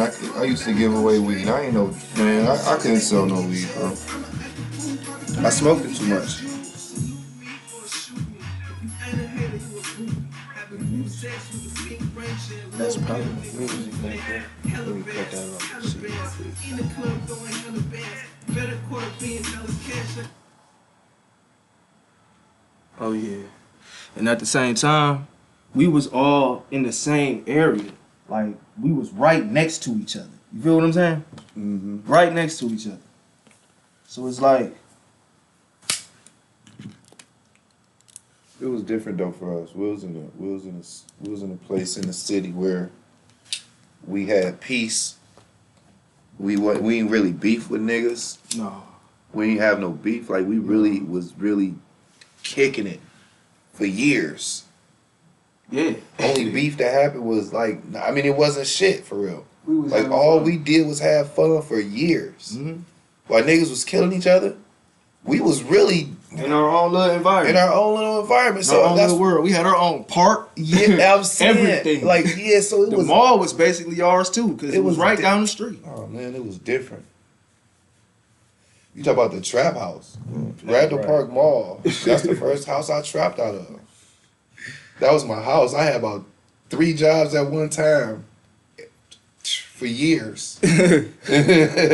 I used to give away weed. I ain't no man. I couldn't sell no weed, bro. I smoked it too much. That's probably music right there. Let me put that on the CD. Oh yeah. And at the same time, we was all in the same area. Like we was right next to each other. You feel what I'm saying? Mm-hmm. Right next to each other. So it's like It was different though for us. We was in a place in the city where we had peace. We ain't really beef with niggas. no. We ain't have no beef. Like we really was really kicking it for years. Yeah. Only beef that happened was like, I mean, it wasn't shit for real. We was Like having all fun. we did was have fun for years. Mm-hmm. While niggas was killing each other, we was really In our own little environment. in our own little environment. In our So own that's little world. We had our own park. yeah, I'm saying Everything. like yeah. So it The was mall was basically ours too, because it was right down the street. Oh man, it was different. You talk about the trap house, Randall right. Park Mall. That's the first house I trapped out of. That was my house. I had about 3 jobs at one time for years. I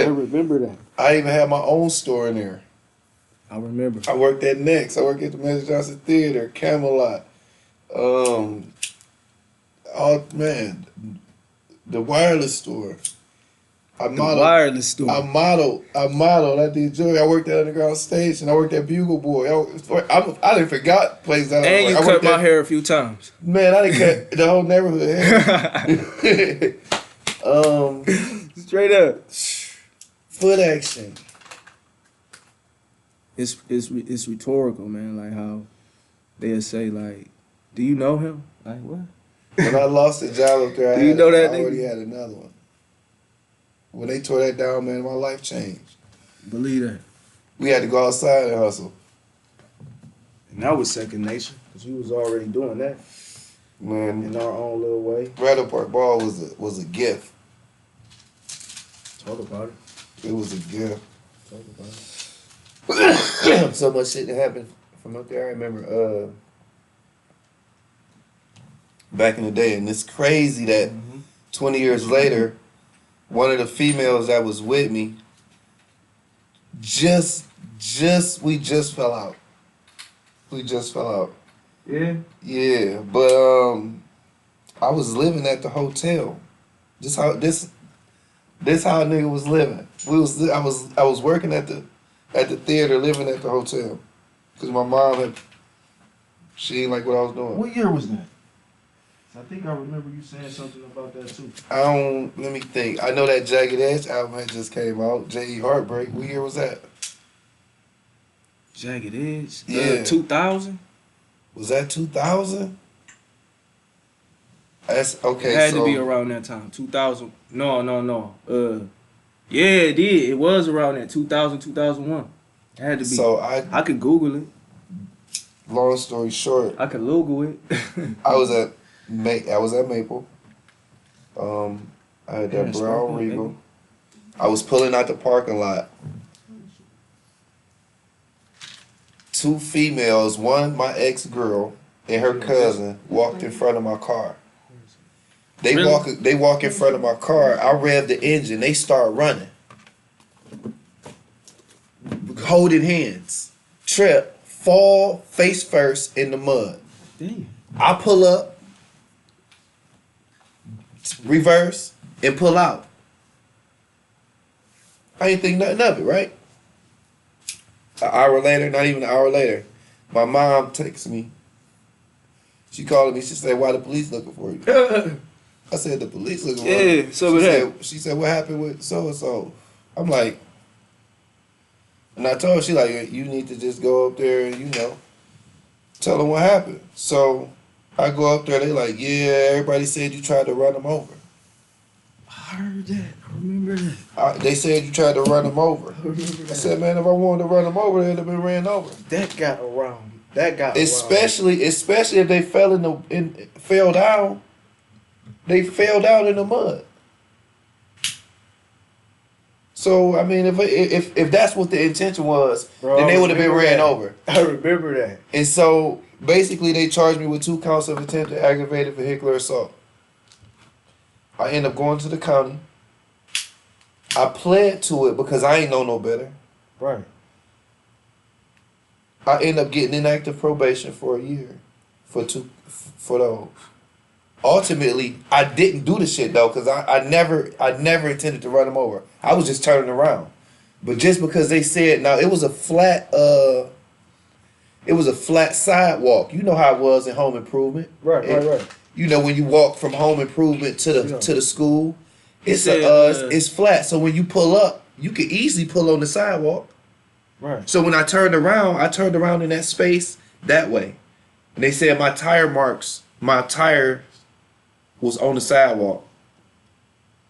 remember that. I even had my own store in there. I remember. I worked at Next. I worked at the Magic Johnson Theater, Camelot. Oh man, the wireless store. I Wireless store. I modeled. I did jewelry. I worked at Underground Station. I worked at Bugle Boy. I didn't forgot places. And you cut my hair a few times. Man, I didn't cut the whole neighborhood hair. Straight up. Foot action. It's rhetorical, man. Like how they'll say, like, "Do you know him?" Like what? When I lost the job up there, Do you know that I nigga? already had another one. When they tore that down, man, my life changed. Believe that. We had to go outside and hustle. And that was second nature, because we was already doing that Man, in our own little way. Randall Park Ball was a gift. Talk about it. It was a gift. Talk about it. So much shit that happened from up there. I remember back in the day, and it's crazy that 20 years later, one of the females that was with me we just fell out. We just fell out. Yeah. Yeah, but I was living at the hotel. This how a nigga was living. I was working at the theater, living at the hotel, cause my mom she didn't like what I was doing. What year was that? I think I remember you saying something about that too. Let me think. I know that Jagged Edge album had just came out. J.E. Heartbreak. What year was that? Jagged Edge? Yeah. 2000? Was that 2000? That's okay. It had to be around that time. 2000. No. Yeah, it did. It was around that 2000, 2001. It had to be. So I could Google it. long story short, I could logo it. I was at Maple. I had that brown Regal. I was pulling out the parking lot. 2 females, one my ex-girl and her cousin, walked in front of my car. They walk in front of my car. I rev the engine. They start running, holding hands, trip, fall face first in the mud. Damn. I pull up, reverse, and pull out. I ain't think nothing of it, right? An hour later, not even an hour later, my mom texts me. She called me. She said, "Why the police looking for you?" I said, "The police looking for you." Yeah, so She said, "What happened with so and so?" I'm like, and I told her, she like, "You need to just go up there and tell them what happened." So I go up there. They like, "Yeah, everybody said you tried to run them over." I heard that. I remember that. They said you tried to run them over. I said, "Man, if I wanted to run them over, they'd have been ran over." That got around. Especially if they fell down. They fell down in the mud. So I mean, if that's what the intention was, Bro, then I they would have been remember ran that. over. I remember that. And so basically, they charged me with 2 counts of attempted aggravated vehicular assault. I end up going to the county. I pled to it because I ain't know no better. Right. I end up getting inactive probation for a year for those. Ultimately, I didn't do the shit though, cause I never intended to run them over. I was just turning around. But just because they said now it was a flat sidewalk. You know how it was in Home Improvement. Right. You know when you walk from Home Improvement to the school, it's flat. So when you pull up, you could easily pull on the sidewalk. Right. So when I turned around in that space that way. And they said my tire was on the sidewalk.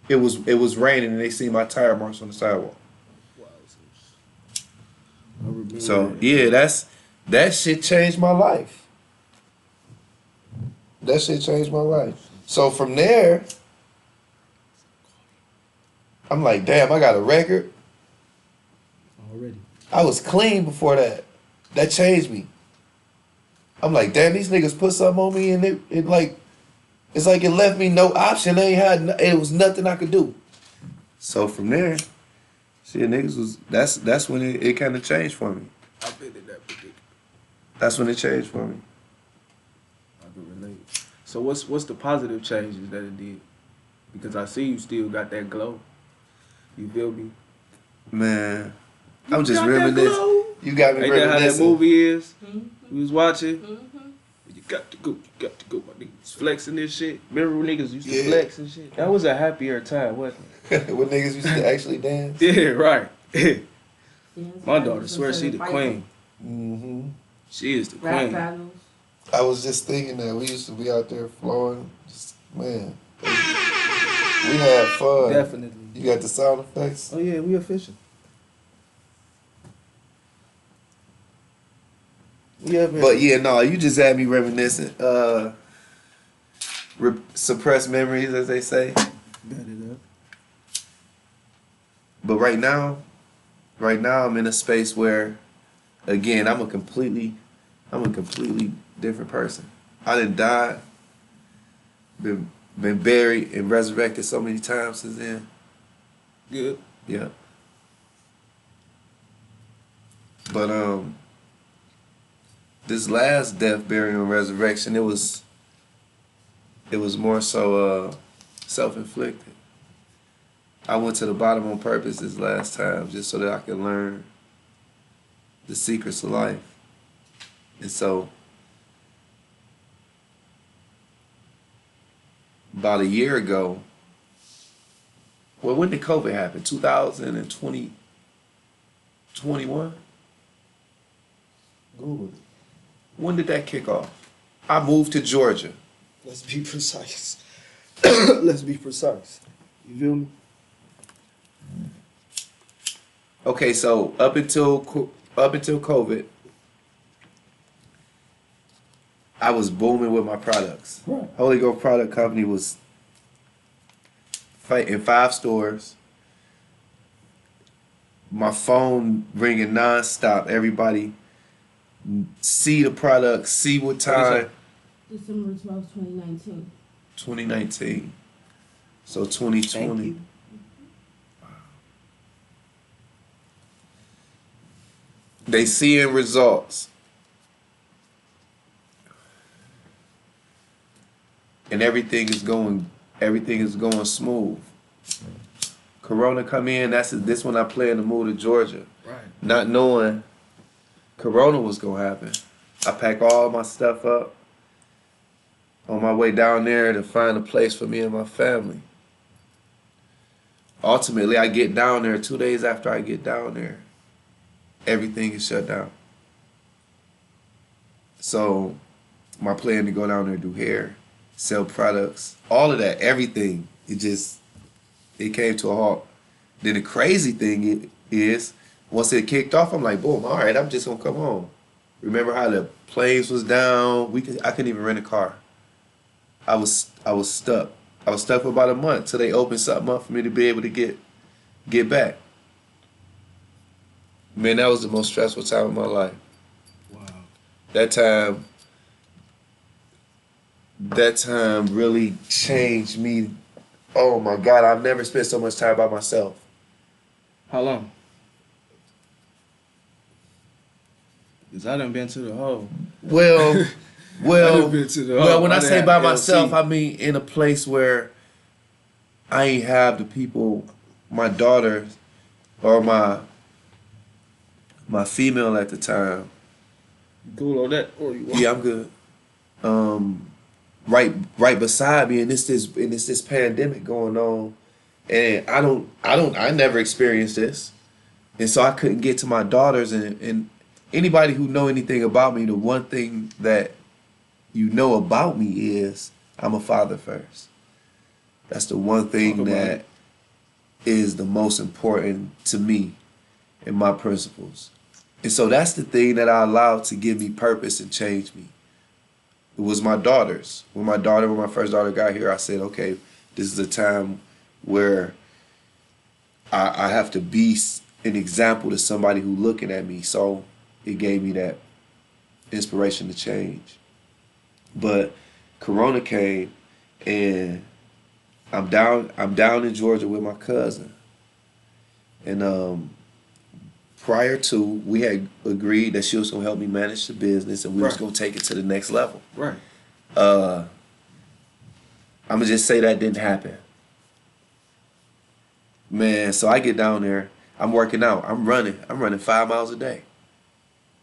It was raining and they see my tire marks on the sidewalk. So yeah, that shit changed my life. That shit changed my life. So from there, I'm like, damn, I got a record. Already. I was clean before that. That changed me. I'm like, damn, these niggas put something on me and it's like it left me no option. It was nothing I could do. So from there, shit, niggas was that's when it kind of changed for me. I've been in that predicament. That's when it changed for me. I can relate. So what's the positive changes that it did? Because I see you still got that glow. You feel me? Man, I'm just reminiscing. You got me Ain't that how that reminiscing. movie is? Mm-hmm. You was watching? Mm-hmm. You got to go, my niggas flexing this shit. Remember when niggas used to Yeah. flex and shit? That was a happier time, wasn't When niggas used to actually dance. it? Yeah, right. My My daughter swears she the queen. Mm-hmm. She is the Rap queen. battles. I was just thinking that we used to be out there flowing. Just, man, we had fun. Definitely. You got the sound effects? Oh yeah, we official. Yeah, man. But yeah, no, you just had me reminiscing. Suppressed memories, as they say. Got it up. But right now I'm in a space where, again, I'm a completely different person. I done died, been buried and resurrected so many times since then. Good. Yeah. But this last death, burial, and resurrection, it was more so self-inflicted. I went to the bottom on purpose this last time just so that I could learn the secrets of life. And so about a year ago, well, when did COVID happen? 2020, 21? Google it. When did that kick off? I moved to Georgia. Let's be precise. Let's be precise. You feel me? Okay, so up until COVID, I was booming with my products. Right. Holy Ghost Product Company was in 5 stores. My phone ringing nonstop. Everybody see the product, see what time. December 12th, 2019. 2019. So 2020. Thank you. They seeing results. And everything is going smooth. Corona come in, this when I plan to move to Georgia. Right. Not knowing Corona was gonna happen. I pack all my stuff up on my way down there to find a place for me and my family. Ultimately, I get down there 2 days after I get down there. Everything is shut down. So my plan to go down there, do hair, sell products, all of that, everything, it came to a halt. Then the crazy thing is, once it kicked off, I'm like, boom, all right, I'm just gonna come home. Remember how the planes was down? I couldn't even rent a car. I was stuck. I was stuck for about a month till they opened something up for me to be able to get back. Man, that was the most stressful time of my life. Wow. That time really changed me. Oh my God, I've never spent so much time by myself. How long? Cause I done been to the hole. Well, I done been to the hole. when I done say had by LC. myself, I mean in a place where I ain't have the people, my daughter or my female at the time. You cool on that? Or you want? Yeah, I'm good. Right beside me, and this pandemic going on, and I never experienced this, and so I couldn't get to my daughters and anybody who know anything about me. The one thing that you know about me is I'm a father first. That's the one thing Talk about that it. is the most important to me and my principles. And so that's the thing that I allowed to give me purpose and change me. It was my daughters. When my first daughter got here, I said, okay, this is a time where I have to be an example to somebody who looking at me. So it gave me that inspiration to change. But Corona came, and I'm down in Georgia with my cousin. And prior to, we had agreed that she was gonna help me manage the business, and we was Right. gonna take it to the next level. Right. I'm gonna just say that didn't happen. Man, so I get down there, I'm working out, I'm running 5 miles a day.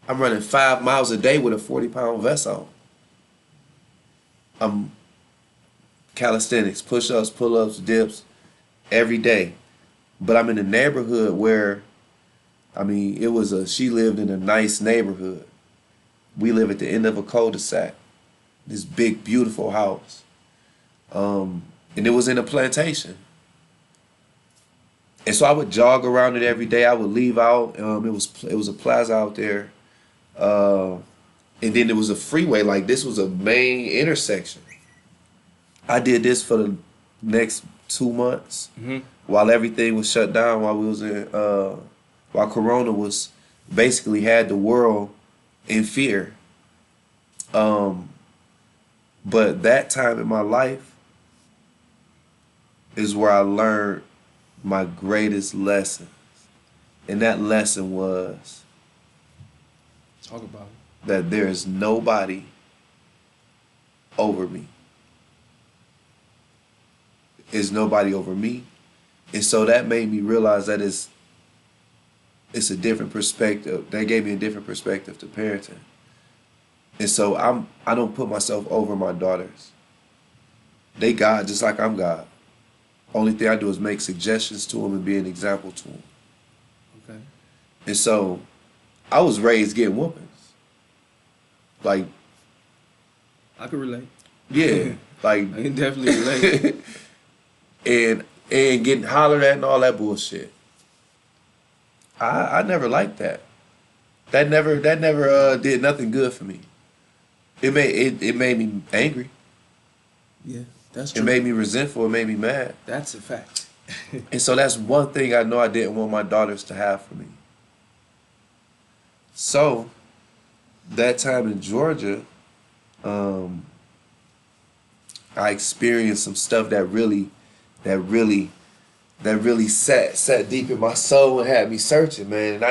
I'm running 5 miles a day with a 40-pound vest on. I'm calisthenics, push-ups, pull-ups, dips, every day. But I'm in a neighborhood where, I mean, she lived in a nice neighborhood. We live at the end of a cul-de-sac, this big, beautiful house. And it was in a plantation. And so I would jog around it every day. I would leave out. It was a plaza out there. And then there was a freeway. Like, this was a main intersection. I did this for the next 2 months while everything was shut down, while Corona was basically had the world in fear. But that time in my life is where I learned my greatest lesson. And that lesson was Talk about it. that there is nobody over me. There's nobody over me. And so that made me realize that it's a different perspective. That gave me a different perspective to parenting. And so I don't put myself over my daughters. They God just like I'm God. Only thing I do is make suggestions to them and be an example to them. Okay. And so I was raised getting whoopings. Like, I can relate. yeah, like I can definitely relate. and getting hollered at and all that bullshit. I never liked that. That never did nothing good for me. It made me angry. Yeah, that's true. It made me resentful. It made me mad. That's a fact. And so that's one thing I know I didn't want my daughters to have for me. So that time in Georgia, I experienced some stuff that really sat deep in my soul and had me searching, man.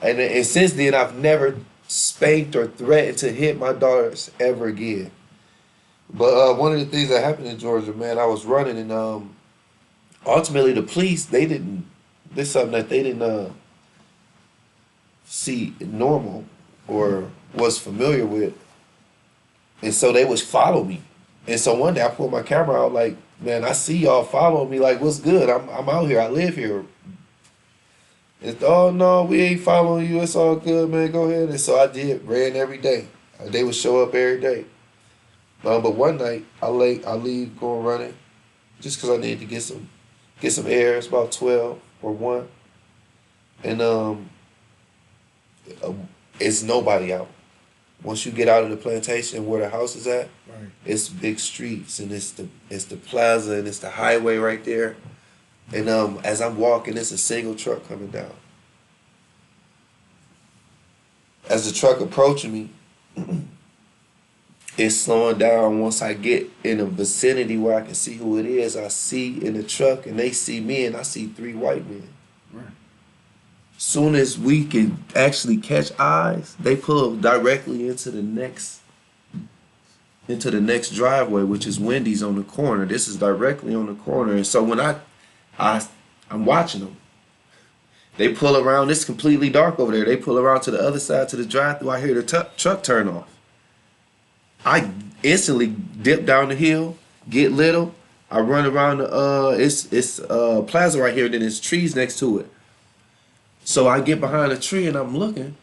And since then I've never spanked or threatened to hit my daughters ever again. But one of the things that happened in Georgia, man, I was running, and ultimately the police, this something that they didn't see normal or was familiar with. And so they would follow me. And so one day I pulled my camera out like, man, I see y'all following me, like, what's good? I'm out here, I live here. It's, oh no, we ain't following you, it's all good, man, go ahead. And so I ran every day. They would show up every day. But one night I leave going running just because I needed to get some air. It's about 12 or 1. And it's nobody out. Once you get out of the plantation where the house is at, Right. it's big streets, and it's the plaza, and it's the highway right there. And as I'm walking, it's a single truck coming down. as the truck approaching me, it's slowing down. Once I get in a vicinity where I can see who it is, I see in the truck and they see me and I see 3 white men. Right. Soon as we can actually catch eyes, they pull directly into the next driveway, which is Wendy's on the corner. This is directly on the corner. And so when I'm watching them, they pull around. It's completely dark over there. They pull around to the other side to the drive-thru. I hear the truck turn off. I instantly dip down the hill, get little. I run around the it's plaza right here. Then there's trees next to it. So I get behind a tree and I'm looking,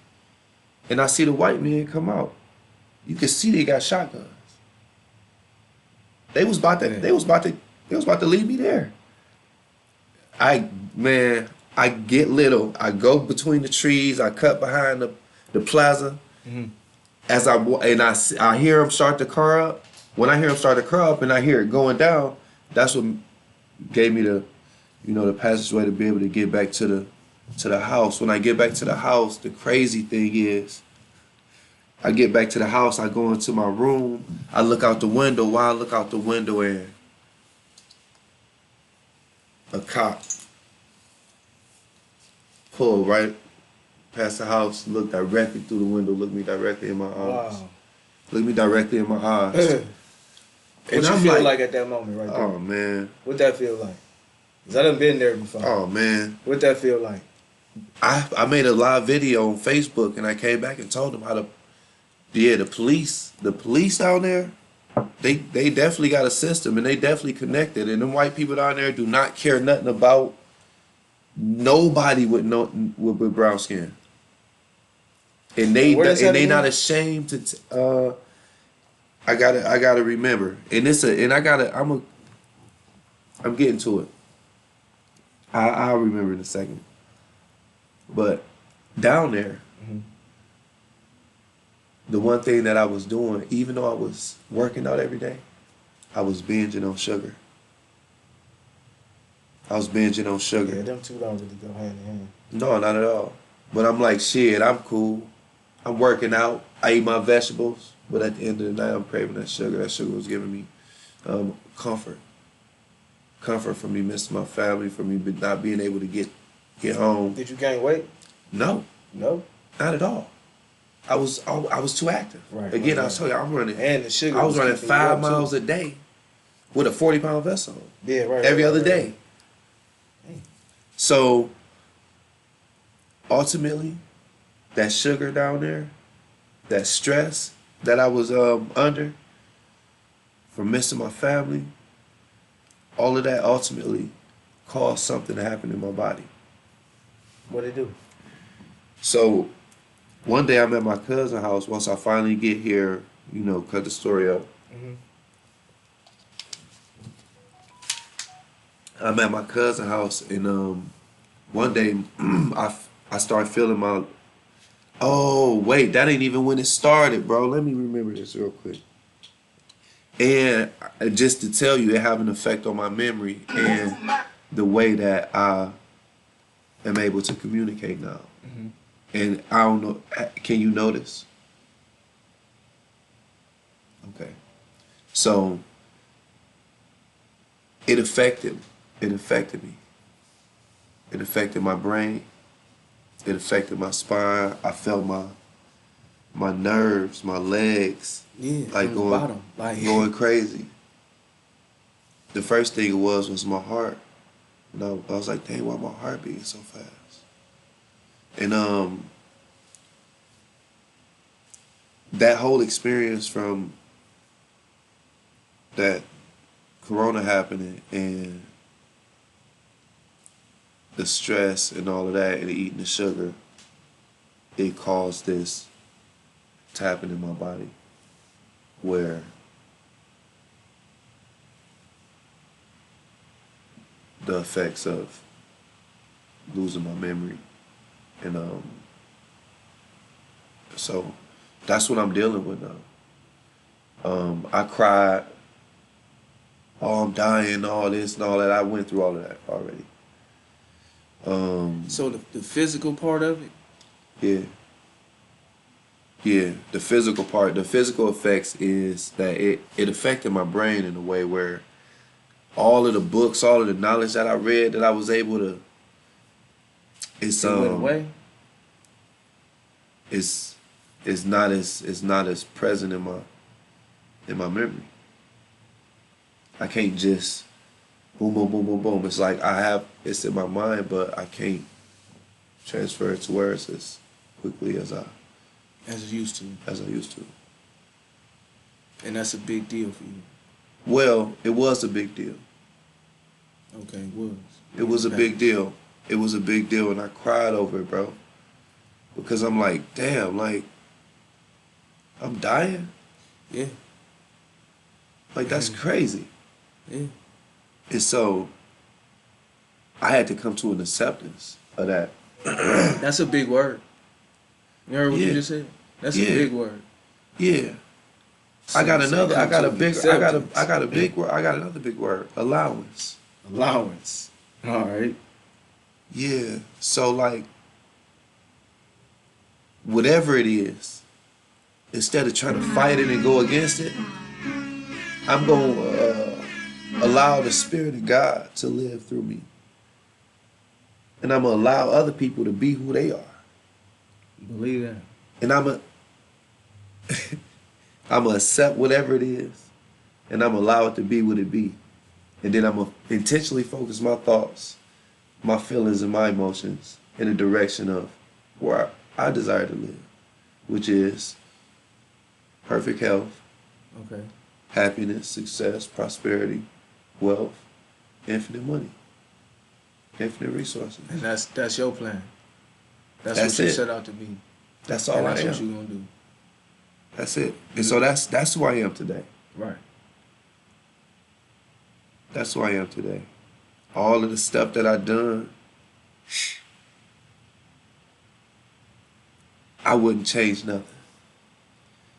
and I see the white men come out. You can see they got shotguns. They was about to leave me there. I get little. I go between the trees. I cut behind the plaza. Mm-hmm. As I hear them start the car up. When I hear them start the car up and I hear it going down, that's what gave me the passageway to be able to get back to the house. When I get back to the house, the crazy thing is, I get back to the house, I go into my room, I look out the window. While I look out the window, and a cop pulled right past the house, looked directly through the window, looked me directly in my eyes. Wow. Looked me directly in my eyes. What you feel like at that moment right there? Oh man. What that feel like? Cause I done been there before. Oh man. What that feel like? I made a live video on Facebook and I came back and told them how the police down there, they definitely got a system and they definitely connected, and them white people down there do not care nothing about nobody with brown skin. And they not ashamed to I gotta remember. And I'm getting to it. I'll remember in a second. But down there, mm-hmm. the one thing that I was doing, even though I was working out every day, I was binging on sugar. Yeah, them two don't really go hand in hand. No, not at all. But I'm like, shit, I'm cool. I'm working out. I eat my vegetables. But at the end of the night, I'm craving that sugar. That sugar was giving me comfort. Comfort for me missing my family, for me not being able to get home. Did you gain weight? No. No. Not at all. I was too active. Right. Again, right. I told you, I'm running. And the sugar. I was running keeping you 5 up, miles too. a day with a 40-pound vest on. Yeah, right. Every other right. day. So ultimately, that sugar down there, that stress that I was under from missing my family, all of that ultimately caused something to happen in my body. What'd it do? So one day I'm at my cousin's house. Once I finally get here, cut the story up. Mm-hmm. I'm at my cousin's house, and one day I started feeling my. Oh wait, that ain't even when it started, bro. Let me remember this real quick. And just to tell you, it have an effect on my memory and the way that I am able to communicate now. Mm-hmm. And I don't know, can you notice? Okay. So it affected me. It affected my brain. It affected my spine. I felt my nerves, my legs, like going crazy. The first thing it was my heart. And I was like, dang, why my heart beating so fast? And that whole experience from that corona happening and the stress and all of that and eating the sugar, it caused this to happen in my body where the effects of losing my memory. And so that's what I'm dealing with now. I cried, oh, I'm dying, all this and all that. I went through all of that already. So the physical part of it? Yeah. Yeah, the physical part, the physical effects is that it affected my brain in a way where all of the books, all of the knowledge that I read that I was able to, it's It went away. it's not as present in my memory. I can't just boom boom boom boom boom. It's like it's in my mind, but I can't transfer it to words as quickly as I As I used to. and that's a big deal for you. Well, it was a big deal. Okay, it was. It was a big deal. It was a big deal, and I cried over it, bro. Because I'm like, damn, like, I'm dying. Yeah. Like, that's crazy. Yeah. And so, I had to come to an acceptance of that. That's a big word. You heard what you Yeah. just said? That's Yeah. a big word. Yeah. I got another big word. I got another big word. Allowance. Allowance. All right. Yeah. So like, whatever it is, instead of trying to fight it and go against it, I'm going to allow the Spirit of God to live through me. And I'm going to allow other people to be who they are. Believe that. And I'm going to accept whatever it is, and I'm going to allow it to be what it be. And then I'm going to intentionally focus my thoughts, my feelings, and my emotions in the direction of where I desire to live, which is perfect health, Okay. happiness, success, prosperity, wealth, infinite money, infinite resources. And that's your plan. That's That's what you it. set out to be. That's all And I that's what am. you're gonna do. That's it. And so that's who I am today. Right. That's who I am today. All of the stuff that I done, I wouldn't change nothing.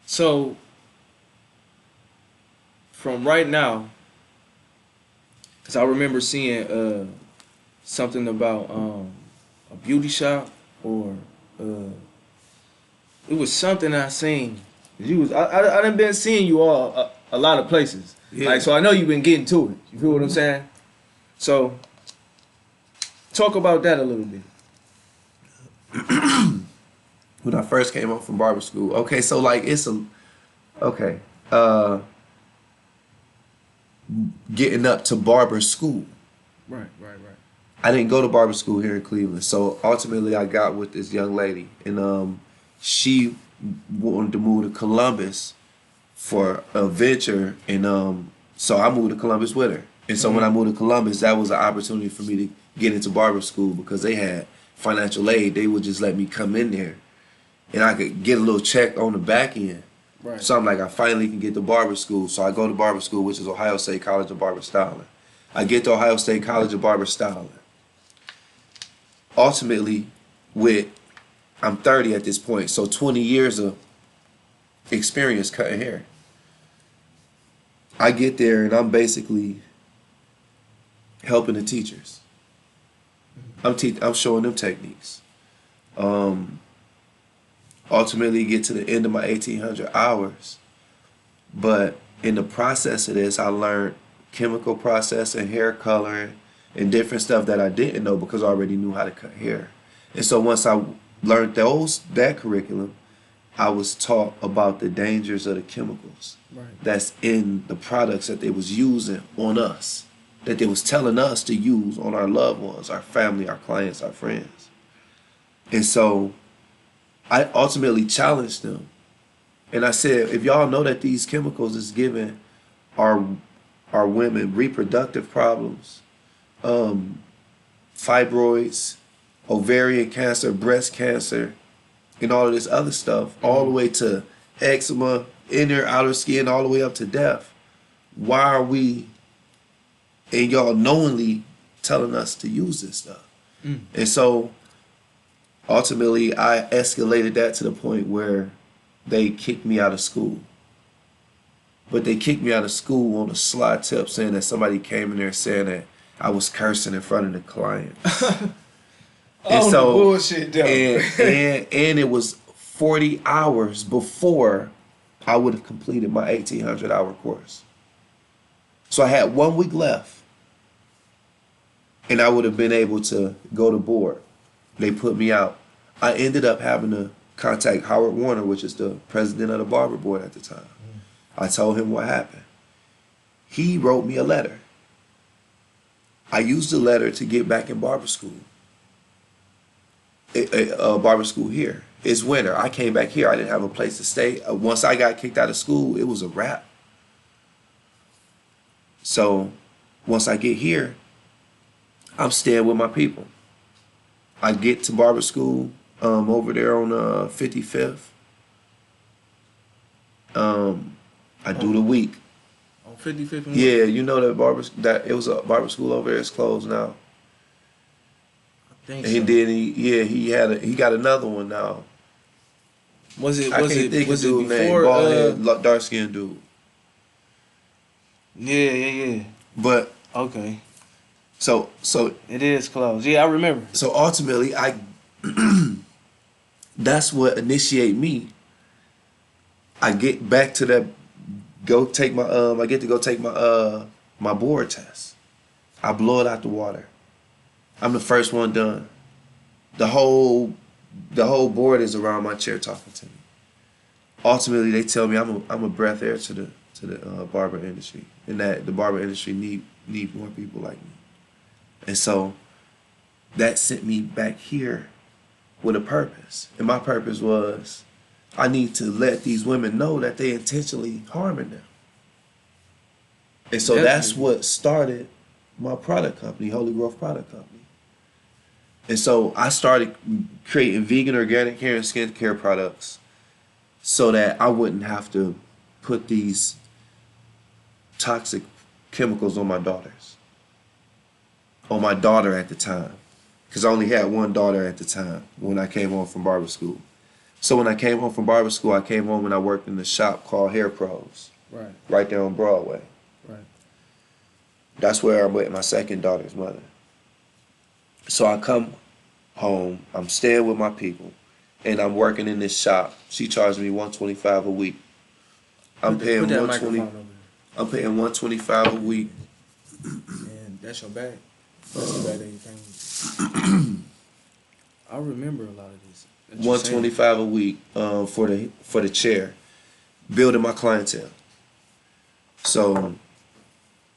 So from right now, because I remember seeing something about a beauty shop or it was something I seen. You was I done been seeing you all a lot of places. Yeah. Like, so I know you've been getting to it. You feel what I'm saying? So talk about that a little bit. When I first came home from barber school. Okay, so like getting up to barber school. Right. I didn't go to barber school here in Cleveland. So ultimately I got with this young lady, and she wanted to move to Columbus for a venture, and so I moved to Columbus with her. And so when I moved to Columbus, that was an opportunity for me to get into barber school because they had financial aid. They would just let me come in there and I could get a little check on the back end. Right. So I'm like, I finally can get to barber school. So I go to barber school, which is Ohio State College of Barber Styling. I get to Ohio State College of Barber Styling. Ultimately, I'm 30 at this point, so 20 years of experience cutting hair. I get there and I'm basically helping the teachers. I'm showing them techniques. Ultimately get to the end of my 1,800 hours. But in the process of this, I learned chemical processing, hair coloring, and different stuff that I didn't know because I already knew how to cut hair. And so once I learned that curriculum, I was taught about the dangers of the chemicals that's in the products that they was using on us, that they was telling us to use on our loved ones, our family, our clients, our friends. And so I ultimately challenged them. And I said, if y'all know that these chemicals is giving our women reproductive problems, fibroids, ovarian cancer, breast cancer, and all of this other stuff, all the way to eczema, inner, outer skin, all the way up to death, why are we, and y'all knowingly telling us to use this stuff? And so ultimately I escalated that to the point where they kicked me out of school. But they kicked me out of school on a sly tip, saying that somebody came in there saying that I was cursing in front of the client. And Oh, so, the bullshit, though. and it was 40 hours before I would have completed my 1,800-hour course. So I had 1 week left, and I would have been able to go to board. They put me out. I ended up having to contact Howard Warner, which is the president of the barber board at the time. I told him what happened. He wrote me a letter. I used the letter to get back in barber school. Barber school here. It's winter. I came back here. I didn't have a place to stay. Once I got kicked out of school, it was a wrap. So once I get here, I'm staying with my people. I get to barber school over there on 55th. I do the week. On 55th? Yeah, you know that it was a barber school over there. It's closed now. I think And so. he got another one now. Was it I can't think of dude name. before? Bald head, dark skinned dude. Yeah. But Okay. so It is closed. Yeah, I remember. so ultimately, that's what initiate me. I get back to that. I get to go take my board test. I blow it out the water. I'm the first one done. The whole board is around my chair talking to me. Ultimately, they tell me I'm a breath air to the barber industry, and that the barber industry need more people like me. And so that sent me back here with a purpose. And my purpose was I need to let these women know that they intentionally harming them. And so that's what started my product company, Holy Growth Product Company. And so I started creating vegan, organic hair and skincare products so that I wouldn't have to put these toxic chemicals on my daughters. On my daughter at the time. Because I only had one daughter at the time when I came home from barber school. So when I came home from barber school, I came home and I worked in a shop called Hair Pros. Right. Right there on Broadway. Right. That's where I met my second daughter's mother. So I come home, I'm staying with my people, and I'm working in this shop. She charged me $125 a week. I'm paying Put that $120. microphone over there. I'm paying $125 a week. And that's your bag. That's the bag that you came with. I remember a lot of this. that you're saying. $125 a week for the chair, building my clientele. So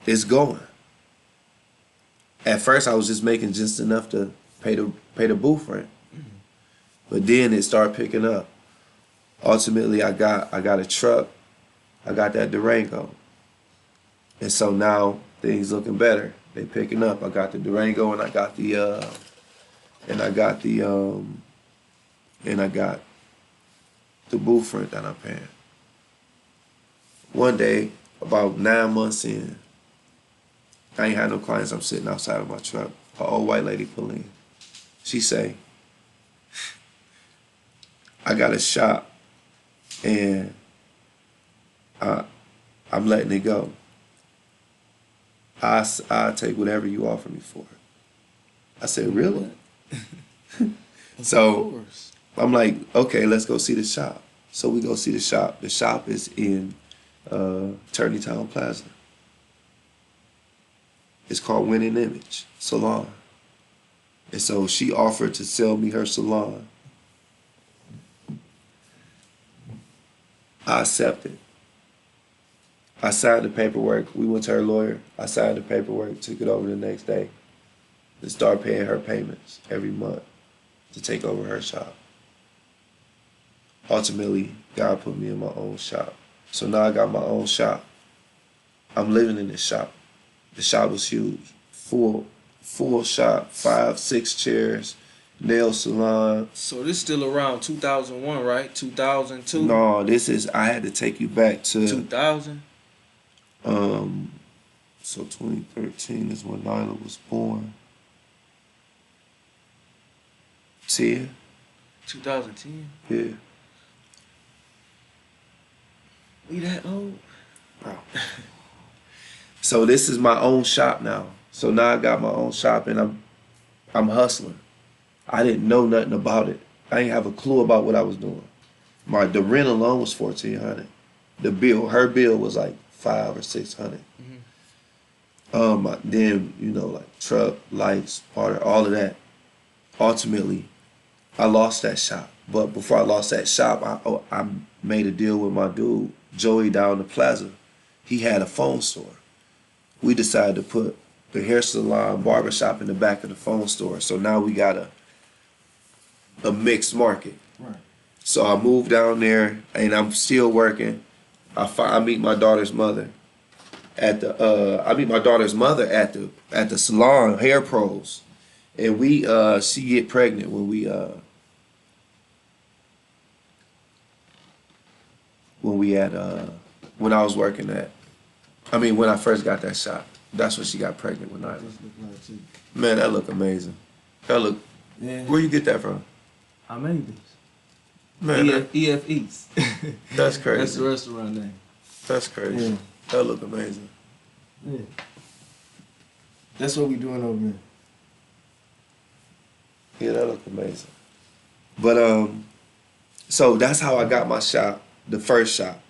it's going. At first, I was just making just enough to pay the booth rent, but then it started picking up. Ultimately, I got a truck. I got that Durango, and so now things looking better. They picking up. I got the Durango, and I got the booth rent that I'm paying. One day, about 9 months in, I ain't had no clients. I'm sitting outside of my truck. An old white lady pull in. She say, I got a shop and I'm letting it go. I'll take whatever you offer me for it. I said, really? So I'm like, okay, let's go see the shop. So we go see the shop. The shop is in Town Plaza. It's called Winning Image Salon. And so she offered to sell me her salon. I accepted. I signed the paperwork. We went to her lawyer. I signed the paperwork, took it over the next day, and started paying her payments every month to take over her shop. Ultimately, God put me in my own shop. So now I got my own shop. I'm living in this shop. The shop was huge. Full shop, 5, 6 chairs, nail salon. So this still around 2001, right? 2002? No, I had to take you back to 2000? So 2013 is when Nyla was born. 10? 2010? Yeah. We that old? Bro. So this is my own shop now. So now I got my own shop and I'm hustling. I didn't know nothing about it. I didn't have a clue about what I was doing. The rent alone was $1,400. Her bill was like $500 or $600. Then like truck, lights, water, all of that. Ultimately, I lost that shop. But before I lost that shop, I made a deal with my dude Joey down the plaza. He had a phone store. We decided to put the hair salon, barbershop in the back of the phone store. So now we got a mixed market. Right. So I moved down there, and I'm still working. I meet my daughter's mother at the at the salon, Hair Pros, and she get pregnant when when I was working when I first got that shop. That's when she got pregnant with Nyla. Just look like too. Man, that look amazing. Yeah. Where you get that from? I made this. Man, EF Eats. that's crazy. That's the restaurant name. That's crazy. Yeah. That look amazing. Yeah. That's what we doing over there. Yeah, that look amazing. But so that's how I got my shop, the first shop.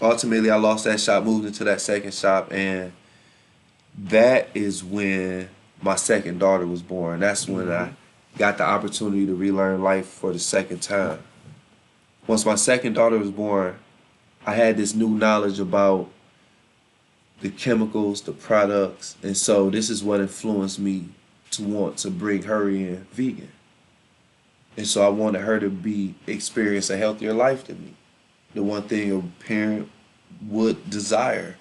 Ultimately, I lost that shop, moved into that second shop, and that is when my second daughter was born. That's when I got the opportunity to relearn life for the second time. Once my second daughter was born, I had this new knowledge about the chemicals, the products, and so this is what influenced me to want to bring her in vegan. And so I wanted her to experience a healthier life than me. The one thing a parent would desire,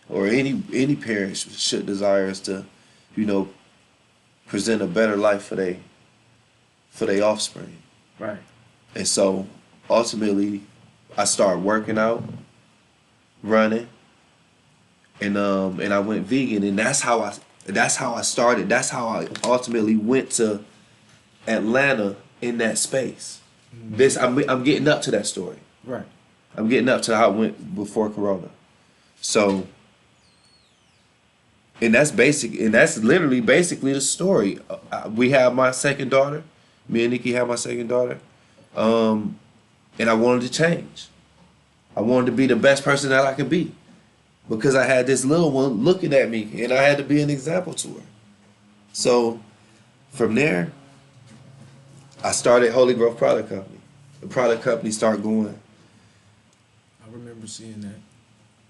or any parent should desire, is to, present a better life for their offspring. Right. And so ultimately, I started working out, running, and I went vegan, and that's how I started. That's how I ultimately went to Atlanta in that space. I'm getting up to that story. Right. I'm getting up to how it went before Corona. So, and that's literally basically the story. We have my second daughter. Me and Nikki have my second daughter. And I wanted to change. I wanted to be the best person that I could be. Because I had this little one looking at me, and I had to be an example to her. So, from there, I started Holy Growth Product Company. The product company started going. I remember seeing that.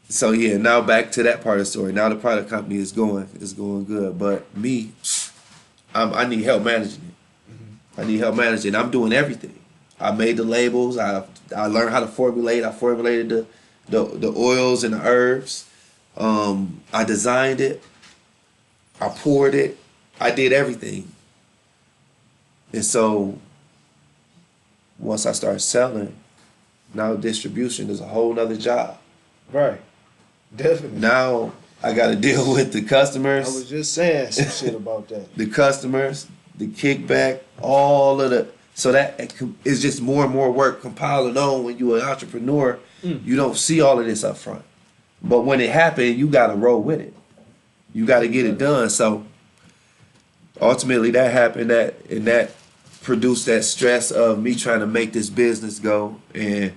So yeah, now back to that part of the story. Now the product company is going good. But me, I need help managing it. I need help managing it. I'm doing everything. I made the labels. I learned how to formulate. I formulated the oils and the herbs. I designed it. I poured it. I did everything. And so once I started selling, now distribution is a whole nother job. Right. Definitely. Now I got to deal with the I customers, was just saying some shit about that. the customers, the kickback, all of the. So that is just more and more work compiling on when you're an entrepreneur. You don't see all of this up front. But when it happened, you got to roll with it. You got to get it done. So ultimately that happened, and that produced that stress of me trying to make this business go. And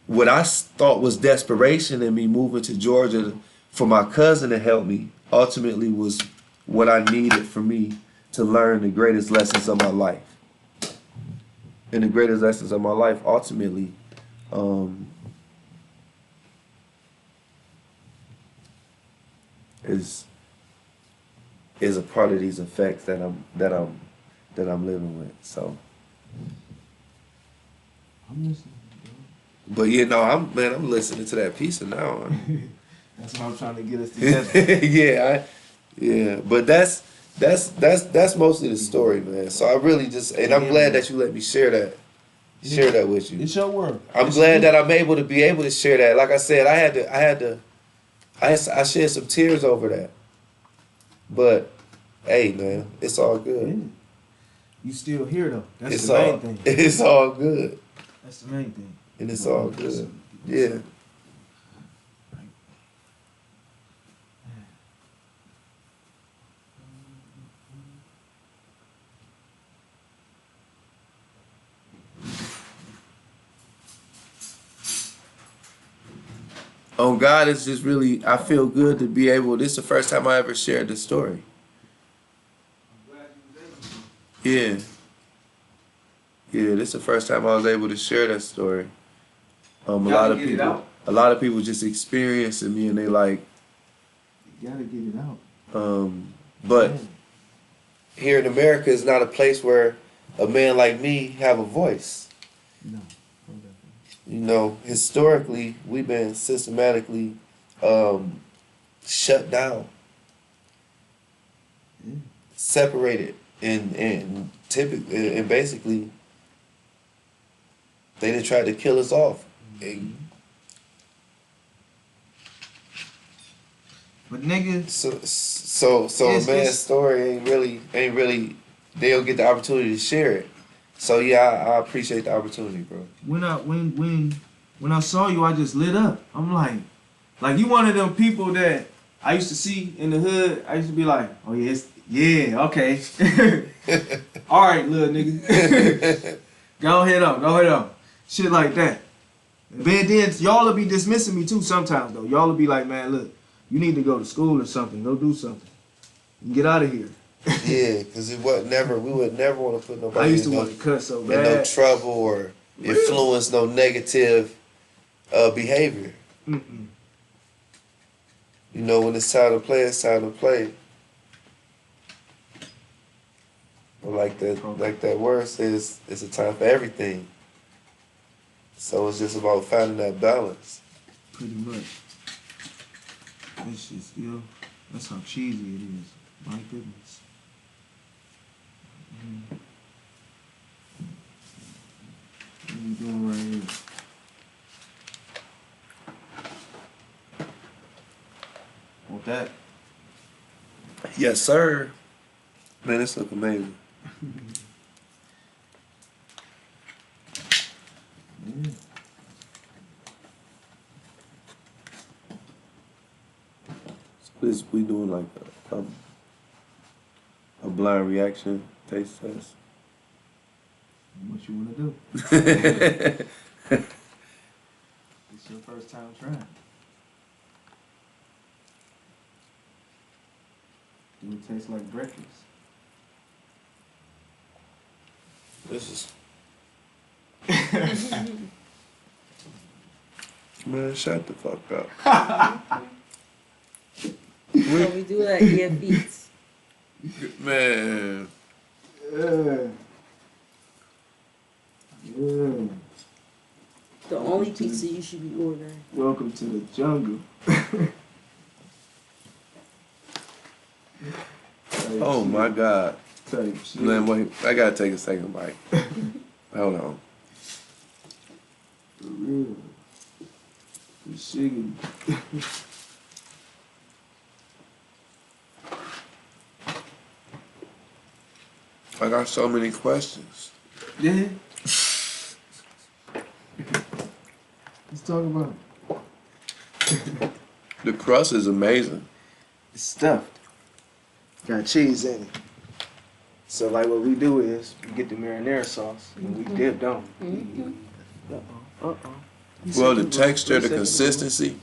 what I thought was desperation in me moving to Georgia for my cousin to help me ultimately was what I needed for me to learn the greatest lessons of my life. And the greatest lessons of my life ultimately is a part of these effects that I'm living with. So, I'm listening. but I'm listening to that piece of now. That's why I'm trying to get us together. Yeah. But that's mostly the story, man. So I really I'm glad that you let me share that with you. It's your world. I'm glad that I'm able to share that. Like I said, I shed some tears over that. But hey, man, it's all good. Yeah. You still here though. That's It's the main all thing. it's all good, That's the main thing. and it's all good. Yeah. on God, it's just really, I feel good to be able, this is the first time I ever shared this story. Yeah. Yeah, this is the first time I was able to share that story. A lot of people just experiencing me and they like, You gotta get it out. but Man. here in America is not a place where a man like me have a voice. No. You know, historically, we've been systematically shut down, separated, and typically, and basically, they done tried to kill us off. And But nigga, so a It's- man's story ain't really. They don't get the opportunity to share it. So yeah, I appreciate the opportunity, bro. when I saw you, I just lit up. I'm like you one of them people that I used to see in the hood. I used to be like, oh yeah, okay. All right, little nigga. Go ahead on. Shit like that. And then y'all will be dismissing me too sometimes though. Y'all will be like, man, look, you need to go to school or something. Go do something. Get out of here. Yeah, because we would never want to put nobody I used to in, want to cuss so in no bad. trouble or influence no negative behavior. Mm-mm. You know, when it's time to play, it's time to play. But like that word says, it's a time for everything. So it's just about finding that balance. Pretty much. This shit still, that's how cheesy it is. My goodness. What are you doing right here? Want that? Yes, sir. Man, this look amazing. Yeah. This we doing like a blind reaction taste test. What you wanna do? It's your first time trying. Do it taste like breakfast? This is man, shut the fuck up. So we do like your beats. Man. Yeah. Yeah. The only pizza you should be ordering. Welcome to the jungle. Oh my God. Type shit. Man, wait, I gotta take a second bite. Hold on. For real. For shiggity. I got so many questions. Yeah. Let's talk about it. The crust is amazing. It's stuffed. Got cheese in it. So like what we do is we get the marinara sauce and we dip down. Uh-oh. Well, the texture, the consistency.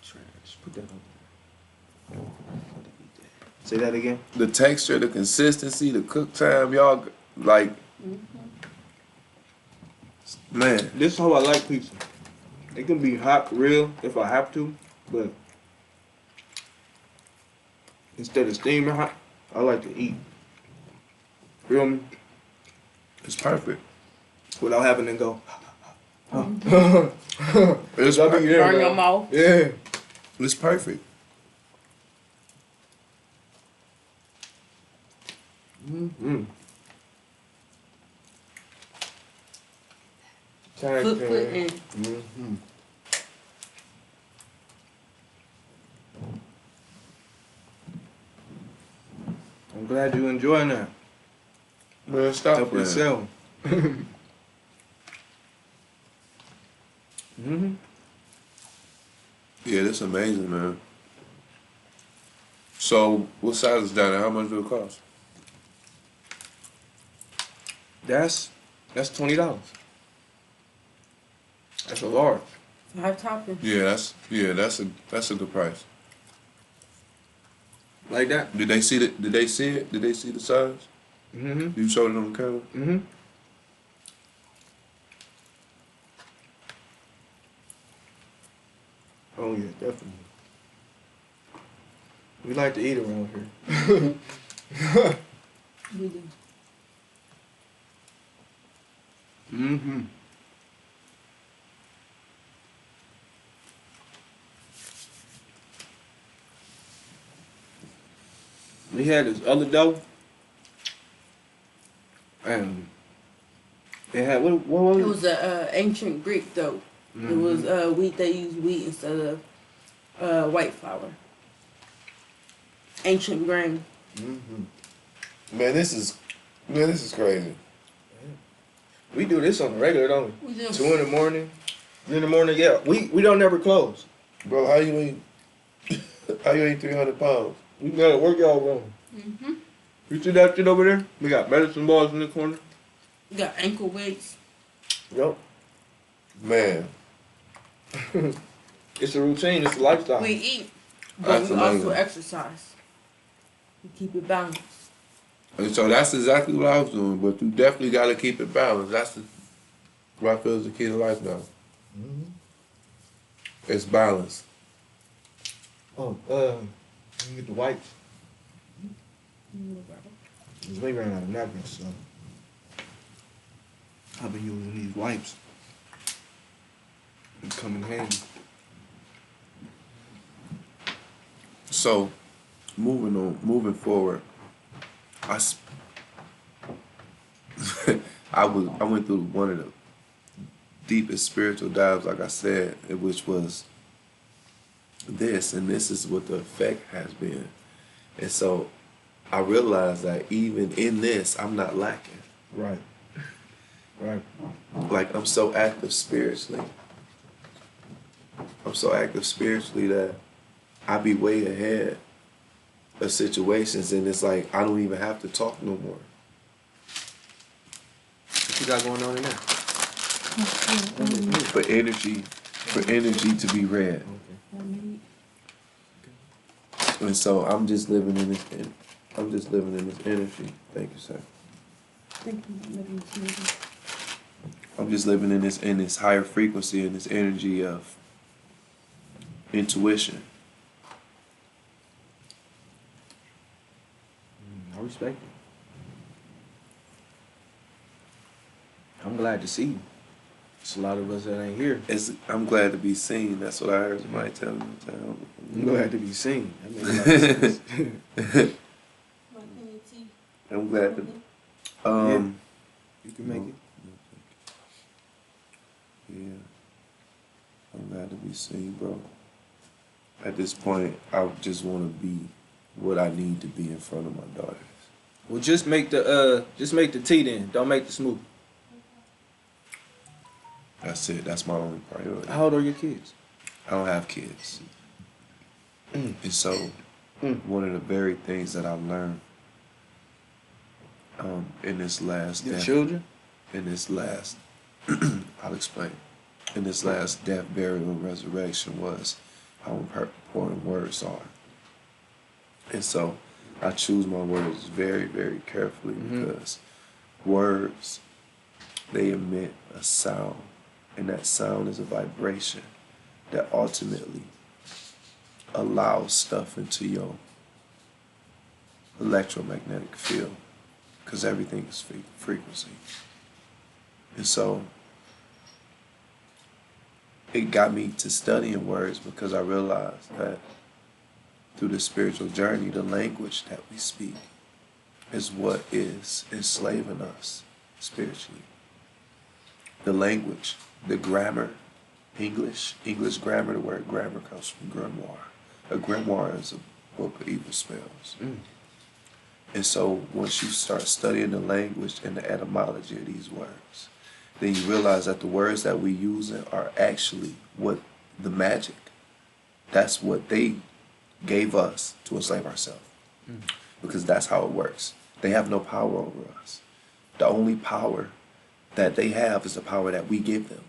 Trash. Put that on. Say that again. The texture, the consistency, the cook time, y'all like. Man, This is how I like pizza. It can be hot real if I have to, but instead of steaming hot, I like to eat. Feel me? it's perfect. Without having to go. It's I'll be perfect. there, Burn your man. mouth. Yeah. It's perfect. Mm-hmm. Foot in. Mm-hmm. I'm glad you're enjoying that. Man, stop Help playing. yourself. Mm-hmm. Yeah, that's amazing, man. So, what size is that and how much do it cost? That's $20. That's a large. 5 toppings. That's a good price. Like that? Did they see it? Did they see it? Did they see the size? Mm-hmm. You showed it on the camera. Mm-hmm. Oh yeah, definitely. We like to eat around here. We do. Mm-hmm. We had this other dough. And it had what was it? It was a ancient Greek dough. It was wheat. They used wheat instead of white flour. Ancient grain. Mm-hmm. Man, this is crazy. We do this on the regular, don't we? We do. 2 in the morning. 3 in the morning, yeah. We don't never close. Bro, how you eat? How you eat 300 pounds? We got a workout room. Mm-hmm. You see that shit over there? We got medicine balls in the corner. We got ankle weights. Yup. Man, It's a routine. It's a lifestyle. We eat, but That's we also amazing. exercise. We keep it balanced. and so that's exactly what I was doing. But you definitely got to keep it balanced. That's what I feel is the key to life now. Mm-hmm. It's balance. Oh, you get the wipes. Cause we ran out of napkins, so I've been using these wipes. They come in handy. So, moving forward, I went through one of the deepest spiritual dives, like I said, which was this, and this is what the effect has been. And so I realized that even in this, I'm not lacking. Right. Right. Like, I'm so active spiritually. I'm so active spiritually that I be way ahead of situations, and it's like I don't even have to talk no more. What you got going on in there? For energy to be read. And so I'm just living in this. I'm just living in this energy. Thank you, sir. Thank you, Madam Smith. I'm just living in this higher frequency and this energy of intuition. I respect it. I'm glad to see you. There's a lot of us that ain't here. I'm glad to be seen. That's what I heard somebody tell me. I'm glad to be seen. That makes a lot of sense. I'm glad to. You can make it. Yeah. I'm glad to be seen, bro. At this point, I just want to be what I need to be in front of my daughters. Well, just make the tea then. Don't make the smoothie. That's it. That's my only priority. How old are your kids? I don't have kids. And so, one of the very things that I learned in this last Your death, children? in this last, I'll explain. In this last death, burial, and resurrection was how important words are. And so, I choose my words very, very carefully because words, they emit a sound, and that sound is a vibration that ultimately allows stuff into your electromagnetic field, because everything is frequency. And so it got me to studying words because I realized that through the spiritual journey, the language that we speak is what is enslaving us spiritually. The language, the grammar, English grammar, the word grammar comes from grimoire. A grimoire is a book of evil spells. And so once you start studying the language and the etymology of these words, then you realize that the words that we use are actually what the magic, that's what they gave us to enslave ourselves. Because that's how it works. They have no power over us. The only power that they have is the power that we give them.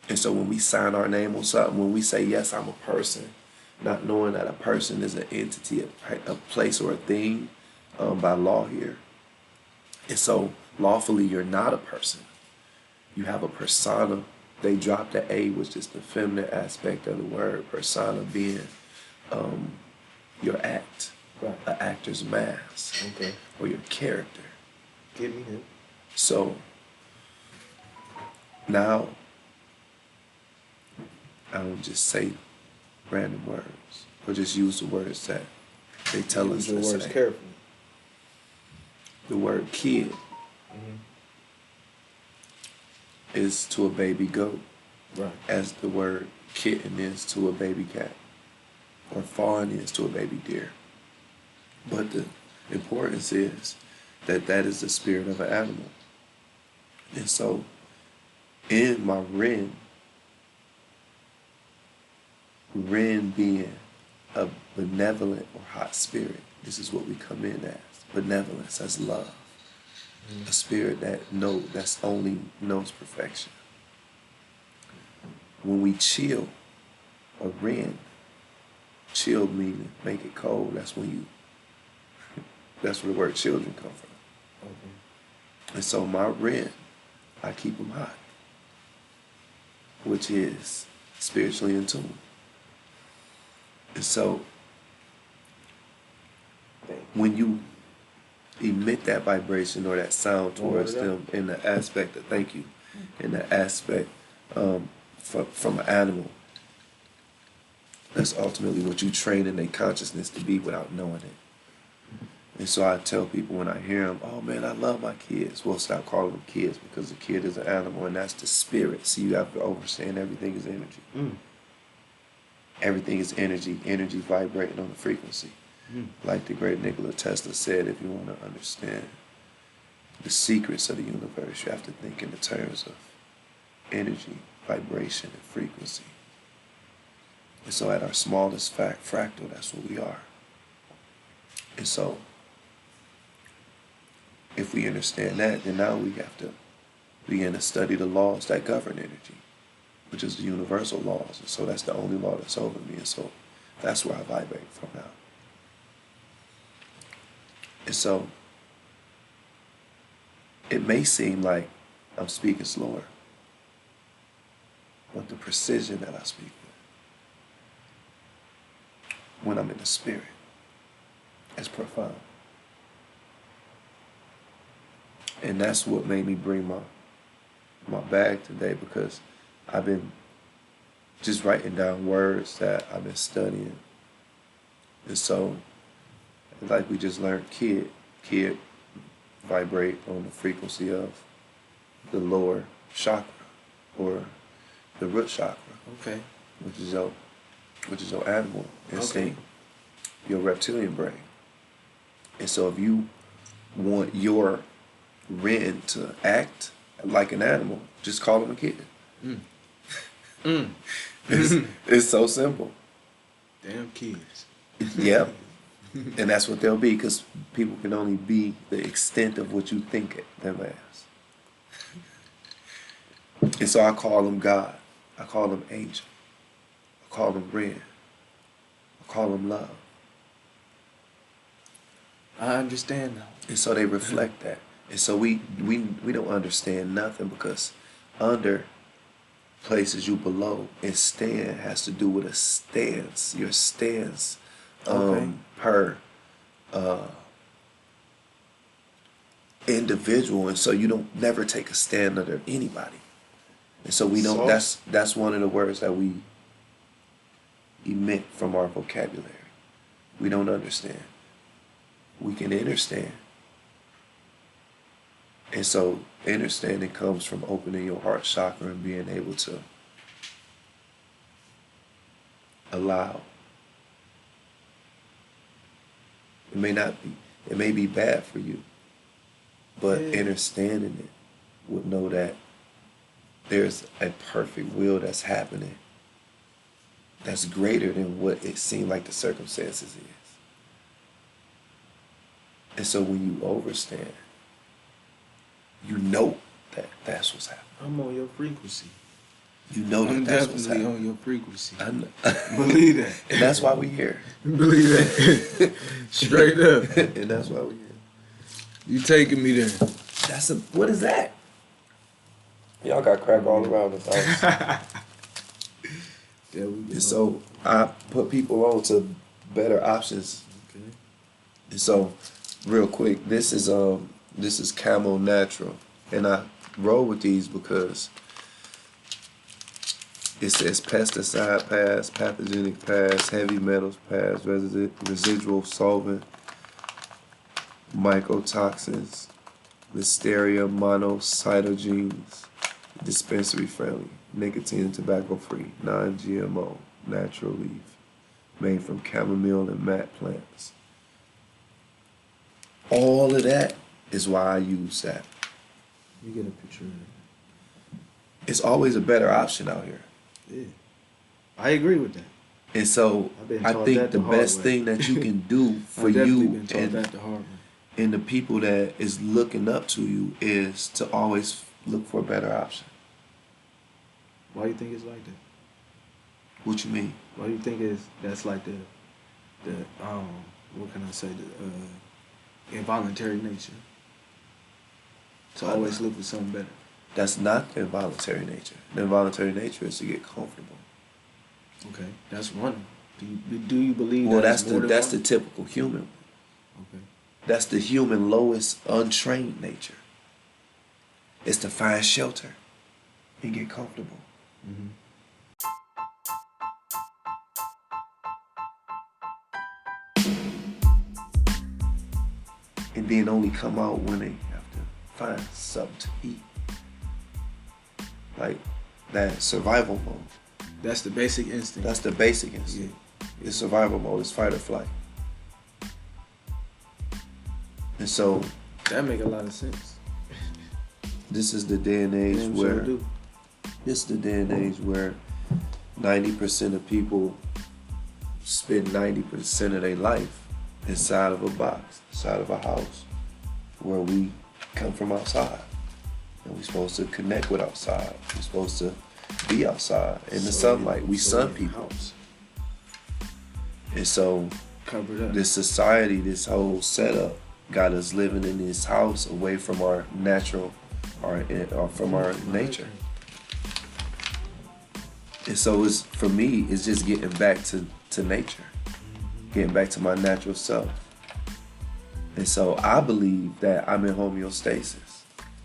And so when we sign our name on something, when we say, yes, I'm a person, not knowing that a person is an entity, a place or a thing by law here. And so lawfully, you're not a person. You have a persona. They dropped the A, which is the feminine aspect of the word. Persona being your act, Right. an actor's mask, Okay. or your character. Get me here. So now I don't just say random words or just use the words that they tell us Use your to words say. carefully. The word kid is to a baby goat Right. as the word kitten is to a baby cat or fawn is to a baby deer. But the importance is that that is the spirit of an animal. And so in my Ren being a benevolent or hot spirit, this is what we come in as. Benevolence, as love. A spirit that's only knows perfection. When we chill, a Ren, chill meaning make it cold, that's where the word children come from. Okay. And so my Ren, I keep them hot, which is spiritually in tune. And so when you emit that vibration or that sound towards them in the aspect of thank you, in the aspect from an animal, that's ultimately what you train in their consciousness to be without knowing it. And so I tell people when I hear them, oh man, I love my kids. Well, stop calling them kids because the kid is an animal and that's the spirit. So you have to understand everything is energy. Everything is energy, energy vibrating on the frequency. Like the great Nikola Tesla said, if you want to understand the secrets of the universe, you have to think in the terms of energy, vibration, and frequency. And so at our smallest fractal, that's what we are. And so if we understand that, then now we have to begin to study the laws that govern energy, which is the universal laws. And so that's the only law that's over me. And so that's where I vibrate from now. And so it may seem like I'm speaking slower, but the precision that I speak with when I'm in the spirit is profound. And that's what made me bring my bag today, because I've been just writing down words that I've been studying. And so, like we just learned, kid vibrate on the frequency of the lower chakra or the root chakra. Okay. Which is your animal instinct, your reptilian brain. And so if you want your Ren to act like an animal, just call him a kid. It's so simple. Damn kids. Yep. And that's what they'll be, because people can only be the extent of what you think them as. And so I call them God. I call them angel. I call them Ren. I call them love. I understand now. And so they reflect that. And so we don't understand nothing, because under places you below, and stand has to do with a stance. Your stance per individual. And so you don't never take a stand under anybody. And so we don't, that's one of the words that we emit from our vocabulary. We don't understand. We can understand. And so understanding comes from opening your heart chakra and being able to allow. It may be bad for you, but understanding it would know that there's a perfect will that's happening that's greater than what it seemed like the circumstances is. And so when you overstand, you know that that's what's happening. I'm on your frequency. You know I'm that's what's definitely happening. on your frequency. I know. Believe that. And that's why we here. Believe that. Straight up. And that's why we here. You taking me there. What is that? Y'all got crack all around the house. Yeah, we And so I put people on to better options. Okay. And so, real quick, this is Camo Natural, and I roll with these because it says pesticide pass, pathogenic pass, heavy metals pass, residual solvent, mycotoxins, listeria, monocytogenes, dispensary friendly, nicotine and tobacco free, non-GMO, natural leaf, made from chamomile and mat plants. All of that is why I use that. You get a picture of it. It's always a better option out here. Yeah. I agree with that. And so I've been I taught think that the the hard best way. thing that you can do for I've definitely you been taught that the hard way. and the people that is looking up to you is to always look for a better option. Why do you think it's like that? What you mean? Why do you think that's like the what can I say, the involuntary nature? To always look for something better. That's not the involuntary nature. The involuntary nature is to get comfortable. Okay, that's one. Do you believe Well, that's that's more the than that's the one? typical human. Okay. That's the human lowest untrained nature. It's to find shelter and get comfortable. Mm-hmm. And then only come out when they have to find something to eat. Like that survival mode. That's the basic instinct. That's the basic instinct. It's survival mode. It's fight or flight. And so That make a lot of sense. this is the day and age Damn where sure do. this is the day and age where 90% of people spend 90% of their life inside of a box, inside of a house, where we come from outside. And we're supposed to connect with outside. We're supposed to be outside in the sunlight. We sun people. House. And so Covered up. this society, this whole setup got us living in this house away from our natural, or from our nature. And so it's, for me, it's just getting back to nature, getting back to my natural self. And so I believe that I'm in homeostasis,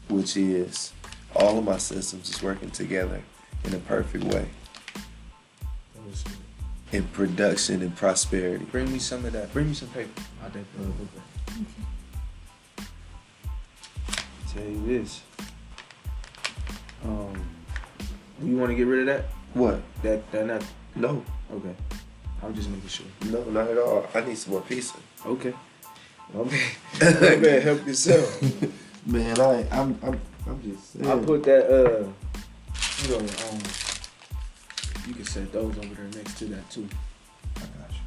which is all of my systems is working together in a perfect way, in production and prosperity. Bring me some of that. Bring me some paper. I'll definitely look at Tell you this. Do you want to get rid of that? What? That not. No, Okay. I'm just making sure. no, not at all. I need some more pizza. Okay. Man, help yourself. Man, I'm just saying. I put that you know, you can set those over there next to that too. I got you.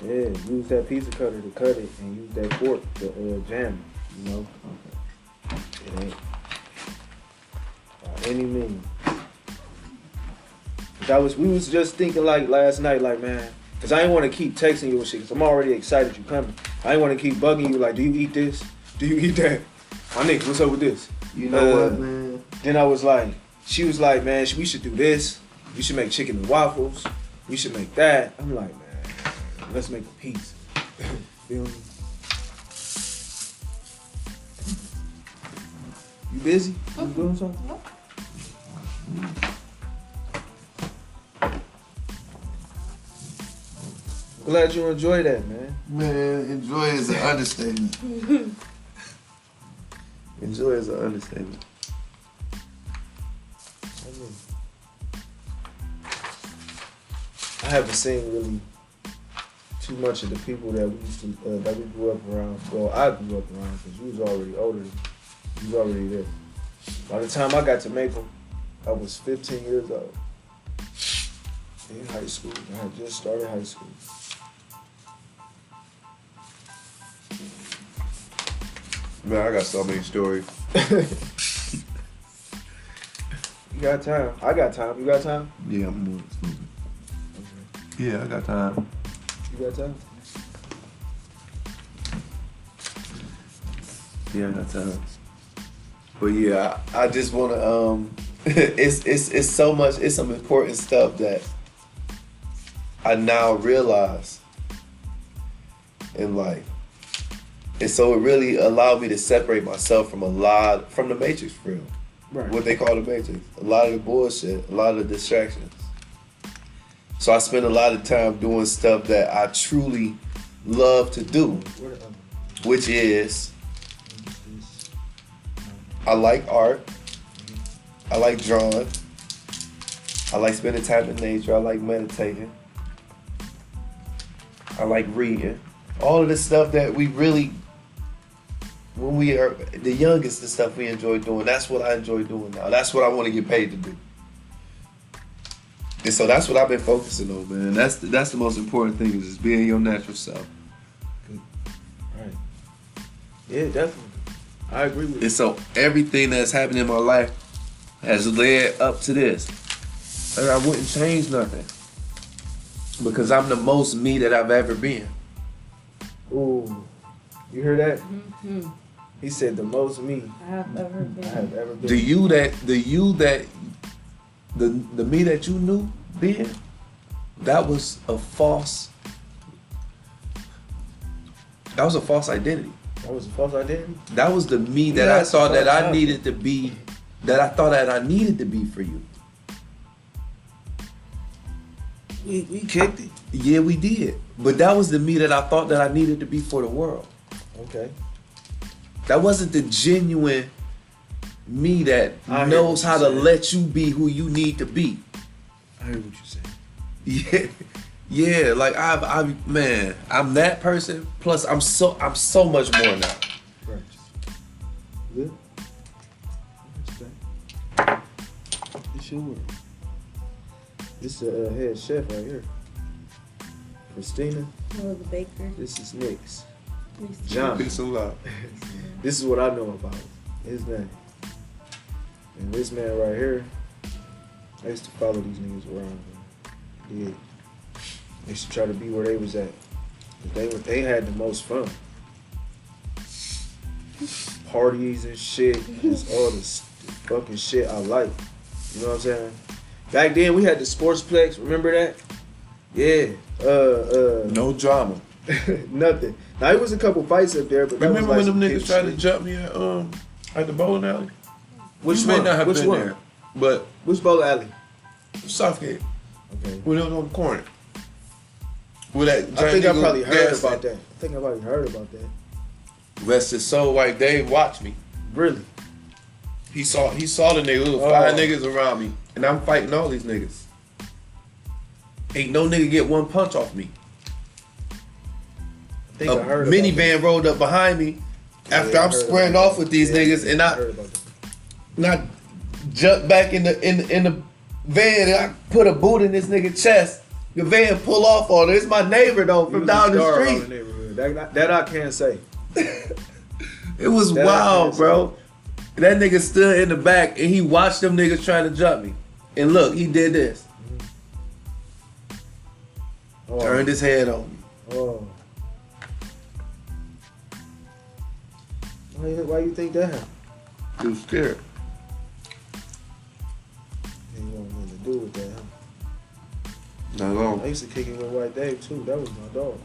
Yeah, use that pizza cutter to cut it and use that fork to jam it, you know? Okay. It ain't by any means. We was just thinking like last night, like, man, cause I didn't want to keep texting you and shit, cause I'm already excited you coming. I didn't want to keep bugging you like, do you eat this? Do you eat that? My nigga, what's up with this? You know what, man? Then I was like, she was like, man, we should do this. We should make chicken and waffles. We should make that. I'm like, man, let's make a pizza. Feel me? You busy? You doing something? Nope. Glad you enjoy that, man. Man, enjoy is an understatement. Enjoy is an understatement. I haven't seen really too much of the people that we used to that we grew up around. Well, I grew up around because you was already older. You was already there. By the time I got to Maple, I was 15 years old. In high school, I had just started high school. Man, I got so many stories. You got time. I got time. You got time? Yeah, I'm moving. Yeah, I got time. You got time? Yeah, I got time. But yeah, I just wanna it's so much, it's some important stuff that I now realize in life. And so it really allowed me to separate myself from the Matrix for real. Right. What they call the Matrix. A lot of the bullshit, a lot of the distractions. So I spend a lot of time doing stuff that I truly love to do, which is I like art, I like drawing, I like spending time in nature, I like meditating, I like reading. All of this stuff that we really, when we are the youngest, the stuff we enjoy doing, that's what I enjoy doing now. That's what I want to get paid to do. And so that's what I've been focusing on, man. That's the most important thing, is just being your natural self. Right. Yeah, definitely. I agree with you. And so everything that's happened in my life has led up to this. And I wouldn't change nothing. Because I'm the most me that I've ever been. Ooh. You hear that? Mm-hmm. He said the most me I have ever been. I have ever been. The me that you knew then, that was a false identity. That was a false identity? That was the me that I saw that I needed to be, that I thought that I needed to be for you. We kicked it. Yeah, we did. But that was the me that I thought that I needed to be for the world. Okay. That wasn't the genuine me that knows how to let you be who you need to be. I heard what you said. Yeah, like man, I'm that person. Plus, I'm so much more now. Right. Good. It's your word. This is a head chef right here. Christina. Oh, the baker. This is Nick's. Please. John. Peace and love. This is what I know about his name. And this man right here, I used to follow these niggas around. Yeah. I used to try to be where they was at. They had the most fun. Parties and shit, just all this fucking shit I like. You know what I'm saying? Back then we had the Sportsplex, remember that? Yeah. No drama. Nothing. Now it was a couple fights up there, but that Remember was like when them some niggas tried kid to jump me at the bowling alley? Which You may one? not have Which been one? there, but Which bowling alley? Southgate, Okay. when it was on the corner. With that I think I giant probably nigga heard gas about tank. that. I think I probably heard about that. Rest his soul, like Dave watched me. Really? He saw the nigga. There was 5 niggas around me, and I'm fighting all these niggas. Ain't no nigga get one punch off me. I think I A heard about that. minivan rolled up behind me after Yeah, I I'm heard squaring about off with these that. niggas, and I I heard about that. jumped back in the van, and I put a boot in this nigga's chest. The van pull off on it. It's my neighbor though You from was down a the star around street. the neighborhood. That I can't say. It was That wild, is- bro. That nigga stood in the back and he watched them niggas trying to jump me. And look, he did this. Oh. Turned his head on me. Oh. Why you think that happened? He was scared. He want nothing to do with that, huh? Not at all. I used to kick it with White Dave too. That was my dog.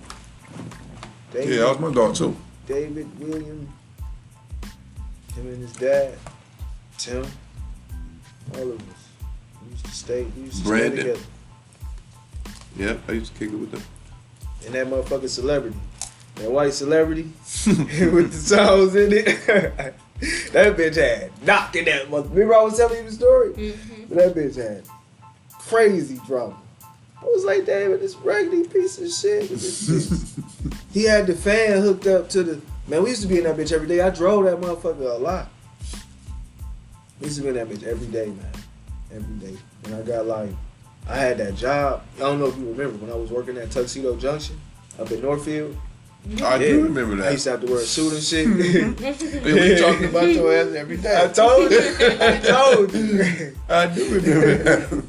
Yeah, that was my dog too. David, William, him and his dad, Tim, all of us. We used to stay Brandon. together. Yep, I used to kick it with them. And that motherfucking celebrity. That white celebrity with the songs in it. That bitch had knocking that motherfucker. Remember I was telling you the story? Mm-hmm. That bitch had crazy drama. I was like, David, this raggedy piece of shit. He had the fan hooked up to the... Man, we used to be in that bitch every day. I drove that motherfucker a lot. We used to be in that bitch every day, man. Every day. And I got like... I had that job. I don't know if you remember when I was working at Tuxedo Junction up in Northfield. I do remember I used to have to wear a suit and shit. We talking about your ass every day. I told you. I do remember that.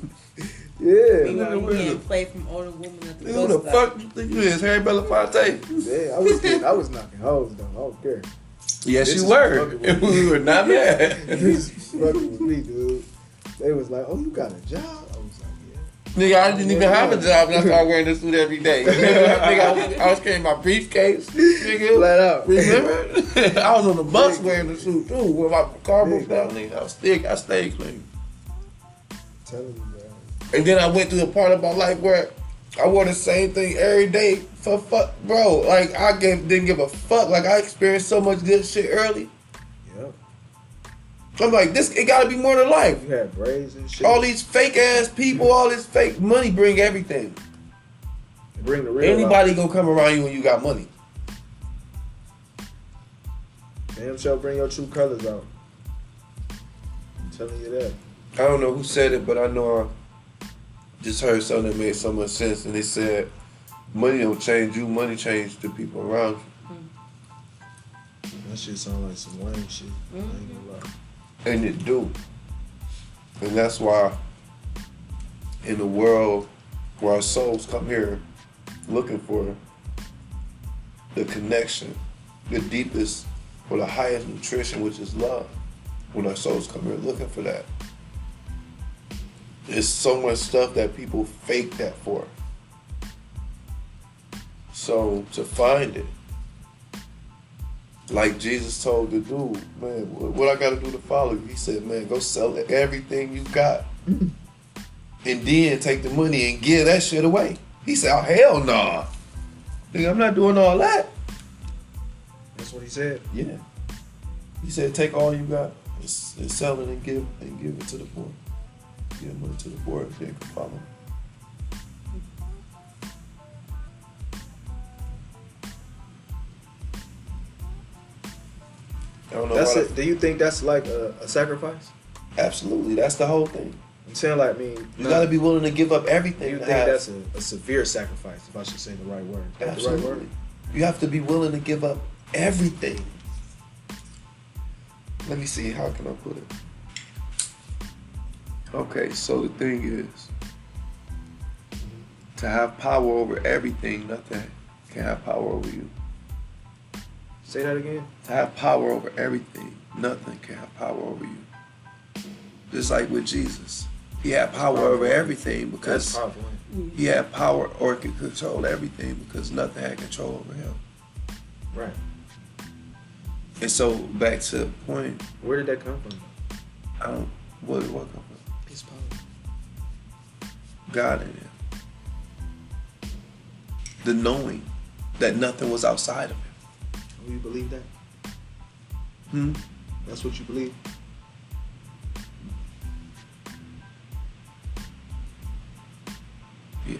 Yeah. You getting played from older women at the Who bus the stop. fuck you think you is? Harry Belafonte? Yeah, I was knocking hoes though. I don't care. Yes, This you is were. fucking with me. We were not mad. This is fucking with me, dude. They was like, "Oh, you got a job?" I was like, "Yeah." Nigga, I didn't even have a job and I started wearing this suit every day. Nigga, I was carrying my briefcase. Nigga. Flat out. Remember? I was on the bus wearing the suit too. When my car broke down, nigga, I stayed clean. Telling you, bro. And then I went through a part of my life where I wore the same thing every day for fuck, bro. Like didn't give a fuck. Like I experienced so much good shit early. Yep. I'm like, it gotta be more to life. You had braids and shit. All these fake ass people, all this fake money bring everything. Bring the real. Anybody gonna come around you when you got money. Damn sure bring your true colors out. I'm telling you that. I don't know who said it, but I know I just heard something that made so much sense. And they said, money don't change you, money change the people around you. That shit sound like some Wayne shit. I ain't gonna lie. And it do. And that's why in the world where our souls come here looking for the connection, the deepest or the highest nutrition, which is love, when our souls come here looking for that, there's so much stuff that people fake that for. So to find it, like Jesus told the dude, man, what I gotta do to follow you? He said, man, go sell everything you got and then take the money and give that shit away. He said, oh, hell nah. Nigga, I'm not doing all that. That's what he said. Yeah. He said, take all you got and sell it and give it to the poor. Give money to the poor and then come follow me. I don't know That's why it. Do you think that's like a sacrifice? Absolutely, that's the whole thing. I'm saying like, I mean, You gotta be willing to give up everything. do you to think have- that's a severe sacrifice, if I should say the right word? Is that the right Absolutely. word? You have to be willing to give up everything. Let me see, how can I put it? Okay, so the thing is, to have power over everything, nothing can have power over you. Say that again. To have power over everything, nothing can have power over you. Just like with Jesus. He had power over everything That's because powerful. he had power or could control everything because nothing had control over him. Right. And so back to the point, Where did that come from? I don't, what come from? His power. God in him. The knowing that nothing was outside of him. Oh, you believe that? That's what you believe? Yeah.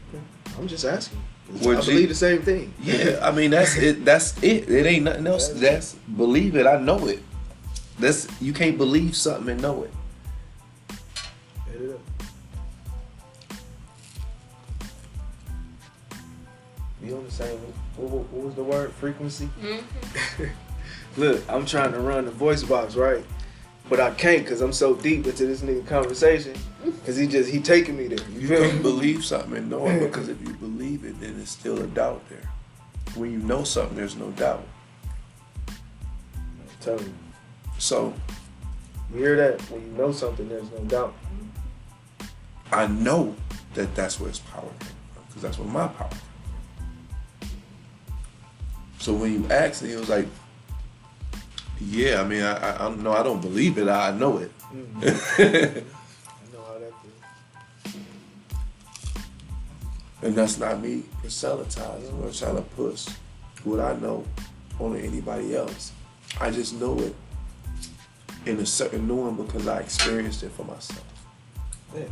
Okay. I'm just asking. 'Cause Would I you- believe the same thing. Yeah, I mean that's it. That's it. It ain't nothing else. That's believe it. I know it. That's you can't believe something and know it. Hit it up. We on the same. What was the word? Frequency. Look, I'm trying to run the voice box right, but I can't because I'm so deep into this nigga conversation. Cause he taking me there. You You feel can't me? believe something and know it because if you believe it, then there's still a doubt there. When you know something, there's no doubt. I'm telling you. So You hear that? When you know something, there's no doubt. I know that that's where its power came from because that's where my power came from. So when you asked me, it was like, yeah, I mean, I know I don't believe it. I know it. I know how that feels. And that's not me proselytizing or trying to push what I know on anybody else. I just know it in a certain knowing because I experienced it for myself. Yeah.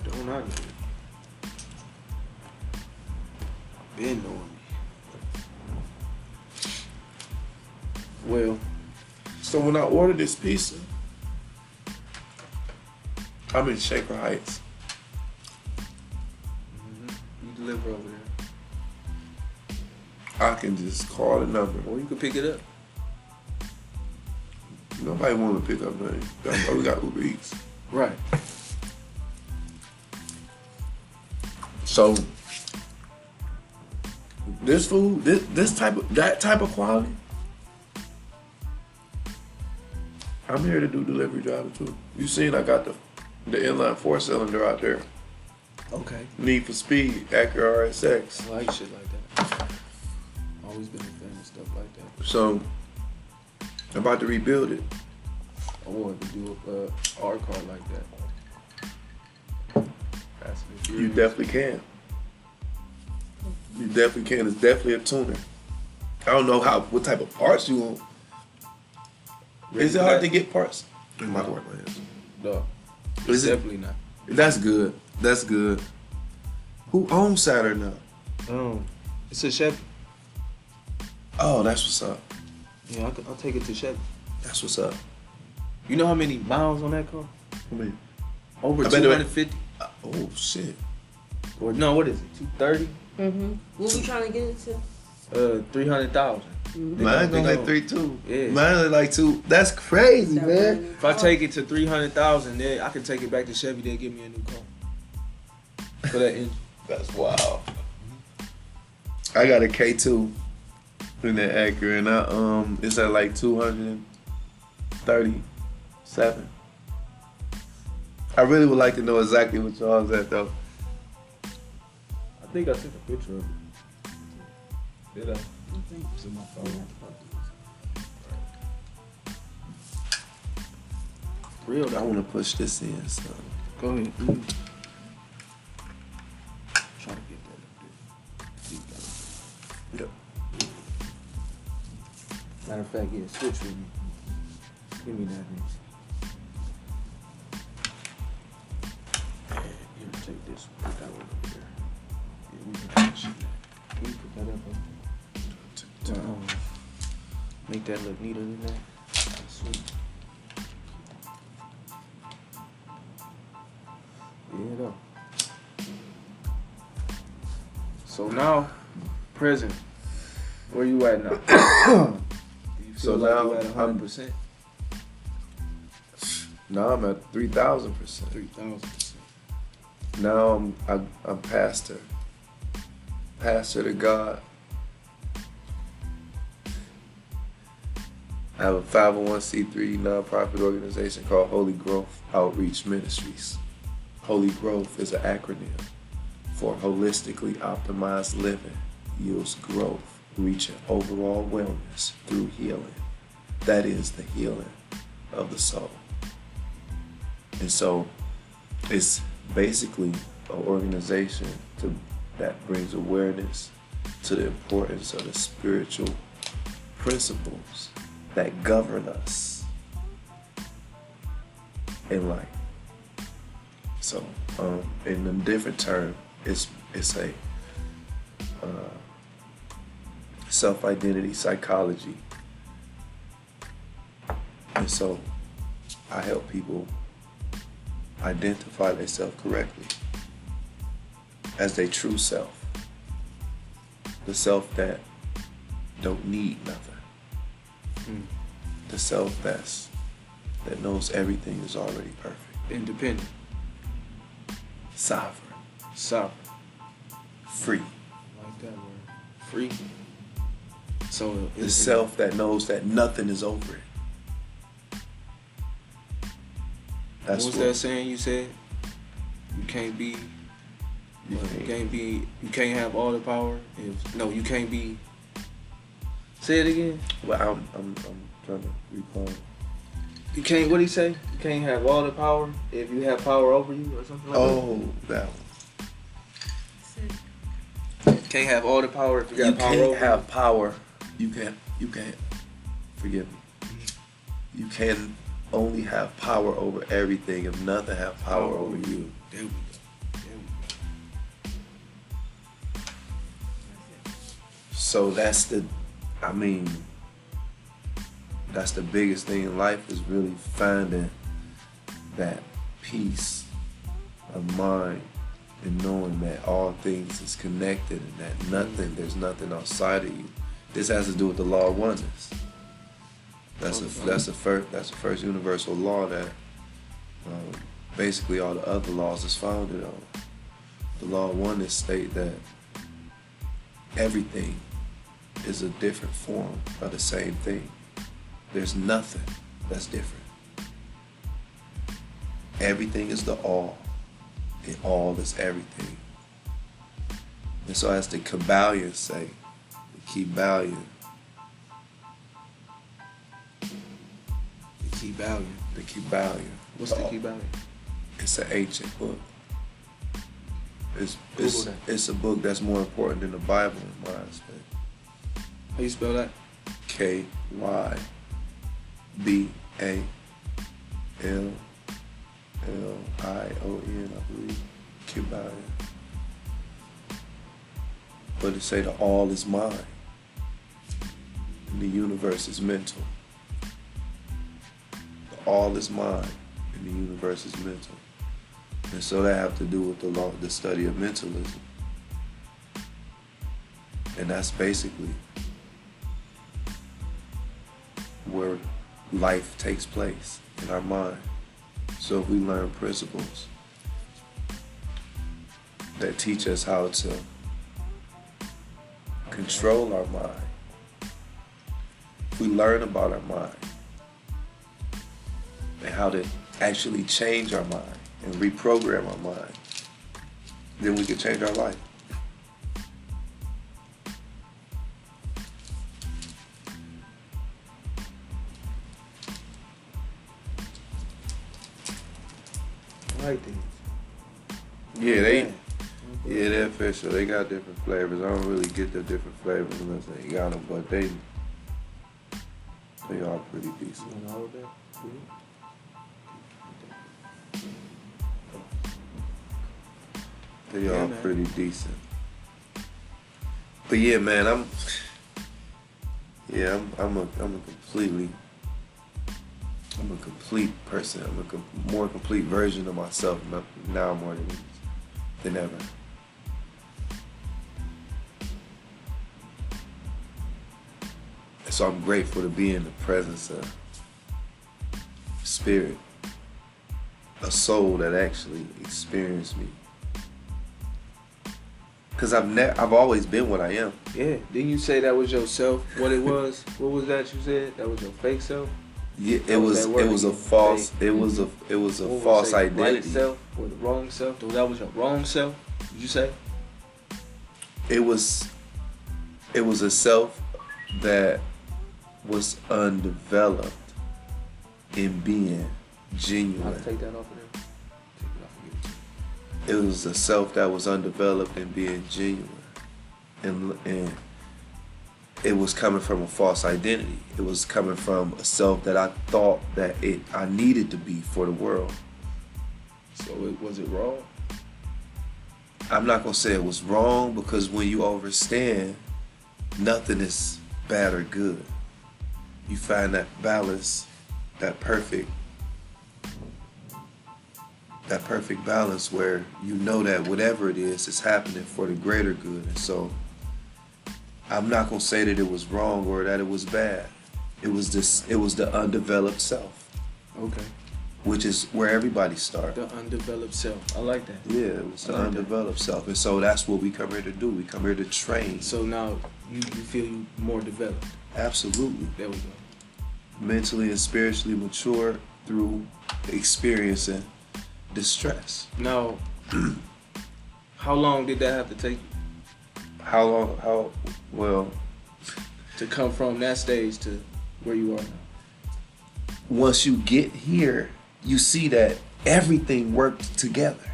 Don't I know it? Been knowing me. Well, so when I ordered this pizza, I'm in Shaker Heights. You deliver over there. I can just call the number. Or you can pick it up. Nobody want to pick up nothing. We got Uber Eats. Right. So this food, that type of quality, I'm here to do delivery driver too. You seen I got the inline 4-cylinder out there. Okay. Need for Speed, Acura RSX. I like shit like that. Always been a fan of stuff like that. So I'm about to rebuild it. I wanted to do a R car like that. Fast and You Furious. definitely can. You definitely can. It's definitely a tuner. I don't know what type of parts you want. Is it hard to get parts? I'm about to work my hands. No, Is it? definitely not. That's good. That's good. Who owns Saturn now? It's a Chevy. Oh, that's what's up. Yeah, I'll take it to Chevy. That's what's up. You know how many miles on that car? I mean, Over I bet it- 250. oh shit. Or no, what is it? 230? What we trying to get it to? 300,000. Mine gonna like 3.2. Yeah. Mine like 2. That's crazy, That man. brand new If I car. take it to 300,000, then I can take it back to Chevy. They'll give me a new car for that engine. That's wild. I got a K2 in that Acura, and it's at like 237. I really would like to know exactly what y'all's at though. I think I took a picture of it. Did I? It's in my phone. Real I though. want to push this in, so. Go ahead. Try to get that up there. Yep. Matter of fact, yeah, switch with me. Give me that. Here, take this. Put that one over there. Yeah, we can put that. Can you put that up? Make that look neater than that. Sweet. Yeah, though. So now, present. Where you at now? Do you feel So like now you at I'm- 100%? Now I'm at 3,000%. 3,000%. Now I'm pastor to God. I have a 501c3 nonprofit organization called Holy Growth Outreach Ministries. Holy Growth is an acronym for holistically optimized living yields growth, reaching overall wellness through healing. That is the healing of the soul. And so it's basically an organization that brings awareness to the importance of the spiritual principles that govern us in life. So, in a different term, it's a self-identity psychology. And so I help people identify themselves correctly as their true self. The self that don't need nothing. The self that knows everything is already perfect. Independent. Sovereign. Sovereign. Free. Like that word. Free. So The self that knows that nothing is over it. What was that saying you said? You can't be. You You can't have all the power. You can't be. Say it again. Well, I'm trying to recall. You can't. What did he say? You can't have all the power if you have power over you or something like That that. Can't have all the power if you got you power can't over have power. You can't. Forgive me. You can only have power over everything if nothing have power over you. There we go. So that's the biggest thing in life is really finding that peace of mind and knowing that all things is connected and that there's nothing outside of you. This has to do with the law of oneness. That's the first universal law that basically all the other laws is founded on. The law of oneness state that everything is a different form of the same thing. There's nothing that's different. Everything is the all, and all is everything. And so as the Kabbalions say, the Kabbalion, the Kabbalion. What's the Kabbalion? It's an ancient book. It's a book that's more important than the Bible in my aspect. How you spell that? Kybalion, I believe. Kybalion. But it say the all is mind, and the universe is mental. The all is mind, and the universe is mental. And so that have to do with the study of mentalism. And that's basically where life takes place in our mind. So if we learn principles that teach us how to control our mind, if we learn about our mind and how to actually change our mind and reprogram our mind, then we can change our life. Right then. Yeah, they're official. They got different flavors. I don't really get the different flavors unless they got them, but they are pretty decent. You know that? They Yeah, are man. pretty decent. But yeah, man, I'm a complete person. I'm a more complete version of myself now more than ever. And so I'm grateful to be in the presence of spirit, a soul that actually experienced me. Cause I've always been what I am. Yeah. Didn't you say that was yourself? What it was? What was that you said? That was your fake self? Yeah, What was that word a again? false Fake. it was a What was false it, identity. Right self or the wrong self? So that was your wrong self? Did you say? It was a self that was undeveloped in being I'll genuine. take that off of there. Take it off of YouTube. It was a self that was undeveloped in being genuine, and it was coming from a false identity. It was coming from a self that I thought that I needed to be for the world. So was it wrong? I'm not gonna say it was wrong, because when you overstand, nothing is bad or good. You find that balance, that perfect balance where you know that whatever it is happening for the greater good. And so I'm not gonna say that it was wrong or that it was bad. It was the undeveloped self, Okay. which is where everybody starts. The undeveloped self. I like that. Yeah, it was the I like that. undeveloped self. And so that's what we come here to do. We come here to train. So now you feel you more developed. Absolutely. There we go. Mentally and spiritually mature through experiencing distress. Now, how long did that have to take Well, to come from that stage to where you are now? once you get here, you see that everything worked together.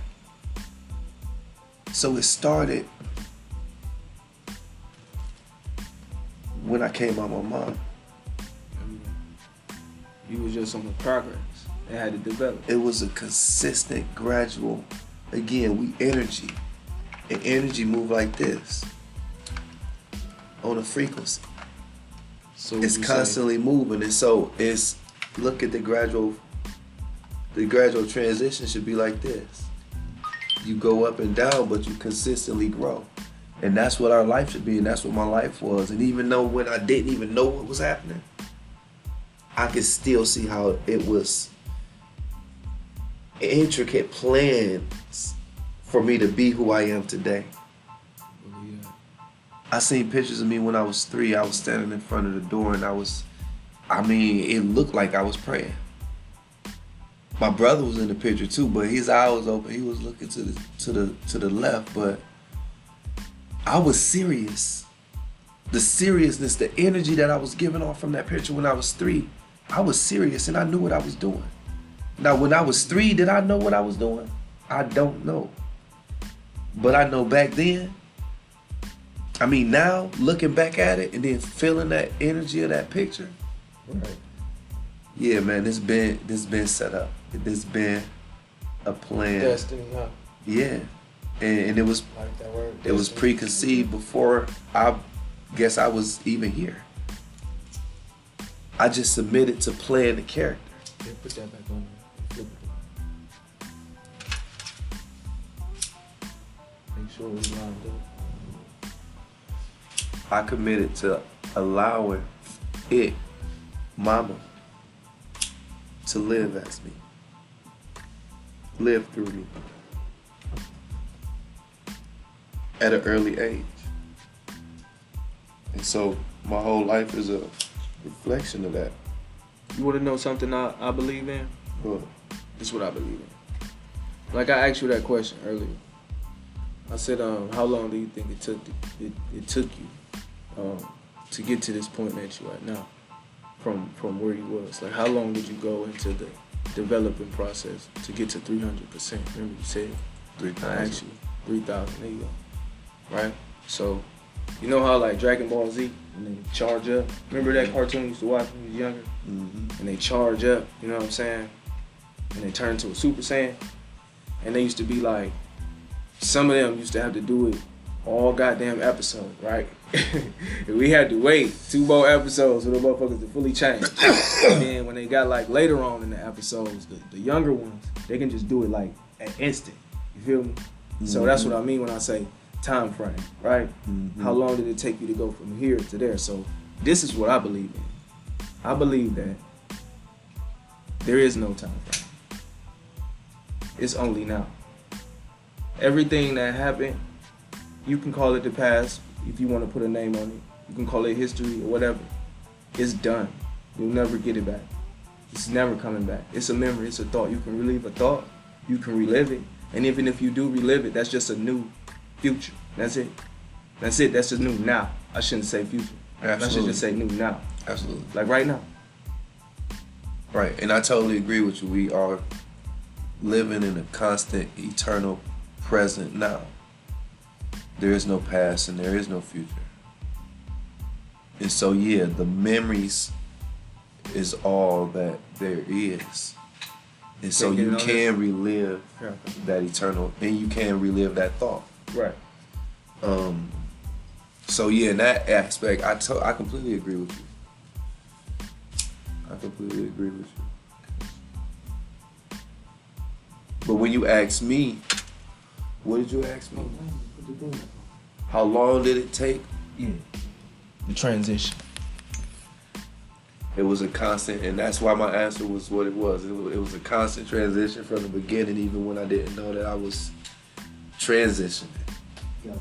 So it started when I came out my mom. You was just on the progress. It had to develop. It was a consistent, gradual, again, we energy. And energy move like this on a frequency. So It's would you say- constantly moving, and so look at the gradual transition should be like this. You go up and down, but you consistently grow. And that's what our life should be, and that's what my life was. And even though when I didn't even know what was happening, I could still see how it was intricate plans for me to be who I am today. Believe that. I seen pictures of me when I was 3. I was standing in front of the door, and it looked like I was praying. My brother was in the picture too, but his eye was open. He was looking to the left, but I was serious. The seriousness, the energy that I was giving off from that picture when I was 3, I was serious and I knew what I was doing. Now, when I was 3, did I know what I was doing? I don't know. But I know back then, now, looking back at it and then feeling that energy of that picture, Right. yeah, man, this been set up. This been a plan. Destiny, huh? Yeah. And it was Like that word. it was destiny. preconceived before I guess I was even here. I just submitted to playing the character. Yeah, put that back on there. Flip it. Make sure we lined up. I committed to allowing it, mama, to live as me. Live through me. At an early age. And so my whole life is a reflection of that. You want to know something I believe in? But This is what I believe in. Like I asked you that question earlier. I said, how long do you think it took you to get to this point that you're at now, from where you was? Like, how long did you go into the developing process to get to 300%? Remember you said 3,000. I asked you 3,000. There you go. Right. So, you know how like Dragon Ball Z and they charge up. Remember that cartoon you used to watch when you was younger? Mm-hmm. And they charge up. You know what I'm saying? And they turn into a Super Saiyan. And they used to be like, some of them used to have to do it all goddamn episode, right? And we had to wait 2 more episodes for the motherfuckers to fully change. And then when they got like later on in the episodes, the younger ones, they can just do it like an instant. You feel me? So that's what I mean when I say time frame, right? Mm-hmm. How long did it take you to go from here to there? So this is what I believe in. I believe that there is no time frame. It's only now. Everything that happened, you can call it the past if you want to put a name on it. You can call it history or whatever. It's done. You'll never get it back. It's never coming back. It's a memory. It's a thought. You can relive a thought. You can relive it. And even if you do relive it, that's just a new future. That's it. That's it. That's just new now. I shouldn't say future. I should Absolutely. just say new now. Absolutely. Like right now. Right. And I totally agree with you. We are living in a constant, eternal present now. There is no past and there is no future. And so yeah, the memories is all that there is. And so you can relive Yeah. that eternal, and you can relive that thought. Right. So yeah, in that aspect, I completely agree with you. I completely agree with you. But when you ask me, what did you ask me? How long did it take? Yeah. The transition. It was a constant, and that's why my answer was what it was. It was a constant transition from the beginning, even when I didn't know that I was transitioning. Gotcha.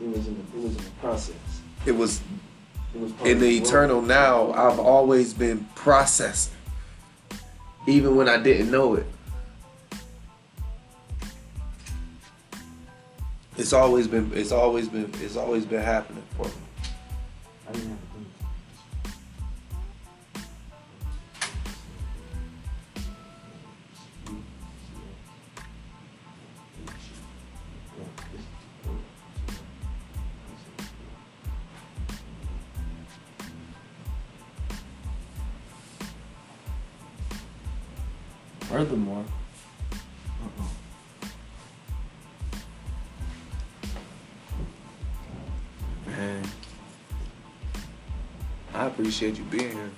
It was in the process. It was It was part in of the growth. eternal now. I've always been processing, even when I didn't know it. It's always been happening for me. I didn't have to do it. Furthermore, man, I appreciate you being here.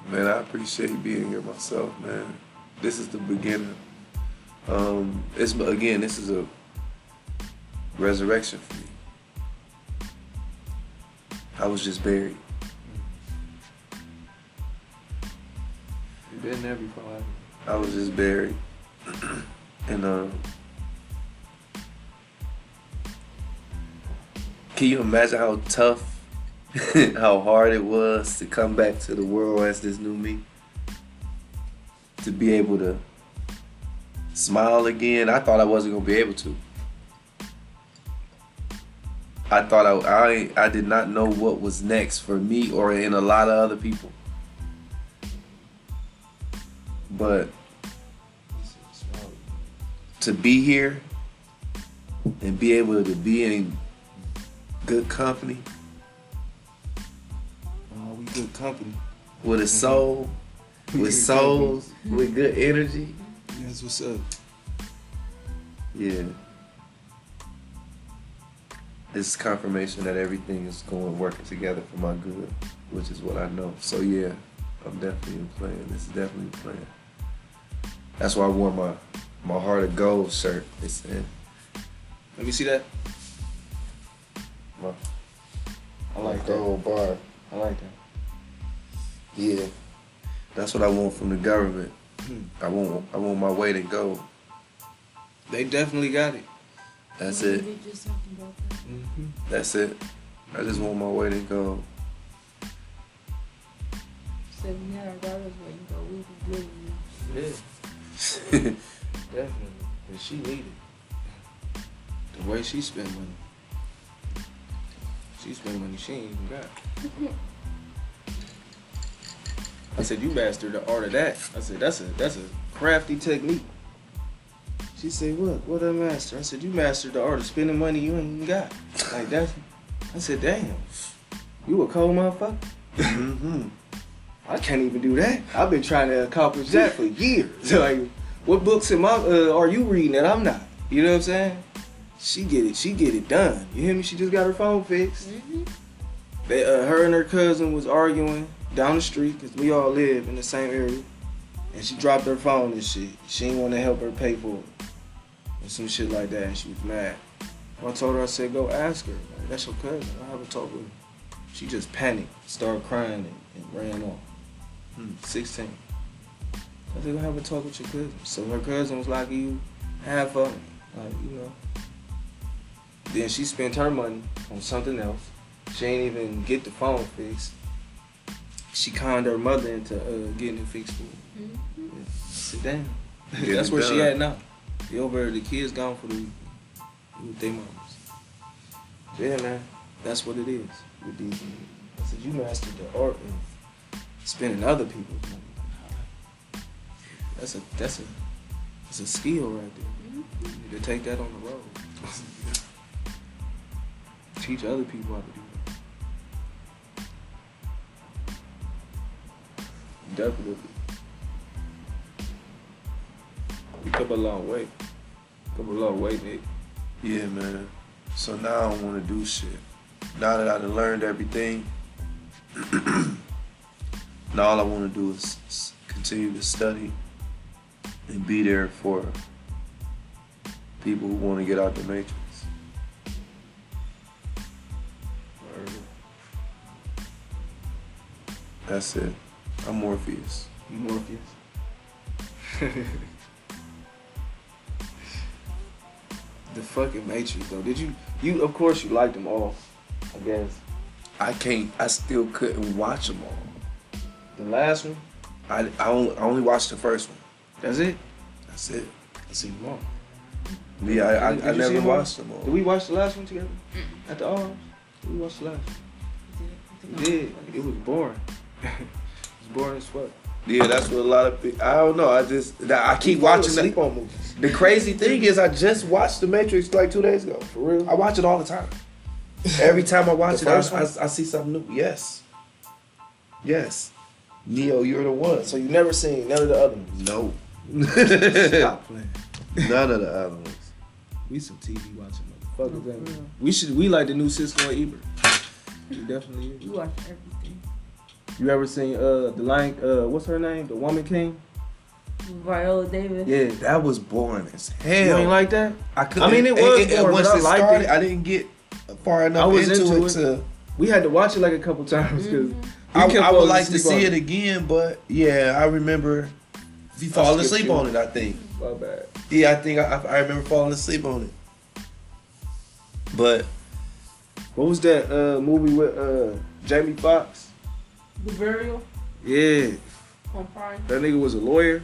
Man, I appreciate being here myself, man. This is the beginning. This is a resurrection for me. I was just buried. You've been there before, haven't you? I was just buried. And can you imagine how tough, how hard it was to come back to the world as this new me? To be able to smile again. I thought I wasn't gonna be able to. I thought I did not know what was next for me or in a lot of other people. But to be here and be able to be in good company Oh, we good company. with a soul, with souls, with good energy. That's what's up. Yeah. It's confirmation that everything is working together for my good, which is what I know. So yeah, I'm definitely playing. This is definitely playing. That's why I wore my Heart of Gold shirt. It's in. Let me see that. My I like that. gold bar. I like that. Yeah. That's what I want from the government. I want my weight in gold. They definitely got it. That's We it. were just talking about that. Mm-hmm. That's it. I just want my weight in gold. Said we had our daughters waiting, but we be living now. Yeah, definitely. And she needed the way she spent money. She spent money she ain't even got. I said, you mastered the art of that. I said, that's a crafty technique. She said, what I master? I said, you mastered the art of spending money you ain't even got. Like that. I said, damn, you a cold motherfucker. Mm-hmm. I can't even do that. I've been trying to accomplish that for years. Like, what books are you reading that I'm not? You know what I'm saying? She get it done. You hear me? She just got her phone fixed. Mm-hmm. Her and her cousin was arguing down the street because we all live in the same area, and she dropped her phone and shit. She didn't want to help her pay for it and some shit like that, and she was mad. I told her, I said, go ask her. Like, that's your cousin. I haven't talked with her. She just panicked, started crying, and ran off. 16. I said, go have a talk with your cousin. So her cousin was like, you have fun. Like, you know. Then she spent her money on something else. She ain't even get the phone fixed. She conned her mother into getting it fixed for her. Mm-hmm. Yeah. I said, damn. Get That's it where she done. at now. They over there, the kids gone for the weekend. With their mamas. Yeah, man. That's what it is with these. I said, you mastered the art of spending other people's money. That's a skill right there. You need to take that on the road. Teach other people how to do that. Definitely. You come a long way. Nick. Yeah, man. So now I don't want to do shit. Now that I done learned everything, now all I want to do is continue to study and be there for people who want to get out the matrix. That's it. I'm Morpheus. You Morpheus. The fucking Matrix though. Did you of course you liked them all, I guess. I still couldn't watch them all. The last one, I only watched the first one. that's it. That's it. I seen them all. Yeah, I Did you see never them all? watched them all. Did we watch the last one together? At the Arms? We watched the last one. We did. It was boring. It was boring as fuck. Yeah, that's what a lot of people. I don't know. I keep We fall watching asleep that. on movies. The crazy thing is, I just watched The Matrix like 2 days ago. For real? I watch it all the time. Every time I watch The it, first I one? see something new. Yes. Neo, you're the one. So you never seen none of the other ones? No. Stop playing. None of the other ones. We some TV watching motherfuckers. ain't we? We like the new Cisco and Ebert. We definitely is. You watch everything. You ever seen the Lion? What's her name? The Woman King. Viola Davis. Yeah. That was boring as You hell. ain't like that? I couldn't. I mean, it was boring, once but I it liked started, it. I didn't get far I enough was into into it to. We had to watch it like a couple times because I would like to see it again, but yeah, I remember falling skipped asleep you. on it. I think. My bad. Yeah, I think I remember falling asleep on it. But What was that movie with Jamie Foxx? The Burial Yeah, on Prime. that nigga was a lawyer.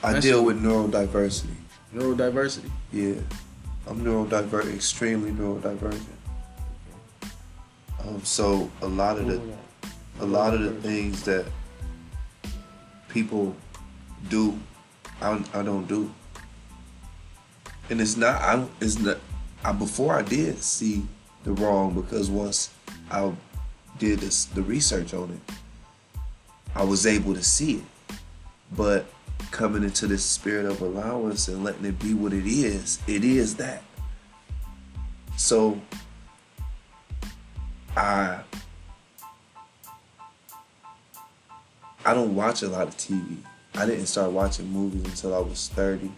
I That's deal a- with neurodiversity. Neurodiversity. Yeah, I'm neurodivergent, extremely neurodivergent. So a lot of the things that people do, I don't do. And it's not. Before I did see the wrong, because once I did the research on it, I was able to see it. But coming into this spirit of allowance and letting it be what it is that. So I don't watch a lot of TV. I didn't start watching movies until I was 30.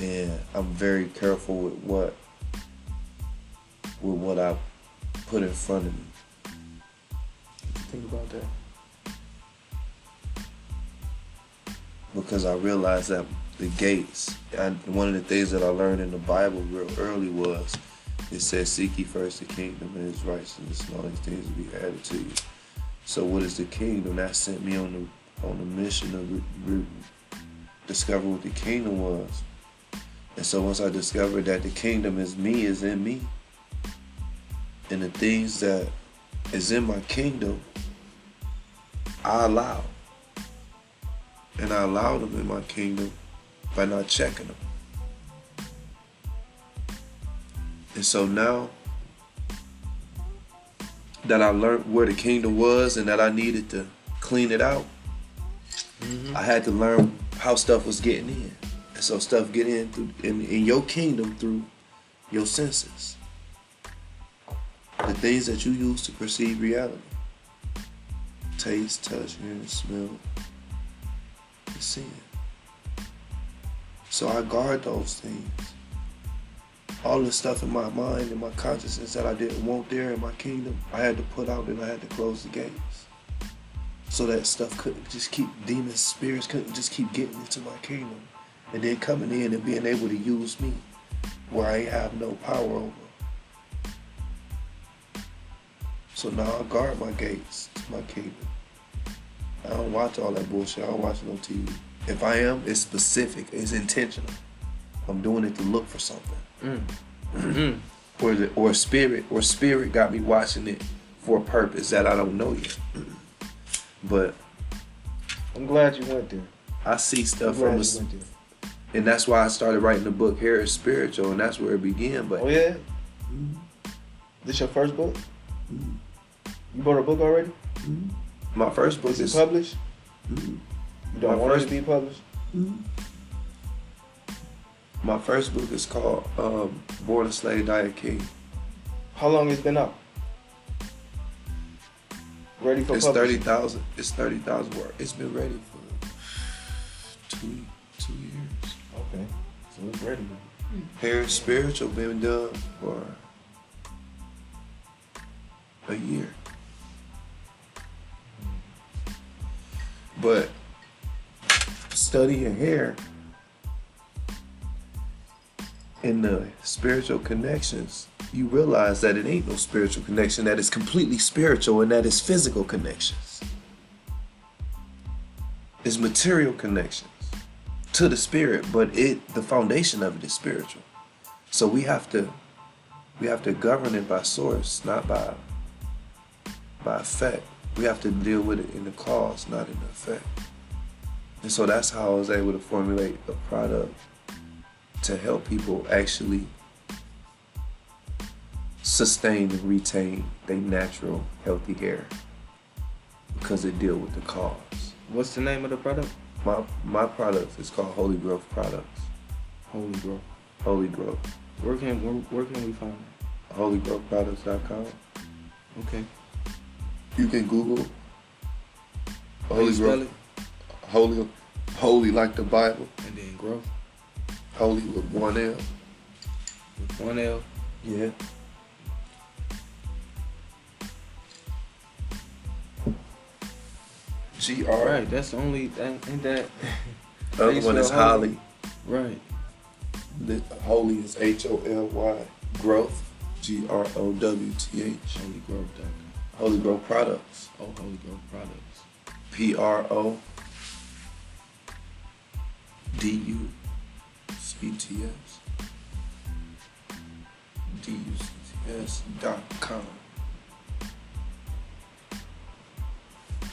And I'm very careful with what I put in front of me. Think about that. Because I realized that the gates, and one of the things that I learned in the Bible real early was, it says, seek ye first the kingdom and his righteousness, and all these things will be added to you. So what is the kingdom? That sent me on the mission of discover what the kingdom was. And so once I discovered that the kingdom is in me, and the things that is in my kingdom, I allow. And I allow them in my kingdom by not checking them. And so now that I learned where the kingdom was and that I needed to clean it out, I had to learn how stuff was getting in. And so stuff get in in your kingdom through your senses. The things that you use to perceive reality. Taste, touch, hear, smell, and see. So I guard those things. All the stuff in my mind and my consciousness that I didn't want there in my kingdom, I had to put out and I had to close the gates. So that stuff couldn't just keep, demons, spirits couldn't just keep getting into my kingdom. And then coming in and being able to use me where I ain't have no power over. So now I guard my gates to my kingdom. I don't watch all that bullshit. I don't watch no TV. If I am, it's specific. It's intentional. I'm doing it to look for something. Or spirit got me watching it for a purpose that I don't know yet. But I'm glad you went there. I see stuff I'm glad from you went there. and that's why I started writing the book Hair is Spiritual, and that's where it began. But Oh yeah? This your first book? You bought a book already? my first book Is it is published? You don't My want it first- to be published? my first book is called Born a Slave, Die a King. How long it's been out? Ready for It's publishing? 30,000. It's 30,000 words. It's been ready for two years. Okay. So it's ready. Hair is Spiritual been done for a year. But studying hair and the spiritual connections, you realize that it ain't no spiritual connection, that it's completely spiritual, and that it's physical connections. It's material connections to the spirit, but the foundation of it is spiritual. So we have to govern it by source, not by effect. We have to deal with it in the cause, not in the effect. And so that's how I was able to formulate a product to help people actually sustain and retain their natural, healthy hair, because it deal with the cause. What's the name of the product? My product is called Holy Growth Products. Holy Growth. Holy Growth. Where can we find it? HolyGrowthProducts.com. Okay. You can Google How you Holy spell Growth. it? Holy like the Bible. And then growth Holy with one L. with one L. Yeah. GR. Right. That's the only thing. Ain't that? The other one is spell Holly. Right. The Holy is HOLY. Growth. GROWTH. Holy growth. Holy Growth Products. Oh, Holy Growth products. PRODUCTS.com.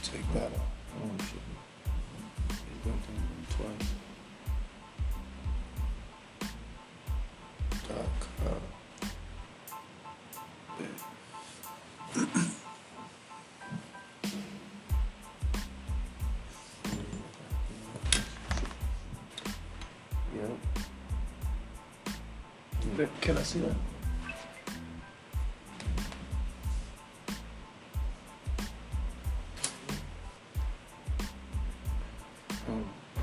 Take that off. Oh shit. It's going to twice. .com. Yep. Can I see that?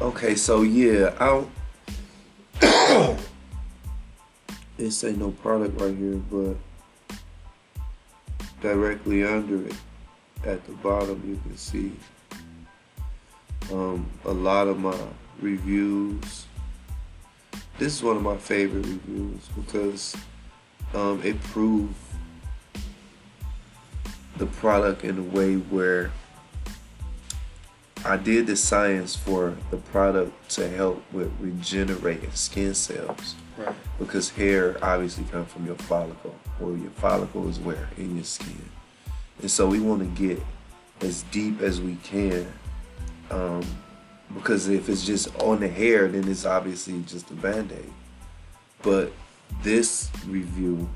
Okay, so yeah, it ain't no product right here, but directly under it, at the bottom, you can see a lot of my reviews. This is one of my favorite reviews because it proved the product in a way where I did the science for the product to help with regenerating skin cells. Right. Because hair obviously comes from your follicle, or your follicle is where? In your skin. And so we want to get as deep as we can, because if it's just on the hair, then it's obviously just a band-aid. But this review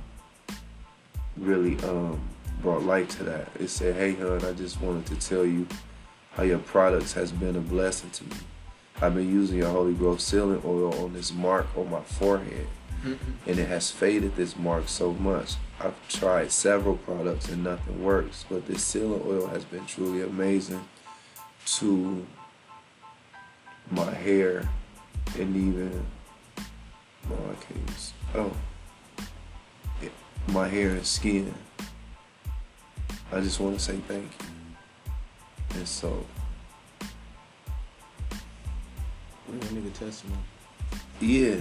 really brought light to that. It said, hey hon, I just wanted to tell you how your products has been a blessing to me. I've been using your Holy Growth Sealing Oil on this mark on my forehead, and it has faded this mark so much. I've tried several products and nothing works, but this sealing oil has been truly amazing to my hair and even, no, I can't use, my hair and skin. I just want to say thank you. And so, Real nigga testimony. yeah,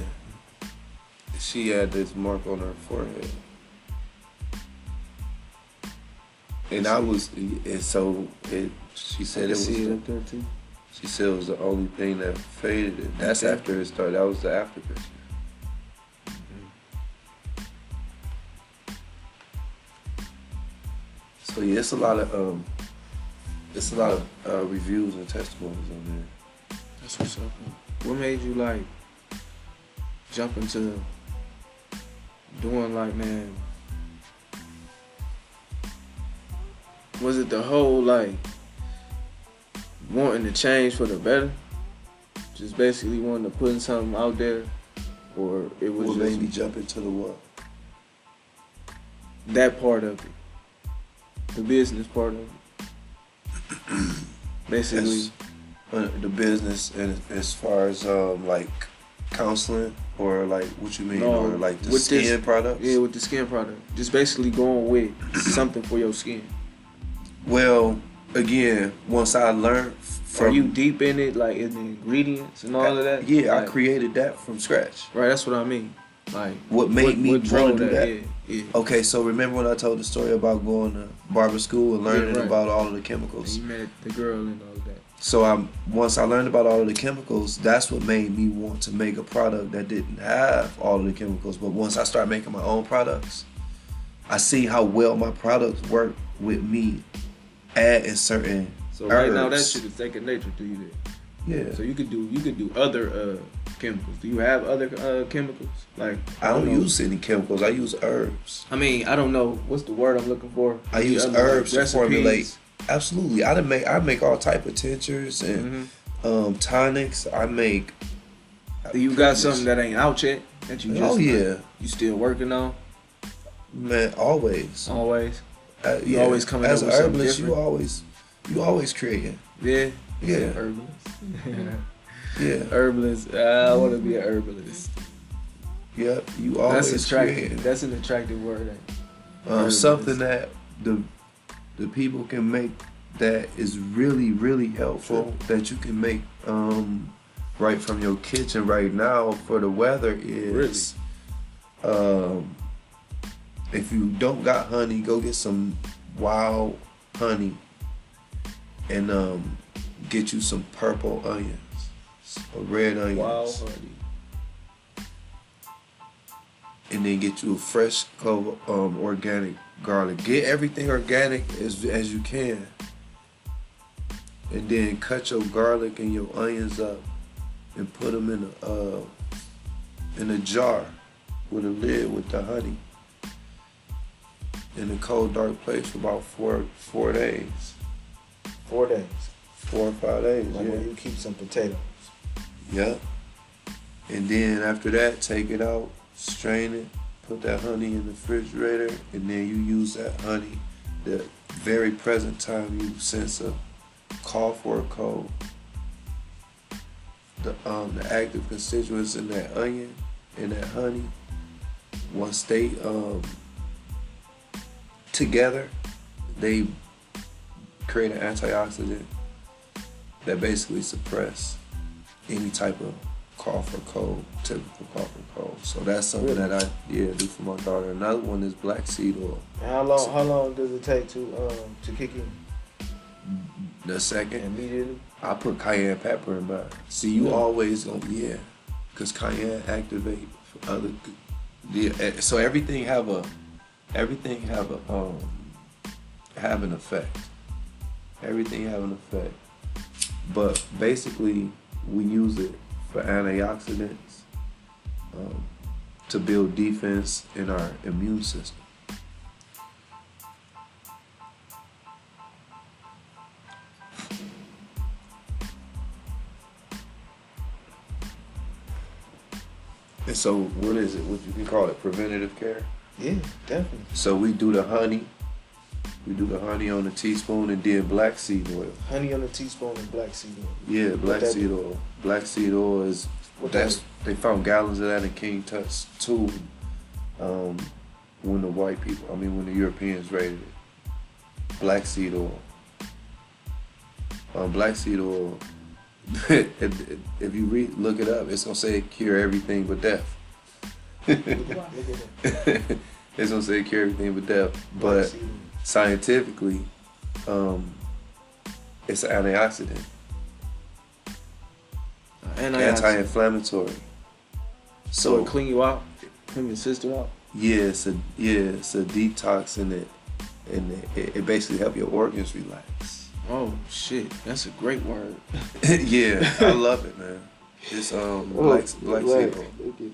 she had this mark on her forehead. And I was, and so she said it was, see it up there too. she said it was the only thing that faded it. That's Okay. after it started, that was the after picture. So yeah, it's a lot of reviews and testimonies on there. That's what's up. What made you like jump into doing like, man? Was it the whole like wanting to change for the better? Just basically wanting to put something out there, or it was What just made me jump into the what? that part of it, the business part of it? Basically, The business, and as far as like counseling, or like what you mean, No, or like the with skin this- products? yeah, with the skin product. Just basically going with something for your skin. Well, again, once I learned Are you deep in it, like in the ingredients and all of that? Yeah, Like, I created that from scratch. Right, that's what I mean. Like What made me want to drove do that? Yeah, yeah. Okay, so remember when I told the story about going to barber school and learning Yeah, right. about all of the And chemicals? you met the girl and all of that. So once I learned about all of the chemicals, that's what made me want to make a product that didn't have all of the chemicals. But once I started making my own products, I see how well my products work with me adding certain So right now that herbs. shit is second nature to you. Then. Yeah. So you could do other chemicals. Do you have other chemicals? Like I don't know. use any chemicals. I use herbs. I mean, I don't know what's the word I'm looking for. I use Other, herbs to recipes? formulate. Absolutely. I make all type of tinctures and tonics. I make. Do you got something that ain't out yet that you just Oh yeah, you still working on? man. Always. Always. You always coming as up an with something herbalist, different. you always creating. Yeah. Yeah. Herbalist. Yeah. Herbalist. I want to be an herbalist. Yep. You always That's attractive. creating. That's an attractive word. Herbalist. Something that the people can make that is really, really helpful that you can make right from your kitchen right now for the weather is if you don't got honey, go get some wild honey and get you some purple onions or red onions. Wild honey. And then get you a fresh clove organic garlic. Get everything organic as you can. And then cut your garlic and your onions up and put them in a jar with a lid with the honey in a cold dark place for about 4 days. 4 days. 4 or 5 days. Like yeah. when you keep some potatoes. Yep. And then after that, take it out, strain it, put that honey in the refrigerator, and then you use that honey the very present time you sense a cough or a cold. The active constituents in that onion and that honey, once they together, they create an antioxidant that basically suppress any type of cough or cold, typical cough or cold. So that's something that I do for my daughter. Another one is black seed oil. How long does it take to kick in? The second, Immediately. I put cayenne pepper in mine. See, you always gonna because cayenne activate other. So everything have an effect. Everything have an effect. But basically, we use it for antioxidants to build defense in our immune system. And so, what is it? What you can call it? Preventative care. Yeah, definitely. So we do the honey. We do the honey on a teaspoon and then black seed oil. Honey on a teaspoon and black seed oil. Yeah, black seed oil. Black seed oil is they found gallons of that in King Tut's too. When the Europeans raided it. Black seed oil. Black seed oil. If you look it up, it's gonna say it cure everything but death. Look at that. It's gonna say it cure everything but death, but scientifically, it's an antioxidant, anti-inflammatory. So it clean you out, clean your system out. Yeah, it's a detox in it, and it basically help your organs relax. Oh shit, that's a great word. Yeah, I love it, man. It's black seed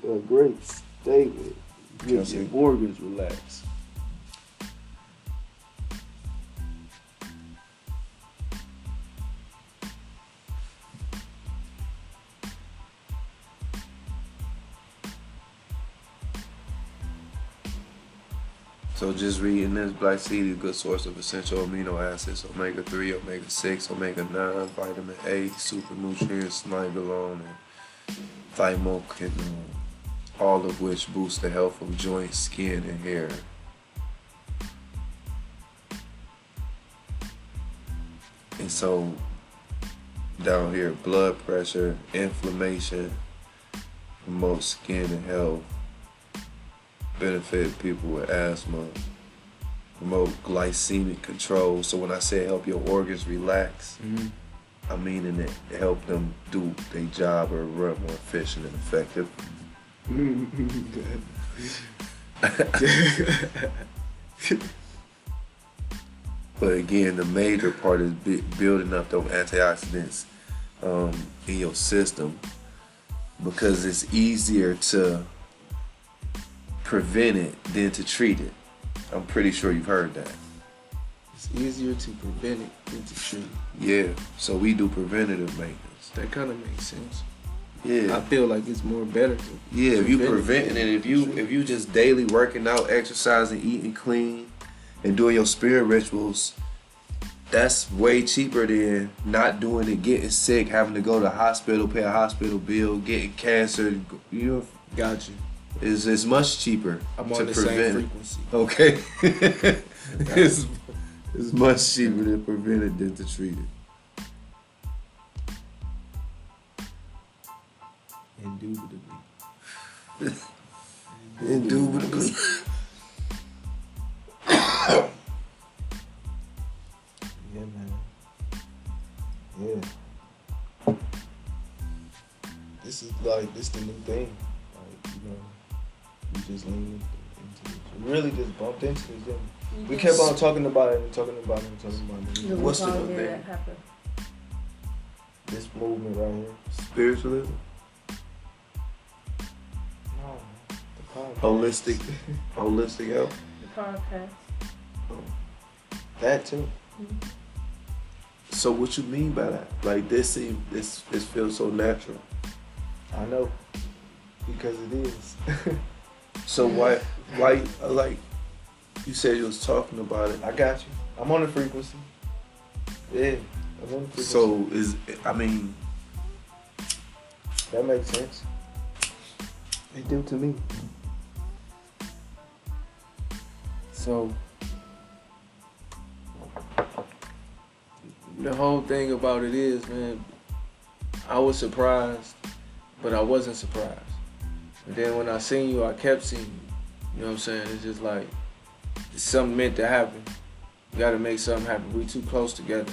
oil. A great statement. Gives your organs relax. So just reading this, black seed is a good source of essential amino acids, omega-3, omega-6, omega-9, vitamin A, super nutrients, nigrogen, and thymoquinone, all of which boost the health of joints, skin, and hair. And so down here, blood pressure, inflammation, promote skin and health, benefit people with asthma, promote glycemic control. So when I say help your organs relax, I mean in it help them do their job or run more efficient and effective. But again, the major part is building up those antioxidants in your system, because it's easier to prevent it than to treat it. I'm pretty sure you've heard that. It's easier to prevent it than to treat it. Yeah, so we do preventative maintenance. That kind of makes sense. Yeah, I feel like it's more better to if you preventing it, if you just daily working out, exercising, eating clean, and doing your spirit rituals, that's way cheaper than not doing it, getting sick, having to go to the hospital, pay a hospital bill, getting cancer. You know, Got you. it's much cheaper I'm to on the prevent same it. frequency. Okay, it's much cheaper to prevent it than to treat it. Indubitably. Indubitably. Yeah, man. Yeah. This is the new thing. Like, you know, we just leaned into it. We really just bumped into this, didn't we? We kept on talking about it and talking about it and talking about it. What's the new thing? That happened. This movement right here. Spiritualism, No, the podcast. holistic health. The podcast. That too. So what you mean by that? Like this feels so natural. I know. Because it is. So why like you said you was talking about it. I got you. I'm on the frequency. Yeah, I'm on the frequency. So that makes sense. It do to me. So the whole thing about it is, man, I was surprised, but I wasn't surprised. And then when I seen you, I kept seeing you. You know what I'm saying? It's just like, it's something meant to happen. You gotta make something happen. We too close together.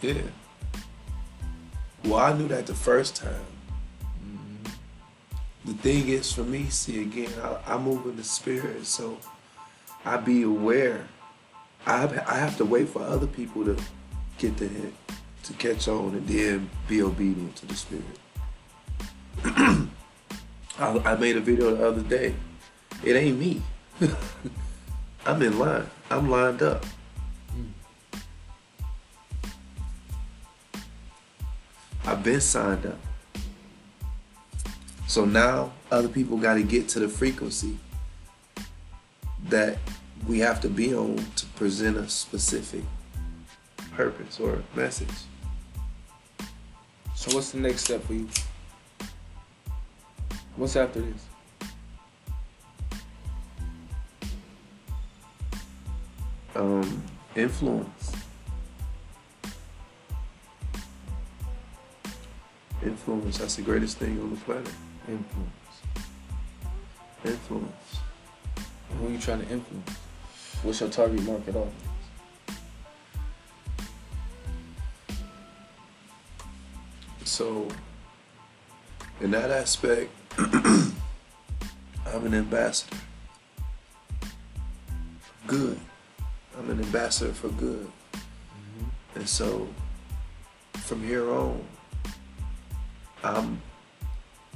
yeah. Well, I knew that the first time. The thing is, for me, see, again, I move in the spirit, so I be aware. I have to wait for other people to get the hint, to catch on, and then be obedient to the spirit. I made a video the other day. It ain't me. I'm in line. I'm lined up. I've been signed up. So now other people got to get to the frequency that we have to be on to present a specific purpose or message. So what's the next step for you? What's after this? Influence. Influence, that's the greatest thing on the planet. Influence. Influence. Who you trying to influence? What's your target market audience? So, in that aspect, I'm an ambassador. Good. I'm an ambassador for good. And so, from here on,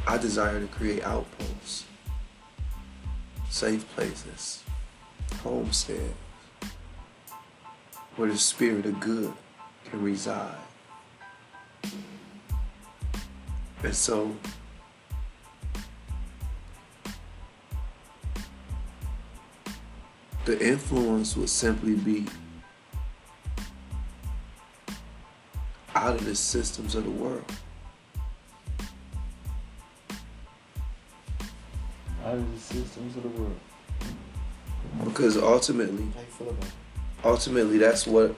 I desire to create outposts, safe places, homesteads, where the spirit of good can reside. And so, the influence would simply be out of the systems of the world. Out of the systems of the world. Because ultimately, How you feel about it? ultimately that's what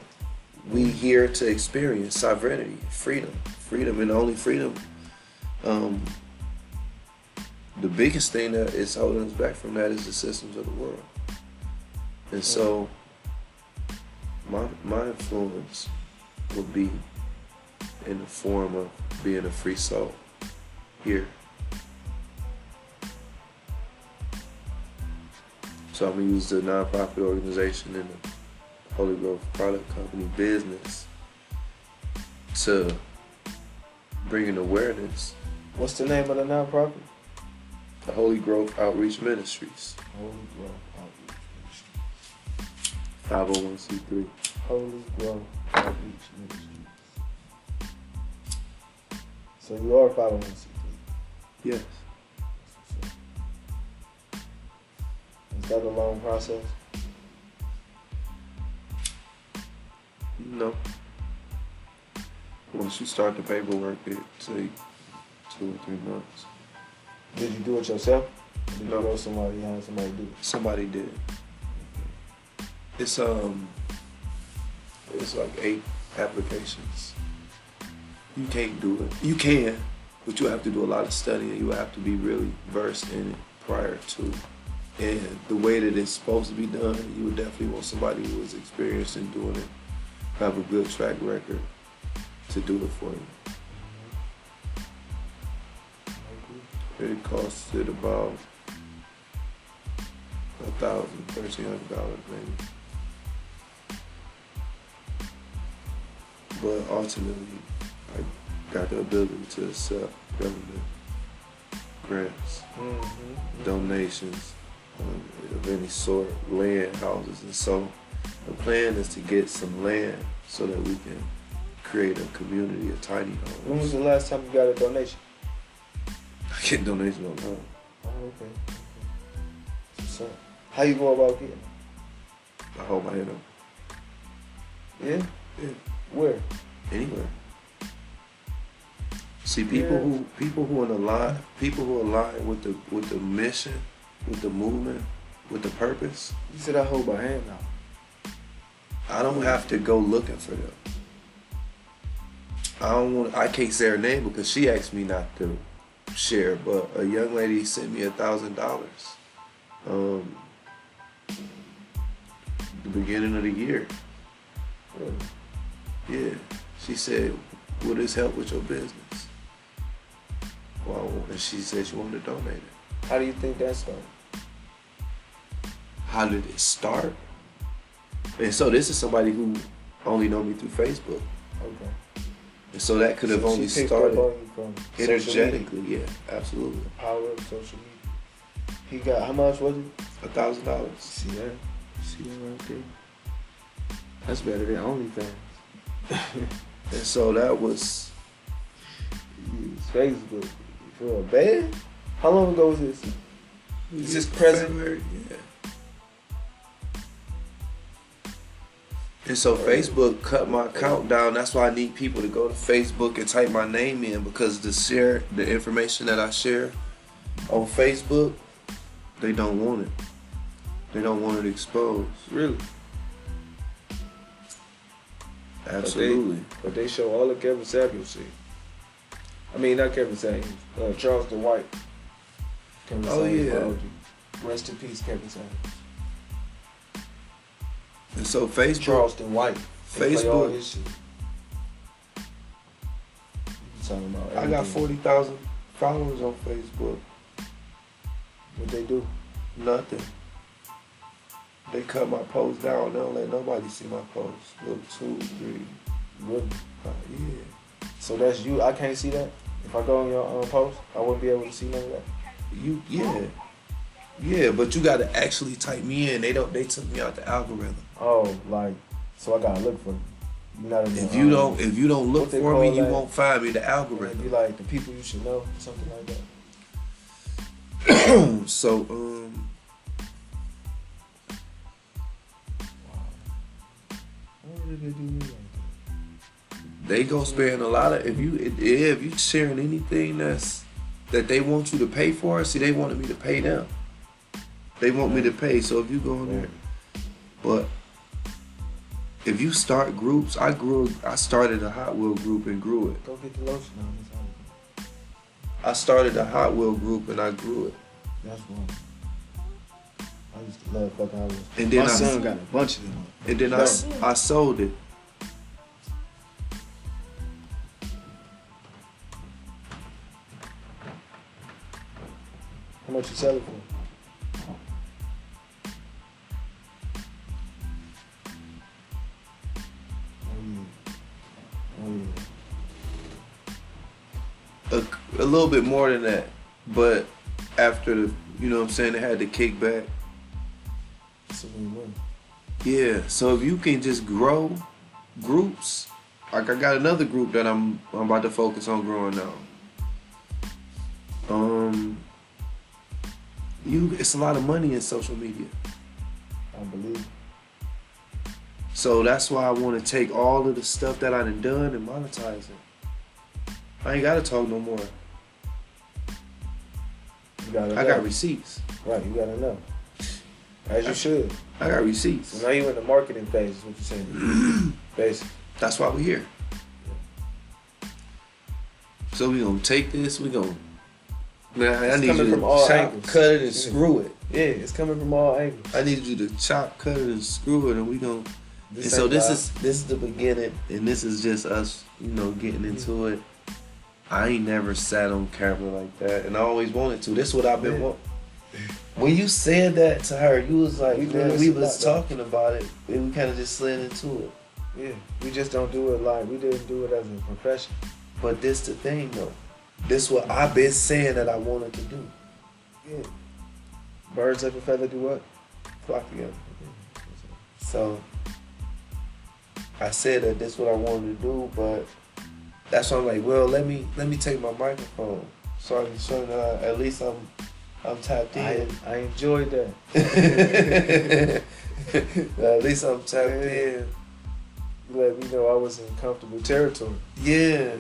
we here to experience: sovereignty, freedom, and the only freedom. The biggest thing that is holding us back from that is the systems of the world. And so, my influence would be in the form of being a free soul here. So I'm gonna use the nonprofit organization and the Holy Growth Product Company business to bring an awareness. What's the name of the nonprofit? The Holy Growth Outreach Ministries, Holy Growth Outreach Ministries. 501c3. Holy Growth Outreach Ministries. So you are 501c3. Yes. Is that a long process? No. Once you start the paperwork, it take 2 or 3 months. Did you do it yourself? Or did No. you go somebody, you had somebody do it? Somebody did. It's like 8 applications. You can't do it. You can, but you have to do a lot of studying. You have to be really versed in it prior to. And the way that it's supposed to be done, you would definitely want somebody who is experienced in doing it, have a good track record to do it for you. It costed about $1,000, $1,300 maybe. But ultimately, I got the ability to accept government grants, donations of any sort, land, houses, and so the plan is to get some land so that we can create a community of tiny homes. When was the last time you got a donation? I get donations all the time. Oh, okay. What's up? How you go about getting it? I hold my hand up. Yeah? Yeah. Where? Anywhere. See, people who align with the mission, with the movement, with the purpose. You said I hold my hand out. I don't have to go looking for them. I can't say her name because she asked me not to share, but a young lady sent me $1,000. The beginning of the year. Really? Yeah. She said, will this help with your business? Well, and she said she wanted to donate it. How do you think that started? How did it start? And so this is somebody who only know me through Facebook. Okay. And so that could have only she picked up started on you from social energetically. media. Yeah, absolutely. The power of social media. He got, how much was it? $1,000. See that? See that right there? That's better than OnlyFans. And so that was Use Facebook for a band? How long ago was this? Is this present? February, yeah. And so Facebook cut my account down. That's why I need people to go to Facebook and type my name in, because the information that I share on Facebook, they don't want it. They don't want it exposed. Really? Absolutely. But they show all of Kevin Samuels shit. I mean, not Kevin Samuels. Charleston White. Kevin Oh, Samuels yeah. for OG. Rest in peace, Kevin Samuels. And so Facebook, Charleston White. They play all Facebook, his shit. You talking about I got everything. 40,000 followers on Facebook. What they do? Nothing. They cut my posts down. They don't let nobody see my posts. Look, 2, 3. Really? Yeah. So that's you. I can't see that? If I go on your post, I wouldn't be able to see none of that? Yeah, but you gotta actually type me in. They took me out the algorithm. Oh, like, so I gotta look for you. You're not in If the, you don't look what they for me, call you that? won't find me in the Be algorithm. like the people you should know, something like that. So Why did they do me like that? they go spend a lot of if you sharing anything that they want you to pay for. See, they wanted me to pay them. They want me to pay. So if you go in there, but if you start groups, I started a Hot Wheel group and grew it. Go get the lotion on this one. I started a Hot Wheel group and I grew it. That's wrong. I used to love fucking Hot Wheels. And then My I- son got a bunch of them. And then I sold it. How much you sell it for? A little bit more than that, but after the, you know what I'm saying, they had to kick back. That's a win-win. Yeah, so if you can just grow groups, like I got another group that I'm about to focus on growing now. It's a lot of money in social media. I believe. So that's why I want to take all of the stuff that I done and monetize it. I ain't gotta talk no more. You gotta I know. got receipts. Right, you gotta know. As you should. I got receipts. So now you in the marketing phase is what you're saying. Basically. That's why we're here. So we gonna take this. We gonna. Man, I It's need coming you from to all chop, angles. cut it, and screw it. Yeah, it's coming from all angles. I need you to chop, cut it, and screw it, and we gonna. And so ain't this live. is the beginning, and this is just us, getting into it. I ain't never sat on camera like that, and I always wanted to. This is what I've been wanting. When you said that to her, you was like, man, we was talking about it, and we kind of just slid into it. Yeah, we just don't do it like we didn't do it as a profession. But this the thing though. This what I've been saying that I wanted to do. Yeah. Birds of a feather do what? Flock together. So I said that this what I wanted to do, but that's why I'm like, well, let me take my microphone so I can show that at least I'm tapped in. I enjoyed that. At least I'm tapped in. You let me know I was in comfortable territory. Yeah.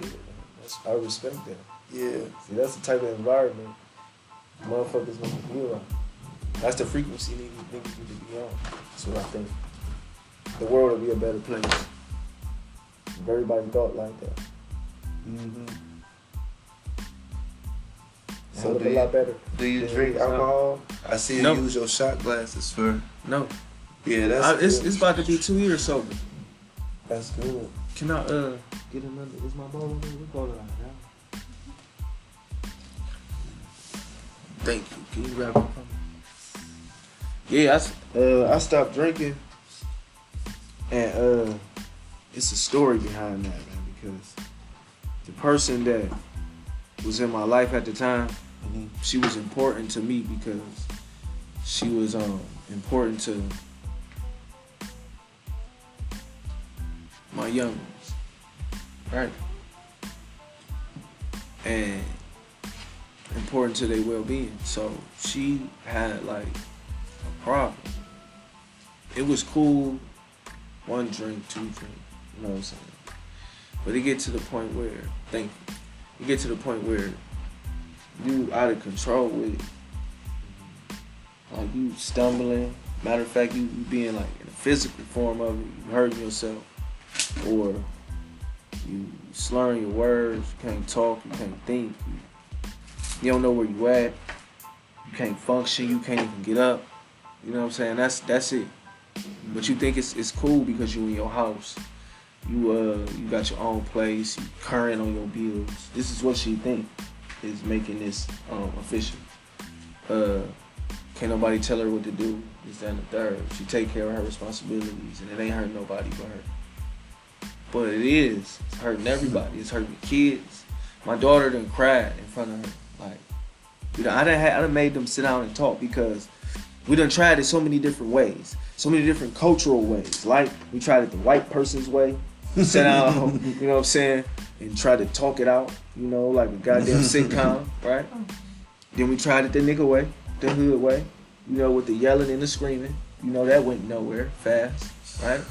I respect that. Yeah. See, that's the type of environment motherfuckers want to be around. That's the frequency niggas need to be on. That's what I think. The world will be a better place if everybody thought like that. Mm-hmm. So it'll be a lot better. Do you Yeah, drink it's not- alcohol? I see you No. use your shot glasses for. No. Yeah, that's It's about to be 2 years sober. That's good. Can I get another? Is my ball on there? What ball did I have? Thank you. Can you grab it from me? Yeah, I stopped drinking, and it's a story behind that, man. Because the person that was in my life at the time, she was important to me because she was important to my young ones, right? And important to their well-being. So she had like a problem. It was cool, 1 drink, 2 drink, you know what I'm saying? But it get to the point where, thank you, you get to the point where you out of control with it. Like you stumbling. Matter of fact, you being like in a physical form of it, you hurting yourself, or you slurring your words, you can't talk, you can't think, you don't know where you at, you can't function, you can't even get up. You know what I'm saying? That's it. But you think it's cool because you in your house. You got your own place, you current on your bills. This is what she think is making this official. Can't nobody tell her what to do, this, that, and the third. She take care of her responsibilities and it ain't hurting nobody but her. But it is. It's hurting everybody. It's hurting the kids. My daughter done cried in front of her. Like, I done made them sit down and talk because we done tried it so many different ways. So many different cultural ways. Like, we tried it the white person's way. Sit down, you know what I'm saying? And try to talk it out, like a goddamn sitcom, right? Then we tried it the nigga way, the hood way, with the yelling and the screaming. That went nowhere fast, right?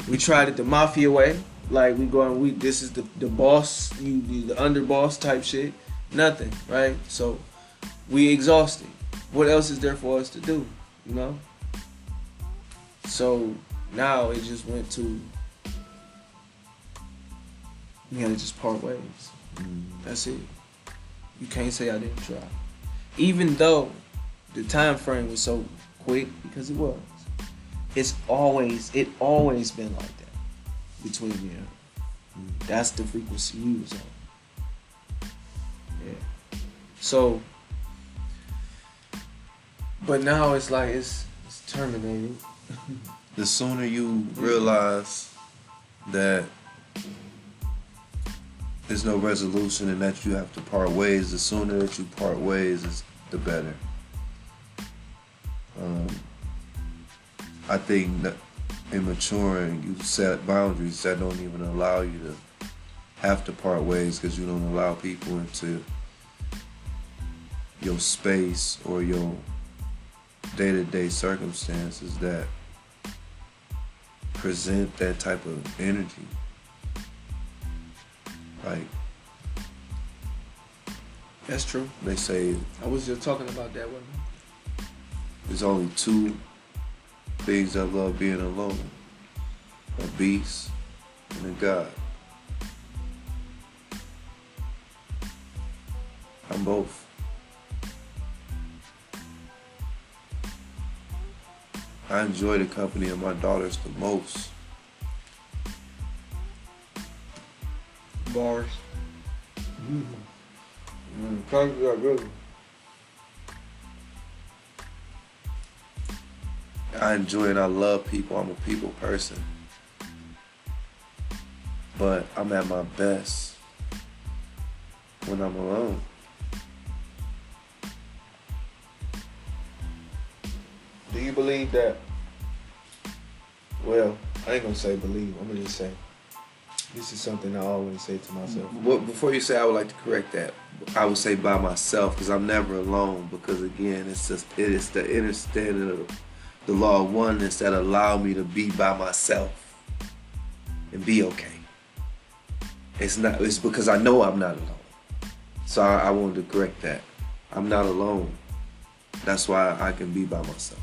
We tried it the mafia way, like this is the boss, you the underboss type shit. Nothing, right? So we exhausted. What else is there for us to do, So now it just went to, we gotta just part ways. That's it. You can't say I didn't try. Even though the time frame was so quick, because it was. It always been like that between me and her. That's the frequency we was on. Yeah. So, but now it's like it's terminated. The sooner you realize that there's no resolution and that you have to part ways, the sooner that you part ways is the better. I think that in maturing, you set boundaries that don't even allow you to have to part ways because you don't allow people into your space or your day-to-day circumstances that present that type of energy. Like, That's true. they say I was just talking about that one. there's only two things I love being alone: a beast and a god. I'm both. I enjoy the company of my daughters the most. Bars. Probably got good. I enjoy and I love people. I'm a people person. But I'm at my best when I'm alone. Do you believe that? Well, I ain't gonna say believe. I'm gonna just say this is something I always say to myself. Well, before you say, I would like to correct that. I would say by myself, because I'm never alone. Because again, it is the understanding of the law of oneness that allow me to be by myself and be okay. It's because I know I'm not alone. So I wanted to correct that. I'm not alone. That's why I can be by myself.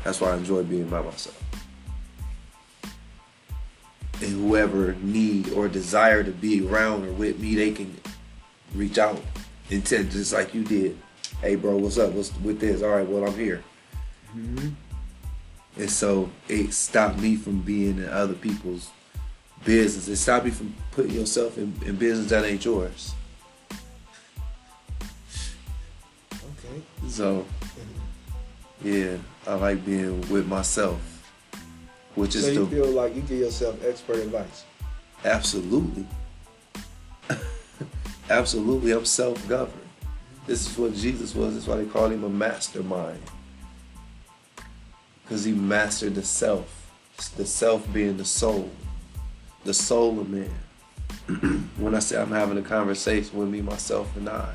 That's why I enjoy being by myself. And whoever need or desire to be around or with me, they can reach out and tell, just like you did. Hey bro, what's up? What's with this? All right, well, I'm here. Mm-hmm. And so it stopped me from being in other people's business. It stopped me from putting yourself in business that ain't yours. Okay. So yeah, I like being with myself, which So is you the feel like you give yourself expert advice? absolutely, absolutely. I'm self-governed. This is what Jesus was. That's why they called him a mastermind, because he mastered the self. The self being the soul of man. When I say I'm having a conversation with me, myself, and I,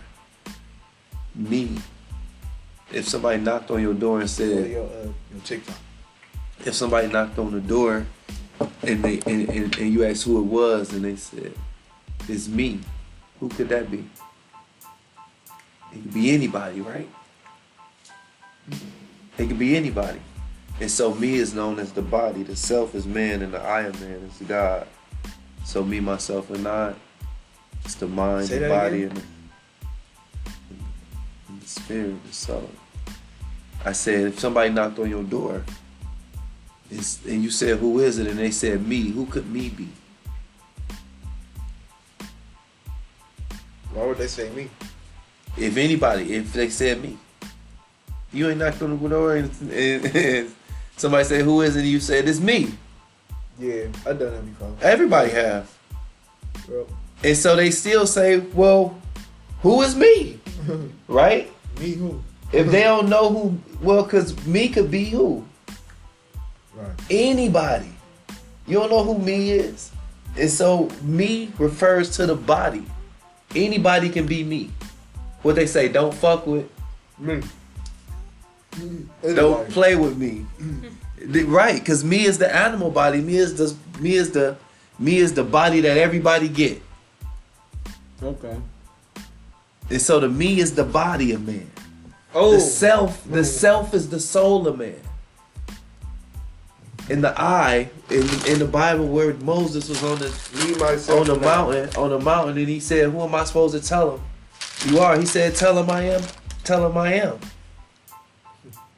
me. If somebody knocked on your door and said, Your TikTok. if somebody knocked on the door and they and you asked who it was and they said, it's me, who could that be? It could be anybody, right? It could be anybody. And so me is known as the body, the self is man, and the I am man is God. So me, myself, and I, it's the mind, Say the that body, again? and the spirit, the soul. I said, if somebody knocked on your door, and you said, who is it? And they said, me. Who could me be? Why would they say me? If anybody, if they said me. You ain't knocked on the door and somebody said, who is it? And you said, it's me. Yeah, I done that before. Everybody have. Well, And so they still say, well, who is me? Right? me who? If they don't know who, well, because me could be who? Right. Anybody. You don't know who me is? And so me refers to the body. Anybody can be me. What they say, don't fuck with, Me. don't play with me. Right, because me is the animal body. Me is the body that everybody get. Okay. And so the me is the body of man. Oh. The self is the soul of man. And the I in the Bible where Moses was on Me, myself, the and I. mountain, and he said, who am I supposed to tell him? You are. He said, tell him I am. Tell him I am.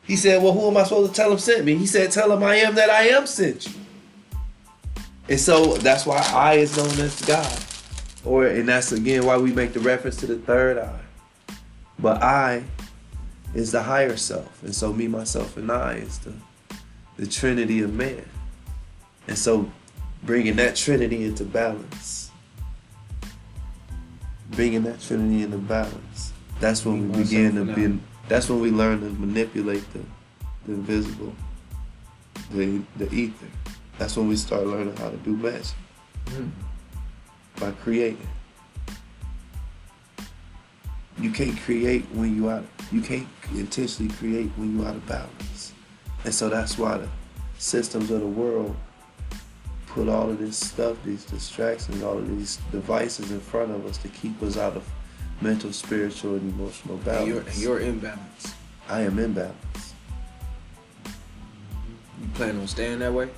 He said, well, who am I supposed to tell him sent me? He said, tell him I am that I am sent you. And so that's why I is known as God. And that's again why we make the reference to the third eye. But I is the higher self. And so me, myself, and I is the trinity of man. And so bringing that trinity into balance. That's when we begin to be. That's when we learn to manipulate the invisible, the ether. That's when we start learning how to do magic. By creating. You can't create when you can't intentionally create when you out of balance. And so that's why the systems of the world put all of this stuff, these distractions, all of these devices in front of us to keep us out of mental, spiritual, and emotional And balance. you're imbalance. I am imbalanced. You plan on staying that way?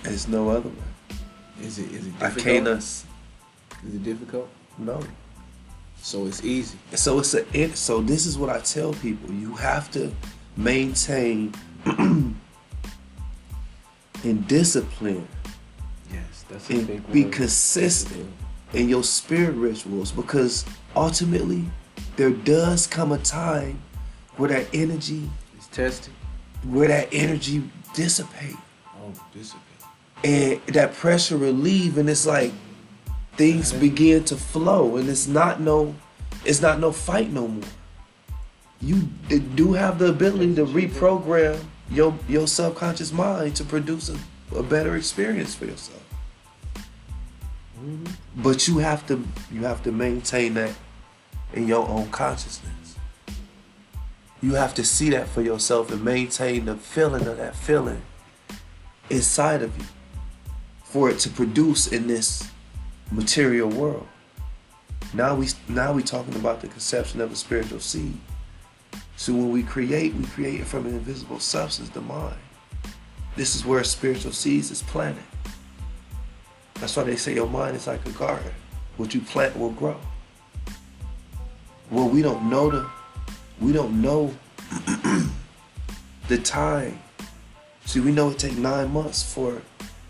There's no other way. Is it I difficult? can't. Is it difficult? No. So it's easy. So so this is what I tell people. You have to maintain and discipline Yes, that's and be consistent in your spirit rituals, because ultimately there does come a time where that energy It's dissipate Oh, dissipate. and that pressure relieve, and it's like things begin to flow, and it's not no fight no more. You do have the ability to reprogram your subconscious mind to produce a better experience for yourself. But you have to maintain that in your own consciousness. You have to see that for yourself and maintain the feeling of that feeling inside of you for it to produce in this material world. Now we talking about the conception of a spiritual seed. So when we create it from an invisible substance, the mind. This is where spiritual seeds is planted. That's why they say your mind is like a garden. What you plant will grow. Well, we don't know the time. See, we know it takes 9 months for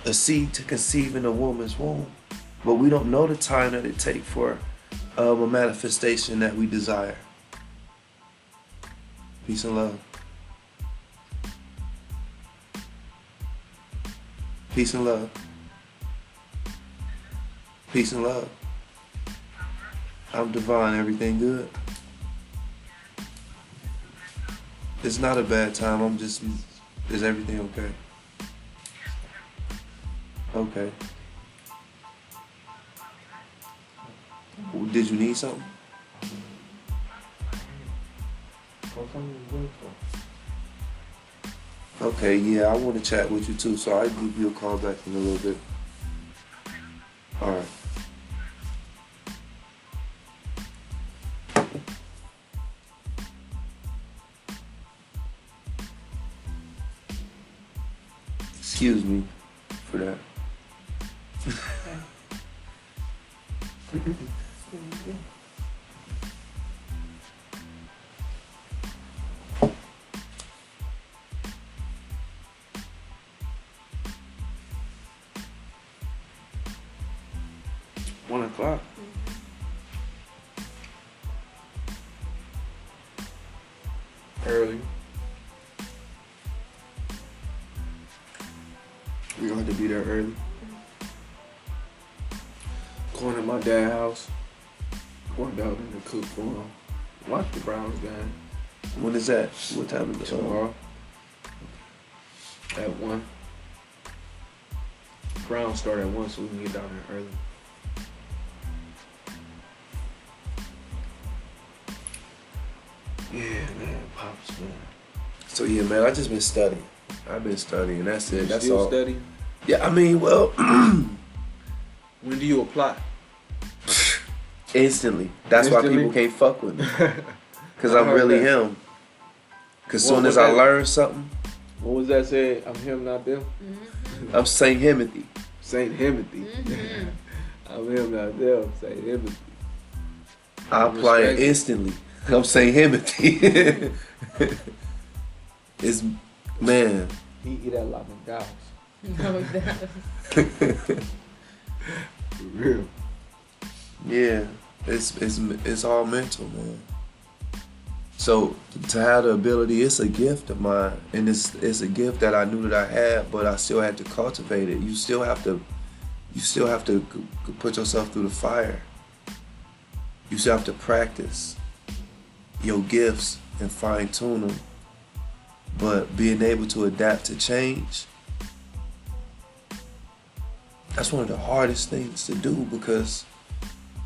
a seed to conceive in a woman's womb, but we don't know the time that it takes for a manifestation that we desire. Peace and love. Peace and love. Peace and love. I'm divine. Everything good? It's not a bad time. Is everything okay? Okay. Did you need something? Okay, yeah, I want to chat with you too, so I'll give you a call back in a little bit. All right. Excuse me for that. One o'clock. Early. We gonna have to be there early. Going to my dad's house. Going down in the cook for him. Watch the Browns game When is that? What time is it? tomorrow. At 1. Browns start at 1, so we can get down there early. Yeah, man, Pops, man. So yeah, man, I just been studying. I've been studying. That's it. You That's still all. studying? Yeah, I mean, well, When do you apply? instantly. That's why Instantly? people can't fuck with me. Cause I I'm heard really that. him. Cause What soon was as I that? learn something, What was that said? I'm him, not them. I'm Saint Himothy. Saint Timothy. I'm him, not them. Saint Timothy. I apply it Respect. instantly. I'm Saint Himothy. It's man. He eat at La McDowell's. No, that For real. Yeah, it's all mental, man. So to have the ability, it's a gift of mine, and it's a gift that I knew that I had, but I still had to cultivate it. You still have to put yourself through the fire. You still have to practice your gifts and fine tune them. But being able to adapt to change, that's one of the hardest things to do, because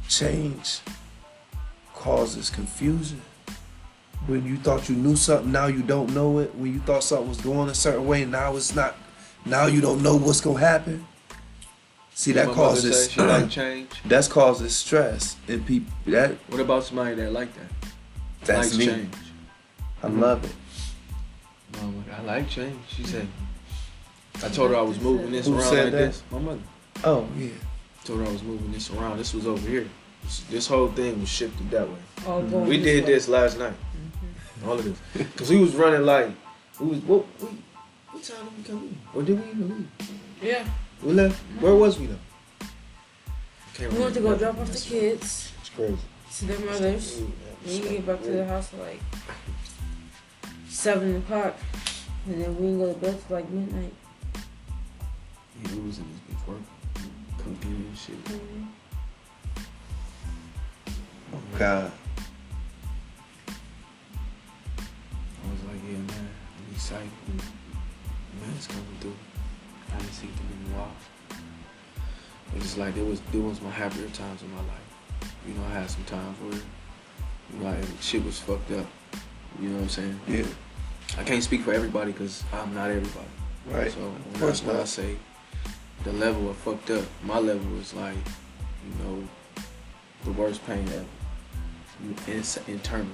change causes confusion. When you thought you knew something, now you don't know it. When you thought something was going a certain way, now it's not Now you don't know what's gonna happen. See, that My mother causes say she like change. that's causes stress in people. What about somebody that like that? That's Likes me. change. I love it. Mama, I like change. She said. I told her I was moving this Who around said like that? this. My mother. Oh yeah. Told her I was moving this around. This was over here. This whole thing was shifted that way. All going We did way. this last night. All of this. Because we was running like, what time did we come in? Or did we even leave? Yeah. We left? Where was we though? Can't We went to go remember. drop off the kids It's crazy. to their mothers. Then we get back to the house at like 7 o'clock. And then we didn't go to bed till like midnight. Yeah, we was in this bitch working. Cooking and shit. Oh God. I was like, yeah, man, I'm excited. Man, it's coming through. I ain't seen them in a while. It's like it was my happier times in my life. You know, I had some times where, like, shit was fucked up. You know what I'm saying? Yeah. I can't speak for everybody because I'm not everybody. Right. So Of course when I not. say the level of fucked up, my level is like, you know, the worst pain ever. Internally.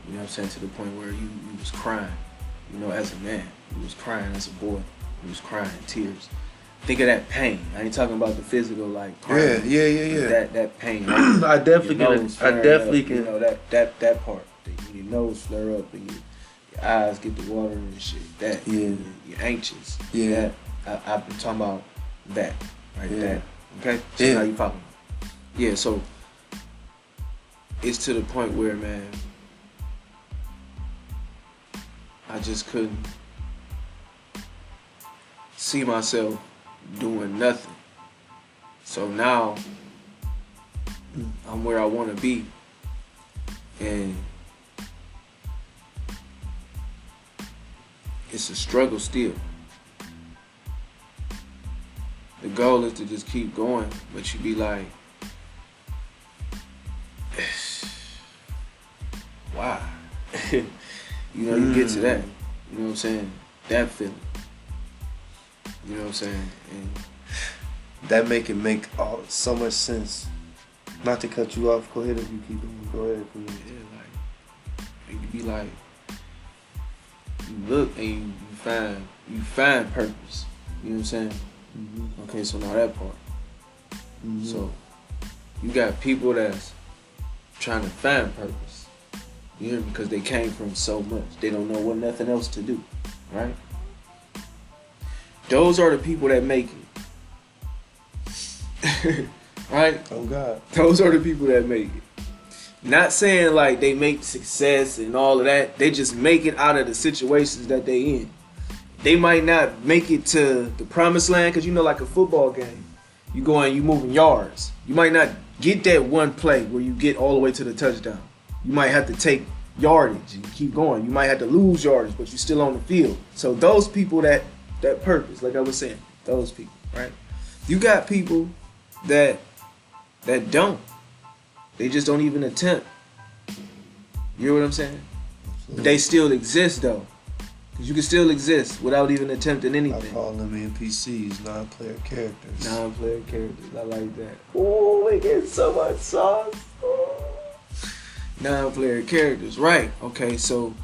You know what I'm saying? To the point where you was crying, you know, as a man. You was crying as a boy. You was crying tears. Think of that pain. I ain't talking about the physical, like crying. Yeah. That pain. I definitely Your can. nose I flaring definitely up, can. You know, that part. Your nose flare up and your eyes get the water and shit. That. Yeah. You're anxious. Yeah. That, I've been talking about that. Right? Yeah. That. Okay? So Yeah. now you following. Yeah, so it's to the point where, man, I just couldn't see myself doing nothing. So now I'm where I want to be, and it's a struggle still. The goal is to just keep going, but you be like, why? You know, you get to that. You know what I'm saying? That feeling. You know what I'm saying? And That make it make so much sense. Not to cut you off. Go ahead if you keep going. Go ahead. Please. yeah, like, and you be like, you look and you find purpose. You know what I'm saying? Mm-hmm. Okay, so now that part. Mm-hmm. So you got people that's trying to find purpose. You hear me? Because they came from so much. They don't know what nothing else to do. Right? Those are the people that make it. Right? Oh God. Those are the people that make it. Not saying like they make success and all of that. They just make it out of the situations that they in. They might not make it to the promised land, because you know, like a football game, you go and you moving yards. You might not get that one play where you get all the way to the touchdown. You might have to take yardage and keep going. You might have to lose yardage, but you're still on the field. So those people that purpose, like I was saying, those people, right? You got people that don't. They just don't even attempt. You know what I'm saying? But they still exist though. Because you can still exist without even attempting I anything. call them NPCs, non-player characters. Non-player characters. I like that. Oh, we get so much sauce. Oh. Non-player characters. Right. Okay, so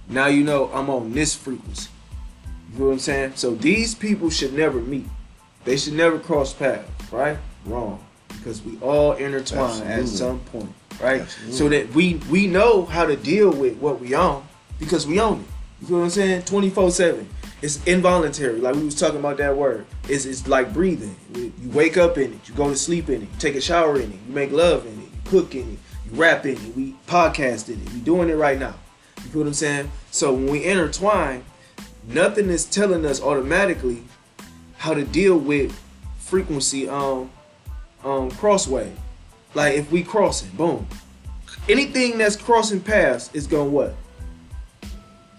now you know I'm on this frequency. You know what I'm saying? So these people should never meet. They should never cross paths. Right? Wrong. Because we all intertwine at Absolutely. some point. Right? Absolutely. So that we know how to deal with what we own because we own it. You feel what I'm saying? 24/7. It's involuntary. Like we was talking about that word. It's like breathing. You wake up in it. You go to sleep in it. You take a shower in it. You make love in it. You cook in it. You rap in it. We podcast in it. We doing it right now. You feel what I'm saying? So when we intertwine, nothing is telling us automatically how to deal with frequency crossway. Like if we crossing, boom. Anything that's crossing paths is gonna what?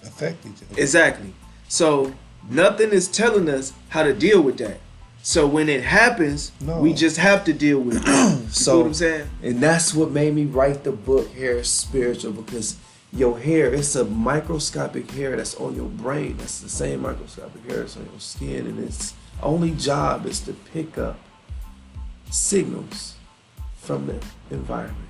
Affect each other. Exactly. So nothing is telling us how to deal with that. So when it happens, No. we just have to deal with it. You So- know what I'm saying? And that's what made me write the book Hair Spiritual, because your hair, it's a microscopic hair that's on your brain. That's the same microscopic hair that's on your skin, and its only job is to pick up signals from the environment.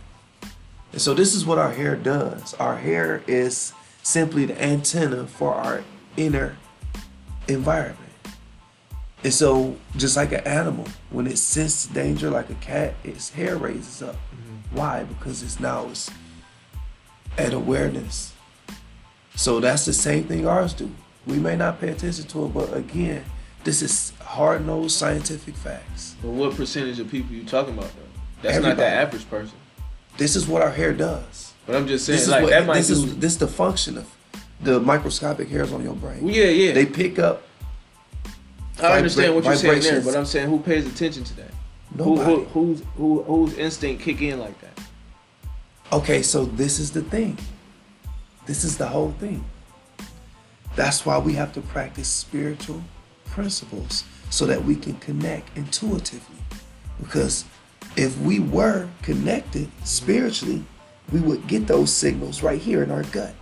And so this is what our hair does. Our hair is simply the antenna for our inner environment. And so just like an animal, when it senses danger like a cat, its hair raises up. Why? Because it's at awareness. So that's the same thing ours do. We may not pay attention to it, but again, this is hard-nosed scientific facts. But what percentage of people you talking about though? That's Everybody. not the average person. This is what our hair does. But I'm just saying, This is like what, that might this do. is the function of the microscopic hairs on your brain. Yeah, yeah. They pick up. I understand what you're saying there, vibrations. but I'm saying who pays attention to that? Nobody. Whose instinct kick in like that? Okay, so this is the thing. This is the whole thing. That's why we have to practice spiritual principles so that we can connect intuitively. Because if we were connected spiritually, we would get those signals right here in our gut,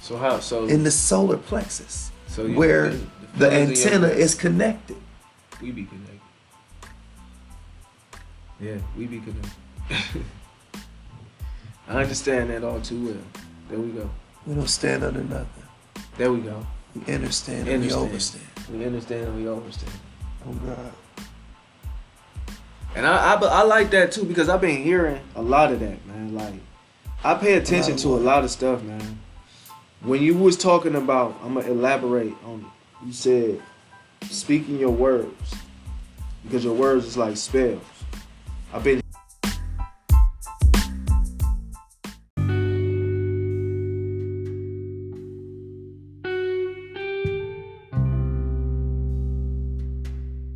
So how? So in the solar plexus, So you- where the the feathers in your antenna gut. is connected. we be connected. Yeah, we be connected. I understand that all too well. There we go. We don't stand under nothing. There we go. We understand and we overstand. We understand and we understand. Oh God. And I like that too because I've been hearing a lot of that, man. Like I pay attention to a lot of stuff, man. When you was talking about, I'm gonna elaborate on it. You said speaking your words because your words is like spells. I've been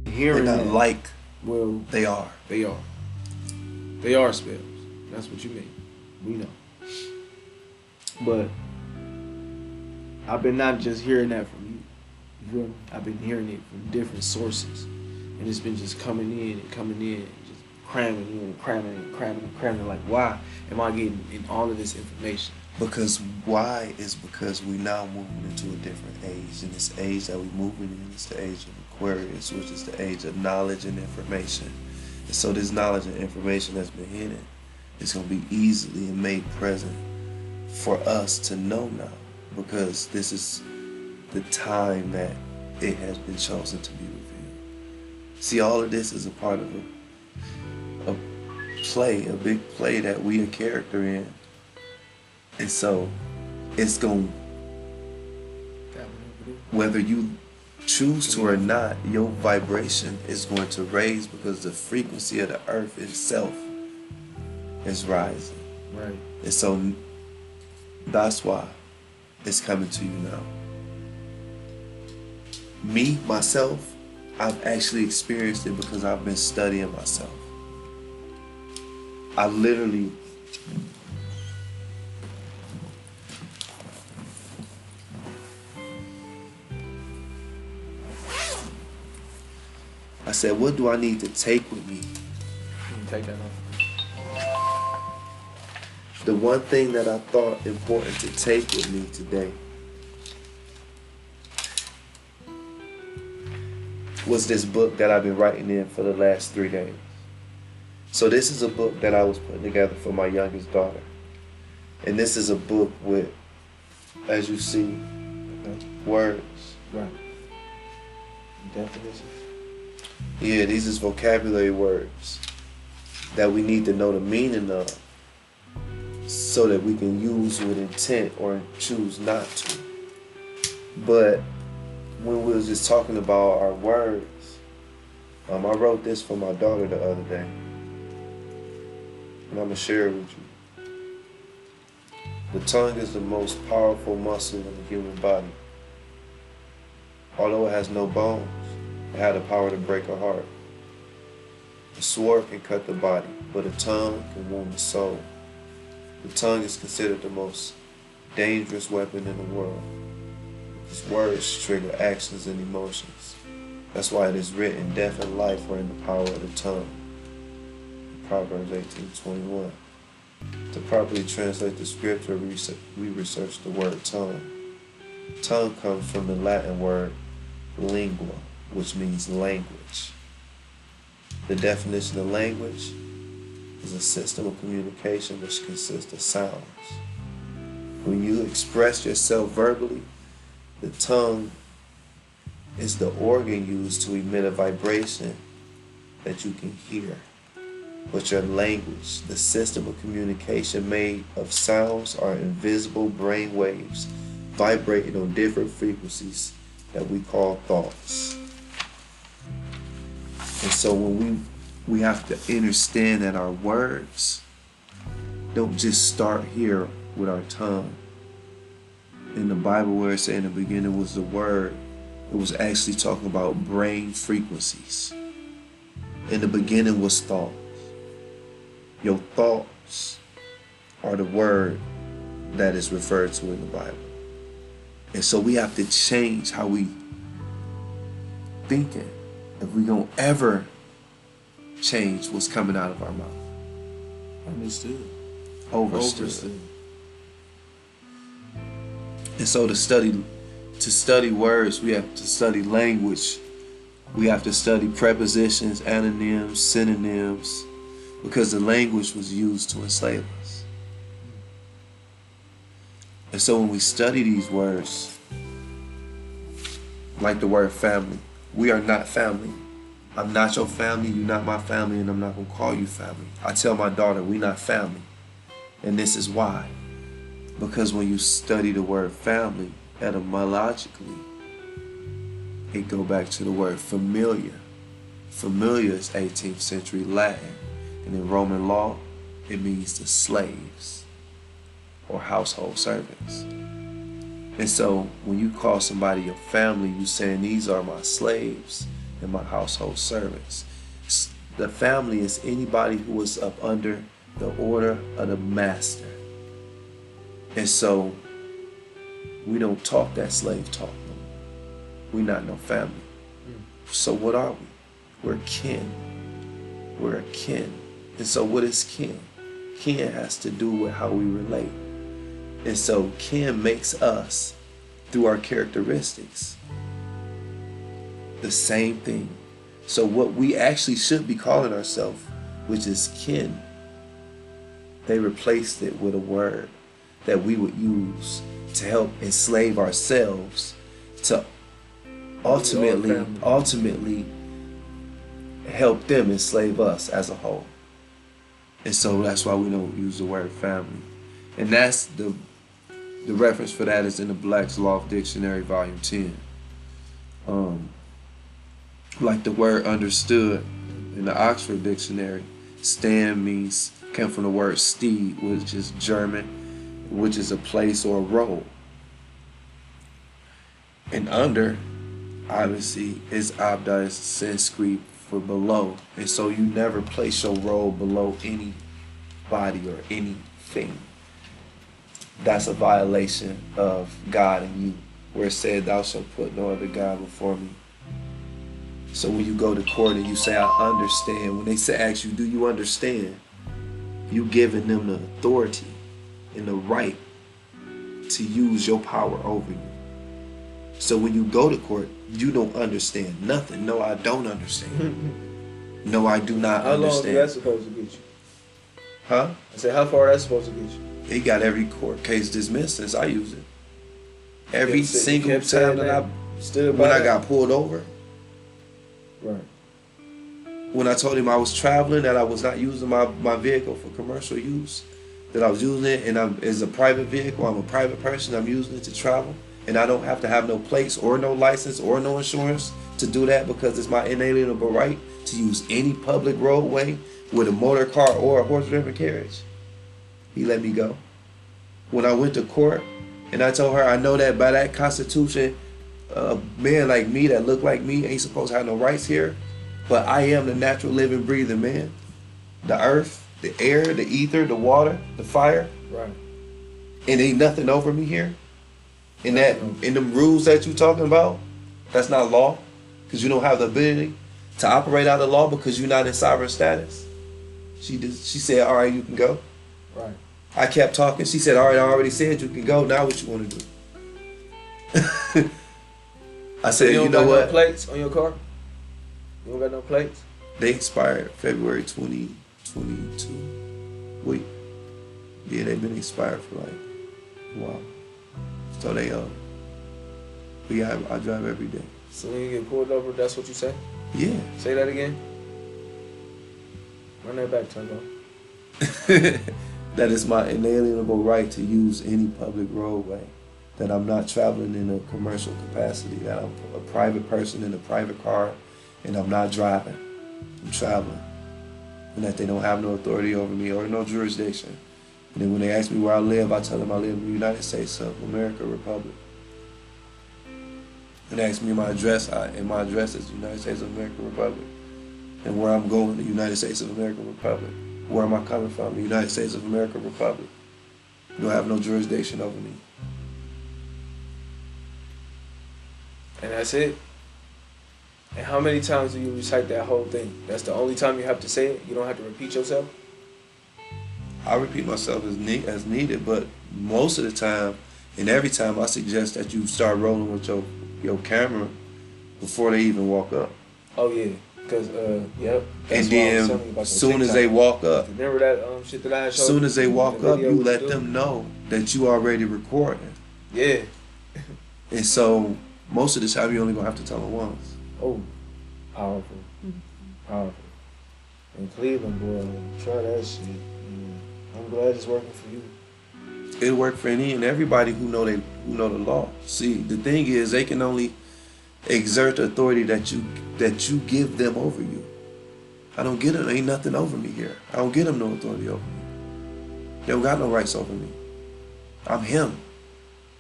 hearing They're not that. like Well, they are. they are. They are spells. That's what you mean. We know. But I've been not just hearing that from you. You feel me? I've been hearing it from different sources. And it's been just coming in and just cramming in and cramming and cramming and cramming. Like, why am I getting in all of this information? Because why is because we now moving into a different age. And this age that we moving in is the age of Aquarius, which is the age of knowledge and information. And so this knowledge and information that's been hidden is going to be easily and made present for us to know now. Because this is the time that it has been chosen to be revealed. See, all of this is a part of a play, a big play that we a character in. And so it's going, whether you choose to or not, your vibration is going to raise because the frequency of the earth itself is rising. Right. And so that's why it's coming to you now. Me, myself, I've actually experienced it because I've been studying myself. I literally I said, what do I need to take with me? You can take that off. The one thing that I thought important to take with me today was this book that I've been writing in for the last 3 days. So this is a book that I was putting together for my youngest daughter. And this is a book with, as you see, words. Right. Definition. Yeah, these is vocabulary words that we need to know the meaning of so that we can use with intent or choose not to. But when we was just talking about our words, I wrote this for my daughter the other day. And I'm going to share it with you. The tongue is the most powerful muscle in the human body. Although it has no bones, it had the power to break a heart. A sword can cut the body, but a tongue can wound the soul. The tongue is considered the most dangerous weapon in the world. Its words trigger actions and emotions. That's why it is written, death and life are in the power of the tongue. Proverbs 18:21. To properly translate the scripture, we research the word tongue. Tongue comes from the Latin word lingua, which means language. The definition of language is a system of communication which consists of sounds. When you express yourself verbally, the tongue is the organ used to emit a vibration that you can hear. But your language, the system of communication made of sounds, are invisible brain waves vibrating on different frequencies that we call thoughts. And so when we have to understand that our words don't just start here with our tongue. In the Bible where it said in the beginning was the word, it was actually talking about brain frequencies. In the beginning was thought. Your thoughts are the word that is referred to in the Bible. And so we have to change how we thinking if we gonna ever change what's coming out of our mouth. Understood. Overstood. And so to study words, we have to study language. We have to study prepositions, antonyms, synonyms, because the language was used to enslave us. And so when we study these words, like the word family, we are not family. I'm not your family, you're not my family, and I'm not going to call you family. I tell my daughter, we're not family. And this is why. Because when you study the word family, etymologically, it go back to the word familiar. Familiar is 18th century Latin. And in Roman law, it means the slaves or household servants. And so when you call somebody your family, you saying these are my slaves and my household servants. The family is anybody who is up under the order of the master. And so we don't talk that slave talk no more. We're not no family. So what are we? We're kin. We're a kin. And so what is kin? Kin has to do with how we relate. And so kin makes us, through our characteristics, the same thing. So what we actually should be calling ourselves, which is kin, they replaced it with a word that we would use to help enslave ourselves to ultimately help them enslave us as a whole. And so that's why we don't use the word family. And that's the reference for that is in the Black's Law of Dictionary, Volume 10. Like the word understood in the Oxford Dictionary, stand came from the word steed, which is German, which is a place or a role. And under, obviously, is abda, is Sanskrit for below. And so you never place your role below anybody or anything. That's a violation of God and you, where it said, thou shalt put no other God before me. So when you go to court and you say, I understand, when they ask you, do you understand? You giving them the authority and the right to use your power over you. So when you go to court, you don't understand nothing. No, I don't understand. No, I do not How understand. long is that supposed to get you? Huh? I said, how far that's supposed to get you? He got every court case dismissed since I used it. Every You single kept saying time that when I got pulled over, right. when I told him I was traveling, that I was not using my vehicle for commercial use, that I was using it and as a private vehicle, I'm a private person, I'm using it to travel, and I don't have to have no plates or no license or no insurance to do that because it's my inalienable right to use any public roadway with a motor car or a horse-driven carriage. He let me go. When I went to court and I told her I know that by that constitution, a man like me that look like me ain't supposed to have no rights here, but I am the natural living breathing man. The earth, the air, the ether, the water, the fire. Right. And ain't nothing over me here. In them rules that you talking about, that's not law, because you don't have the ability to operate out of law because you're not in sovereign status. She said, all right, you can go. Right. I kept talking. She said, all right, I already said you can go. Now what you want to do? I said, you you don't know got what? no plates on your car? You don't got no plates? They expired February 2022. Wait. Yeah, they've been expired for like a while. So they but yeah, I drive every day. So when you get pulled over, that's what you say? Yeah. Say that again. Run that back, Turbo. That is my inalienable right to use any public roadway. That I'm not traveling in a commercial capacity. That I'm a private person in a private car, and I'm not driving. I'm traveling. And that they don't have no authority over me or no jurisdiction. And then when they ask me where I live, I tell them I live in the United States of America Republic. And they ask me my address, and my address is the United States of America Republic. And where I'm going, the United States of America Republic. Where am I coming from? The United States of America Republic. You don't have no jurisdiction over me. And that's it. And how many times do you recite that whole thing? That's the only time you have to say it? You don't have to repeat yourself? I repeat myself as needed, but most of the time, and every time, I suggest that you start rolling with your camera before they even walk up. Oh, yeah. Because, yep. That's And why I was telling you then, about soon as TikTok. they walk up, Remember that shit that I had showed soon as they you? walk The up, video you we let do? them know that you already recording. Yeah. And so, most of the time, you only gonna have to tell them once. Oh, powerful. Powerful. In Cleveland, boy, try that shit. Yeah. I'm glad it's working for you. It worked for any and everybody who know the law. See, the thing is, they can only exert the authority that you give them over you. I don't get them. Ain't nothing over me here. I don't get them no authority over me. They don't got no rights over me. I'm him,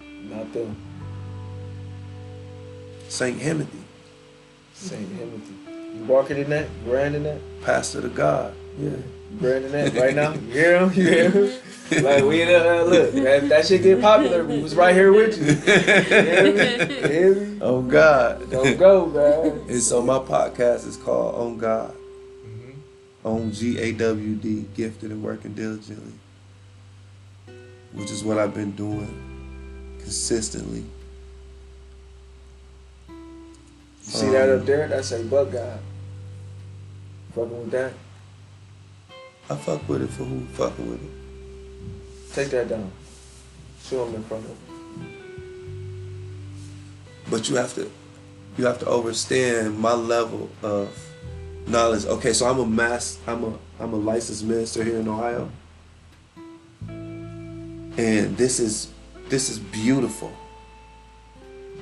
Not them. Saint Timothy, Saint Timothy. You walking in that? Branding that? pastor to God. Yeah. You branding that right now? You hear him? You hear him? Like, we in look, that shit get popular. We was right here with you. You hear me? You hear me? Oh God. Don't go, man. And so my podcast is called On God. On GAWD, gifted and working diligently, which is what I've been doing consistently. You see that up there? That's a bug guy. Fucking with that. I fuck with it for who fucking with it. Take that down. Show him in front of him. But you have to understand my level of knowledge. Okay, so I'm a licensed minister here in Ohio. And this is beautiful.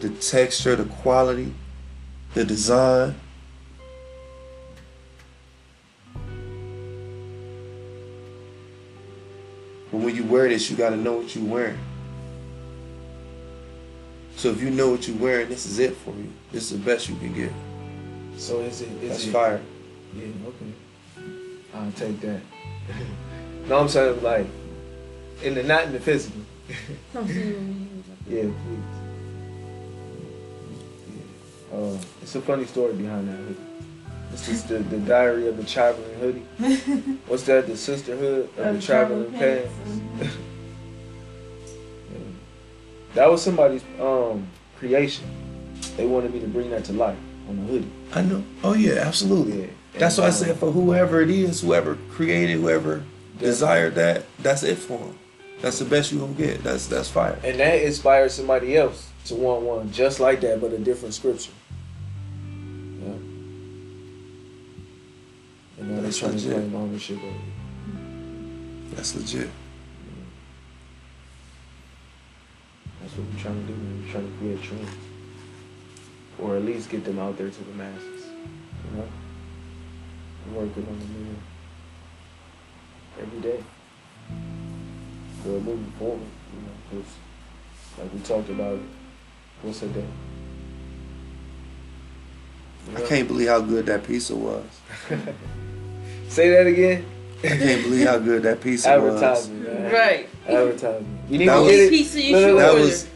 The texture, the quality, the design. But when you wear this, you gotta know what you're wearing. So if you know what you're wearing, this is it for you. This is the best you can get. So is it? That's fire. Yeah, okay. I'll take that. No, I'm saying like, not in the physical. Come see you when Yeah, please. Yeah. It's a funny story behind that hoodie. It's just the diary of the traveling hoodie. What's that? The sisterhood of the traveling pants. Yeah. That was somebody's creation. They wanted me to bring that to life on the hoodie. I know. Oh yeah, absolutely. Yeah. That's why I said for whoever it is, whoever created, whoever desired that, that's it for them. That's the best you gonna get. That's fire. And that inspired somebody else to want one just like that, but a different scripture. Yeah. And now they're That's trying to legit. claim ownership of it. That's legit. That's what we're trying to do, man. We're trying to create trends. Or at least get them out there to the masses. You know? We're working on the new every day. We're moving forward, you know, because like we talked about it. What's a day? You I know? can't believe how good that pizza was. Say that again. I can't believe how good that pizza was. Advertisement, man. Right. Advertisement. You need That to was- get it. Pizza you No, should That order. was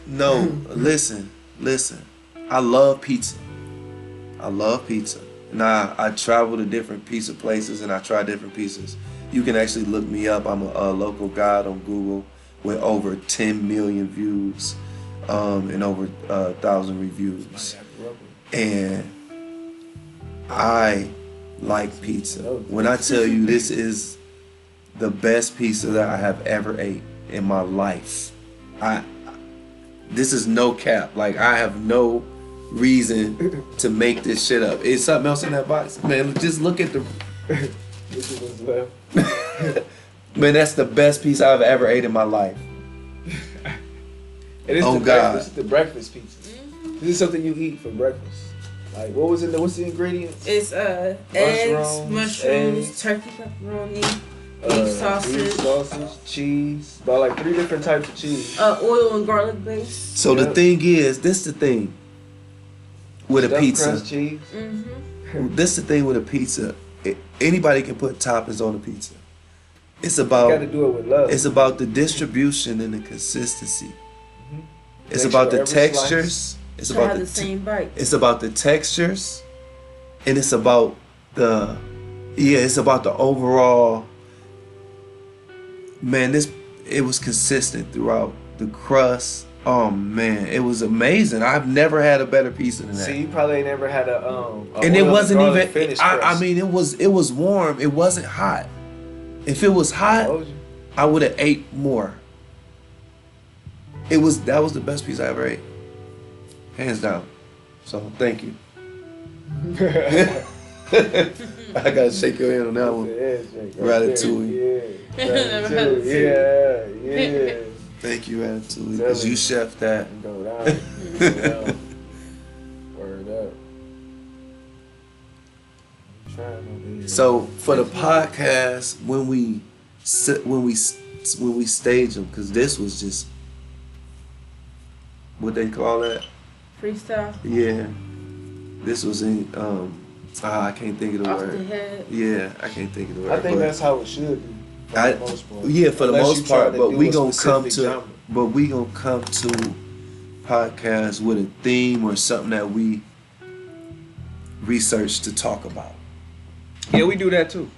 listen. I love pizza. I love pizza. And I travel to different pizza places and I try different pizzas. You can actually look me up. I'm a local guide on Google with over 10 million views and over 1,000 reviews. And I like pizza. When I tell you this is the best pizza that I have ever ate in my life, this is no cap. Like, I have no reason to make this shit up. It's something else in that box, man. Just look at the. This is what's left. Man, that's the best pizza I've ever ate in my life. And it's Oh, the God. breakfast, the breakfast pizza. This is something you eat for breakfast. Like, what was in there? What's the ingredients? It's eggs, mushrooms, turkey pepperoni, beef sausage, cheese. About like 3 different types of cheese. oil and garlic base. So the thing is, this the thing with a Stuffed pizza. crust cheese. This the thing with a pizza. Anybody can put toppings on a pizza. It's You about gotta do it with love. it's about the distribution and the consistency. It's Make about sure the every textures. It's To about have the the same bite. it's about the textures, and it's about the it's about the overall. Man, it was consistent throughout the crust. Oh man, it was amazing. I've never had a better pizza than that. See, you probably ain't never had a And it oil wasn't garlic even. finished I crust. mean, it was warm. It wasn't hot. If it was I hot, told you. I would have ate more. That was the best pizza I ever ate, hands down. So thank you. I gotta shake your hand on that one. Ratatouille. Yeah. Ratatouille. Yeah. Thank you, Ratatouille, because you chef that. Go down. Go down. Word up. I'm trying over here. So for the podcast, when we stage them, because this was just what they call that. Freestyle. Yeah, this was in I can't think of the Off word. the head. Yeah, I can't think of the word. I think but that's how it should be. For the most part. Yeah, for the Unless most you try part. to But do we a gonna come specific to, genre. but we gonna come to podcast with a theme or something that we research to talk about. Yeah, we do that too.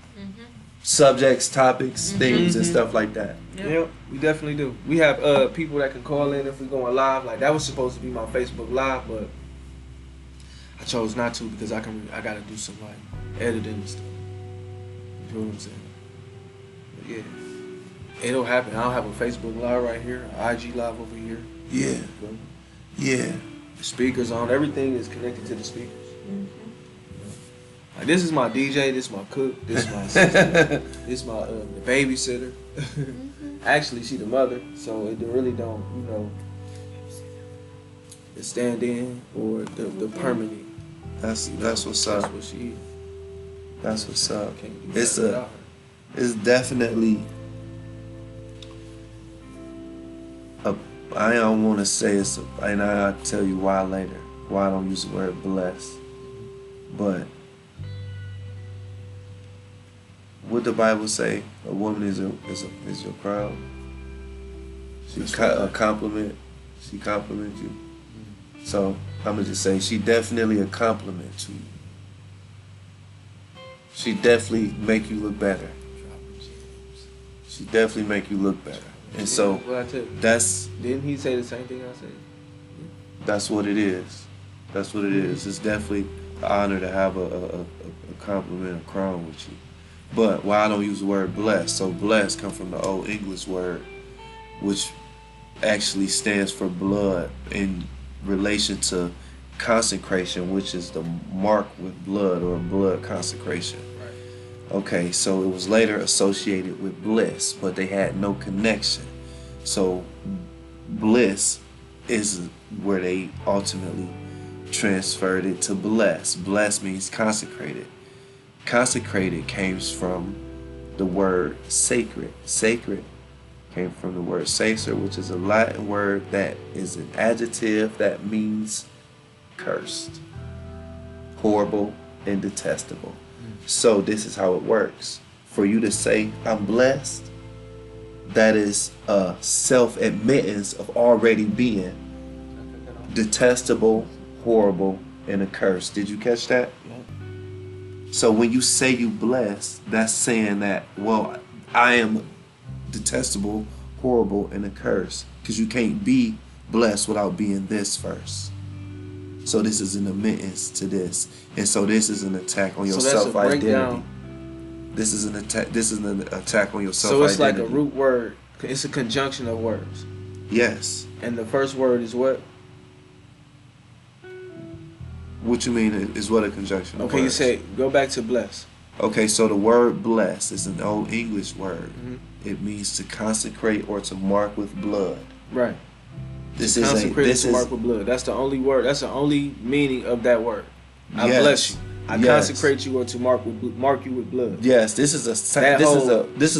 Subjects, topics, themes, and stuff like that. Yeah, we definitely do. We have people that can call in if we're going live. Like, that was supposed to be my Facebook live, but I chose not to because I gotta do some like editing and stuff. You know what I'm saying? But yeah, it'll happen. I'll have a Facebook live right here, an IG live over here. Yeah, You feel me? yeah. The speakers on. Everything is connected to the speakers. Like, this is my DJ, this is my cook, this is my assistant, this is my the babysitter. Actually, she the mother, so it really don't, the stand-in or the permanent. That's what's That's up. what she is. That's what's up. Can't do It's that without her. it's definitely I don't want to say and I'll tell you why later. Why I don't use the word blessed. But what the Bible say? A woman is your crown. A compliment. She compliments you. So I'm gonna just say she definitely a compliment to you. She definitely make you look better. She definitely make you look better. And so What I tell you, that's didn't he say the same thing I said? that's what it is. That's what it is. It's definitely an honor to have a compliment, a crown with you. But why I don't use the word blessed? So blessed come from the old English word, which actually stands for blood in relation to consecration, which is the mark with blood or blood consecration. Okay, so it was later associated with bliss, but they had no connection. So bliss is where they ultimately transferred it to bless. Bless means consecrated. Consecrated came from the word sacred. Sacred came from the word sacer, which is a Latin word that is an adjective that means cursed, horrible, and detestable. So this is how it works. For you to say, I'm blessed, that is a self-admittance of already being detestable, horrible, and accursed. Did you catch that? So when you say you blessed, that's saying that, well, I am detestable, horrible, and accursed. Because you can't be blessed without being this first. So this is an admittance to this, and so this is an attack on your So that's a self-identity. breakdown. This is an attack. This is an attack on your So self-identity. it's like a root word. It's a conjunction of words. Yes. And the first word is what? What you mean is what a conjunction of Okay, you words. say, go back to bless. Okay, so the word bless is an old English word. Mhm. It means to consecrate or to mark with blood. Right. This is Consecrated to mark with blood. That's the only word. That's the only meaning of that word. I bless you. I Yes. consecrate you or to mark you with blood. Yes, this is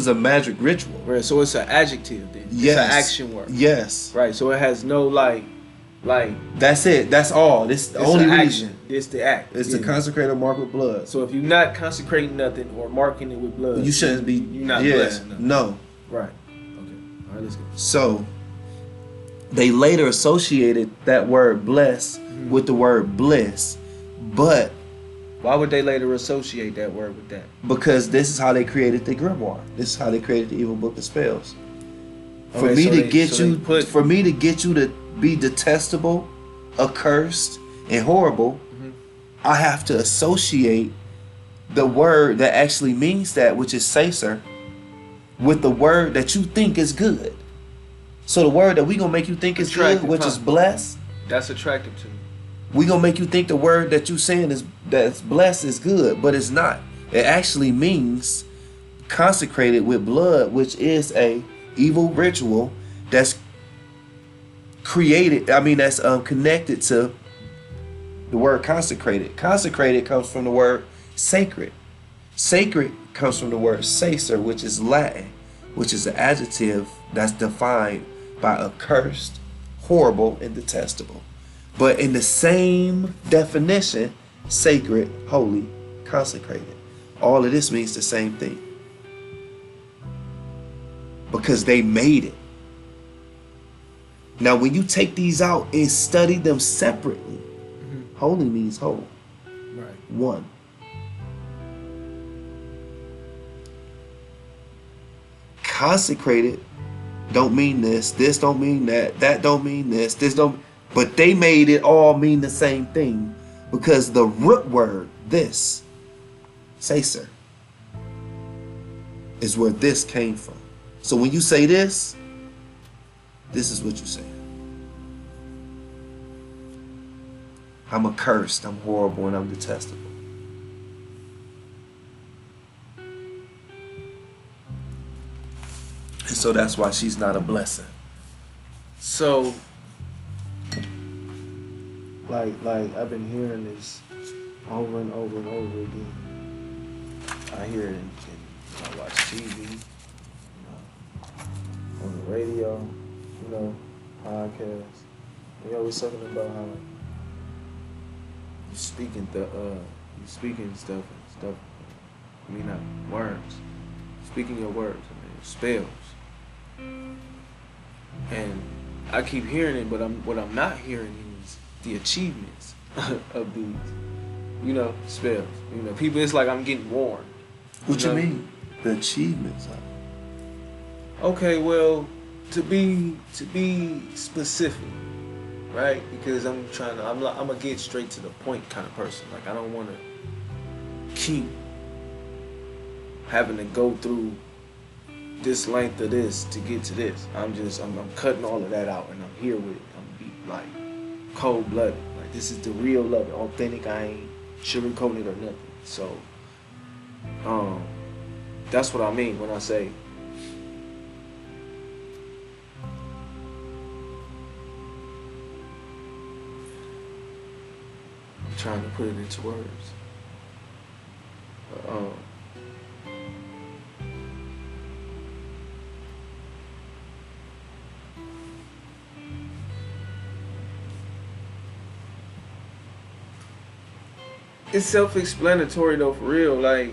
a magic ritual. Right. So it's an adjective then. Yes. It's an action word. Yes. Right. So it has no like. That's it. That's all. This the It's only an reason. action. It's the act. It's Yeah. to consecrate or mark with blood. So if you're not consecrating nothing or marking it with blood, You shouldn't be. You're not blessing nothing. No. Right. Okay. All right. Let's go. So they later associated that word bless with the word bliss, but Why would they later associate that word with that? because this is how they created the grimoire. This is how they created the evil book of spells. For Okay, me so to they- get so you, they put- for me to get you to be detestable, accursed, and horrible, I have to associate the word that actually means that, which is sacer, with the word that you think is good. So the word that we gonna make you think is good, Attractive, which huh? is blessed, That's attractive to me. we gonna make you think the word that you saying is that's blessed is good, but it's not. It actually means consecrated with blood, which is a evil ritual that's created. I mean, that's connected to the word consecrated. Consecrated comes from the word sacred. Sacred comes from the word sacer, which is Latin, which is an adjective that's defined by accursed, horrible, and detestable. But in the same definition, sacred, holy, consecrated. All of this means the same thing. Because they made it. Now, when you take these out and study them separately, holy means whole. Right. One. Consecrated don't mean this don't mean that don't mean this don't, but they made it all mean the same thing because the root word, this, sacer, is where this came from. So when you say this is what you say. I'm accursed, I'm horrible, and I'm detestable. And so that's why she's not a blessing. So, like I've been hearing this over and over and over again. I hear it when I watch TV, on the radio, podcasts. They always talking about how you speaking stuff. I mean, not words. Speaking your words. I mean, spells. And I keep hearing it, but what I'm not hearing is the achievements of these, spells. People, it's like I'm getting warned. What you know? mean? The achievements. Okay, well, to be specific, right? Because I'm gonna get straight to the point kind of person. Like I don't want to keep having to go through this length of this to get to this. I'm cutting all of that out and I'm here with it. I'm like cold blooded. Like this is the real love, authentic. I ain't sugarcoating it or nothing. So, that's what I mean when I say. I'm trying to put it into words. It's self-explanatory though, for real. Like,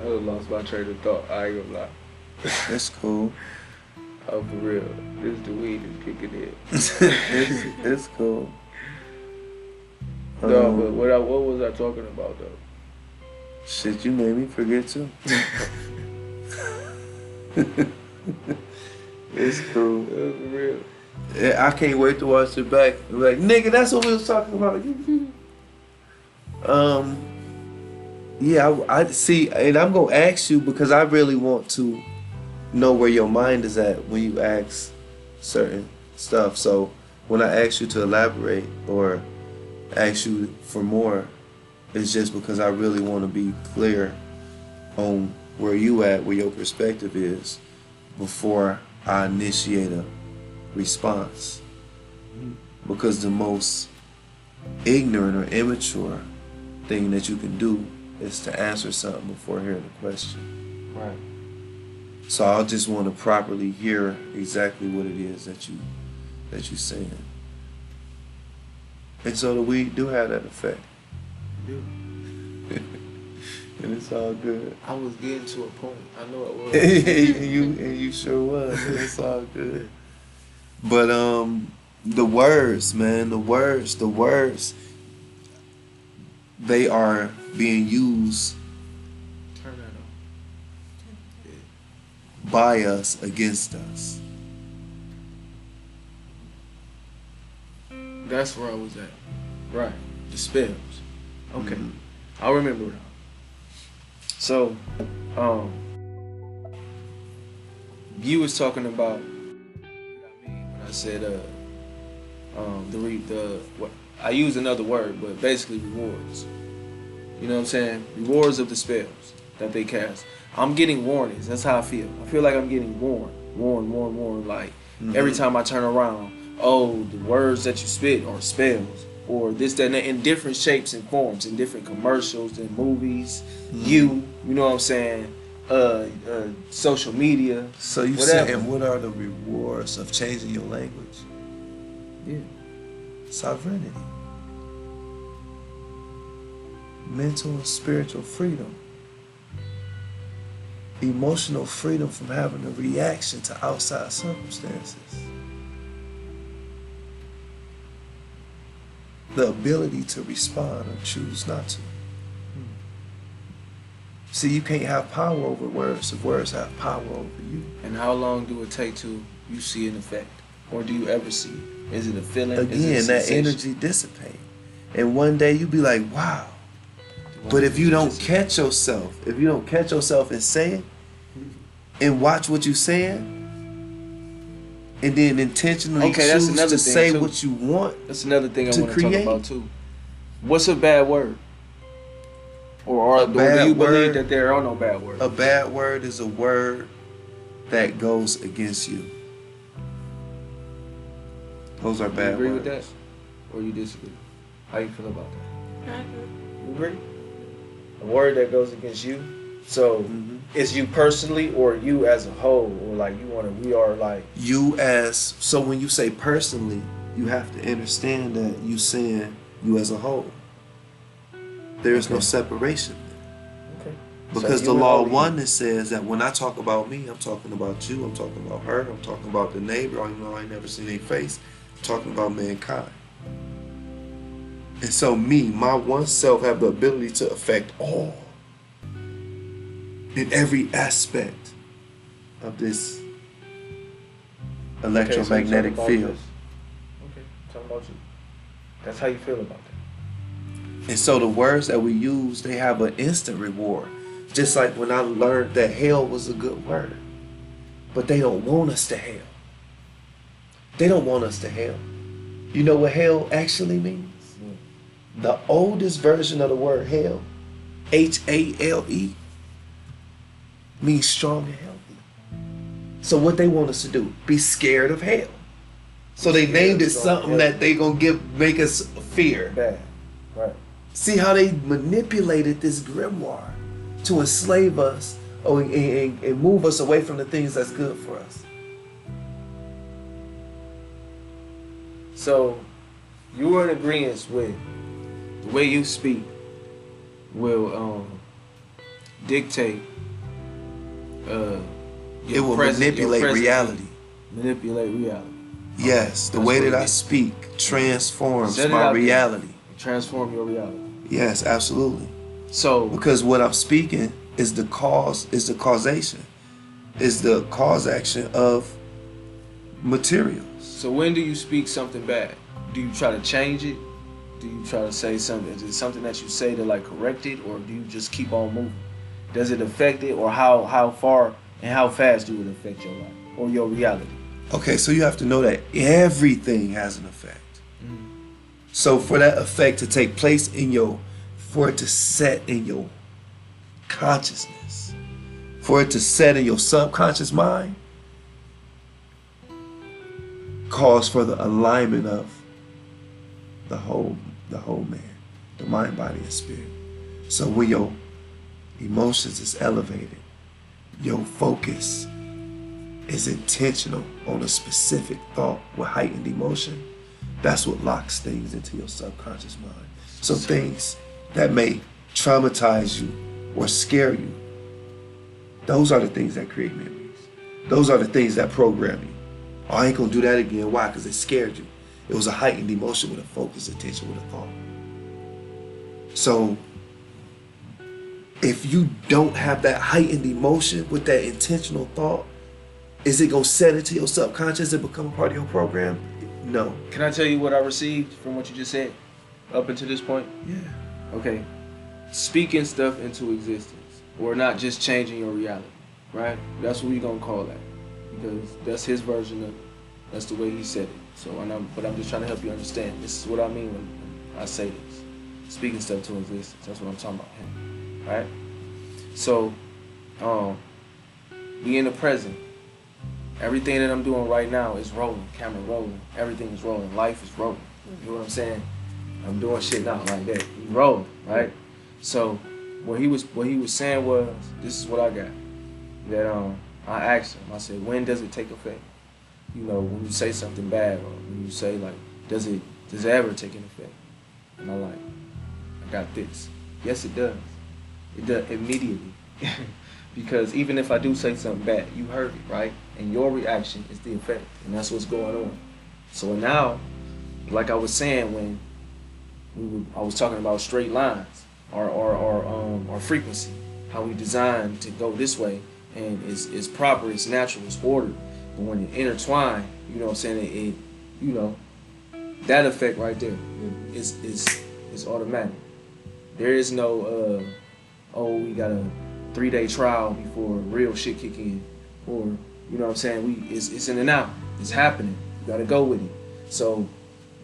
I lost my train of thought. I ain't gonna lie. That's cool. Oh, for real. This the weed is kicking in. It's cool. No, but what was I talking about though? Shit, you made me forget too. It's cool. For real. Yeah, I can't wait to watch it back. I'm like, nigga, that's what we was talking about. Yeah, I see, and I'm gonna ask you because I really want to know where your mind is at when you ask certain stuff. So when I ask you to elaborate or ask you for more, it's just because I really want to be clear on where you at, where your perspective is, before I initiate a response. Because the most ignorant or immature thing that you can do is to answer something before hearing the question. Right. So I'll just want to properly hear exactly what it is that you saying. And so the weed do have that effect. Dude. And it's all good. I was getting to a point. I know it was. and you sure was. And it's all good. But the words, man, the words, they are being used Turn that on. by us against us. That's where I was at. Right. The spells. Okay. Mhm. I remember now. So, you was talking about when I said what I use another word, but basically rewards. You know what I'm saying? Rewards of the spells that they cast. I'm getting warnings. That's how I feel. I feel like I'm getting warned. Like every time I turn around, oh, the words that you spit are spells, or this, that, and that, in different shapes and forms, in different commercials and movies. You know what I'm saying? Social media. So you whatever. saying what are the rewards of changing your language? Yeah. Sovereignty. Mental and spiritual freedom. Emotional freedom from having a reaction to outside circumstances. The ability to respond or choose not to. See, you can't have power over words if words have power over you. And how long do it take till you see an effect? Or do you ever see it? Is it a feeling? Again, Is it a that sensation? energy dissipate. And one day you be like, wow. But if you don't catch yourself, and say it, and watch what you're saying, and then intentionally that's choose another to thing, say too. what you want. That's another thing I to want to talk create. about too. What's a bad word? Or do bad you believe word- that there are no bad words? A bad word is a word that goes against you. Those are You bad agree words. with that? Or you disagree? How you feel about that? You agree? A word that goes against you? So it's you personally or you as a whole? Or like we are like So when you say personally, you have to understand that you saying you as a whole. There's no separation. okay. Because So the you law and of only you. oneness says that when I talk about me, I'm talking about you, I'm talking about her, I'm talking about the neighbor, even though I ain't never seen their face, I'm talking about mankind. And so me, my one self, have the ability to affect all in every aspect of this electromagnetic Okay, so you're talking field. about this. Okay, talking about you. That's how you feel about that. And so the words that we use, they have an instant reward. Just like when I learned that hell was a good word. But they don't want us to hell. They don't want us to hell. You know what hell actually means? The oldest version of the word hell, H-A-L-E, means strong and healthy. So what they want us to do? Be scared of hell. So they named it something that they gonna make us fear. Bad. Right. See how they manipulated this grimoire to enslave us and move us away from the things that's good for us. So you were in agreement with the way you speak will dictate It will manipulate reality. manipulate reality. Yes, the That's way what that it I is. speak transforms Set it my out there. reality. Transform your reality. Yes, absolutely. So Because what I'm speaking is the cause, is the causation, is the cause action of materials. so when do you speak something bad? Do you try to change it? Do you try to say something? Is it something that you say to like correct it, or do you just keep on moving? Does it affect it, or how far and how fast do it affect your life or your reality? Okay, so you have to know that everything has an effect. So for that effect to take place in your, for it to set in your consciousness, for it to set in your subconscious mind, calls for the alignment of the whole man, the mind, body, and spirit. So when your emotions is elevated, your focus is intentional on a specific thought with heightened emotion, that's what locks things into your subconscious mind. So things that may traumatize you or scare you, those are the things that create memories. Those are the things that program you. Oh, I ain't gonna do that again. Why? Because it scared you. It was a heightened emotion with a focused attention with a thought. So if you don't have that heightened emotion with that intentional thought, is it gonna set into your subconscious and become a part of your program? No. Can I tell you what I received from what you just said up until this point? Yeah. Okay. Speaking stuff into existence, or not just changing your reality, right? That's what we're gonna call that, because that's his version of it. That's the way he said it. So, but I'm just trying to help you understand. This is what I mean when I say this. Speaking stuff to existence. That's what I'm talking about, right? So, be in the present. Everything that I'm doing right now is rolling. Camera rolling. Everything is rolling. Life is rolling. You know what I'm saying? I'm doing shit now like that. He's rolling, right? So what he was saying was, this is what I got. That I asked him. I said, when does it take effect? You know, when you say something bad, or when you say like, does it ever take an effect? And I'm like, I got this. Yes, it does. It does immediately. Because even if I do say something bad, you heard it, right? And your reaction is the effect, and that's what's going on. So now, like I was saying when I was talking about straight lines, or frequency, how we designed to go this way, and it's proper, it's natural, it's ordered. But when it intertwine, you know what I'm saying, it you know, that effect right there is automatic. There is no we got a 3-day trial before real shit kick in, or you know what I'm saying, it's in and out, it's happening, you gotta go with it. So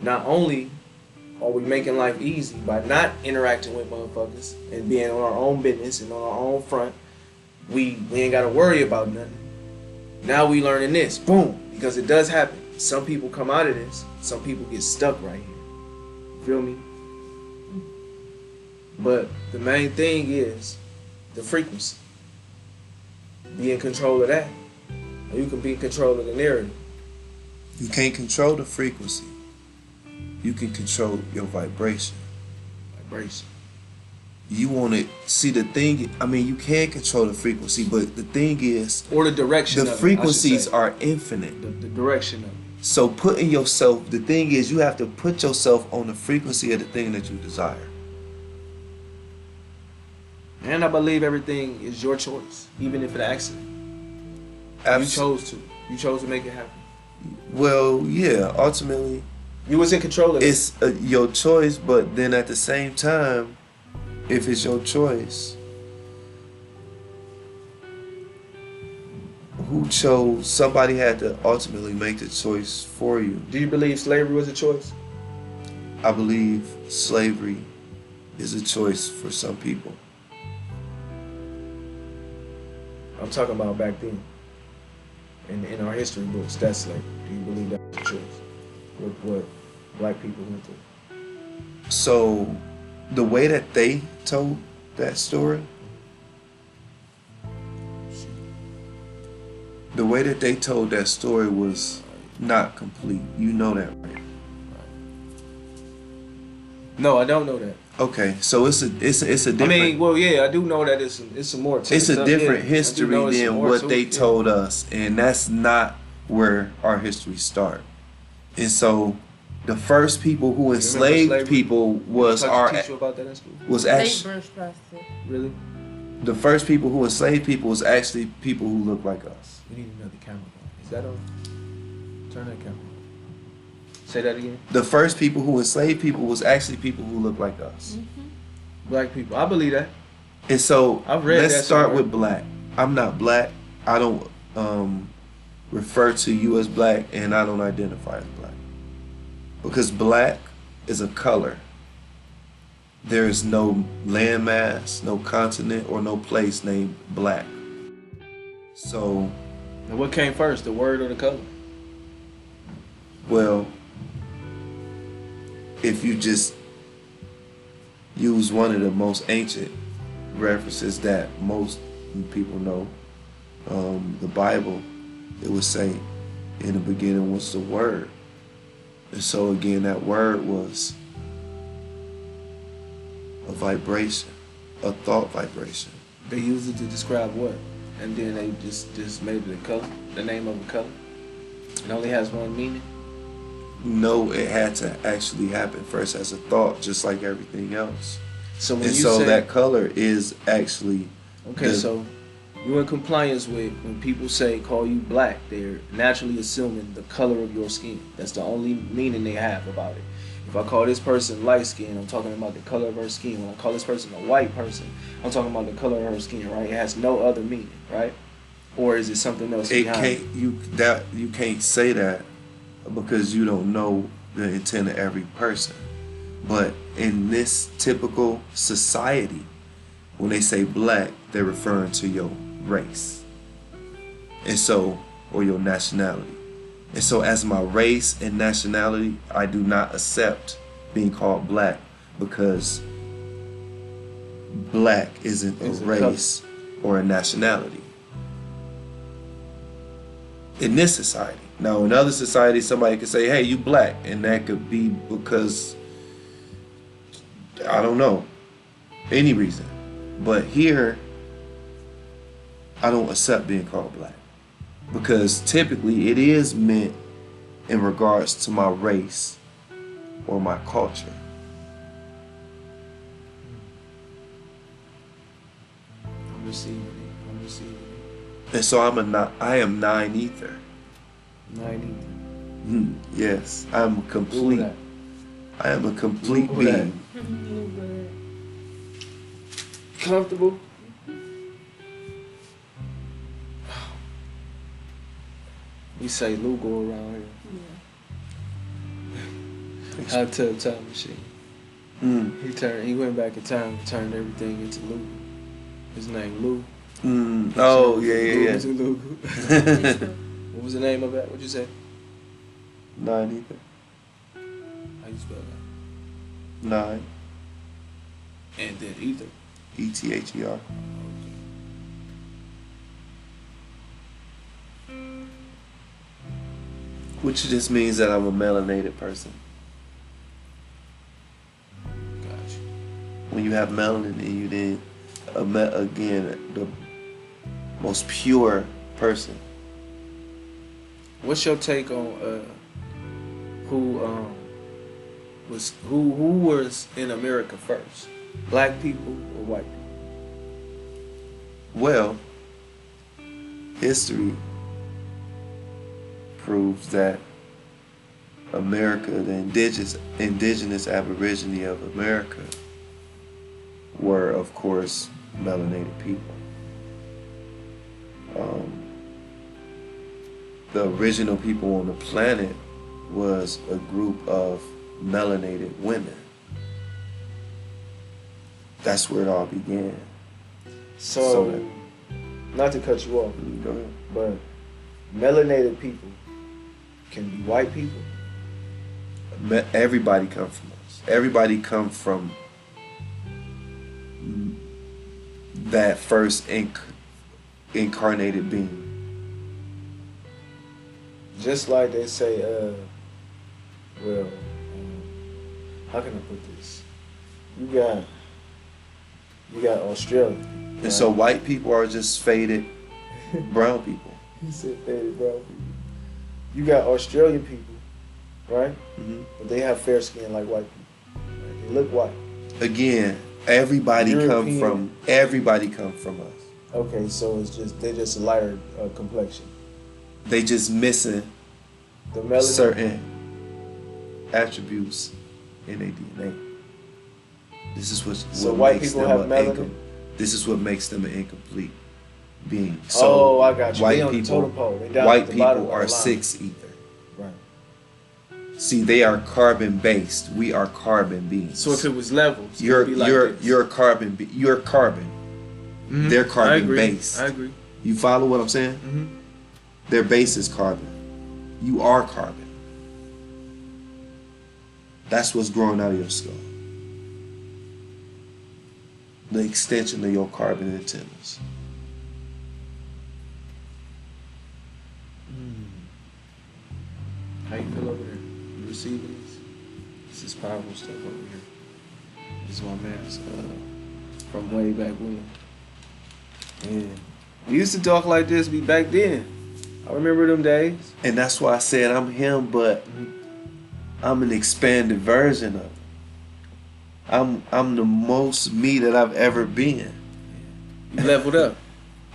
not only are we making life easy by not interacting with motherfuckers and being on our own business and on our own front, we ain't gotta worry about nothing. Now we learning this, boom, because it does happen. Some people come out of this, some people get stuck right here. Feel me? But the main thing is the frequency. Be in control of that. Or you can be in control of the narrative. You can't control the frequency. You can control your vibration. Vibration. You want to see the thing. I mean, you can control the frequency, but the thing is, Or the direction the of frequencies it, I should say. are infinite. The direction of it. So putting yourself, the thing is, you have to put yourself on the frequency of the thing that you desire. And I believe everything is your choice, even if it's an accident. You chose to. You chose to make it happen. Well, yeah, ultimately, You was in control of it. it's your choice, but then at the same time, if it's your choice, who chose? Somebody had to ultimately make the choice for you. Do you believe slavery was a choice? I believe slavery is a choice for some people. I'm talking about back then. In our history books, that's slavery. Do you believe that was a choice? What black people went through? So, the way that they told that story, was not complete. You know that, right? No, I don't know that. Okay, so it's a different. I mean, well, yeah, I do know that it's some more. To It's a stuff. different Yeah, I do history know it's some than more what to they it, yeah. told us, and that's not where our history start. And so the first people who You enslaved remember slavery? people was Teach you about that in school? was actually Labor stressful. Really? the first people who enslaved people was actually people who looked like us. We need another camera. Is that on? Turn that camera on. Say that again. The first people who enslaved people was actually people who looked like us. Black people. I believe that. And so I've read let's that start somewhere. with black. I'm not black. I don't refer to you as black, and I don't identify as black. Because black is a color. There is no landmass, no continent, or no place named black. So, And what came first, the word or the color? well, if you just use one of the most ancient references that most people know, the Bible, it would say, in the beginning was the Word. And so again, that word was a vibration, a thought vibration. They used it to describe what? And then they just made it a color, the name of a color. It only has one meaning. No, it had to actually happen first as a thought, just like everything else. So when And you so say that color is actually okay, so you're in compliance with when people say call you black, they're naturally assuming the color of your skin. That's the only meaning they have about it. If I call this person light skin, I'm talking about the color of her skin. When I call this person a white person, I'm talking about the color of her skin, right? It has no other meaning, right? Or is it something else it behind can't you can't say that because you don't know the intent of every person. But in this typical society, when they say black, they're referring to your race. And so, or your nationality. And so as my race and nationality, I do not accept being called black because black isn't It's a a color. race or a nationality. In this society. Now in other societies, somebody could say, hey, you black. And that could be because, I don't know, any reason. But here, I don't accept being called black. Because typically it is meant in regards to my race or my culture. I'm receiving it. I'm receiving it. And so I am nine ether. Yes, I'm complete. that. I am a complete Google that. being. Comfortable? We say Lugo around here. Hot tub time machine. He went back in time and turned everything into Lugo. His name Lou. Oh, yeah. To Lugo. What was the name of that? What'd you say? Nine ether. How you spell that? Nine. And then ether. ETHER. Which just means that I'm a melanated person. Gotcha. When you have melanin in you, then again, the most pure person. What's your take on who was in America first? Black people or white people? Well, history proves that America, the indigenous aborigine of America, were of course melanated people. The original people on the planet was a group of melanated women. That's where it all began. So not to cut you off, Go ahead. but melanated people can be white people. Everybody come from us. Everybody come from that first incarnated being. Just like they say, how can I put this? You got Australia. And so white people are just faded brown people. He said faded brown people. you got Australian people, right? Hmm. But they have fair skin like white people. Right? They look white. Again, everybody come European. from us. Okay, so they're just a lighter complexion. They just missing The melanin. certain attributes in their DNA. This is what white makes people them have an melanin? This is what makes them an incomplete being. Oh, I got you. White They on the people, totem pole. They down white at the bottom people of the are line. 6 ether. Right. See, they are carbon based. We are carbon beings. So if it was levels, you're it'd be like you're this. you're carbon. You're carbon. Mhm. They're I carbon agree. based. I agree. You follow what I'm saying? Mm-hmm. Their base is carbon. You are carbon. That's what's growing out of your skull. The extension of your carbon antennas. How you feel over there? You receiving these? This is powerful stuff over here. This is my man's from way back when. And we used to talk like this back then. I remember them days. And that's why I said I'm him, but I'm an expanded version of it. I'm the most me that I've ever been. You leveled up.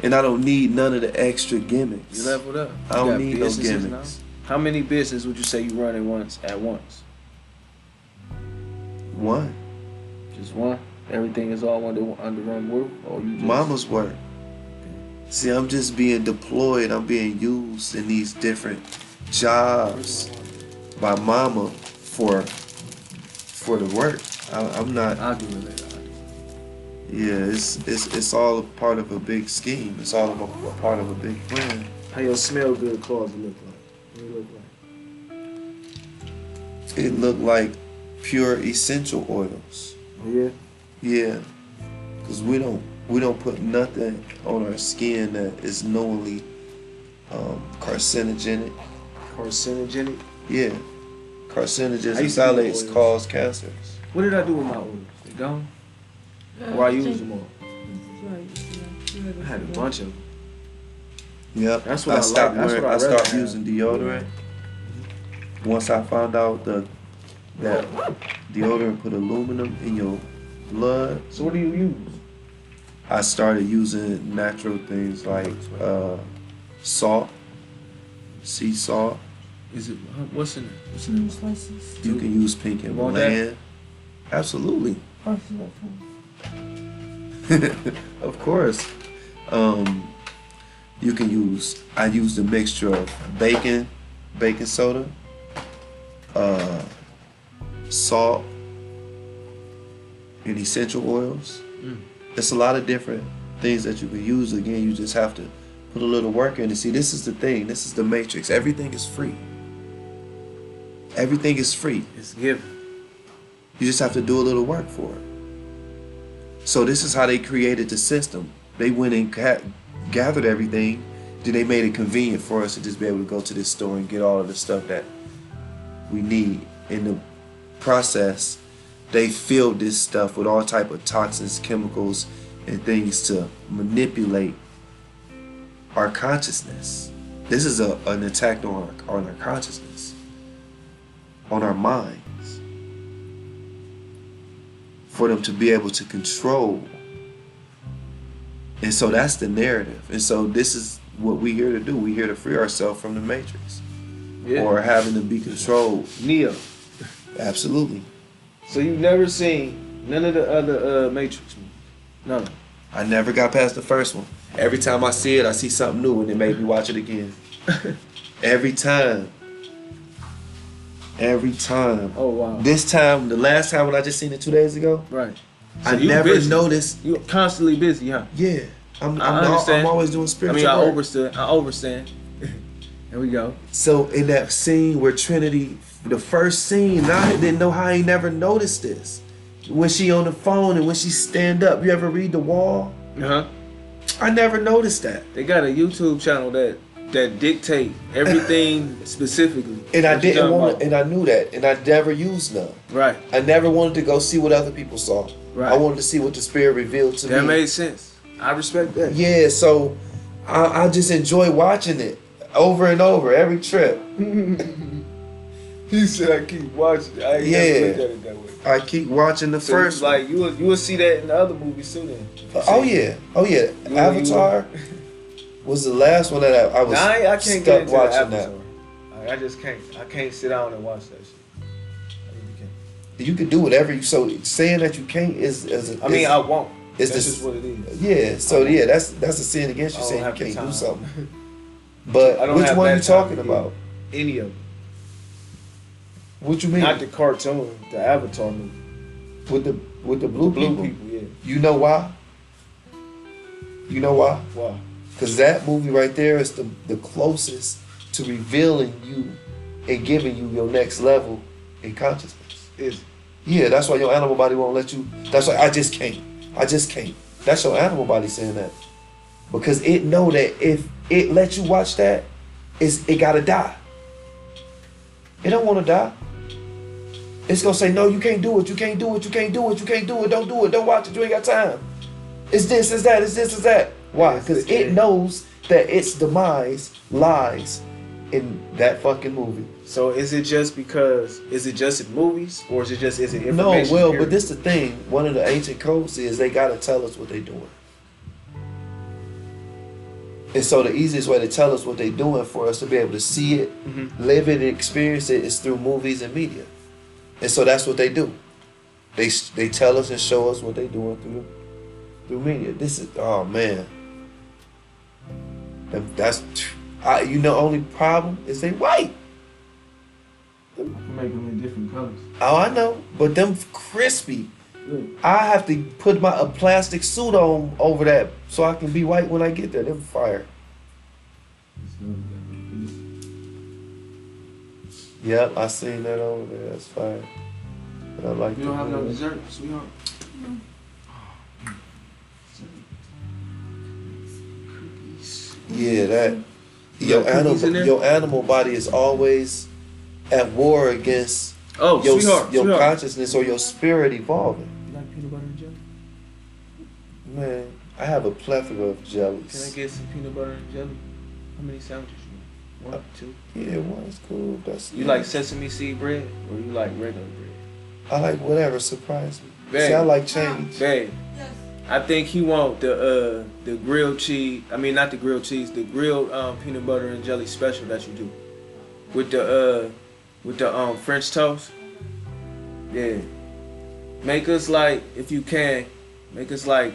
And I don't need none of the extra gimmicks. You leveled up. I don't You got need no businesses gimmicks. now? How many businesses would you say you run at once? One. Just one? Everything is all under one roof? Or you just... Mama's work. See, I'm just being deployed. I'm being used in these different jobs by mama for the work. I'm not. I'll do it later. Yeah, it's all a part of a big scheme. It's all a part of a big plan. How your smell good clothes look like? What do it look like? It looked like pure essential oils. Oh, yeah? Yeah, because we don't put nothing on our skin that is knowingly carcinogenic. Carcinogenic? Yeah, carcinogens I and used to do phthalates oils. cause cancers. What did I do with my oils? They gone? Or I used them all? I had a bunch of them. Yep. That's what I like. stopped That's wearing. what I I'd rather stopped have. using deodorant. Once I found out that deodorant put aluminum in your blood, So what do you use? I started using natural things like salt, sea salt. Is it, what's in it? What's in it? Slices. You can use pink You want that? Himalayan. Absolutely. Of course. You can use. I used a mixture of baking soda, salt, and essential oils. It's a lot of different things that you can use. Again, you just have to put a little work in. And see, this is the thing. This is the matrix. Everything is free. Everything is free. It's given. You just have to do a little work for it. So this is how they created the system. They went and gathered everything. Then they made it convenient for us to just be able to go to this store and get all of the stuff that we need. In the process, they filled this stuff with all type of toxins, chemicals, and things to manipulate our consciousness. This is an attack on our consciousness, on our minds, for them to be able to control. And so that's the narrative. And so this is what we're here to do. We're here to free ourselves from the matrix, Yeah. or having to be controlled. Neo. Absolutely. So you've never seen none of the other Matrix movies? None. I never got past the first one. Every time I see it, I see something new, and it made me watch it again. Every time. Every time. Oh wow. This time, the last time when I just seen it 2 days ago, Right. I you never busy. noticed. You're constantly busy, huh? Yeah, I'm I understand. always doing I spiritual mean, I work. overstood. I overstand. There we go. So in that scene where Trinity, the first scene, I didn't know how I never noticed this. When she on the phone and when she stand up, you ever read The Wall? Uh-huh. I never noticed that. They got a YouTube channel that dictate everything specifically. And I What you didn't talking want about? it, and I knew that, and I never used none. Right. I never wanted to go see what other people saw. Right. I wanted to see what the spirit revealed to That me. made sense. I respect that. Yeah, so I just enjoy watching it. over and over every trip. He said I keep watching it. I ain't never looked at it that way. I keep watching the So first one. like you will see that in the other movies too then. Oh yeah. Avatar was the last one that I was Nah, I can't get stuck into watching the that. I just can't. I can't sit down and watch that shit. I really can't. You can do whatever you. So saying that you can't I won't. It's That's just just what it is. Yeah. So yeah, that's a sin against you I don't saying you have the can't do time. something. But I don't which have one that you time talking to do about? Any of them. What you mean? Not the cartoon, the Avatar movie. with the blue people. Yeah. You know why? You know why? Why? Because that movie right there is the closest to revealing you and giving you your next level in consciousness. Is Yeah, that's why your animal body won't let you. That's why I just can't. I just can't. That's your animal body saying that. Because it know that if it lets you watch that, it gotta die. It don't want to die. It's gonna say, no, you can't do it, you can't do it, you can't do it, you can't do it, don't do it, don't watch it, you ain't got time. It's this, it's that, it's this, it's that. Why? Because it knows that its demise lies in that fucking movie. So is it just in movies, or is it information? No, well, period? but this the thing. One of the ancient codes is they gotta tell us what they doing. And so the easiest way to tell us what they doing for us to be able to see it, live it, and experience it is through movies and media. And so that's what they do. They tell us and show us what they doing through media. This is, oh man. That's only problem is they white. Make them in different colors. Oh, I know, but them crispy. Look, I have to put a plastic suit on over that so I can be white when I get there. Them fire. it's gonna be- Yep, I seen that over there. That's fire. But I like You don't have no the dessert, sweetheart? Cookies. Yeah, that You got cookies in there? your animal body is always at war against Oh, your sweetheart. consciousness or your spirit evolving. You like peanut butter and jelly? Man, I have a plethora of Can I jellies. get some peanut butter and jelly? How many sandwiches you want? 1, 2. Yeah, one's cool. That's You like sesame seed bread, or you like regular bread? I like whatever surprise me. Babe. See, I like change. Babe, I think he want the grilled cheese. I mean, not the grilled cheese. The grilled peanut butter and jelly special that you do with the French toast. Yeah, make us like, if you can, make us like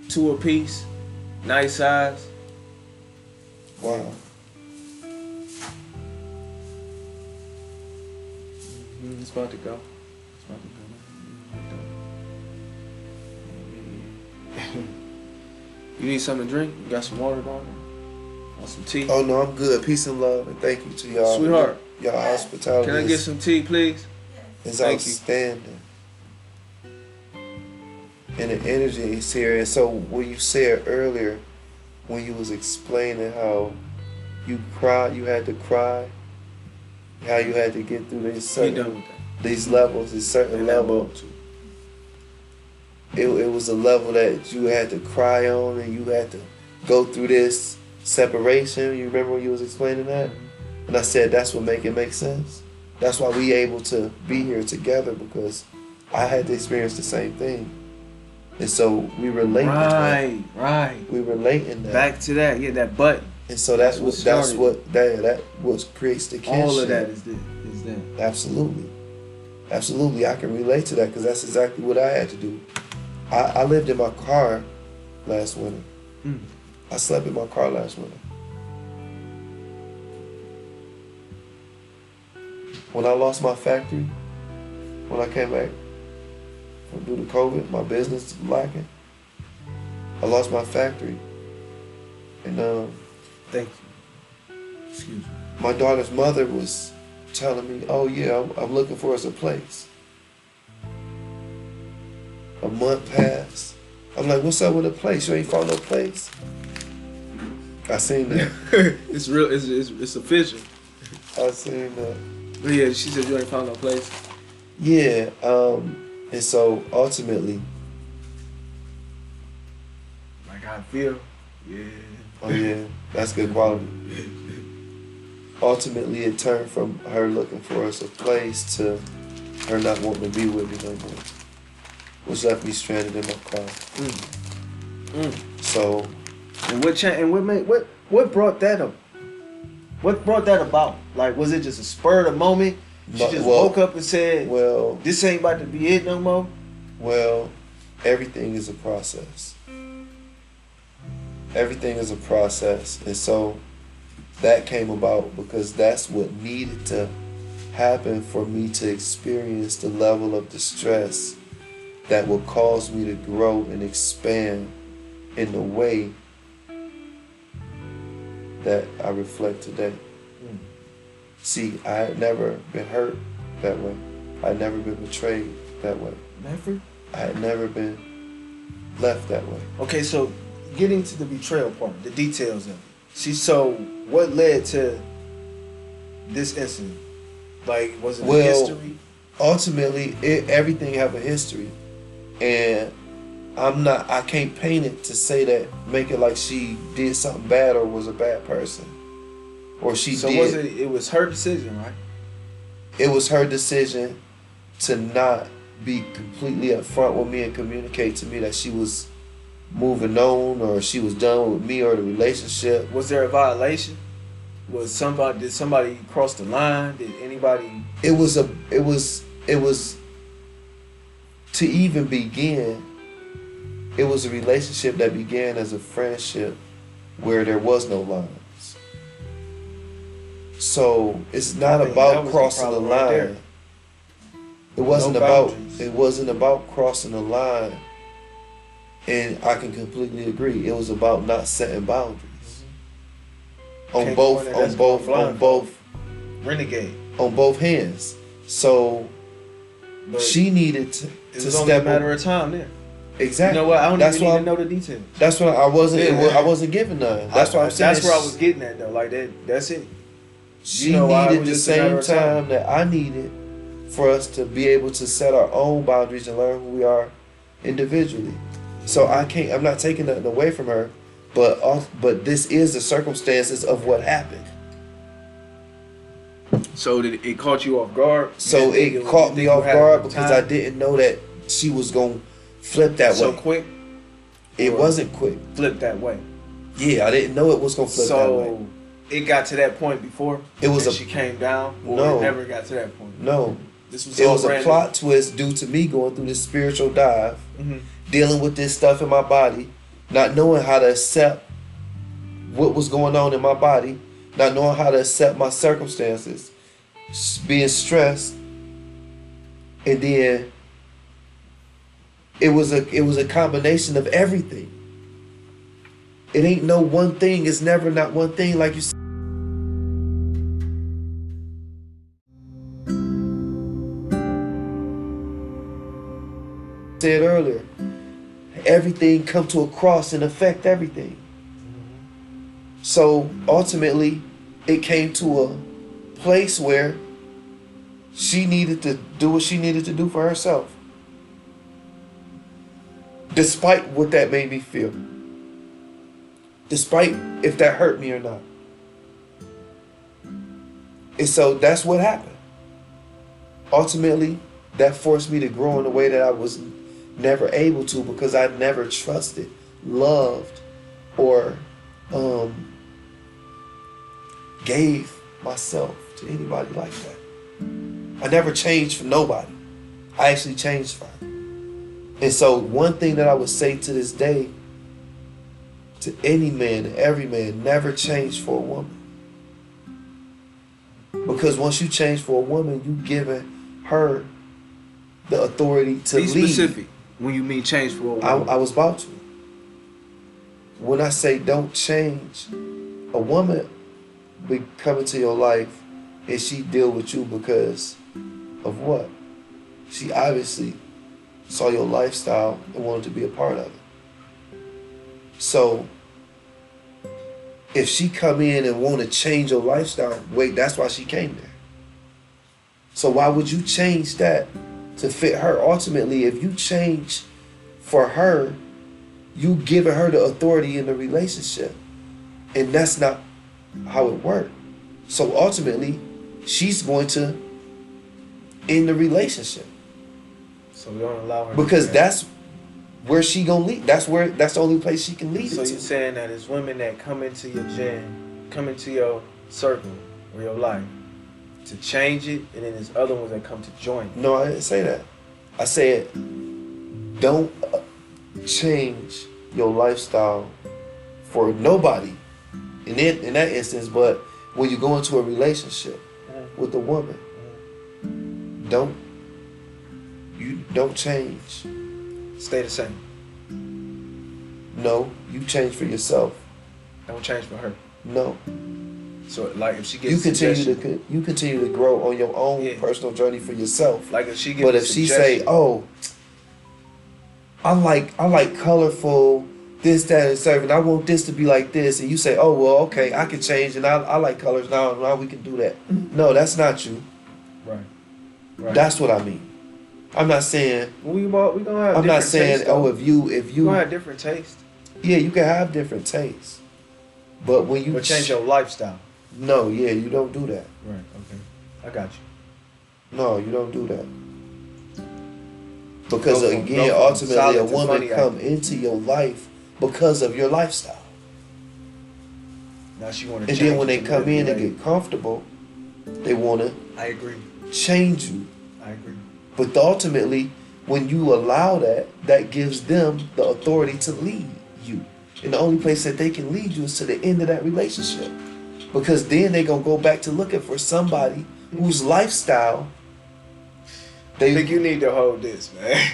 2 apiece, nice size. Wow. It's about to go. It's about to go. You need something to drink? You got some water down there? Want some tea? Oh no, I'm good. Peace and love, and thank you to y'all. Sweetheart. Y'all hospitality Can I get some tea, please? is Thank you. outstanding. And the energy is here. And so when you said earlier, when you was explaining how you cried, you had to cry, how you had to get through these We done certain with that. these levels, these certain And that levels. boat too. It was a level that you had to cry on, and you had to go through this separation. You remember when you was explaining that? And I said that's what make it make sense. That's why we able to be here together, because I had to experience the same thing. And so we relate in that. Right. We relate in that. Back to that. Yeah, that button. And so that's what that what creates the kinship. All of that is that. Absolutely. Absolutely, I can relate to that, because that's exactly what I had to do. I lived in my car last winter. I slept in my car last winter. When I lost my factory, when I came back due to COVID, my business lacking, I lost my factory. And Thank you. Excuse me. my daughter's mother was telling me, oh yeah, I'm looking for us a place. A month passed. I'm like, what's up with the place? You ain't found no place? I seen that. It's real. It's official. I seen that. But yeah, she said you ain't found no place. Yeah, and so ultimately, Like how I feel. Yeah. oh yeah, that's good quality. ultimately it turned from her looking for us a place to her not wanting to be with me no more, which left me stranded in my car. So, And what brought that up? What brought that about? Like, was it just a spur of the moment? She just woke up and said, well, "This ain't about to be it no more." well, everything is a process. Everything is a process, and so that came about because that's what needed to happen for me to experience the level of distress that will cause me to grow and expand in the way that I reflect today. See, I had never been hurt that way. I had never been betrayed that way. Never? I had never been left that way. Okay, so getting to the betrayal part, the details of it. See, so what led to this incident? Like, was it a history? Ultimately, everything have a history, and I can't paint it to say that, make it like she did something bad or was a bad person, or she so did. It was her decision, right? It was her decision to not be completely upfront with me and communicate to me that she was moving on or she was done with me or the relationship. Was there a violation? Did somebody cross the line? Did anybody? It was to even begin. It was a relationship that began as a friendship where there was no lines. So it's not about crossing the line. It wasn't about crossing the line. And I can completely agree. It was about not setting boundaries. On both renegade. On both hands. So But she needed to it was only a matter of time there. Exactly. You know what? I don't even need to know the details. That's what I wasn't. I wasn't given none. That's what I'm saying. That's where I was getting at, though. Like that. That's it. She needed the same time that I needed for us to be able to set our own boundaries and learn who we are individually. So I'm not taking nothing away from her, but this is the circumstances of what happened. So did it caught you off guard? So it caught me off guard because I didn't know that she was gonna flip that way. So quick? It wasn't quick. Flip that way. Yeah, I didn't know it was gonna flip that way. So it got to that point before? She came down? Or no. It never got to that point? No. It was a plot twist due to me going through this spiritual dive, dealing with this stuff in my body, not knowing how to accept what was going on in my body, not knowing how to accept my circumstances, being stressed, and then it was a combination of everything. It ain't no one thing. It's never not one thing, like you said. Said earlier, everything come to a cross and affect everything. So ultimately, it came to a place where she needed to do what she needed to do for herself, despite what that made me feel, despite if that hurt me or not. And so that's what happened. Ultimately, that forced me to grow in a way that I was never able to, because I never trusted, loved, or gave myself to anybody like that. I never changed for nobody. I actually changed for her. And so one thing that I would say to this day, to any man and every man, never change for a woman. Because once you change for a woman, you giving her the authority to lead. Be specific when you mean change for a woman. I was about to. When I say don't change, a woman will come into your life and she deal with you because of what? She obviously saw your lifestyle and wanted to be a part of it. So if she come in and want to change your lifestyle, wait, that's why she came there. So why would you change that to fit her? Ultimately, if you change for her, you giving her the authority in the relationship. And that's not how it works. So ultimately, she's going to end the relationship So we don't allow her. because to do that. that's where she gonna lead. That's the only place she can lead So it you're to. saying that it's women that come into your gym, come into your circle or your life to change it, and then there's other ones that come to join it. No, I didn't say that. I said don't change your lifestyle for nobody in that instance. But when you go into a relationship with a woman, don't change. Stay the same. No, you change for yourself. Don't change for her. No, So like if she gets you continue suggestion- to continue to grow on your own Yeah. personal journey for yourself. like if she gets But a if she say, suggestion- "Oh, I like colorful this, that, and serving. I want this to be like this," and you say, "Oh, well, okay, I can change, and I like colors now. Now we can do that." No, that's not you. right. That's what I mean. I'm not saying. we gonna have. I'm not different saying. tastes, Oh, though. if you we gonna have different tastes, yeah, you can have different tastes, but when you but change your lifestyle. no, yeah, you don't do that. Right. Okay. I got you. No, you don't do that. Because Go from again, ultimately, solid a to woman funny come acting. into your life because of your lifestyle. Now she want to. And then when they come in and get comfortable, they want to I agree. change you. I agree. But ultimately, when you allow that, that gives them the authority to lead you. And the only place that they can lead you is to the end of that relationship. Because then they're going to go back to looking for somebody whose lifestyle I think you need to hold this, man.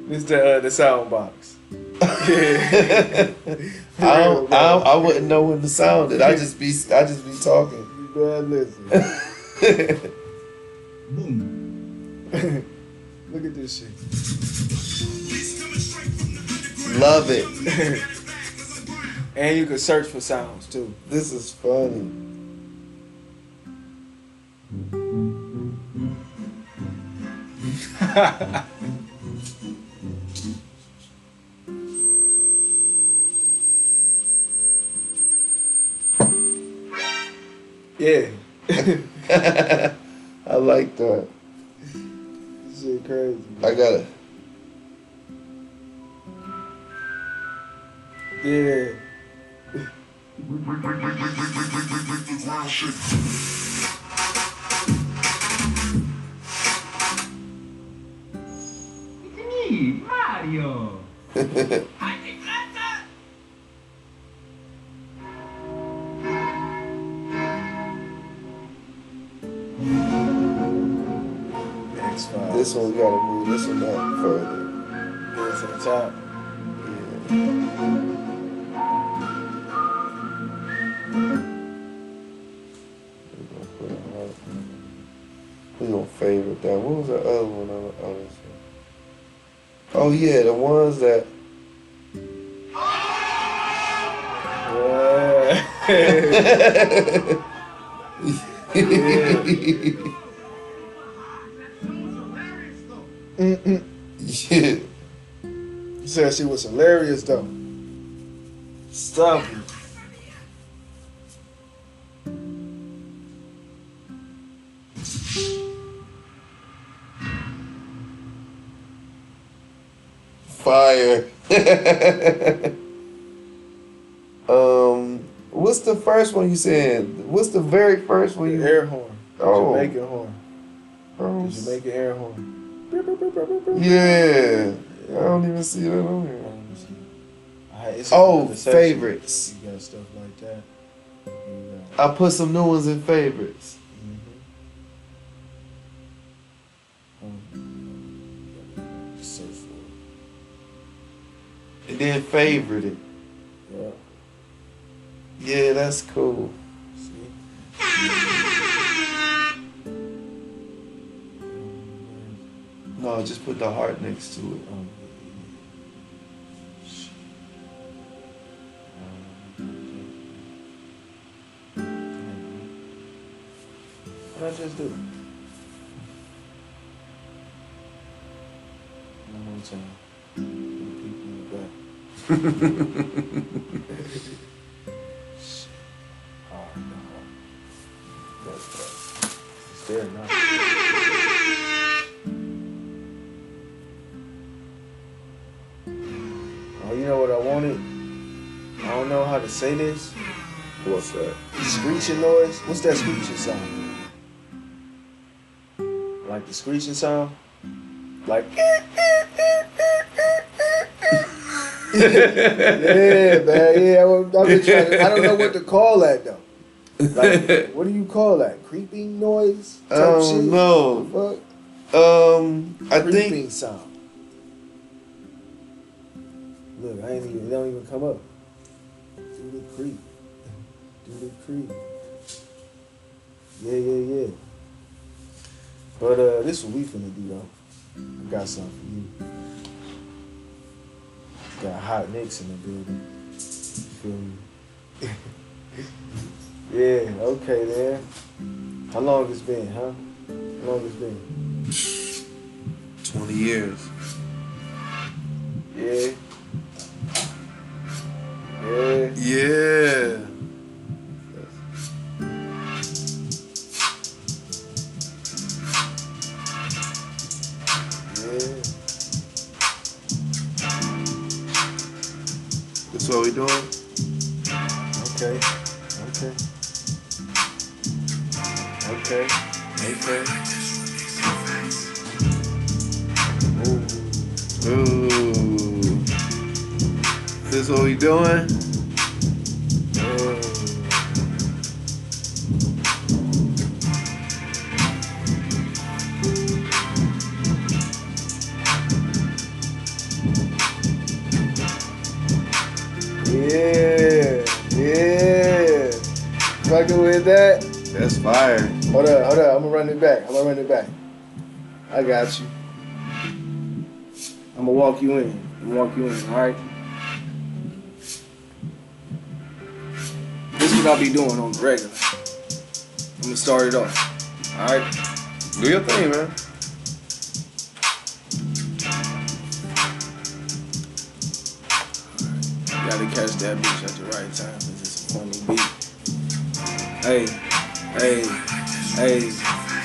This the sound box. I wouldn't know when to sound it. I just be talking. Man, listen. Boom. Look at this shit. Love it. And you can search for sounds too. This is funny. Yeah. I like that. This shit crazy. I gotta. Yeah. It's me, Mario. X5. This one we gotta move this one up further. Get it to the top. We're gonna favorite that. What was the other one on the other side? Oh yeah, the ones that yeah. You said she was hilarious though. Stop it. Fire. What's the first one you said? What's the very first one The you air horn. Oh. Jamaican horn. Oh, The Jamaican air horn. yeah. I don't even see that on here. It's Oh, another section. favorites. You got stuff like that. You I put some new ones in favorites. search for And then favorite it. it. Yeah. Yeah, that's cool. See? No, just put the heart next to it. What I just do? One more time. Put the people in the back. Shit. Hard, hard. It's there now. Oh, you know what I wanted? I don't know how to say this. What's that? Screeching noise. What's that screeching sound? Like the screeching sound? Like. Yeah, man. Yeah, I've been trying to, I don't know what to call that though. Like, what do you call that? Creeping noise? Type shit? No. What? I Creeping think sound. Look, it don't even come up. Do the creep. Do the creep. Yeah. But this is what we finna do though. I got something for you. Got hot nicks in the building. You feel me? Yeah, okay then. How long it's been, huh? How long it's been? 20 years. Yeah. Yeah. That's what we doing? Okay. Ooh. This what we doing? Yeah. Fucking with that? That's fire. Hold up. I'm gonna run it back. I got you. I'm gonna walk you in. Alright? This is what I'll be doing on the regular. I'm gonna start it off. Alright? Do your thing, man. Gotta catch that bitch at the right time because it's a funny beat. Hey.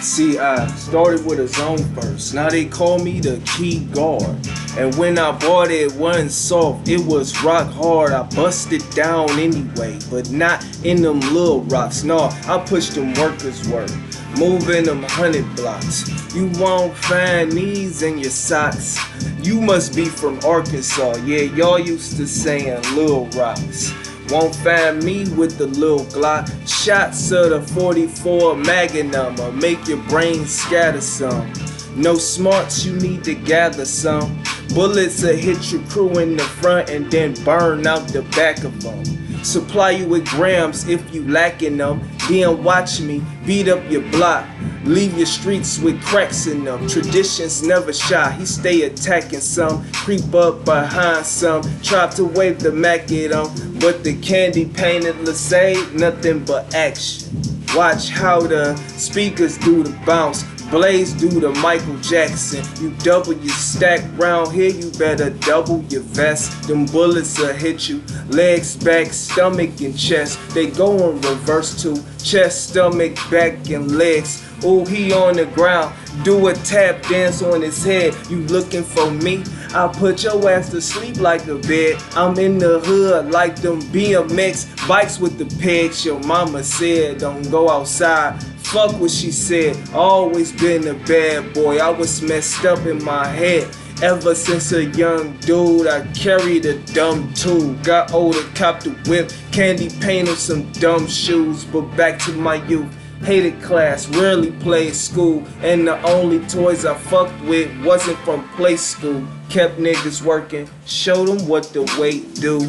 See, I started with a zone first. Now they call me the key guard. And when I bought it, wasn't soft, it was rock hard. I busted down anyway, but not in them little rocks. No, I pushed them workers' work, moving them 100 blocks. You won't find these in your socks. You must be from Arkansas. Yeah, y'all used to saying Lil Rocks. Won't find me with the little Glock. Shots of the 44 Magnum or make your brain scatter some. No smarts, you need to gather some. Bullets will hit your crew in the front and then burn out the back of them. Supply you with grams if you lacking them. Then watch me beat up your block. Leave your streets with cracks in them. Traditions never shy. He stay attacking some. Creep up behind some. Try to wave the Mac at them. But the candy painted Lasade, nothing but action. Watch how the speakers do the bounce. Blaze do the Michael Jackson. You double your stack round here, you better double your vest. Them bullets will hit you. Legs, back, stomach, and chest. They go in reverse too. Chest, stomach, back, and legs. Ooh, he on the ground. Do a tap dance on his head. You looking for me? I'll put your ass to sleep like a bed. I'm in the hood like them BMX bikes with the pegs. Your mama said don't go outside. Fuck what she said. Always been a bad boy. I was messed up in my head. Ever since a young dude, I carried a dumb tool. Got older, copped a whip. Candy painted some dumb shoes. But back to my youth. Hated class, rarely played school. And the only toys I fucked with wasn't from play school. Kept niggas working, showed them what the weight do.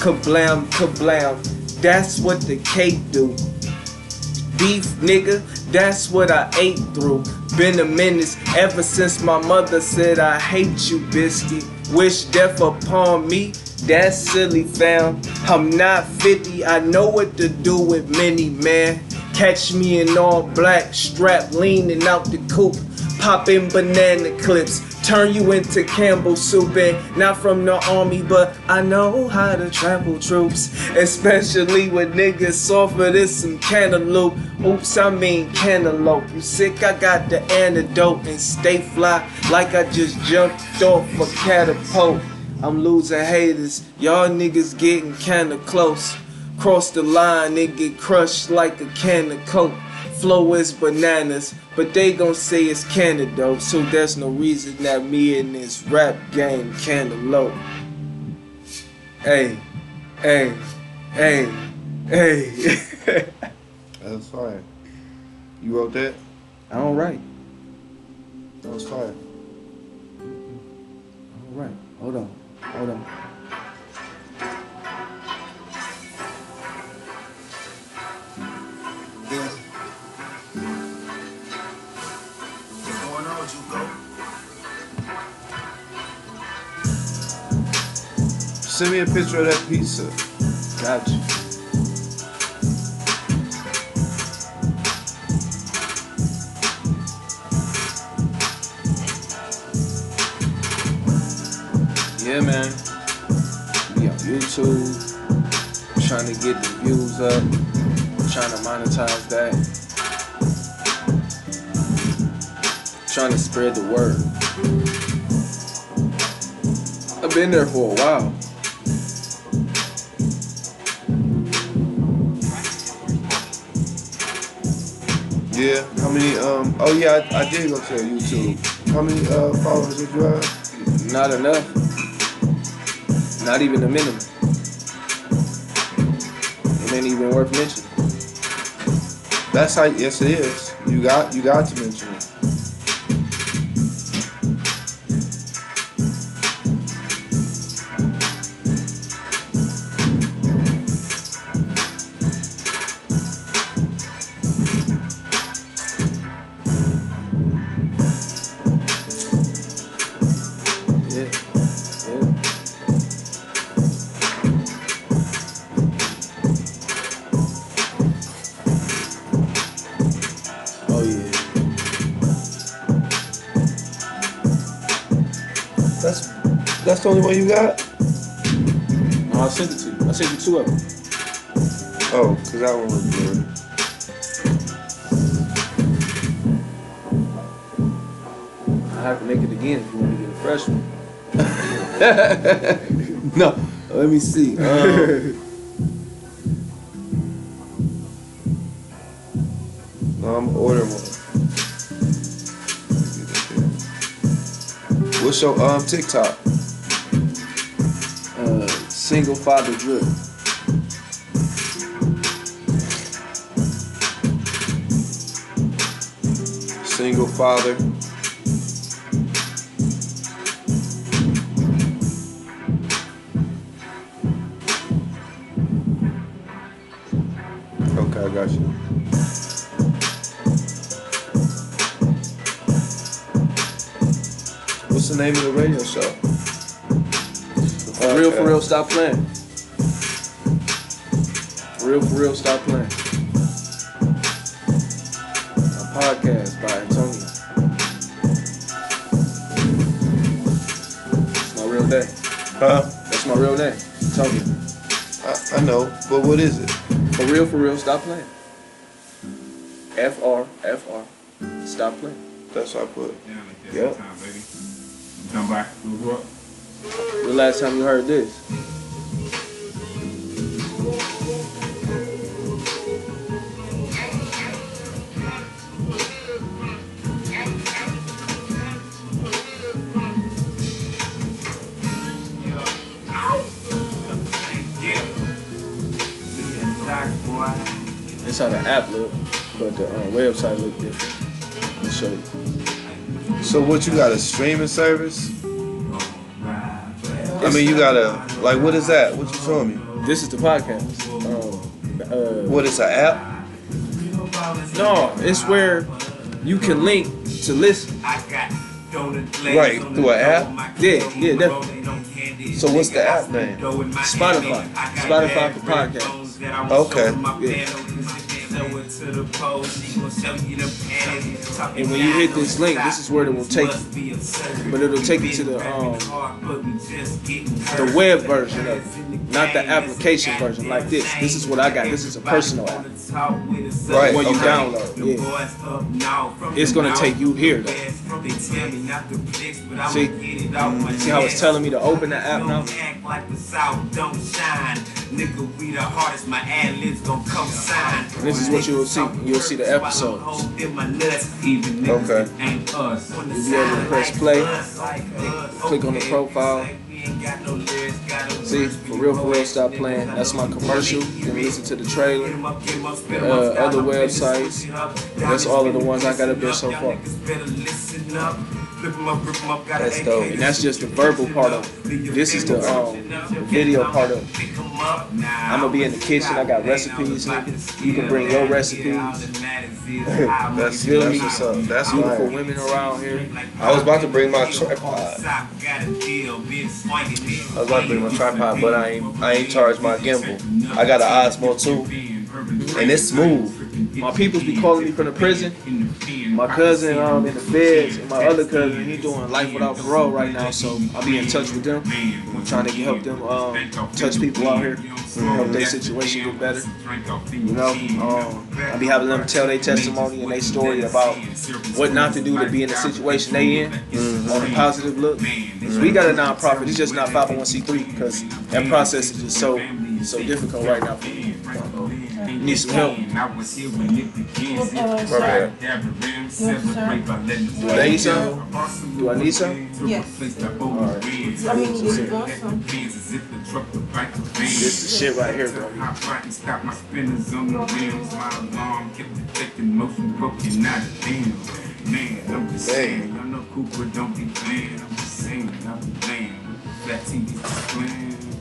Kablam, kablam, that's what the cake do. Beef, nigga, that's what I ate through. Been a menace ever since my mother said I hate you, biscuit. Wish death upon me, that's silly fam. I'm not 50, I know what to do with many, man. Catch me in all black, strap leaning out the coupe. Popping banana clips, turn you into Campbell soup. And not from the army, but I know how to trample troops, especially with niggas softer than some cantaloupe. Oops, I mean cantaloupe. You sick? I got the antidote and stay fly like I just jumped off a catapult. I'm losing haters, y'all niggas getting kinda close. Cross the line, it get crushed like a can of Coke. Flow is bananas, but they gon' say it's cantaloupe. So there's no reason that me in this rap game cantaloupe. Hey, hey, hey, hey. That's fire. You wrote that? I don't write. That was fire. All right, hold on. What's going on with you, bro? Send me a picture of that pizza. Got you. Yeah, man. We on YouTube, trying to get the views up, trying to monetize that, trying to spread the word. I've been there for a while. Yeah. How many? Oh yeah, I did go to YouTube. How many followers did you have? Not enough. Not even a minimum. It ain't even worth mentioning. That's how. Yes, it is. You got to mention it. That's the only one you got? No, I sent it to you. I sent you 2 of them. Oh, because that one was good. I have to make it again if you want to get a fresh one. No, let me see. No, I'm ordering one. What's your TikTok? Single father drip. Single father. Okay, I got you. What's the name of the radio show? For real, stop playing. For real, stop playing. A podcast by Antonio. It's my real name. Huh? That's my real name, Antonio. I know, but what is it? For real, stop playing. FR, stop playing. That's what I put. Yep. Time, baby. Come back. What? The last time you heard this? That's how the app look, but the website look different. I'll show you. So what, you got a streaming service? I mean, you got a, like, what is that? What you showing me? This is the podcast. What is an app? No, it's where you can link to listen. Right, through an app? Yeah, definitely. So what's the app name? Spotify for podcasts. Okay. Yeah. And when you hit this link, this is where it will take you. But it'll take you to the web version of it, not the application version like this. This is what I got. This is a personal app. Right. When you Okay. download, it's gonna take you here though. See how it's telling me to open the app now? This is what you'll see. You'll see the episodes. Okay. You'll be able to press play, click on the profile. See, for real, stop playing. That's my commercial. You can listen to the trailer. Other websites. That's all of the ones I got up there so far. That's dope. And that's just the verbal part of it. This is the video part of it. I'm gonna be in the kitchen. I got recipes. You can bring your recipes. That's what's up. That's Beautiful right. women around here. I was about to bring my tripod. But I ain't charged my gimbal. I got an Osmo too, and it's smooth. My peoples be calling me from the prison. My cousin in the feds, and my other cousin, he doing life without parole right now, so I'll be in touch with them. I'm trying to help them touch people out here, help their situation get better. You know, I'll be having them tell their testimony and their story about what not to do to be in the situation they in, on a positive look. So we got a nonprofit, it's just not 501c3 because that process is just so difficult right now for me. You need some help. Right. Do I need some? Do I need some? Yes. Alright. I mean, you want some. This is shit right here, bro.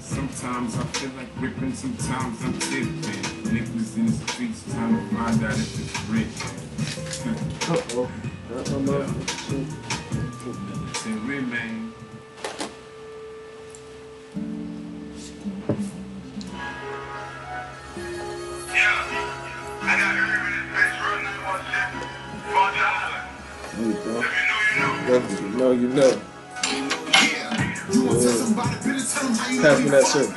Sometimes I feel like ripping, sometimes I'm tipping. Niggas in the streets trying to find out if it's rich. To remain. I got her in this bitch running $4. No, you know. Pass me that shit.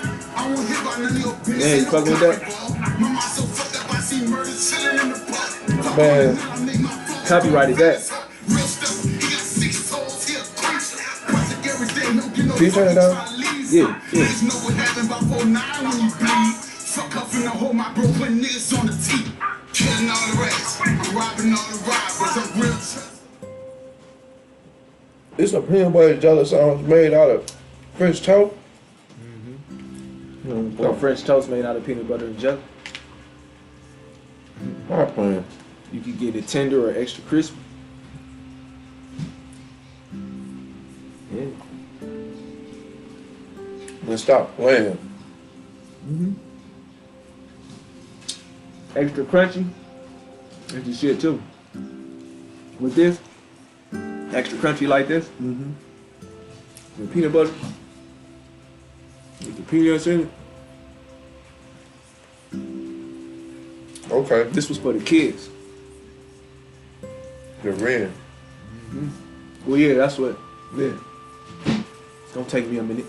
Yeah, you fucking with that? Man, copyrighted that. Can you turn it down? Yeah. It's a peanut butter jelly sandwich made out of French toast. Or French toast made out of peanut butter and jelly. Not playing. You can get it tender or extra crispy. Yeah. Then stop playing. Extra crunchy. Extra shit too. With this, extra crunchy like this. With peanut butter. With the peanuts in it. Okay. This was for the kids. The red. Well, yeah, that's what. Yeah. It's gonna take me a minute.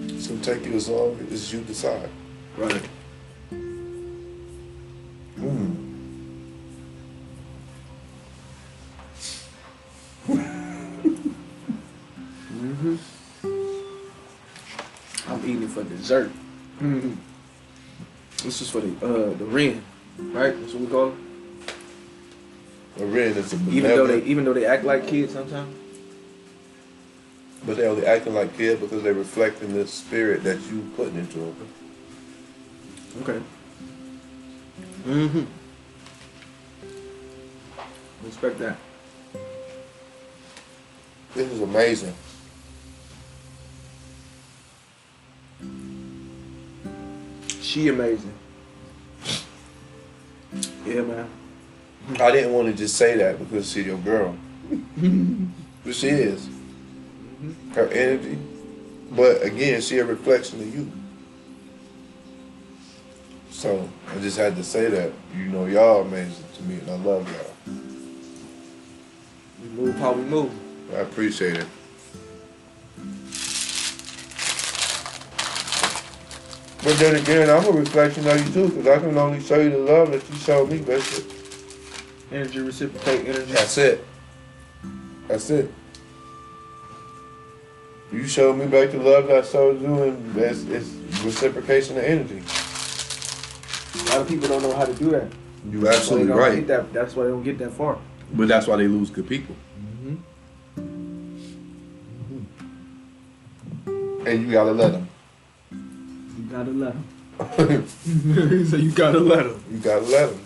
It's gonna take you as long as you decide. Right. I'm eating for dessert. This is for the Ren, right? That's what we call it. The red is a Even though they act like kids sometimes. but they only acting like kids because they're reflecting the spirit that you putting into them. Okay. Respect that. This is amazing. She amazing. Yeah, man. I didn't want to just say that because she's your girl. But she is. Her energy. But again, she a reflection of you. So I just had to say that. You know, y'all amazing to me, and I love y'all. We move how we move. I appreciate it. But then again, I'm a reflection of you too, because I can only show you the love that you showed me, basically. Energy reciprocate energy. That's it. That's it. You showed me back the love that I showed you, and it's reciprocation of energy. A lot of people don't know how to do that. You're absolutely They don't right. get that. That's why they don't get that far. But that's why they lose good people. And you gotta let them. You gotta let them. So you gotta let them. You gotta let them.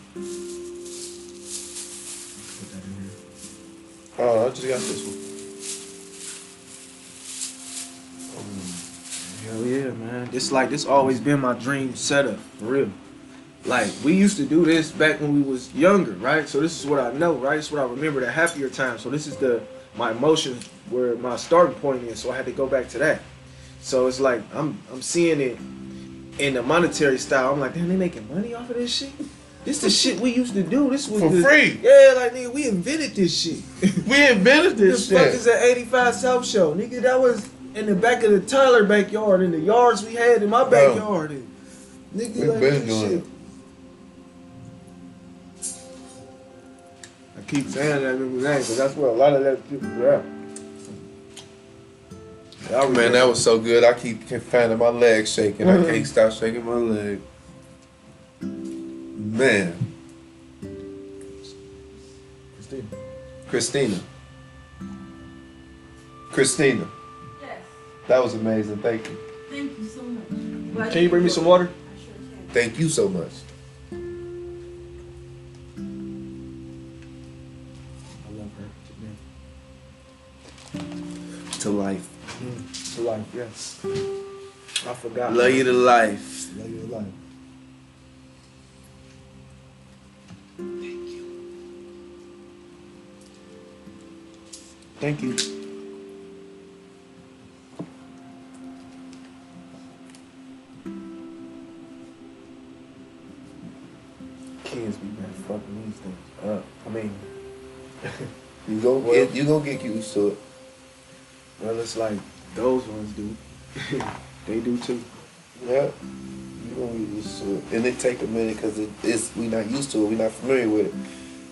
Oh, I just got this one. Hell yeah, man. This always been my dream setup, for real. Like, we used to do this back when we was younger, right? So this is what I know, right? This is what I remember, the happier time. So this is my emotions where my starting point is. So I had to go back to that. So it's like I'm seeing it in a monetary style. I'm like, damn, they making money off of this shit? This the shit we used to do. This was For free. Yeah, like, nigga, we invented this shit. We invented this The fuck shit. is that 85 South Show? Nigga, that was in the back of the Tyler backyard, in the yards we had in my backyard. And, nigga, We've like, been this doing shit. it. I keep saying that nigga's name because that's where a lot of that people are at. Oh, man, that was so good. I keep finding my leg shaking. I can't stop shaking my leg. Man. Christina. Christina. Yes. That was amazing. Thank you. Thank you so much. Can you bring me some water? I sure can. Thank you so much. I love her. To life. To life, yes. I forgot. Love you to life. Love you to life. Thank you. Kids be man fucking these things up. I mean, You gonna get used to it. well, it's like those ones do. They do too. Yeah. You gonna get used to it. And it take a minute because we not used to it. We not familiar with it.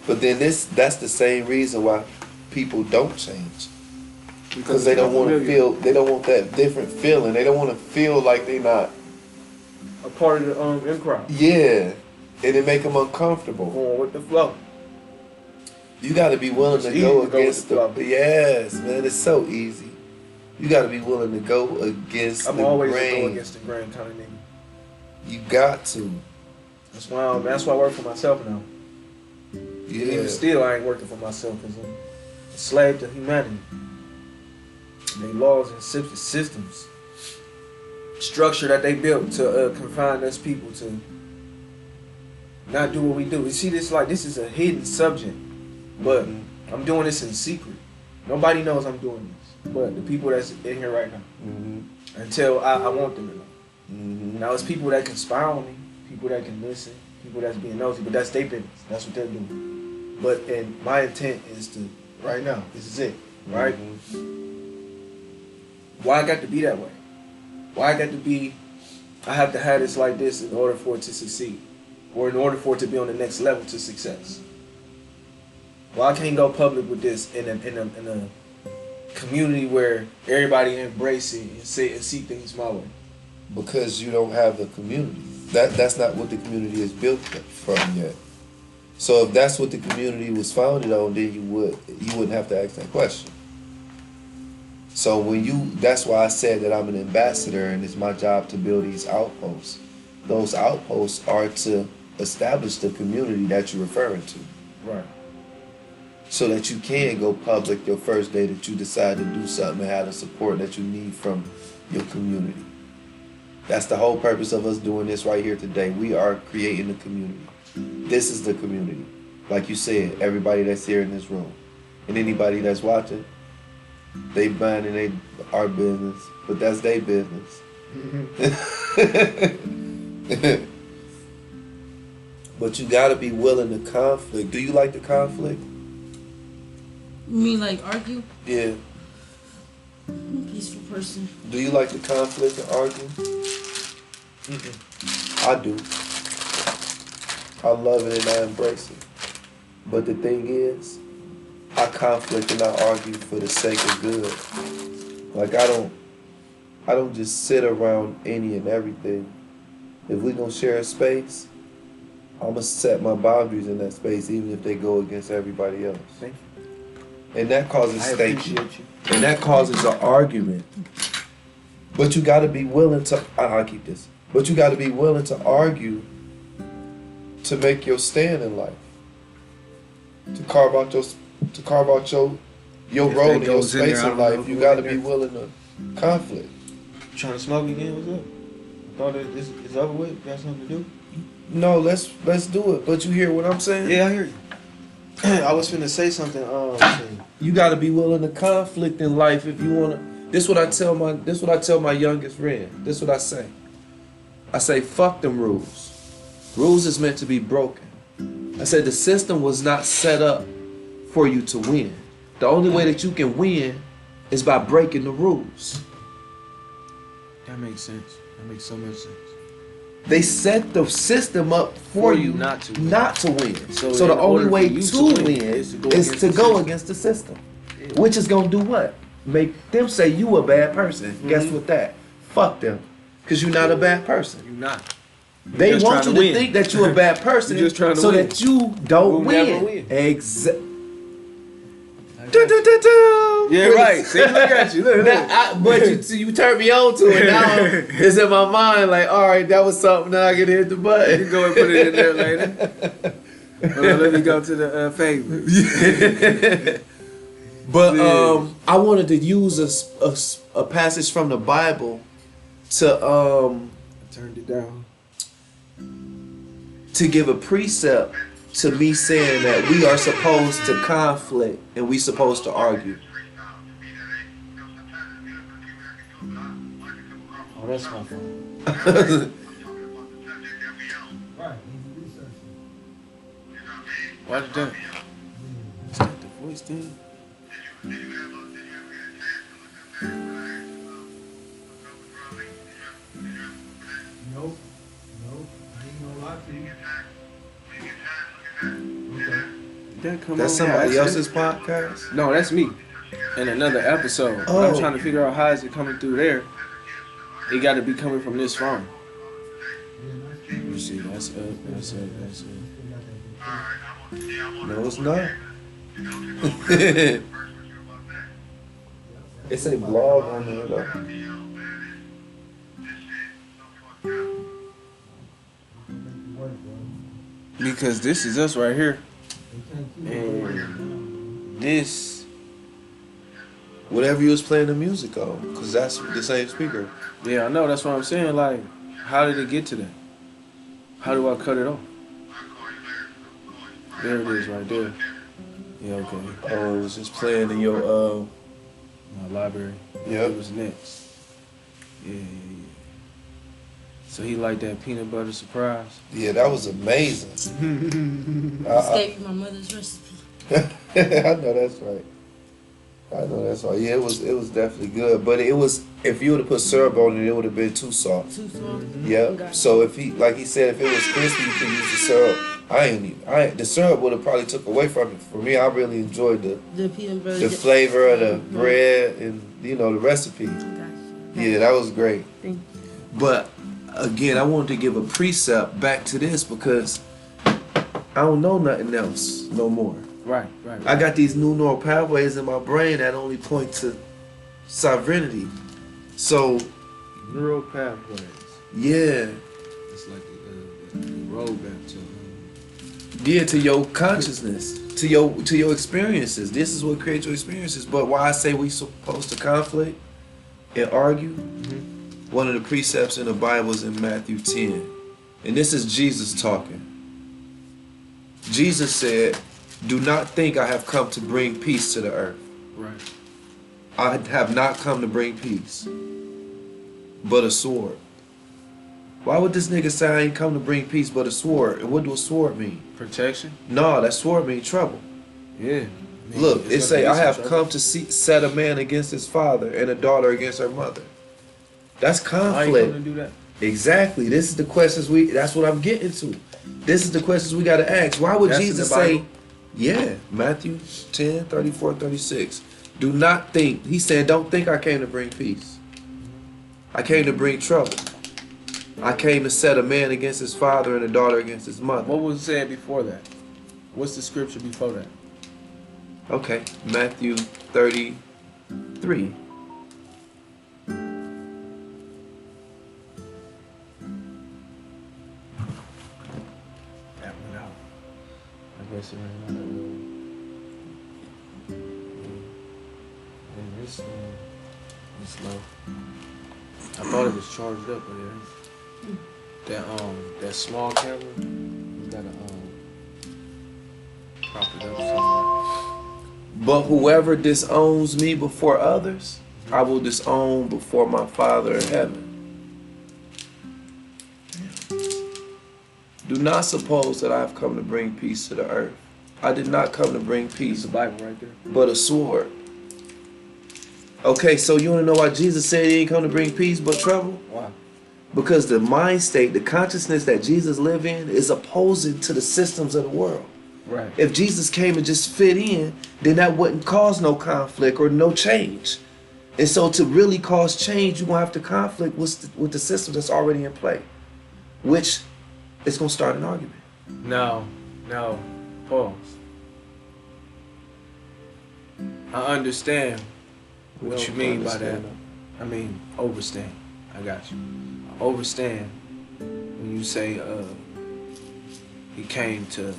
But then that's the same reason why people don't change. Because they don't want to feel. They don't want that different feeling. They don't want to feel like they not. A part of the in crowd. Yeah. And it make them uncomfortable. Going with the flow. You got to be willing It's to easy go to go against with the the. flow. Yes, man. It's so easy. You got to be willing to go against I'm the always a grain. go against the grain kind of nigga. You got to. That's why I work for myself now. Yeah. Even still, I ain't working for myself because I'm a slave to humanity. They laws and systems, structure that they built to confine us people to not do what we do. You see, this is a hidden subject, but I'm doing this in secret. Nobody knows I'm doing this, but the people that's in here right now. Mm-hmm. Until I want them to know. Mm-hmm. Now it's people that can spy on me, people that can listen, people that's being nosy, but that's their business. That's what they're doing. But and my intent is to right now. This is it, right? Mm-hmm. Why I got to be that way? Why I got to be? I have to have this like this in order for it to succeed, or in order for it to be on the next level to success. Why I can't go public with this in a community where everybody embrace it and see things my way? Because you don't have the community. That's not what the community is built from yet. So if that's what the community was founded on, then you wouldn't have to ask that question. So that's why I said that I'm an ambassador and it's my job to build these outposts. Those outposts are to establish the community that you're referring to. Right. So that you can go public your first day that you decide to do something and have the support that you need from your community. That's the whole purpose of us doing this right here today. We are creating the community. This is the community. Like you said, everybody that's here in this room. And anybody that's watching, they minding our business, but that's their business. But you gotta be willing to conflict. Do you like the conflict? You mean like argue? Yeah. I'm a peaceful person. Do you like the conflict and argue? I do. I love it and I embrace it. But the thing is, I conflict and I argue for the sake of good. Like I don't just sit around any and everything. If we gonna share a space, I'ma set my boundaries in that space even if they go against everybody else. Thank you. And that causes I statement. appreciate you. And that causes an argument. But you gotta be willing to I'll keep this. But you gotta be willing to argue to make your stand in life. To carve out your If role that in your goes in there, space I in don't know life. if You you gotta in be there. willing to conflict. You trying to smoke again? What's up? I thought it's over with. Got something to do? No, let's do it. But you hear what I'm saying? Yeah, I hear you. I was finna say something. You gotta be willing to conflict in life if you wanna. This what I tell my youngest friend. This what I say. I say fuck them rules. Rules is meant to be broken. I said the system was not set up for you to win. The only way that you can win is by breaking the rules. That makes sense. That makes so much sense. They set the system up for you not to win. So in the only order way for you to win is is to go against the system. Which is gonna do what? Make them say you a bad person. Guess what that? Fuck them. Cause you're not a bad person. You're not. They just want you trying to to win. think that you're a bad person You're just trying to so win. that you don't We'll never win. win. Exactly. Yeah, right. See, look at you. Look. But you turned me on to it. Now it's in my mind like, all right, that was something. Now I can hit the You button. can go and put it in there later. Well, let me go to the favorites. But Yeah. I wanted to use a passage from the Bible to Turned it down. to give a precept to me saying that we are supposed to conflict and we supposed to argue. Oh, that's my phone. Why did that? Is that the voice thing? Nope. I ain't gonna lie to you. Did that come That's on by somebody accident? else's podcast? No, that's me. In another episode. Oh. I'm trying to figure out how is it coming through there. It got to be coming from this phone. You see, that's up, that's up, that's up. No, it's not. It's a blog on there though. Because this is us right here. And this, Whatever you was playing the music on, cause that's the same speaker. yeah, I know, that's what I'm saying. Like, how did it get to that? How do I cut it off? There it is right there. Yeah, okay. Oh, it was just playing in your My library. Yep. It was next. Yeah, yeah, yeah. So he liked that peanut butter surprise. yeah, that was amazing. Just gave you my mother's recipe. I know that's right. I know that's right. Yeah, it was definitely good, but it was, if you would have put syrup on it, it would have been too soft. Too soft. Yep. Got it. So if he, like he said, if it was crispy, you could use the syrup. The syrup would have probably took away from it. For me, I really enjoyed The peanut butter. the flavor of the bread and the recipe. Gotcha. Yeah, that was great. Thank you. But again, I wanted to give a precept back to this because I don't know nothing else no more. Right, right. I got these new neural pathways in my brain that only point to sovereignty. So Neural pathways. yeah, It's like the roadmap to. yeah, to your consciousness, to your experiences. This is what creates your experiences. But why I say we supposed to conflict and argue? One of the precepts in the Bible is in Matthew 10, and this is Jesus talking. Jesus said, "Do not think I have come to bring peace to the earth. Right. I have not come to bring peace, but a sword." Why would this nigga say I ain't come to bring peace but a sword? And what do a sword mean? Protection. No, that sword mean trouble. Yeah. I mean, Look, it's it gonna say be I some have trouble. come to set a man against his father and a daughter against her mother. That's Why you conflict. coming to do that? Exactly. This is the questions that's what I'm getting to. This is the questions we gotta ask. Why would That's in Jesus the Bible? say, yeah, Matthew 10, 34, 36. Do not think, he said, don't think I came to bring peace. I came to bring trouble. I came to set a man against his father and a daughter against his mother. What was said before that? What's the scripture before that? Okay, Matthew 33. That went out. I guess it ain't on that road. And this is low. I thought it was charged up, but it ain't. That small camera, you gotta prop it up somewhere. But whoever disowns me before others, I will disown before my Father in heaven. Do not suppose that I have come to bring peace to the earth. I did not come to bring It's peace, the Bible right there. but a sword. Okay, so you want to know why Jesus said he ain't come to bring peace but trouble? Why? Because the mind state, the consciousness that Jesus live in is opposing to the systems of the world. Right. If Jesus came and just fit in, then that wouldn't cause no conflict or no change. And so to really cause change, you're going to have to conflict with the system that's already in play, which is going to start an argument. Now, pause. I understand what you mean by that. I mean, overstand. I got you. I overstand when you say he came to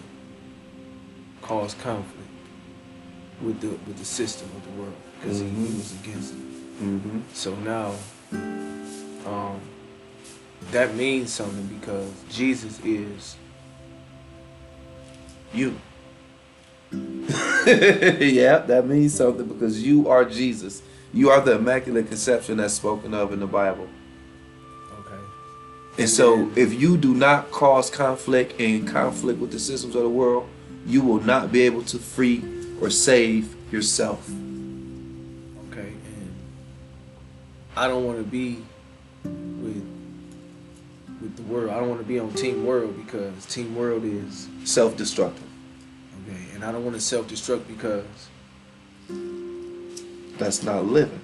cause conflict with the system of the world because he was against it. Mm-hmm. So now, that means something because Jesus is you. Yeah, that means something because you are Jesus. You are the Immaculate Conception that's spoken of in the Bible. Okay. And so if you do not cause conflict and conflict with the systems of the world, you will not be able to free or save yourself. Okay, and I don't want to be with the world. I don't want to be on Team World because Team World is Self-destructive. okay, and I don't want to self-destruct because, That's not living.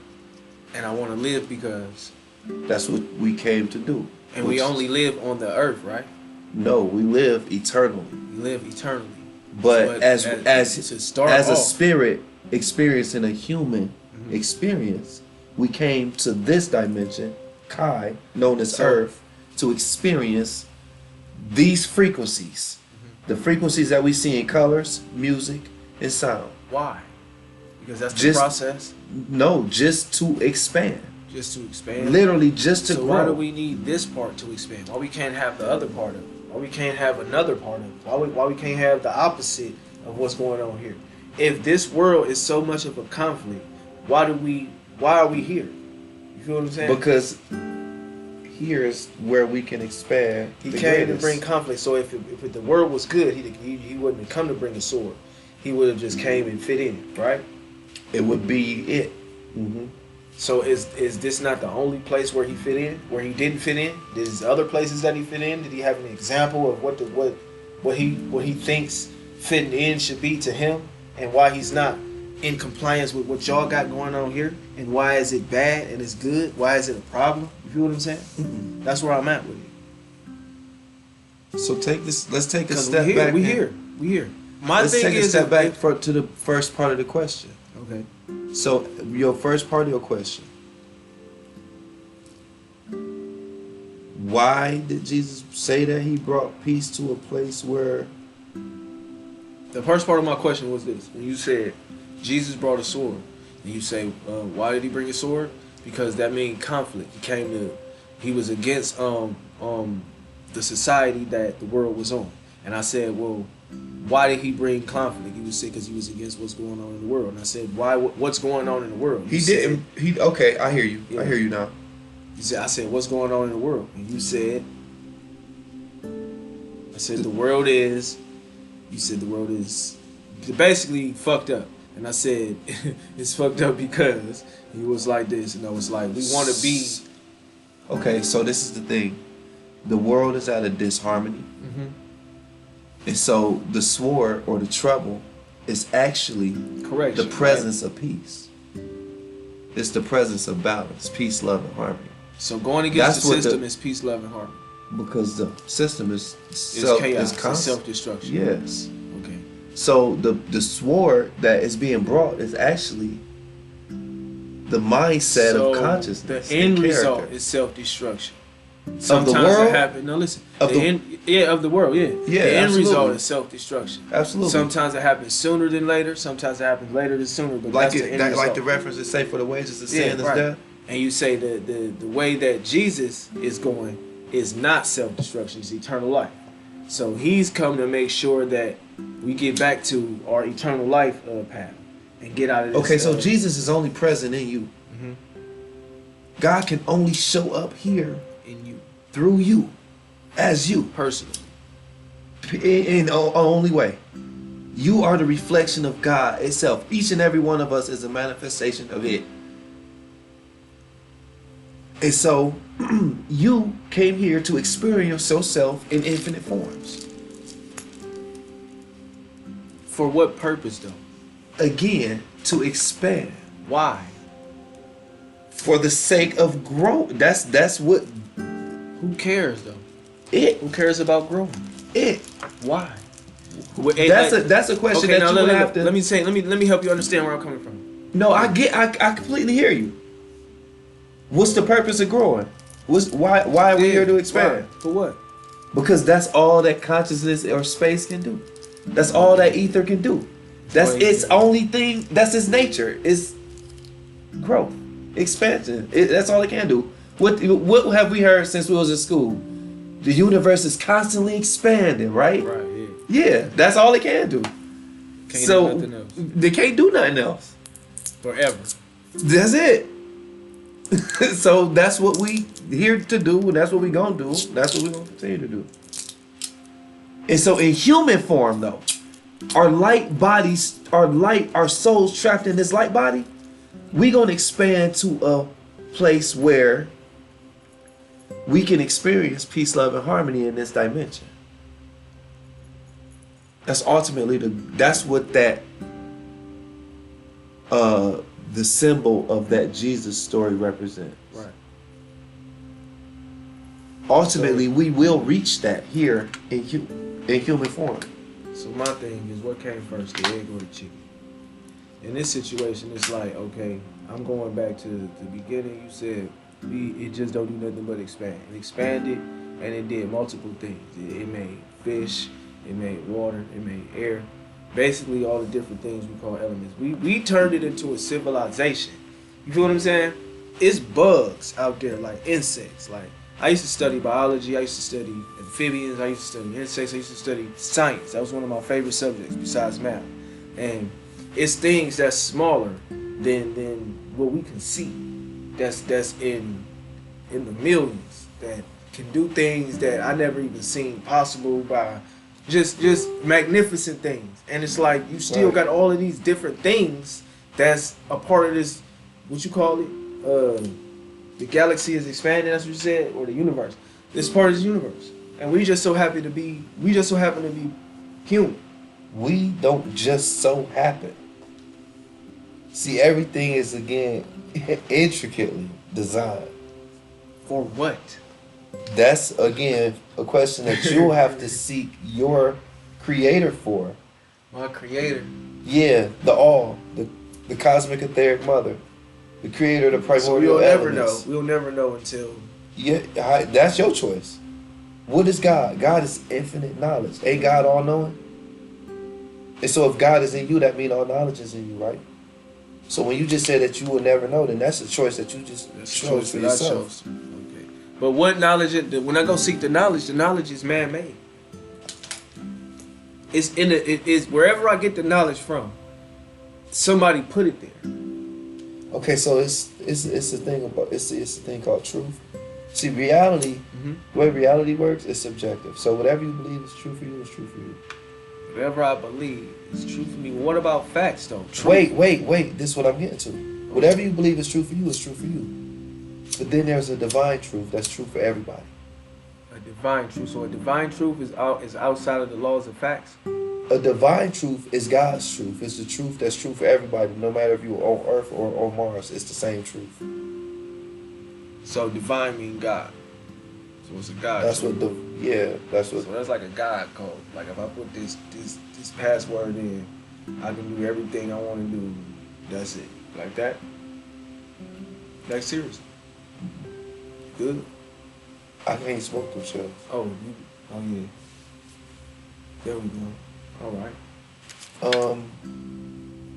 and I want to live because, That's what we came to do. and we Which- only live on the earth, right? No, we live eternally. We live eternally. But as to start a off, spirit experiencing a human experience, we came to this dimension, Kai, known as So- Earth, to experience these frequencies. The frequencies that we see in colors, music, and sound. why? Because that's the Just- process. No, just to expand. Just to expand. Literally just to So grow. why do we need this part to expand? Why we can't have the other part of it? Why we can't have another part of it? Why we can't have the opposite of what's going on here? If this world is so much of a conflict, why are we here? You feel what I'm saying? Because here is where we can expand. He the came to greatest. bring conflict. So if the world was good, he wouldn't have come to bring a sword. He would have just came and fit in, right? It would be it. So is this not the only place where he fit in? Where he didn't fit in? Did his other places that he fit in? Did he have an example of what he thinks fitting in should be to him, and why he's not in compliance with what y'all got going on here? And why is it bad and it's good? Why is it a problem? You feel what I'm saying? That's where I'm at with it. So let's take a Because step we here, back. we and- here. My Let's thing take a is step if- back to the first part of the question. Okay. So your first part of your question. Why did Jesus say that he brought peace to a place where The first part of my question was this: when you said Jesus brought a sword, and you say, why did he bring a sword? Because that means conflict. He was against the society that the world was on. And I said, well, why did he bring conflict? He was saying because he was against what's going on in the world. And I said, why? What's going on in the world? he You said- didn't? Okay, I hear you. Yeah. I hear you now. You said, I said, what's going on in the world? And you said said the world is. You said the world is basically fucked up, and I said it's fucked up because he was like this, and I was like, we want to be. Okay, so this is the thing. The world is at a disharmony. And so the sword or the trouble is actually Correct. the presence of peace. It's the presence of balance, peace, love, and harmony. So going against That's the what system is peace, love, and harmony. Because the system is It's chaos. It's self-destruction. Yes. Okay. So the sword that is being brought is actually the mindset So of consciousness. the end and result character. is self-destruction. Of Sometimes the world? it happens. No, listen. Of the the- end, of the world. Yeah. Yeah, The end absolutely. result is self-destruction. Absolutely. Sometimes it happens sooner than later. Sometimes it happens later than sooner. But like that's the end like result. the references say, for the wages of Yeah, sin is right. death. And you say the way that Jesus is going is not self-destruction, it's eternal life. So he's come to make sure that we get back to our eternal life path and get out of this. Okay, so Jesus is only present in you. Mhm. God can only show up here in you through you, as you, personally. in only way. You are the reflection of God itself. Each and every one of us is a manifestation of it. And so you came here to experience yourself in infinite forms. For what purpose though? Again, to expand. Why? For the sake of growth. That's what Who cares though? it Who cares about growing? it. Why? That's a question Okay, that now you would have to. let me help you understand where I'm coming from. No, I completely hear you. What's the purpose of growing? Why are we here to expand? Why? For what? Because that's all that consciousness or space can do. That's all that ether can do. That's its only thing. That's its nature. Is growth, expansion. That's all it can do. What have we heard since we was in school? The universe is constantly expanding, right? Right. Yeah, that's all it can do. Can't So do nothing else. they can't do nothing else. Forever. That's it. So that's what we here to do, and that's what we gonna do. That's what we gonna continue to do. And so in human form though, our light bodies, our souls trapped in this light body, we gonna expand to a place where we can experience peace, love, and harmony in this dimension. That's ultimately that's what that the symbol of that Jesus story represents. Right. Ultimately, we will reach that here in human form. So my thing is, what came first, the egg or the chicken? In this situation, it's like, okay, I'm going back to the beginning. You said it just don't do nothing but expand. It expanded, and it did multiple things. It made fish, it made water, it made air. Basically, all the different things we call elements. We turned it into a civilization. You feel what I'm saying? It's bugs out there, like insects. Like, I used to study biology. I used to study amphibians. I used to study insects. I used to study science. That was one of my favorite subjects besides math. And it's things that's smaller than what we can see. That's in the millions that can do things that I never even seen possible by just magnificent things. And it's like you still got all of these different things that's a part of this, what you call it, the galaxy is expanding, that's what you said, or the universe. It's part of this universe. And we just so happen to be human. We don't just so happen. See, everything is again intricately designed. For what? That's again a question that you'll have to seek your creator for. My creator. Yeah, the all, the cosmic etheric mother, the creator of the primordial So we'll never know. elements. We'll never know until. Yeah, that's your choice. What is God? God is infinite knowledge. Ain't God all knowing? And so if God is in you, that means all knowledge is in you, right? So when you just say that you will never know, then that's a choice that you just chose for that I yourself. chose. Okay. But what knowledge? When I go seek the knowledge is man-made. It's it is wherever I get the knowledge from. Somebody put it there. Okay, so it's a thing about it's a thing called truth. See, reality, Mhm. the way reality works is subjective. So whatever you believe is true for you is true for you. Whatever I believe is true for me. What about facts though? Truth. Wait. This is what I'm getting to. Whatever you believe is true for you is true for you. But then there's a divine truth that's true for everybody. A divine truth. So a divine truth is outside of the laws of facts. A divine truth is God's truth. It's the truth that's true for everybody, no matter if you're on Earth or on Mars. It's the same truth. So divine means God. So it's a God. That's truth. what that's what. So that's like a God code. Like if I put this password in, I can do everything I want to do. That's it. Like that. Like seriously. Good. I can't smoke them shells. Oh yeah. There we go. All right.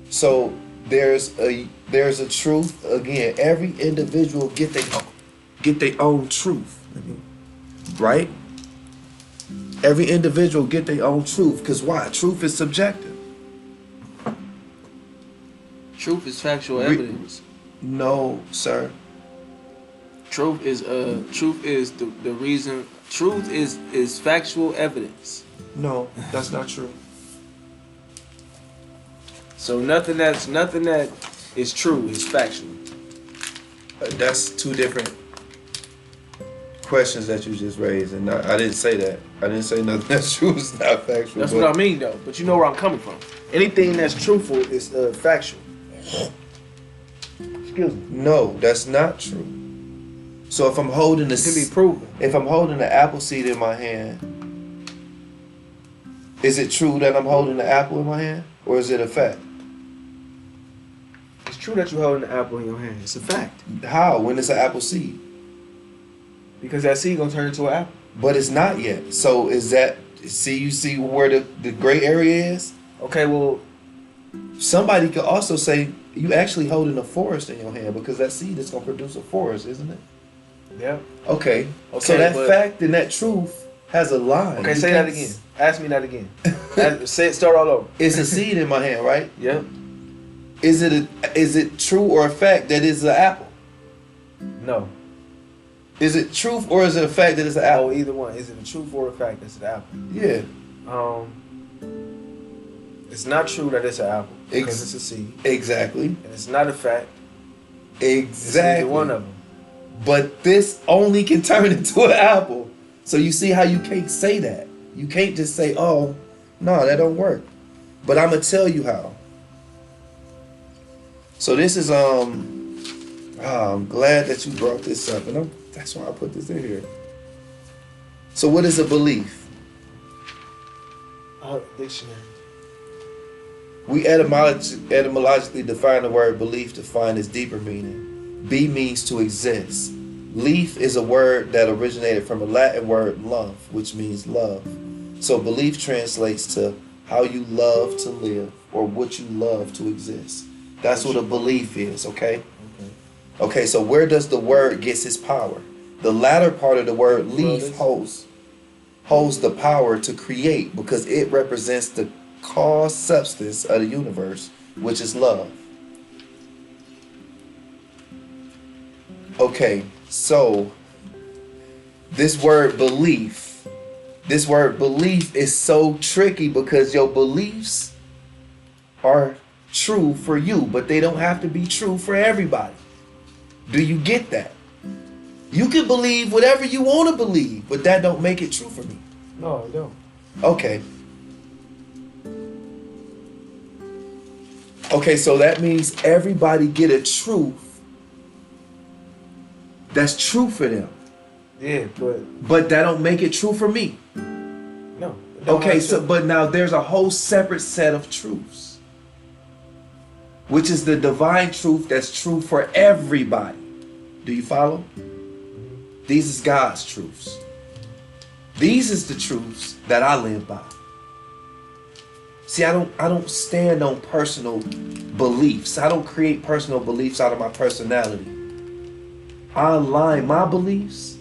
So there's a truth again. Every individual get their own truth, right? Every individual get their own truth, because why? Truth is subjective. Truth is factual evidence. No, sir. Truth is the reason. Truth is factual evidence. No, that's not true. So nothing that is true is factual. That's two different questions that you just raised, and I didn't say that. I didn't say nothing that's true is not factual. That's what I mean though. But you know where I'm coming from. Anything that's truthful is factual. Excuse me. No, that's not true. So if I'm holding It can be proven. if I'm holding an apple seed in my hand, is it true that I'm holding the apple in my hand, or is it a fact? It's true that you're holding an apple in your hand. It's a fact. How? When it's an apple seed? Because that seed gonna turn into an apple. But it's not yet. So is that, you see where the gray area is? Okay, well, Somebody could also say you actually holding a forest in your hand, because that seed is gonna produce a forest, isn't it? yeah. Okay. So Okay, that but- fact and that truth has a line. Okay, You say can't that again. Ask me that again. Say it. Start all over. It's a seed in my hand, right? Yeah. Is it true or a fact that it's an apple? No. Is it truth or is it a fact that it's an Oh, apple? either one. Is it a truth or a fact? That's an apple. Yeah. It's not true that it's an apple because Ex- it's a seed, Exactly. and it's not a fact. It's Exactly. either one of them. But this only can turn into an apple. So you see how you can't say that. You can't just say, "Oh, no, that don't work." But I'm gonna tell you how. So this is I'm glad that you brought this up, and that's why I put this in here. So what is a belief? Dictionary. We etymologically define the word belief to find its deeper meaning. Be means to exist. Leaf is a word that originated from a Latin word love, which means love. So belief translates to how you love to live, or what you love to exist. That's what a belief is, okay? Okay, so where does the word gets its power? The latter part of the word leaf holds the power to create, because it represents the cause substance of the universe, which is love. Okay, so this word belief is so tricky, because your beliefs are true for you, but they don't have to be true for everybody. Do you get that? You can believe whatever you want to believe, but that don't make it true for me. No, I don't. Okay. Okay, so that means everybody get a truth that's true for them. Yeah, but But that don't make it true for me. no. it don't Okay, have so to. but now there's a whole separate set of truths, which is the divine truth that's true for everybody. Do you follow? These is God's truths. These is the truths that I live by. See, I don't stand on personal beliefs. I don't create personal beliefs out of my personality. I align my beliefs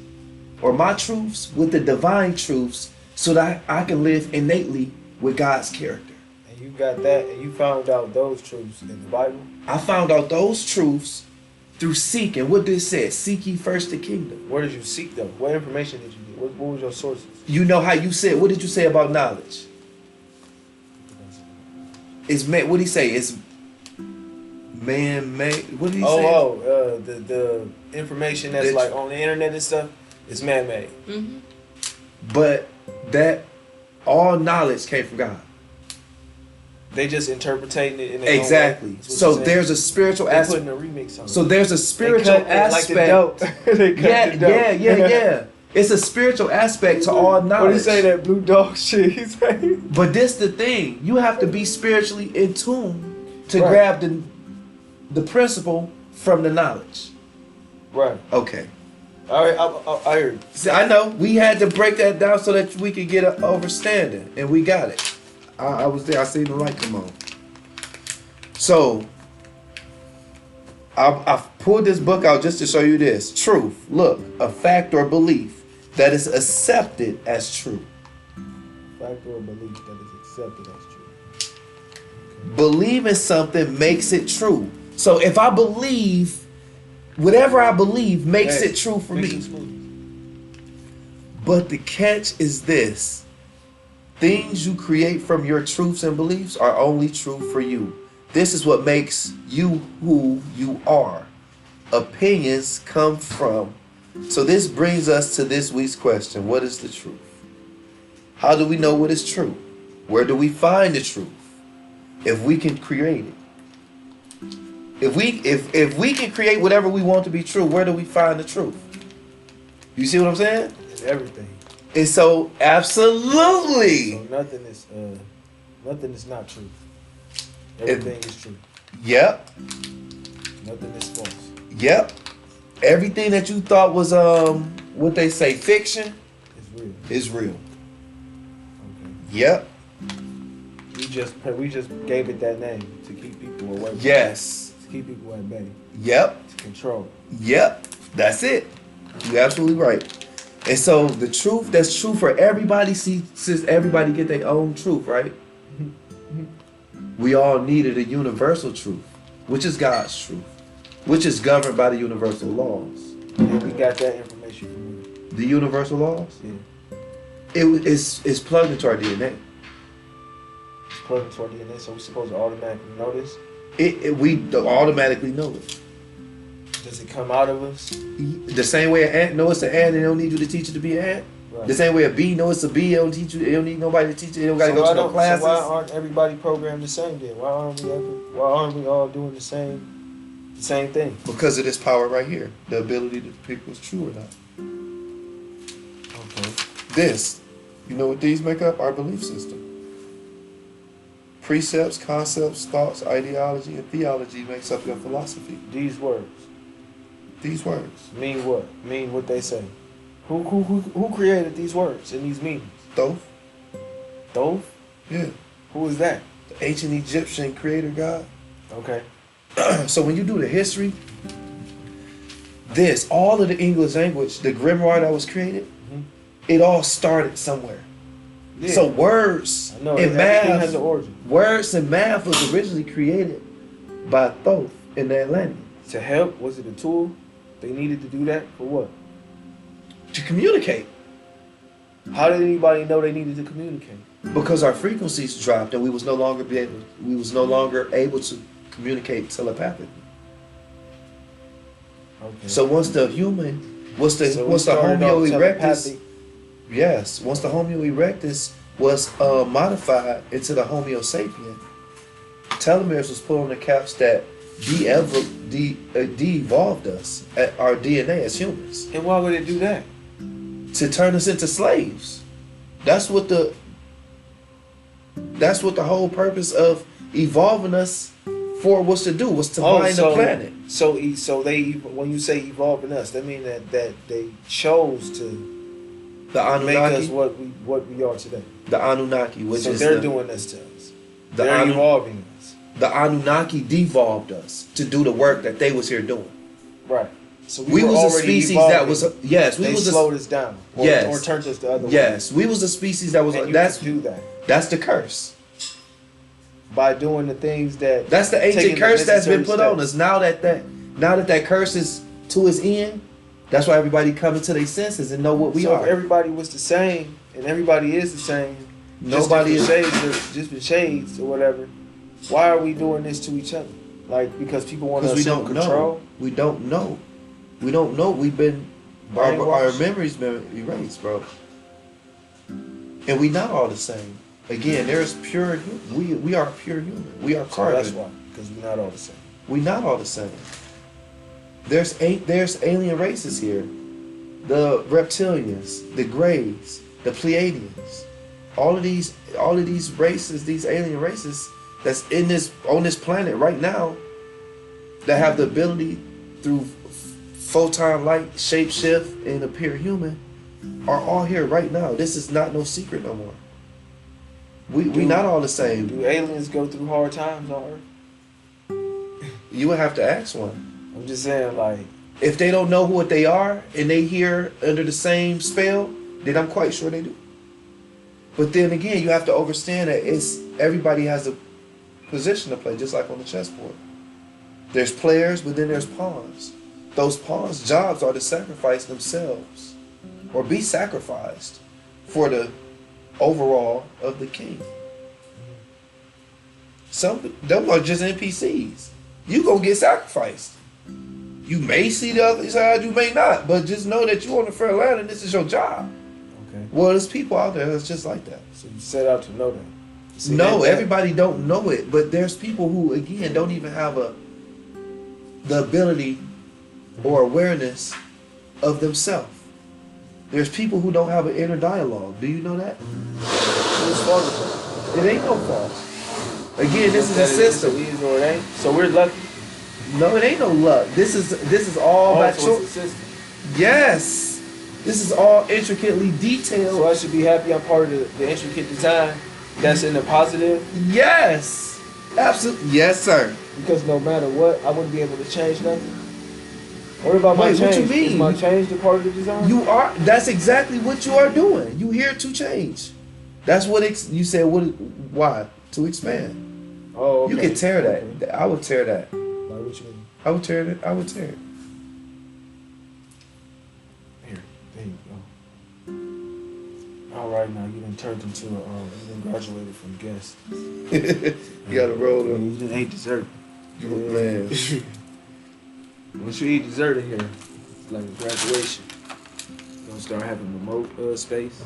or my truths with the divine truths, so that I can live innately with God's character. And you got that, and you found out those truths in the Bible. I found out those truths Through seeking. What did it say? Seek ye first the kingdom. Where did you seek though? What information did you get? What was your sources? You know how you said. What did you say about knowledge? It's man. What did he say? It's man made. What did he say? The information that's That- like on the internet and stuff is man made. Mm-hmm. But that all knowledge came from God. They just interpreting it in their Exactly. own way. That's what So you're saying. there's a spiritual They aspect. putting a remix on it. So there's a spiritual They cut it like the aspect. dope. They cut Yeah, the dope. yeah. It's a spiritual aspect to all knowledge. What do you say that blue dog shit? He's saying. But this the thing. You have to be spiritually in tune to Right. grab the principle from the knowledge. Right. Okay. All right. I heard. See, I know we had to break that down so that we could get an understanding, and we got it. I was there. I seen the light come on. So I pulled this book out just to show you this. Truth. Look, a fact or belief that is accepted as true. Fact or belief that is accepted as true. Believing something makes it true. So if I believe, whatever I believe makes Hey, it true for make me. some smoothies. But the catch is this. Things you create from your truths and beliefs are only true for you. This is what makes you who you are. Opinions come from. So this brings us to this week's question. What is the truth? How do we know what is true? Where do we find the truth? If we can create it. If we can create whatever we want to be true, where do we find the truth? You see what I'm saying? In everything. And so absolutely. So nothing is not true. Everything is true. Yep. Nothing is false. Yep. Everything that you thought was what they say fiction It's real. is real. Okay. Yep. We just gave it that name to keep people away. Yes. To keep people at bay. Yep. To control. Yep. That's it. You're absolutely right. And so the truth that's true for everybody, since everybody get their own truth, right? We all needed a universal truth, which is God's truth, which is governed by the universal laws. And we got that information from you. The universal laws? Yeah. It's plugged into our DNA. It's plugged into our DNA, so we're supposed to automatically know this. We automatically know it. Does it come out of us? The same way an ant knows it's an ant and they don't need you to teach it to be an ant. Right. The same way a bee knows it's a bee, they don't teach you, they don't need nobody to teach it, they don't gotta go to no classes. So why aren't everybody programmed the same then? Why aren't we all doing the same thing? Because of this power right here. The ability to pick what's true or not. Okay. This, you know what these make up? Our belief system. Precepts, concepts, thoughts, ideology, and theology makes up your philosophy. These words These words. mean what? Mean what they say. Who created these words and these meanings? Thoth? Thoth? Yeah. Who is that? The ancient Egyptian creator god. Okay. So when you do the history, all of the English language, the grimoire that was created, it all started somewhere. Yeah. So words I know and everything has math, an origin. words and math was originally created by Thoth in the Atlantic To help, was it a tool? They needed to do that for what? to communicate How did anybody know they needed to communicate? because our frequencies dropped and we was no longer able to communicate telepathically. Okay. So once the human, once the So we Homo started off erectus, telepathic. yes, once the Homo erectus was modified into the Homo sapien, telomeres was put on the caps that de-evolved us, at our DNA as humans, And why would it do that? to turn us into slaves. That's what the whole purpose of evolving us for was to do, was to mine the planet. So when you say evolving us, that means that they chose to The make us Anunnaki, what we are today. the Anunnaki, which So is they're doing this to us. the They're evolving us. The Anunnaki devolved us to do the work that they was here doing. Right. So We were was a already species evolving. that was we They was slowed us down. Or, Yes. or turned us the other way. yes, we was a species that was And you that's could do that that's the curse. by doing the things that That's the ancient taking the curse that's been necessary put on steps. us. Now that Now that curse is to its end, that's why everybody coming to their senses and know what we So are. if everybody was the same, and everybody is the same, Nobody just is. different shades or whatever. Why are we doing this to each other? Like because people want to Because we assume don't control. know. We don't know. We don't know. We've been our Brainwashed. memories been erased, bro. And we not all the same. Again, there's pure. We are pure human. We are So carbon. that's why, because we're not all the same. We not all the same. There's alien races here. The reptilians, the Greys, the Pleiadians. All of these races, these alien races that's on this planet right now that have the ability through photon light shapeshift and appear human are all here right now. This is not no secret no more. We not all the same. Do aliens go through hard times on Earth? You would have to ask one. I'm just saying, like, If they don't know what they are and they here under the same spell, then I'm quite sure they do. But then again, you have to understand that everybody has a position to play, just like on the chessboard. There's players, but then there's pawns. Those pawns' jobs are to sacrifice themselves or be sacrificed for the overall of the king. Them are just NPCs. You gonna get sacrificed. You may see the other side, you may not, but just know that you on the fair land and this is your job. okay. Well, there's people out there that's just like that. So you set out to know that. See, No, that- everybody don't know it, but there's people who, again, don't even have the ability or awareness of themselves. There's people who don't have an inner dialogue. Do you know that? Whose fault is that? It ain't no fault. Again, this is a That system. It is or it ain't. So we're lucky. No, it ain't no luck. This is all about so your. it's a system. Yes, this is all intricately detailed. So I should be happy I'm part of the intricate design that's in the positive, Yes, absolutely. Yes, sir. because no matter what, I wouldn't be able to change nothing. What about my Wait, what change? you mean? Is my change the part of the design? You are. That's exactly what you are doing. You here to change. That's what you said. Why? To expand. Oh, okay. You can tear that. Okay. I would tear that. Like what you mean? I would tear it. I would tear it. Here, there you go. All right, now you done turned into you done graduated from guest. You gotta roll You them. done ate dessert. Man. Once you eat dessert in here, it's like a graduation. You're gonna start having remote space.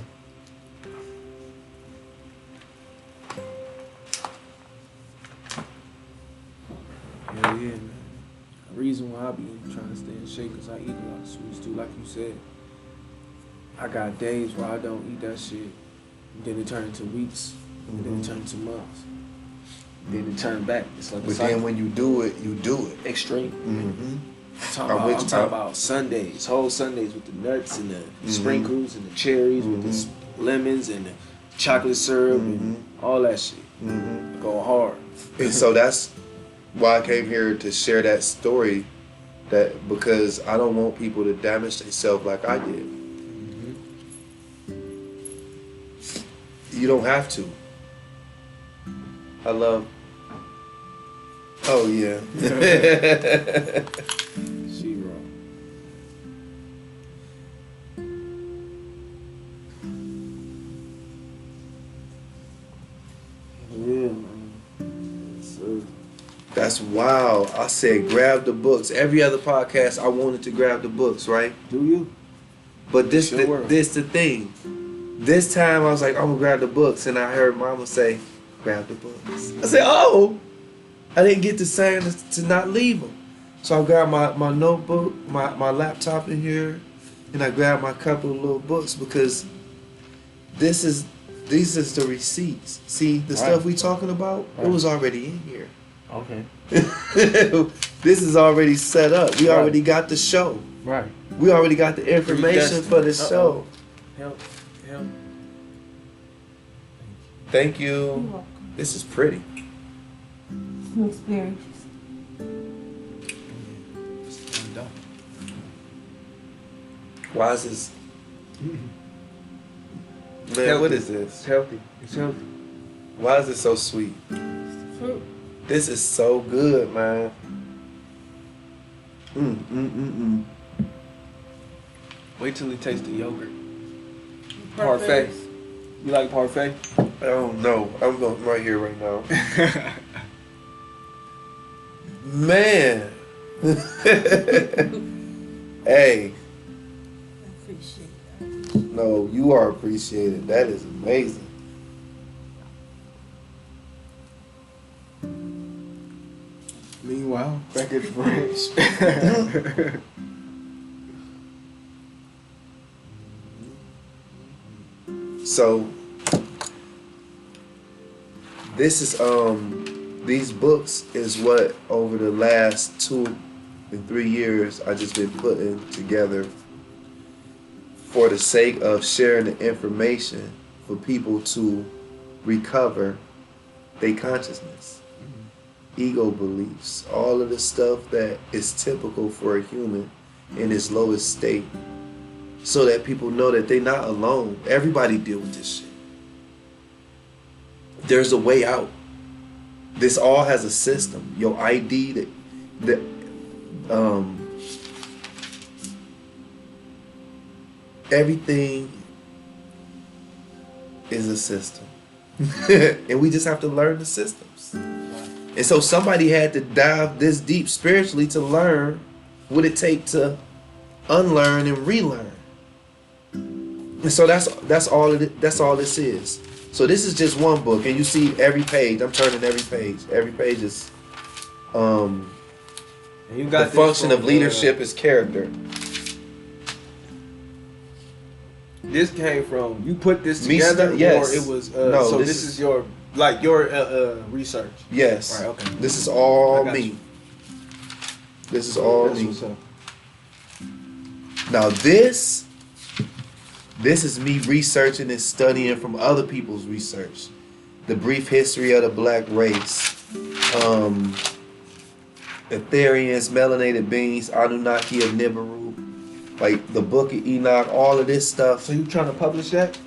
Hell yeah, man. The reason why I be trying to stay in shape because I eat a lot of sweets too, like you said. I got days where I don't eat that shit. And then it turn into weeks. And then it turn into months. Then it turn back. It's like a But cycle. then when you do it, you do it. Extreme. Mm-hmm. I'm talking about Sundays, whole Sundays with the nuts and the sprinkles and the cherries with the lemons and the chocolate syrup and all that shit. Mm-hmm. Go hard. And so that's why I came here to share that story. That because I don't want people to damage themselves like I did. You don't have to. I love. Oh yeah. She raw. Yeah, man. So, That's wild. I said grab the books. Every other podcast, I wanted to grab the books, right? do you? But this Sure. this the thing. This time I was like, I'm gonna grab the books, and I heard Mama say, grab the books. I said, oh, I didn't get to say to not leave them. So I grabbed my notebook, my laptop in here, and I grabbed my couple of little books because these is the receipts. See, the stuff we talking about, it was already in here. Okay. This is already set up. We Right. already got the show. Right. We already got the information for the show. Help. Thank you. You're welcome. This is pretty. New experiences. Why is this? Man, what is It's this? healthy. It's healthy. Why is it so sweet? Fruit. This is so good, man. Wait till he tastes the yogurt. Parfait. You like parfait? I don't know. I'm going right here, right now. Man. Hey. I appreciate that. No, you are appreciated. That is amazing. Meanwhile, back at the branch. So this is these books is what over the last 2 and 3 years I just been putting together for the sake of sharing the information for people to recover their consciousness, ego beliefs, all of the stuff that is typical for a human in its lowest state, so that people know that they're not alone. Everybody deal with this shit. There's a way out. This all has a system. Your ID, everything is a system. And we just have to learn the systems. And so somebody had to dive this deep spiritually to learn what it takes to unlearn and relearn. And so that's all this is. So this is just one book, and you see every page. I'm turning every page. Every page is And you got the function of leadership is character. This came from you put this Me together, yes. or it was No, so this this is- is your like your research. Yes. Right, okay. This is all I got me. you. This is all That's me. what's up. Now this is me researching and studying from other people's research. The brief history of the black race. Aetherians, melanated beings, Anunnaki of Nibiru. Like the Book of Enoch, all of this stuff. So you trying to publish that?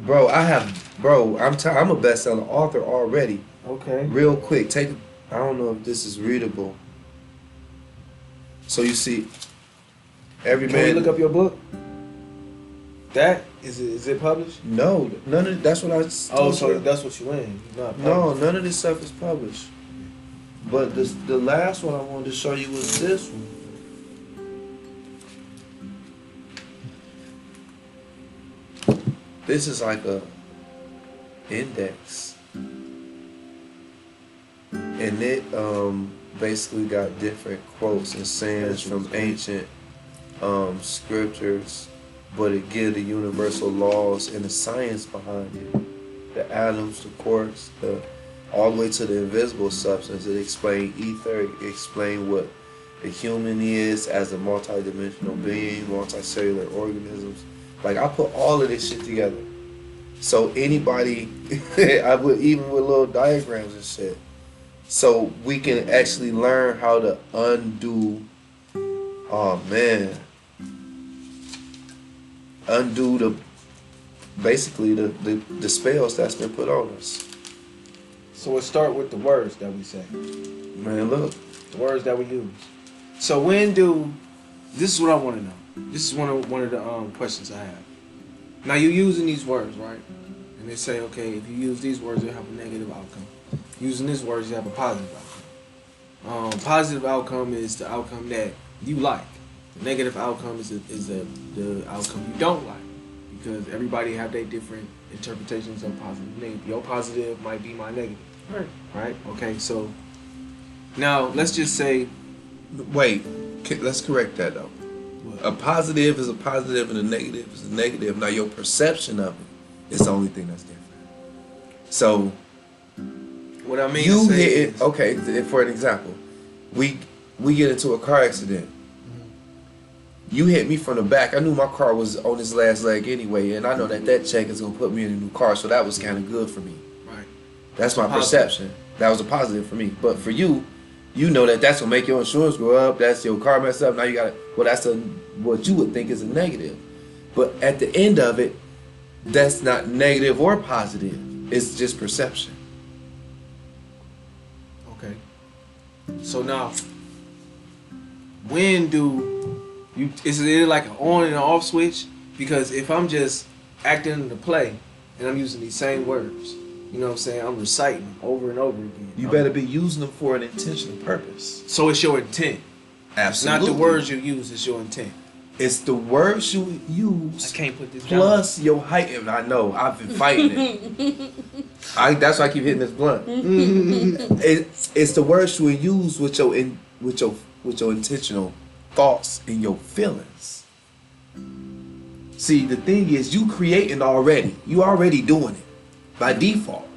Bro, I'm a best-selling author already. Okay. Real quick, I don't know if this is readable. So you see, every Can man. we look up your book? That is it published? No, none of that's what I. Oh, told so you. that's what you in. Not No, published. none of this stuff is published. But the last one I wanted to show you was this one. This is like a index, and it basically got different quotes and sayings from ancient scriptures, but it gives the universal laws and the science behind it. The atoms, the quarks, all the way to the invisible substance. It explains ether. It explains what a human is as a multidimensional being, multicellular organisms. Like I put all of this shit together. So anybody, I would even with little diagrams and shit. So we can actually learn how to undo. Oh man. Undo basically the spells that's been put on us. So it start with the words that we say. Man, look. The words that we use. So this is what I want to know. This is one of the questions I have. Now you're using these words, right? And they say, okay, if you use these words, you have a negative outcome. Using these words, you have a positive outcome. Positive outcome is the outcome that you like. The negative outcome is the outcome you don't like, because everybody have their different interpretations of positive and negative. Your positive might be my negative. Right? Okay, so now let's just say. Wait, let's correct that though. What? A positive is a positive and a negative is a negative. Now your perception of it is the only thing that's different. So What I mean you to say hit is, it. Okay, for an example, we get into a car accident. You hit me from the back. I knew my car was on its last leg anyway, and I know that check is gonna put me in a new car, so that was kind of good for me. Right. That's my Positive. perception. That was a positive for me. But for you, you know that's gonna make your insurance go up. That's your car messed up. Now you gotta. Well, that's what you would think is a negative. But at the end of it, that's not negative or positive. It's just perception. Okay. So now, when do you? Is it like an on and off switch? Because if I'm just acting in the play and I'm using these same words, you know what I'm saying? I'm reciting them over and over again. You better be using them for an intentional purpose. So it's your intent. Absolutely. Not the words you use, it's your intent. It's the words you use I can't put this plus your height. And I know I've been fighting it. That's why I keep hitting this blunt. It's the words you use with your intentional thoughts and your feelings. See, the thing is, you creating already. You already doing it by default.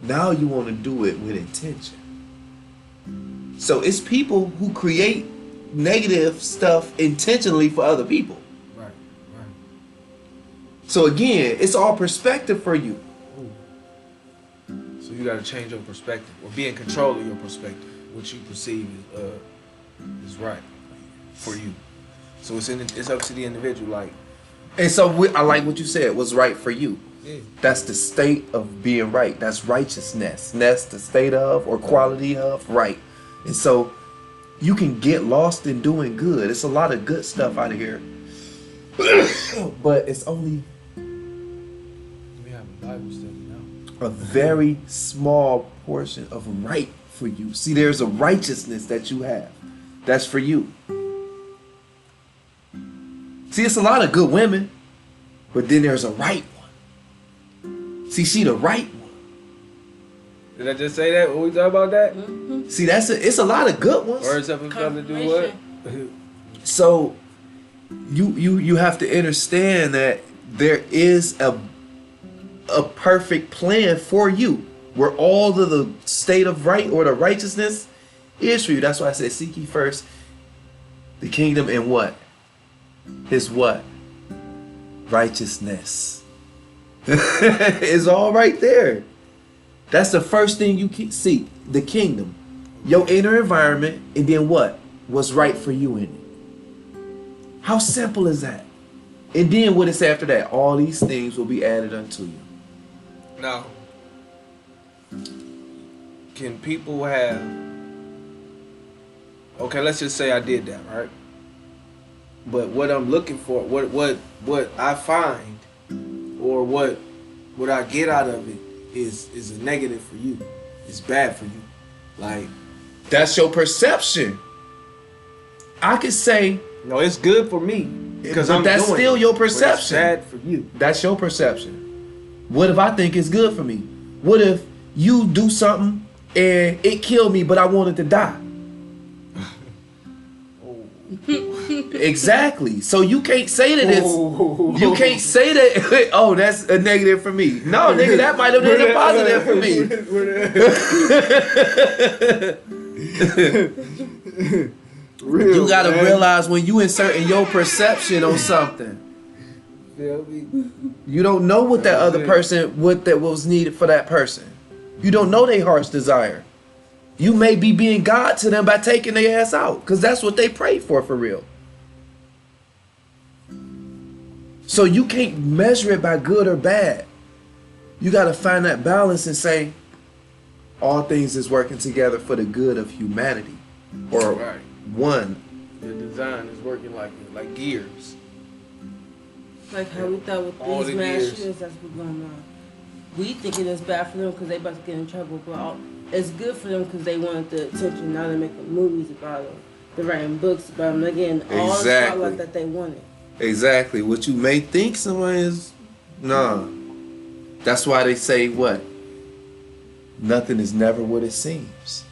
Now you want to do it with intention. So it's people who create negative stuff intentionally for other people. Right, right. So again, it's all perspective for you. So you gotta change your perspective or be in control of your perspective. What you perceive is right for you. So it's up to the individual. Like, And so I like what you said, what's right for you. yeah. That's the state of being right. That's righteousness. That's the state of or quality of right. And so you can get lost in doing good. It's a lot of good stuff out of here. But it's only We have a Bible study now. a very small portion of right for you. See, there's a righteousness that you have. That's for you. See, it's a lot of good women, but then there's a right one. See, she the right one. Did I just say that? When we talk about that? See, it's a lot of good ones. Words of a feather do what? So you have to understand that there is a perfect plan for you, where all of the state of right or the righteousness is for you. That's why I said seek ye first the kingdom and what? His what? Righteousness. It's all right there. That's the first thing you seek, the kingdom, your inner environment, and then what? What's right for you in it. How simple is that? And then what is after that? All these things will be added unto you. Now, can people have? Okay, let's just say I did that, right? But what I'm looking for, what I find, or what I get out of it is a negative for you. It's bad for you. Like, That's your perception. I could say, no, it's good for me because but I'm that's doing still it, your but it's perception. bad for you. That's your perception. What if I think it's good for me? What if you do something and it killed me, but I wanted to die? Exactly. So you can't say that it's. You can't say that. Oh, that's a negative for me. No, nigga, that might have been a positive for me. You gotta realize when you inserting your perception on something, you don't know what that other person, what was needed for that person. You don't know their heart's desire. You may be being God to them by taking their ass out, because that's what they prayed for real. So you can't measure it by good or bad. You got to find that balance and say, all things is working together for the good of humanity, or Right. one. The design is working like gears. Like how we thought with All these the mass years. shootings that's been going on. We thinking it's bad for them because they about to get in trouble, but it's good for them because they wanted the attention. Now they're making movies about them. They're writing books about them. They're getting all the Exactly. spotlight that they wanted. Exactly. What you may think someone is, nah. That's why they say what? Nothing is never what it seems.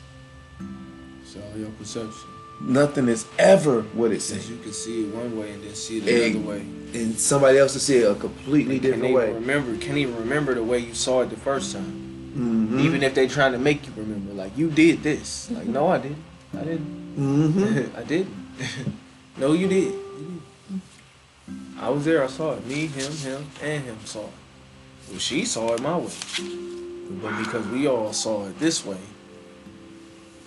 It's all your perception. Nothing is ever what it Since seems. you can see it one way and then see it another way. And somebody else will see it a completely Can't different even way. can't even remember the way you saw it the first time. Mm-hmm. Even if they trying to make you remember, like, you did this. Like, no, I didn't. I didn't. Mm-hmm. I didn't. No, you did. I was there. I saw it. Me, him, and him saw it. Well, she saw it my way. But because we all saw it this way,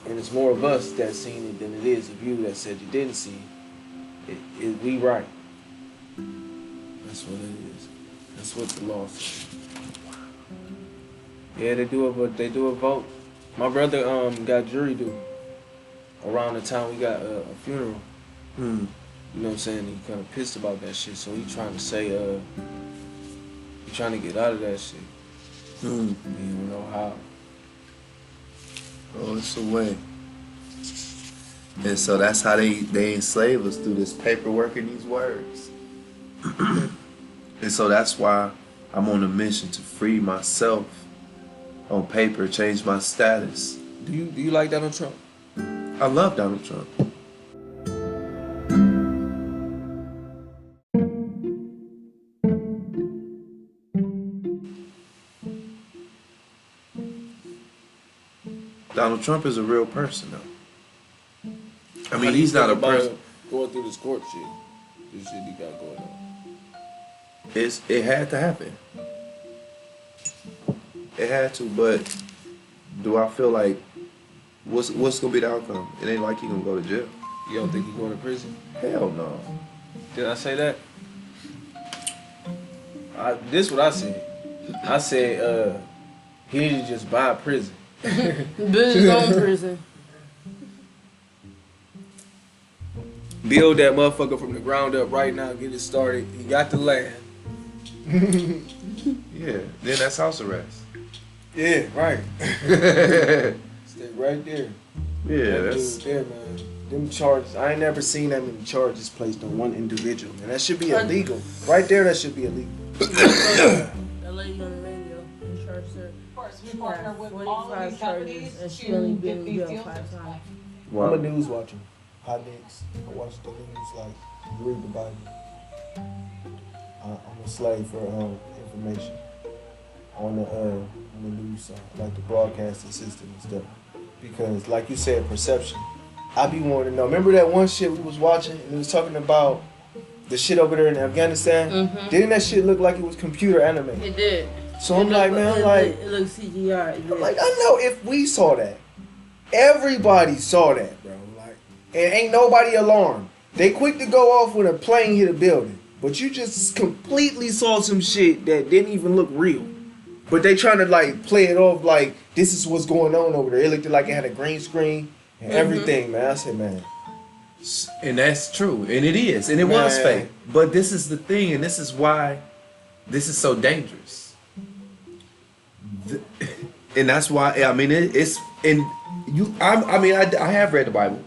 and it's more of us that seen it than it is of you that said you didn't see it, we right. That's what it is. That's what the law says. Yeah, they do a vote. My brother got jury duty. around the time we got a funeral. Mm. You know what I'm saying? He kind of pissed about that shit, so he trying to say, he trying to get out of that shit. Mm. You don't know how. Oh, it's a way. And so that's how they enslave us, through this paperwork and these words. And so that's why I'm on a mission to free myself on paper, change my status. Do you like Donald Trump? I love Donald Trump. Donald Trump is a real person, though. I mean, he's not a person. Going through this court shit. This shit he got going on. It had to happen. It had to, but do I feel like what's gonna be the outcome? It ain't like he gonna go to jail. You don't think he going to prison? Hell no. Did I say that? This what I said. I said he need to just buy a prison. Build his own prison. Build that motherfucker from the ground up right now. Get it started. He got the land. Yeah, then that's house arrest. Yeah, right. Stay right there. Yeah, That that's dude there, man. Them charges. I ain't never seen that many charges placed on one individual, man. That should be illegal. Right there, that should be illegal. That lady on the radio in charge her. Of course, we She partner had with all of 45 these charges companies and she to only get been in these jail deals. 5 times. I'm a news watcher. Hot nicks. I watch the news like you read the Bible. I'm a slave for information on the news side, like the broadcasting system and stuff. Because, like you said, perception. I be wanting to know. Remember that one shit we was watching and it was talking about the shit over there in Afghanistan? Mm-hmm. Didn't that shit look like it was computer animated? It did. So I'm like, man, I'm like, it looks CGI. It did. like, I know if we saw that, everybody saw that, bro. Like, and ain't nobody alarmed. They quick to go off when a plane hit a building, but you just completely saw some shit that didn't even look real. But they trying to like play it off like this is what's going on over there. It looked like it had a green screen and everything, man. I said, man. and that's true, and it is, and it was Man. fake. But this is the thing, and this is why this is so dangerous. And that's why I mean it's and you. I have read the Bible,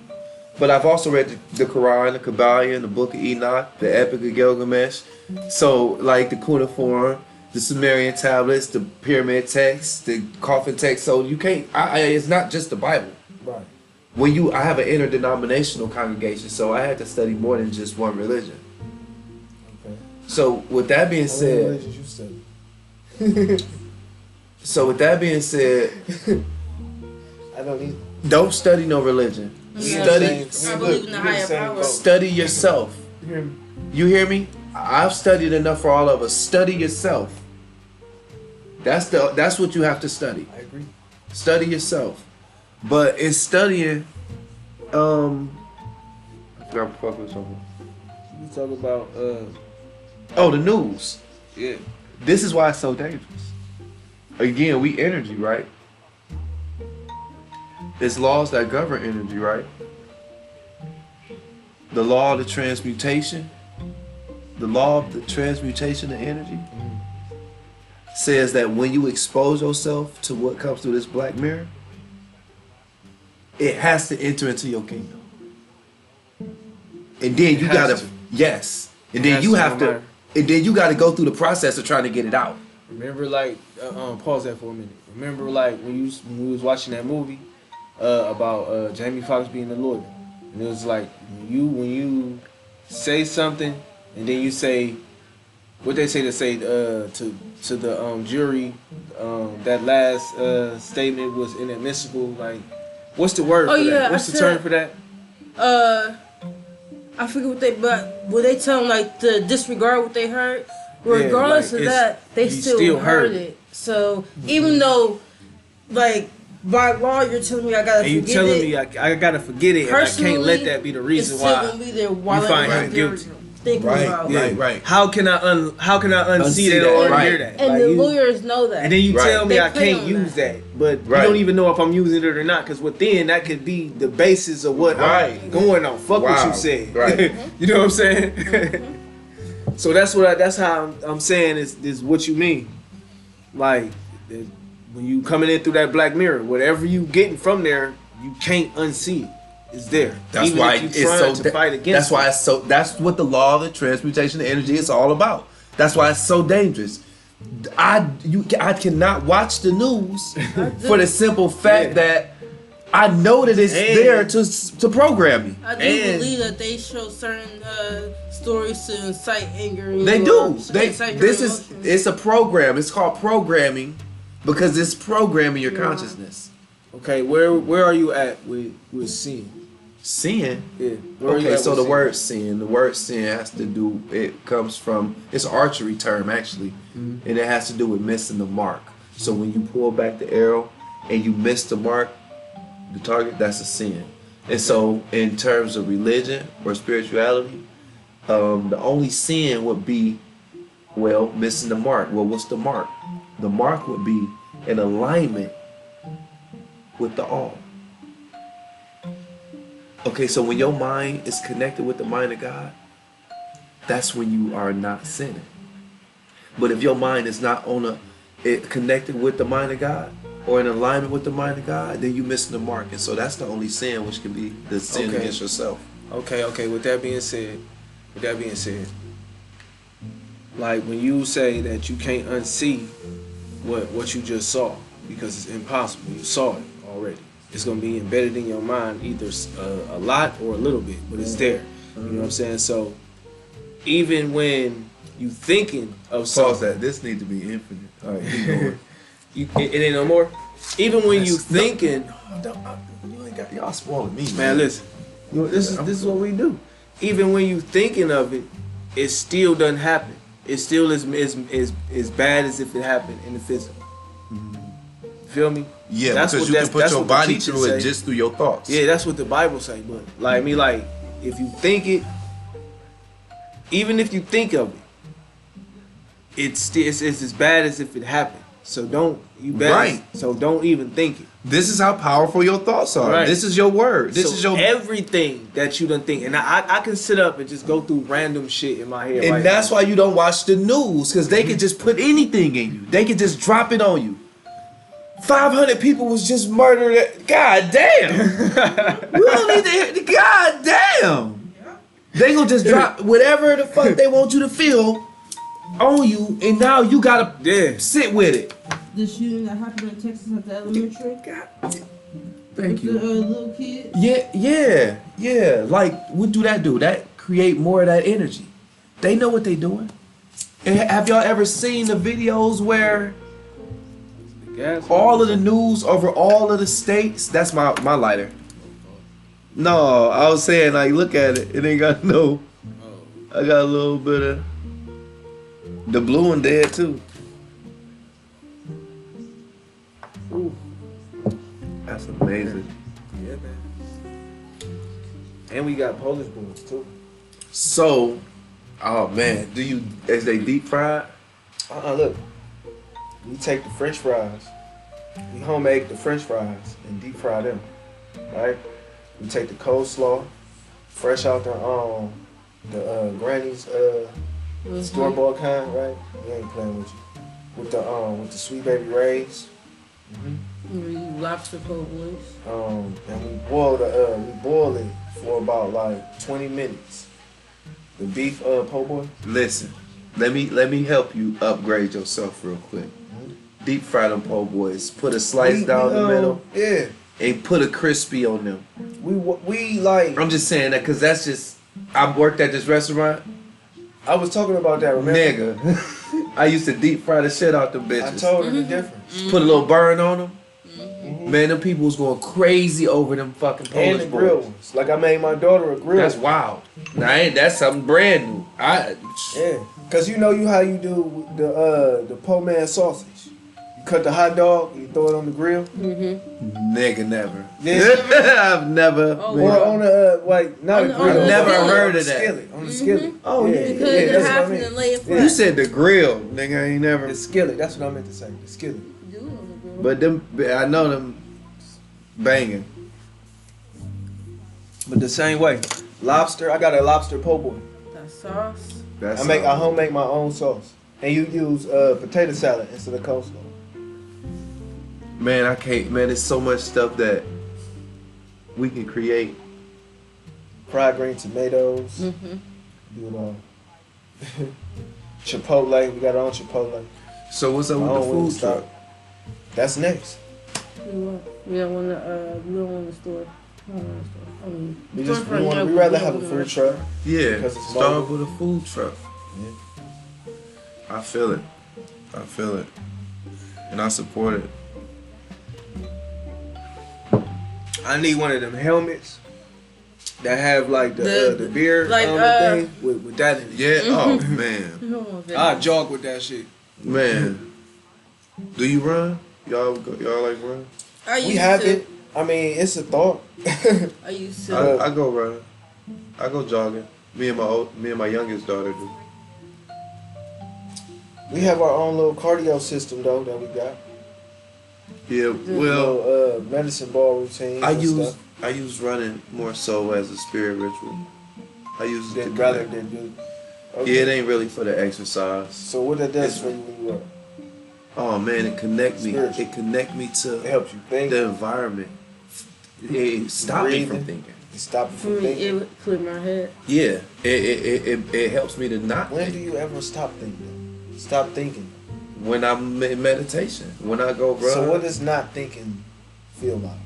but I've also read the Quran, the Kabbalion, the Book of Enoch, the Epic of Gilgamesh. So like the cuneiform, the Sumerian tablets, the pyramid text, the coffin text. So you can't. It's not just the Bible. Right. I have an interdenominational congregation, so I had to study more than just one religion. Okay. So with that being How many said, religions you study? so with that being said, I don't need. don't study no religion. Yeah. Study, I believe in the higher power. study yourself. You hear me? You hear me? I've studied enough for all of us. Study yourself. That's what you have to study. I agree. Study yourself. But in studying, I forgot what the fuck was talking. You talk about Oh, the news. yeah. This is why it's so dangerous. Again, we energy, right? It's laws that govern energy, right? The law of the transmutation, the law of the transmutation of energy says that when you expose yourself to what comes through this black mirror, it has to enter into your kingdom. And then you has gotta, to. yes. And It then has you to, have no to, matter. and then you gotta go through the process of trying to get it out. Remember, like, pause that for a minute. Remember, like, when we was watching that movie about Jamie Foxx being a lawyer, and it was like when you say something and then you say what they say to say to the jury, that last statement was inadmissible. Like, what's the word Oh, for yeah, that? What's I the said- term for that? I forget what would they tell them like to disregard what they heard? Regardless like, of that, they you still, still heard heard it. So even though, like by law, you're telling me I gotta And you forget telling it. me I gotta forget it, and I can't let Personally, that be the it's reason still why gonna be there while you I find go him through guilty. thinking Right, about. right. How can I unsee Unsee that or that, hear right. that? And Like, the you- lawyers know that. And then you Right. tell me They I play can't on use that, but Right. you don't even know if I'm using it or not. Because within that could be the basis of what Right. I'm going on. Fuck what Wow. you said. Right. You know what I'm saying? So that's how I'm saying is what you mean. Like when you coming in through that black mirror, whatever you getting from there, you can't unsee it. It's there. That's Even why if you it's trying so. to fight against That's why it. it's so. That's what the law of the transmutation of energy is all about. That's why it's so dangerous. I cannot watch the news for the simple fact that I know that it's And- there to program me. I do And- believe that they show certain stories to incite anger. In They you do. or They. incite your This is. emotions. It's a program. It's called programming because it's programming your consciousness. Okay, where are you at with seeing? Seeing. Yeah. Where are you Okay, at so with the seeing? word sin has to do, it comes from, it's an archery term actually, and it has to do with missing the mark. So when you pull back the arrow and you miss the mark, the target, that's a sin. And so in terms of religion or spirituality, the only sin would be, well, missing the mark. Well, what's the mark? The mark would be in alignment with the all. Okay, so when your mind is connected with the mind of God, that's when you are not sinning. But if your mind is not connected with the mind of God or in alignment with the mind of God, then you're missing the mark. And so that's the only sin, which can be the sin Okay. against yourself. Okay. With that being said, like when you say that you can't unsee what you just saw because it's impossible, you saw it already. It's gonna be embedded in your mind either a lot or a little bit, but it's there. You know what I'm saying? So even when you thinking of Pause something, that. This needs to be infinite. All right, keep going. it ain't no more. Even when you thinking, You ain't got, y'all spoiling me, man, listen, this is what we do. Even when you thinking of it, it still doesn't happen. It still is bad as if it happened in the physical. Feel me? Yeah, That's because what you can put that's your what the body teachers through it say. just through your thoughts. Yeah, that's what the Bible say. But like if you think it, even if you think of it, it's as bad as if it happened. So don't Right. So don't even think it. This is how powerful your thoughts are. Right. This is your word. This So is your everything that you done think, and I can sit up and just go through random shit in my head. and right that's now. why you don't watch the news, because they could just put anything in you. They could just drop it on you. 500 people was just murdered. God damn. We don't need to hear. God damn. They gonna just drop whatever the fuck they want you to feel on you, and now you gotta sit with it. The shooting that happened in Texas at the elementary. Thank The little kid. Yeah. Like, what do? That create more of that energy. They know what they doing. And have y'all ever seen the videos where all of the news over all of the states? That's my lighter. No, I was saying, like, look at it. It ain't got no. I got a little bit of the blue one dead too. Ooh. That's amazing. Yeah, man. And we got Polish boys too. So, oh man, is they deep fried? Look. We take the French fries. We homemade the French fries and deep fry them. Right? We take the coleslaw, fresh out the granny's store bought kind, right? We ain't playing with you. With the sweet baby rays. Lobster po' boys. And we boil it for about like 20 minutes. The beef po' boy. Listen, let me help you upgrade yourself real quick. Deep fry them po' boys. Put a slice down the middle. Yeah. And put a crispy on them. We like. I'm just saying that because that's just. I worked at this restaurant. I was talking about that. Remember? Nigga, I used to deep fry the shit out them bitches. I told her the difference. Put a little burn on them. Man, them people was going crazy over them fucking And Polish the grill boys. ones. Like I made my daughter a grill. That's wild. Now, that's something brand new. Yeah, cause you know how you do the po' man sausage. You cut the hot dog, you throw it on the grill. Nigga, never. Yeah. I've never. Oh, been- Or on a like not On a the- grill. on the Never skillet. heard of On the that. skillet. On the skillet. Oh, yeah. You cut it in that's half what I and mean. then lay it flat. You said the grill, nigga. I ain't never. The skillet. That's what I meant to say. The skillet. Do it on the grill. But them, I know them banging. But the same way, lobster. I got a lobster po' boy. That sauce. That's I homemade my own sauce, and you use potato salad instead of coleslaw. Man, I can't. Man, there's so much stuff that we can create. Fried green tomatoes. Mm-hmm. Do it all. Chipotle. We got our own Chipotle. So what's up with I the don't food really truck? stop. That's next. We don't want to. We don't want to store. We don't want to store. I mean, We store just for we now, rather we have a don't food want truck. Yeah, Because it's start mobile. with a food truck. I feel it. I feel it. And I support it. I need one of them helmets that have like the beer like, thing with that in it. Yeah. Oh man. We don't want that. I jog with that shit. Man. Do you run? Y'all like run? I used We have to. it. I mean, it's a thought. I used to. I go running. I go jogging. Me and my youngest daughter do. We have our own little cardio system though that we got. Yeah. Well, Little, medicine ball routine. I and use stuff. running more so as a spirit ritual. I use it to Then rather connect. than do. Yeah, it ain't really for the exercise. So what that does for you when you up? Oh man, it connect me. Spiritual. It connect me It to helps you think. the environment. It stop me from Breathing. thinking. It stops you For from me, thinking. it would clear my head. Yeah, it helps me to not When do think. you ever stop thinking? Stop thinking. When I'm in meditation, when I go run. So what does not thinking feel like?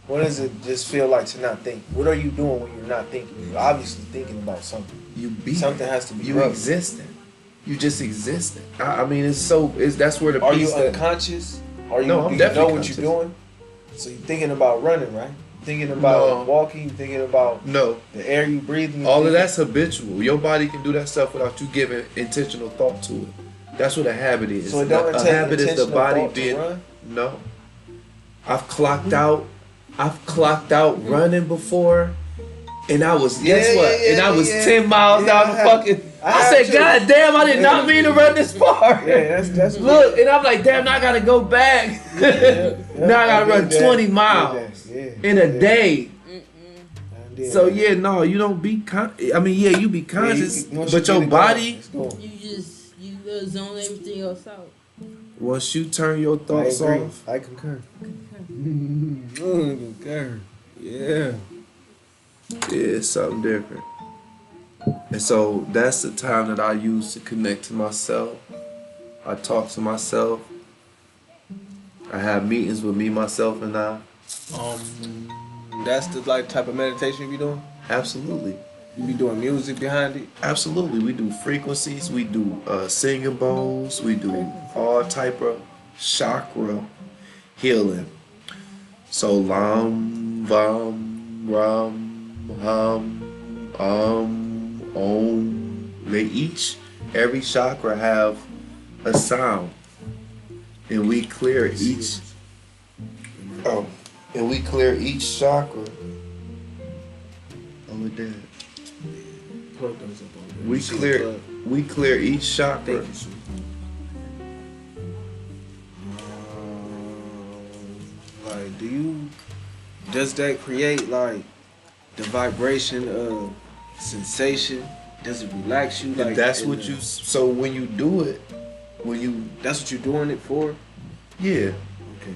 What does it just feel like to not think? What are you doing when you're not thinking? You're obviously thinking about something. you be Something has to be you relevant. existing. You just existing. I mean, that's where the Are you piece that unconscious? Are you? No, I'm do you know definitely what you're doing? So you're thinking about running, right? Thinking about No. walking. Thinking about no. the air you breathe. All of that's habitual. Your body can do that stuff without you giving intentional thought to it. That's what a habit is. So it don't a take habit is the intentional body thought to being. run? No. I've clocked out running before, and I was guess Yeah, what? yeah, and I was yeah. 10 miles Yeah, down the I have- fucking. I I have said, too. God damn, I did not mean to run this far. Yeah, that's Look, and I'm like, damn, now I gotta go back. Now I gotta run 20 miles in a day. So yeah, no, you don't be I mean, yeah, you be conscious, but your body, You zone everything else out. once you turn your thoughts off, I concur. Concur. Yeah. it's something different. And so that's the time that I use to connect to myself. I talk to myself. I have meetings with me, myself, and I. That's the like type of meditation you be doing. Absolutely. You be doing music behind it. Absolutely. We do frequencies, we do singing bowls, we do all type of chakra healing. So lam, vam, ram, hum, om. Every chakra have a sound. And we clear each chakra. Oh, it did. Plug those up on there. We clear each chakra. Thank you, sweet. Like, does that create like the vibration of sensation? Does it relax you? Like, And that's what you. So when you do it, that's what you're doing it for? yeah, Okay.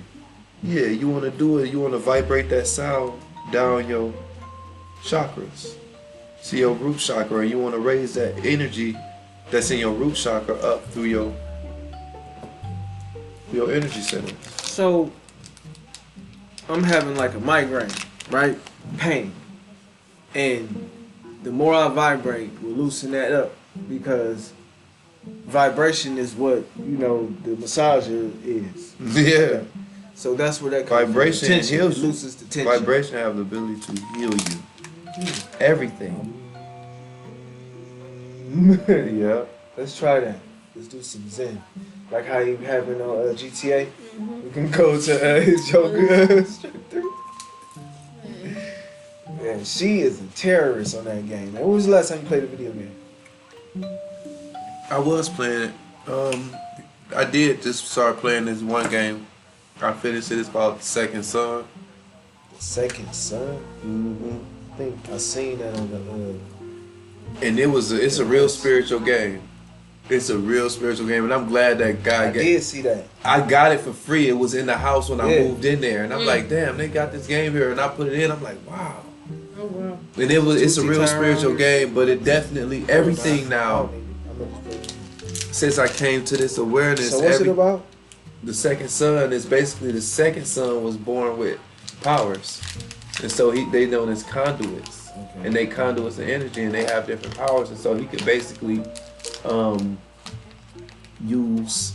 yeah, you want to do it. You want to vibrate that sound down your chakras. See your root chakra, and you want to raise that energy that's in your root chakra up through your energy center. So I'm having like a migraine, right? Pain. And the more I vibrate, will loosen that up because vibration is what, the massager is. Yeah, So that's where that comes from. vibration Tension. heals It you. loosens the tension. Vibration have the ability to heal you. Everything. Yeah. Let's try that. Let's do some Zen. Like how you having on GTA. We can go to Joker Strip 3. Yeah, she is a terrorist on that game. When was the last time you played a video game? I was playing it. I did just start playing this one game. I finished it. It's called Second Son. The Second Son? Mm-hmm. I think I seen that on the. And it's a real spiritual game. It's a real spiritual game, and I'm glad that guy I did see that. I got it for free. It was in the house when I Yeah. moved in there, and I'm like, damn, they got this game here, and I put it in. I'm like, wow. Oh wow. And it's a real Tootsie spiritual Time. game, but it definitely everything now. Since I came to this awareness, So what's it about? the second son is basically the second son was born with powers, and so they known as conduits, and they conduits the energy, and they have different powers, and so he could basically use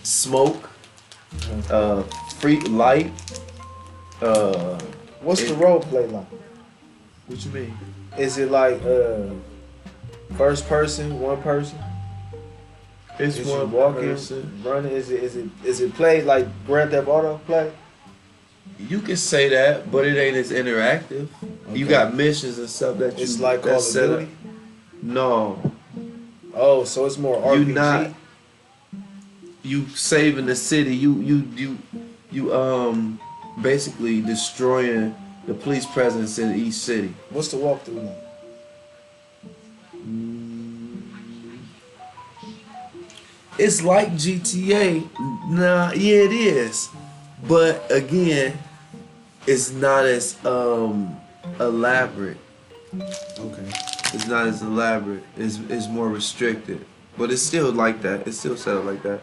smoke, free light. What's the role play like? What you mean? Is it like first person, one person? It's Is you one walking, person. running? Is it played like Grand Theft Auto play? You can say that, but it ain't as interactive. You Okay. got missions and stuff that you. It's like Call of that's set up. Duty? No, Oh, so it's more RPG. you not. You saving the city. You basically destroying the police presence in each city. What's the walkthrough like? It's like GTA. Nah, yeah, it is. But again, it's not as elaborate. Okay. It's not as elaborate. It's more restricted. But it's still like that. It's still set up like that.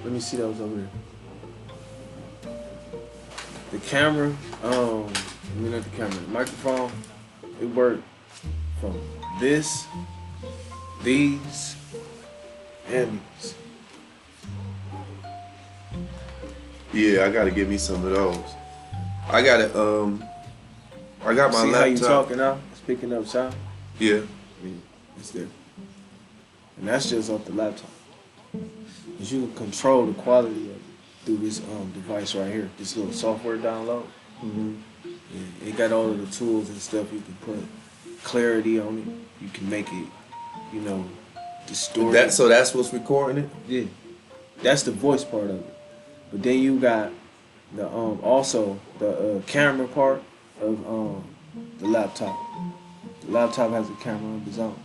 Let me see those over there. The camera, I mean not the camera, the microphone, it worked from this, these, and these. Yeah, I gotta get me some of those. I gotta I got my See laptop. how you talking now? It's picking up sound. Yeah. It's there. And that's just off the laptop. Cause you can control the quality of it through this device right here. This little software download. Mm-hmm. Yeah, it got all of the tools and stuff. You can put clarity on it. You can make it, you know, distorted. So that's what's recording it? Yeah. That's the voice part of it. But then you got the also the camera part of the laptop. The laptop has a camera of its own.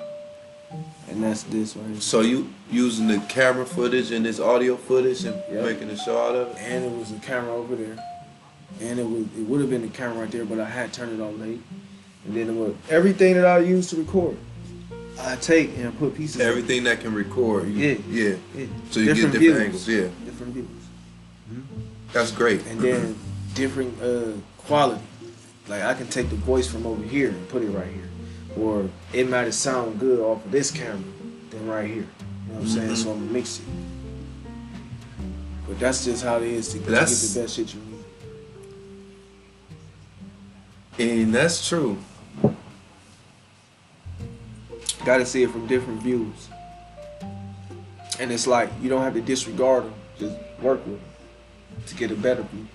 And that's this right here. So you using the camera footage and this audio footage and Yep. making a show out of it? And it was a camera over there. And it would have been the camera right there, but I had turned it on late. And then it was everything that I used to record. I take and put pieces Everything that can record. Yeah. Yeah. Yeah. So you get different views. angles, yeah. Different views. That's great. And then different quality. Like I can take the voice from over here and put it right here. Or it might sound good off of this camera than right here. You know what I'm saying? So I'm gonna mix it. But that's just how it is to get the best shit you need. And that's true. Gotta see it from different views. And it's like you don't have to disregard them, just work with them to get a better view.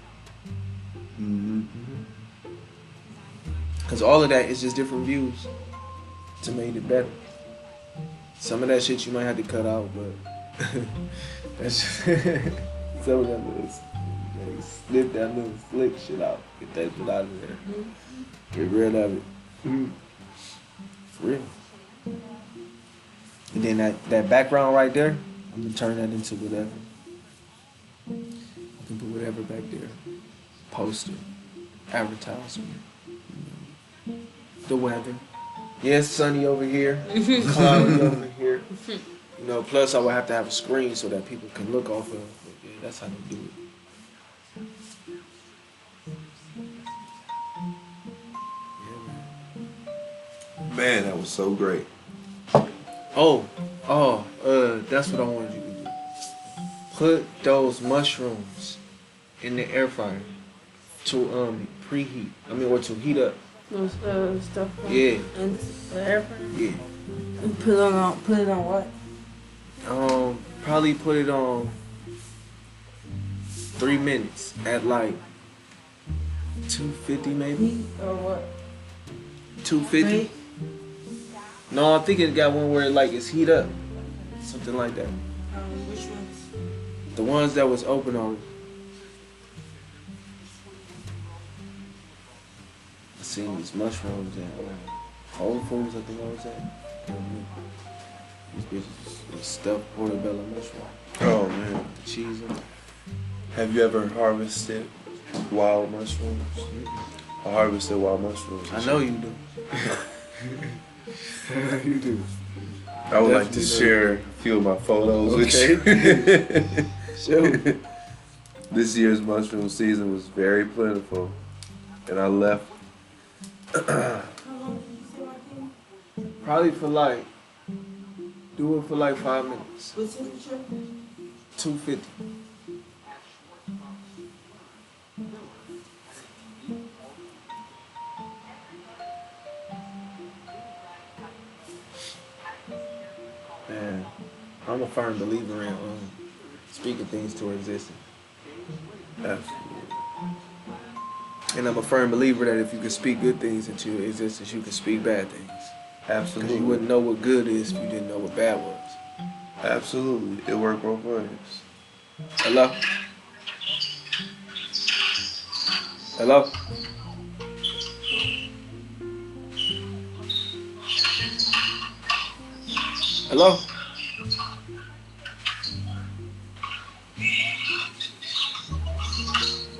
Cause all of that is just different views to make it better. Some of that shit you might have to cut out, but that's just some of that little snip that little slick shit out. Get that shit out of there. Get rid of it. For real. And then that background right there, I'm gonna turn that into whatever. I can put whatever back there. Poster, advertisement. You know. the weather. Yeah, it's sunny over here, cloudy over here. You know, plus I would have to have a screen so that people can look off of. But yeah, that's how they do it. Man, that was so great. That's what I wanted you to do. Put those mushrooms in the air fryer to preheat. Or to heat up. No stuff. Yeah. And the air fryer. Yeah. And put it on what? Probably put it on 3 minutes at like 250 maybe. Heat or what? 250. Wait. No, I think it got one where like it's heat up, something like that. Which ones? The ones that was open on. I seen these mushrooms at Whole Foods. I think I was at. These bitches was stuffed portobello mushroom. Oh man. Cheese on it. Have you ever harvested wild mushrooms? I harvested wild mushrooms. I know you do. You do. I would like to Definitely share a few of my photos with you. Sure. This year's mushroom season was very plentiful, and I left. Probably for like, do it for like 5 minutes. What temperature? 250. Man, I'm a firm believer in speaking things to existence. Absolutely. And I'm a firm believer that if you can speak good things into existence, you can speak bad things. Because Absolutely. you wouldn't know what good is if you didn't know what bad was. Absolutely. It worked both ways. Hello? Hello? Hello?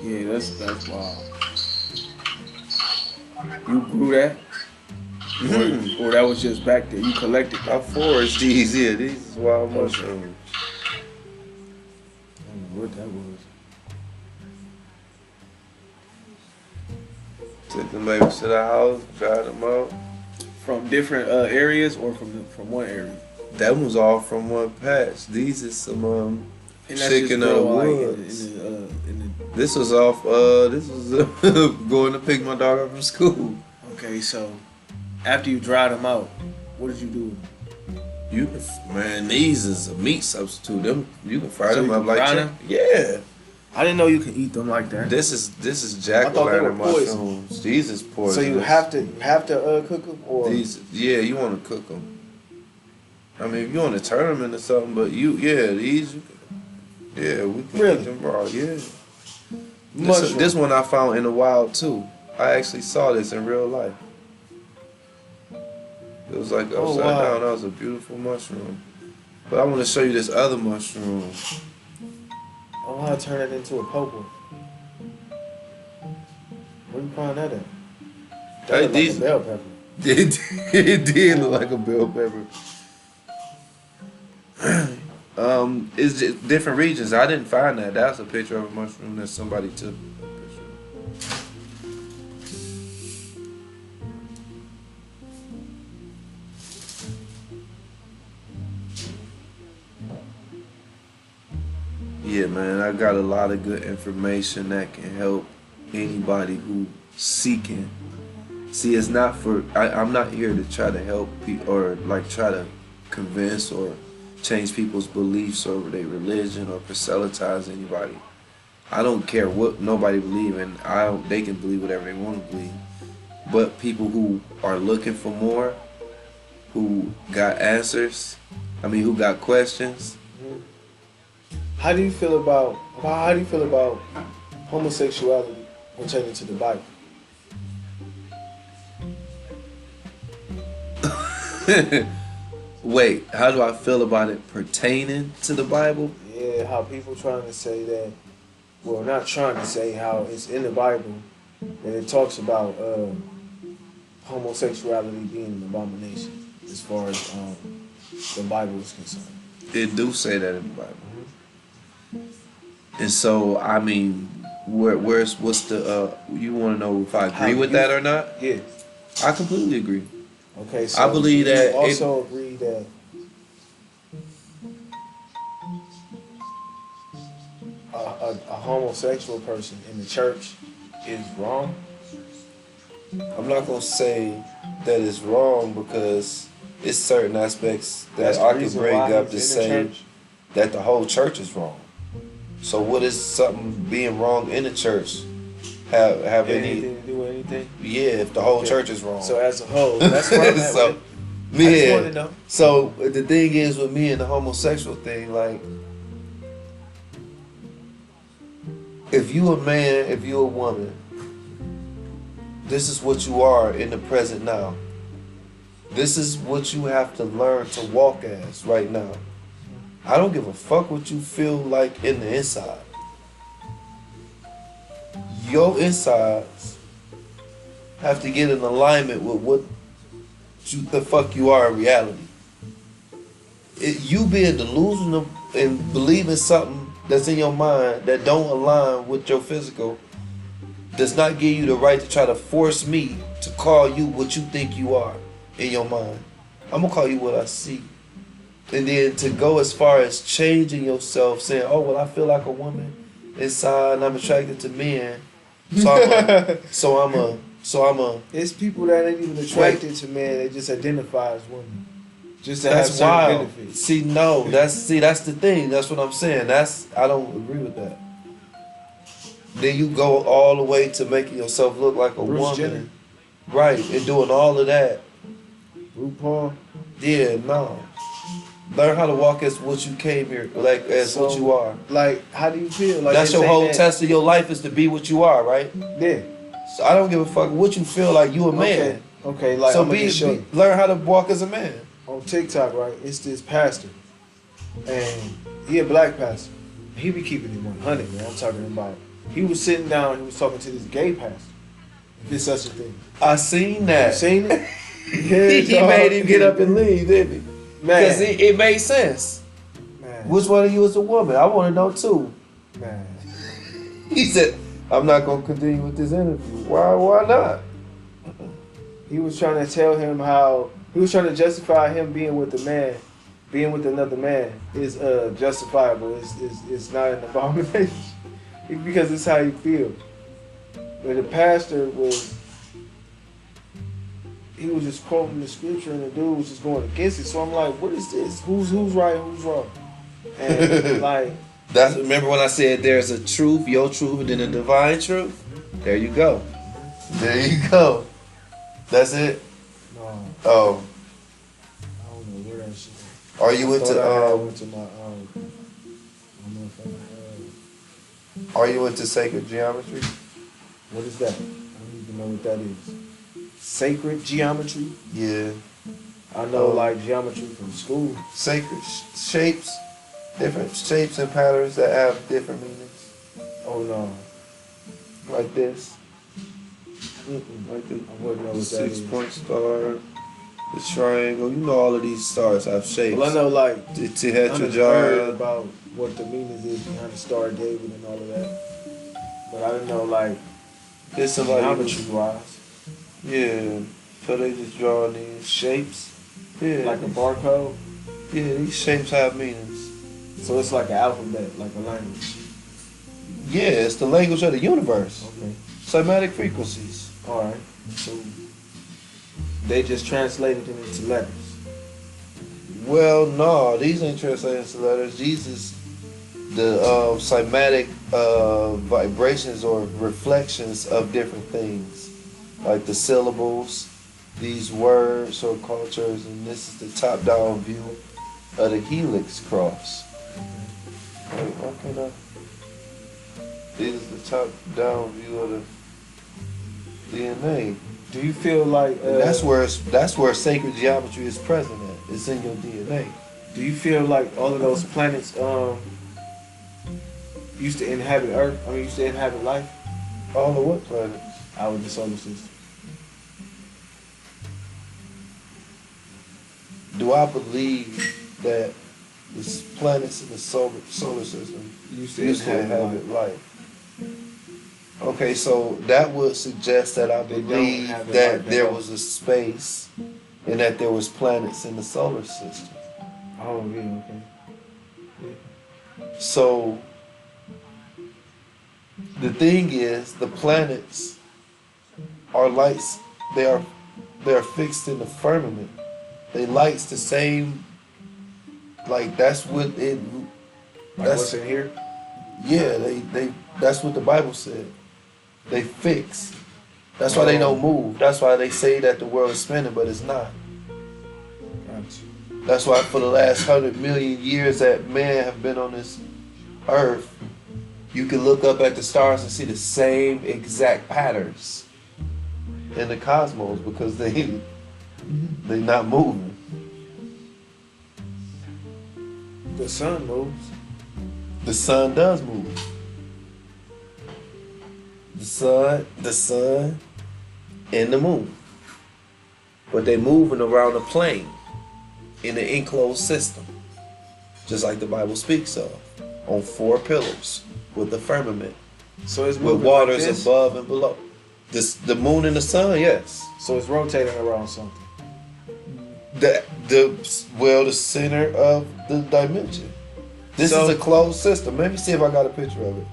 Yeah, that's wild. You grew that? Or that was just back there? You collected I that? foraged these. Yeah, these is wild mushrooms. I don't know what that was. Took them baby to the house, dried them out. From different areas or from one area? That was all from one patch. These is some And that's chicken just of the grow, like, woods. in the, This was off. This was going to pick my daughter up from school. okay, so after you dried them out, what did you do? You can, man, these is a meat substitute. Them you can fry So them you up can like fry chicken. Yeah. I didn't know you could eat them like that. This is I thought they were jack-o'-lantern poison. mushrooms. These is poison. So you have to cook them, or These, yeah, you want to cook them. I mean, if you want to turn them into something, but these, you can, yeah, we can Really? eat them raw. Yeah. mushroom. This one I found in the wild too. I actually saw this in real life. It was like Oh, upside wow. down. That was a beautiful mushroom. But I want to show you this other mushroom. I want to turn it into a purple. Where you find that at? That Hey, look like these- a bell pepper. It did look like a bell pepper. It's just different regions. I didn't find that. That's a picture of a mushroom that somebody took. a picture. Yeah, man, I got a lot of good information that can help anybody who seeking. See, it's not for, I'm not here to try to help people or like try to convince or change people's beliefs or their religion or proselytize anybody. I don't care what nobody believe in. They can believe whatever they want to believe. But people who are looking for more, who got answers, who got questions. How do you feel about homosexuality pertaining to the Bible? Wait, how do I feel about it pertaining to the Bible? Yeah, how people trying to say that, well, not trying to say how it's in the Bible, that it talks about homosexuality being an abomination as far as the Bible is concerned. It do say that in the Bible. And so, I mean, what's the, you want to know if I agree with that or not? Yeah. I completely agree. Okay, so I believe that you also agree that a homosexual person in the church is wrong? I'm not going to say that it's wrong because it's certain aspects that That's the I can reason bring why up he's to in the say church? that the whole church is wrong. So what is something being wrong in the church have any? Anything to do with anything? Yeah, if the whole Okay. church is wrong. So as a whole, that's where I'm at So, with it. I just yeah. want to know. So the thing is with me and the homosexual thing, like, if you a man, if you a woman, this is what you are in the present now. This is what you have to learn to walk as right now. I don't give a fuck what you feel like in the inside. Your insides have to get in alignment with what the fuck you are in reality. You being delusional and believing something that's in your mind that don't align with your physical does not give you the right to try to force me to call you what you think you are in your mind. I'm gonna call you what I see. And then to go as far as changing yourself, saying, "Oh well, I feel like a woman inside, and I'm attracted to men, so I'm a." It's people that ain't even attracted to men; they just identify as women, just to have That's certain wild. benefits. See, no, that's the thing. That's what I'm saying. I don't agree with that. Then you go all the way to making yourself look like a Bruce woman, Jenner. right? And doing all of that. RuPaul. Yeah, no. Learn how to walk as what you came here, like as what you are. Like, how do you feel? Like That's they your say whole that- test of your life is to be what you are, right? Yeah. So I don't give a fuck what you feel like. You a man. Okay. Like So I'm gonna just show you. learn how to walk as a man. On TikTok, right? It's this pastor, and he a black pastor. He be keeping it 100, man. I'm talking about. He was sitting down. He was talking to this gay pastor. If it's such a thing. I seen You that. seen it? Yeah, He dog. made him get up and leave, didn't he? Because Man. it made sense. Man. Which one of you is a woman? I want to know too. Man. He said, "I'm not gonna continue with this interview." Why not? He was trying to tell him how he was trying to justify him being with a man, being with another man is justifiable. It's not an abomination because it's how you feel. But the pastor he was just quoting the scripture and the dude was just going against it. So I'm like, what is this? Who's right? Who's wrong? And like, Remember when I said there's a truth, your truth, and then a divine truth? There you go. There you go. That's it. no, Oh, I don't know where that shit is. are you I thought I into went to my are you into sacred geometry? what is that? I don't even know what that is. Sacred geometry? Yeah. I know like geometry from school. Sacred shapes, different shapes and patterns that have different meanings. Oh no. Like this. Mm-mm. Like the I wouldn't know what that 6 is. point star, the triangle. You know all of these stars have shapes. Well, I know like The I just heard tetrahedron. about what the meaning is behind the Star of David and all of that. But I didn't know like There's somebody geometry wise. yeah. So they just drawing these shapes. Yeah. Like a barcode. Yeah, these shapes have meanings. So it's like an alphabet, like a language. Yeah, it's the language of the universe. Okay. Cymatic frequencies. Alright. So they just translated it into letters. Well, no, these ain't translated into letters. These is the cymatic vibrations or reflections of different things, like the syllables, these words or cultures, and this is the top-down view of the helix cross. Wait, why can't I? This is the top-down view of the DNA. Do you feel like And that's where sacred geometry is present at. It's in your DNA. do you feel like all of those planets used to inhabit Earth? I mean used to inhabit life All of what planets? out of the solar system? do I believe that the planets in the solar system used to inhabit life? Okay, so that would suggest that I They don't believe have the that life at there all. was a space and that there was planets in the solar system. Oh, yeah, okay. So the thing is, the planets are lights. They are fixed in the firmament. They lights the same. Like that's what it. Like what's in here? Yeah. They. That's what the Bible said. They fix. That's why they don't move. That's why they say that the world is spinning, but it's not. Gotcha. That's why for the last 100 million years that man have been on this earth, you can look up at the stars and see the same exact patterns in the cosmos because they not moving. The sun moves. The sun does move. The sun, and the moon. But they moving around a plane in an enclosed system, just like the Bible speaks of, on 4 pillars with the firmament, So it's with moving waters like this? above and below. The moon and the sun, yes. So it's rotating around something. The center of the dimension. This So- is a closed system. Let me see if I got a picture of it.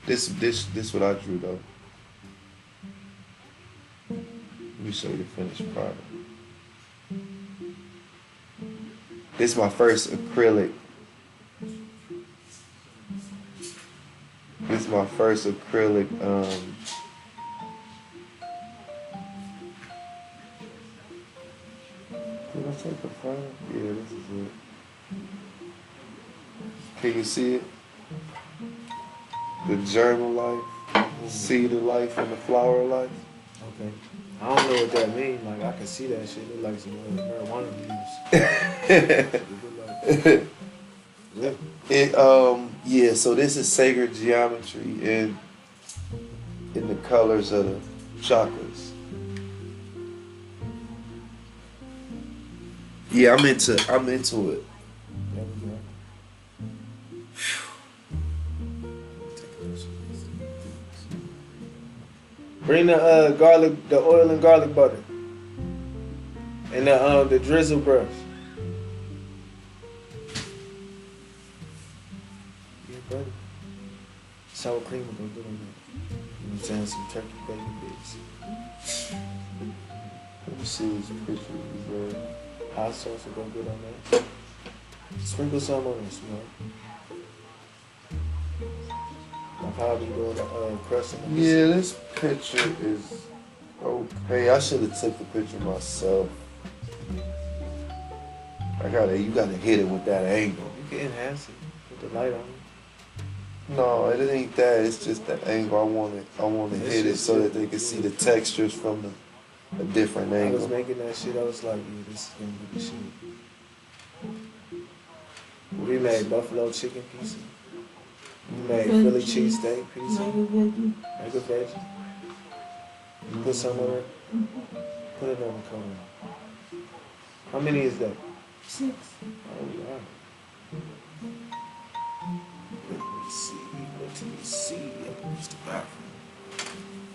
This what I drew though. Let me show you the finished product. This is my first acrylic. This is my first acrylic. Did I take the front? Yeah, this is it. Can you see it? The germ of life, seed of life, and the flower of life. Okay. I don't know what that means. Like I can see that shit. It look like some marijuana leaves. It look like- Yeah, so this is sacred geometry in the colors of the chakras. Yeah, I'm into it. There we go. Bring the garlic, the oil and garlic butter, and the drizzle brush. Yeah, buddy. Sour cream will go good on that. You know what I'm saying? Some turkey bacon bits. Let me see this picture. Hot sauce will go good on that. Sprinkle some on it, smoke. Like how we doing the crust. Yeah, this picture is okay. I should have took the picture myself. You gotta hit it with that angle. You can enhance it. Put the light on it. No, it ain't that. It's just the angle. I want to It's hit it just so it. that they can see the textures from a different I was angle. making that shit. I was like, yeah, this is gonna be the shit. We made buffalo chicken pizza. We made Philly cheesesteak pizza. Make a veggie. Put some on it. Put it on the cone. How many is that? 6. Oh, wow. Let me see. Let me see. I'm going to the bathroom.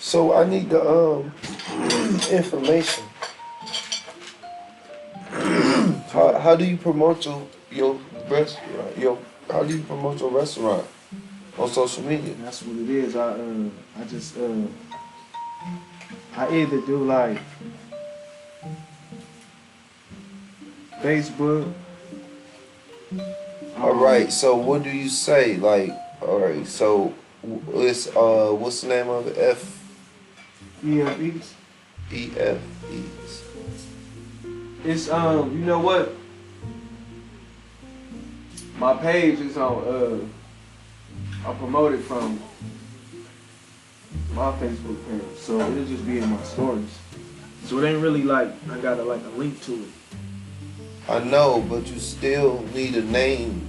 So I need the information. How do you promote your restaurant? How do you promote your restaurant on social media? That's what it is. I either do like Facebook. All right. So what do you say? Like, all right. So it's what's the name of it? EFEs. EFEs. It's you know what? My page is on I promote it from my Facebook page, so it'll just be in my stories. So it ain't really like I got a link to it. I know, but you still need a name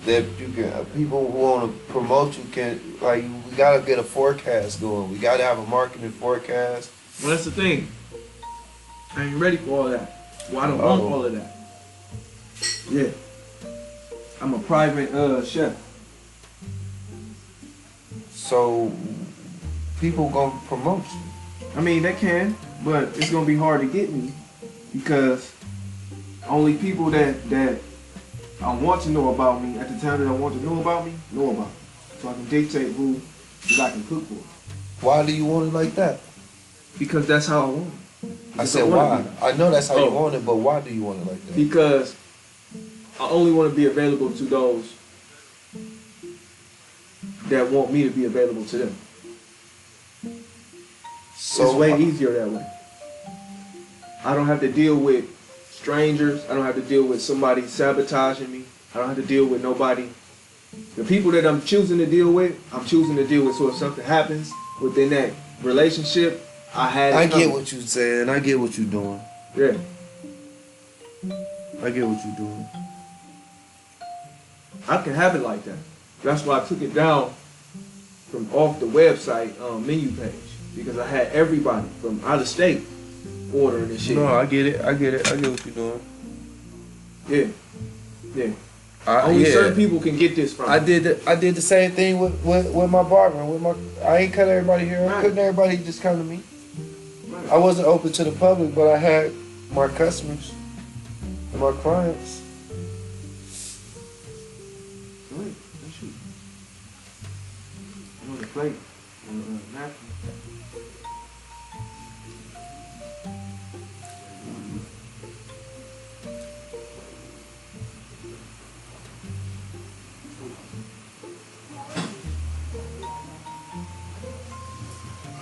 that you can. People who want to promote you can. Like, we gotta get a forecast going. We gotta have a marketing forecast. Well, that's the thing. I ain't ready for all that. Well, I don't want all of that. Yeah. I'm a private chef. So people gonna promote you. I mean, they can, but it's gonna be hard to get me because only people that I want to know about me at the time that I want to know about me. So I can dictate who that I can cook for. Why do you want it like that? Because that's how I want it. I Because said wanna why. be. I know that's how you Oh. want it, but why do you want it like that? Because I only want to be available to those that want me to be available to them. So It's way easier that way. I don't have to deal with strangers. I don't have to deal with somebody sabotaging me. I don't have to deal with nobody. The people that I'm choosing to deal with, I'm choosing to deal with. So if something happens within that relationship, I get what you're saying. I get what you're doing. Yeah. I get what you're doing. I can have it like that. That's why I took it down from off the website menu page because I had everybody from out of state ordering this shit. No, I get it. I get what you're doing. Yeah. Only certain people can get this from. I did the same thing with my barber. I ain't cut everybody here. Right. Couldn't everybody just come to me? Right. I wasn't open to the public, but I had my customers and my clients. Wait, let's shoot. I'm on the plate. Napkin.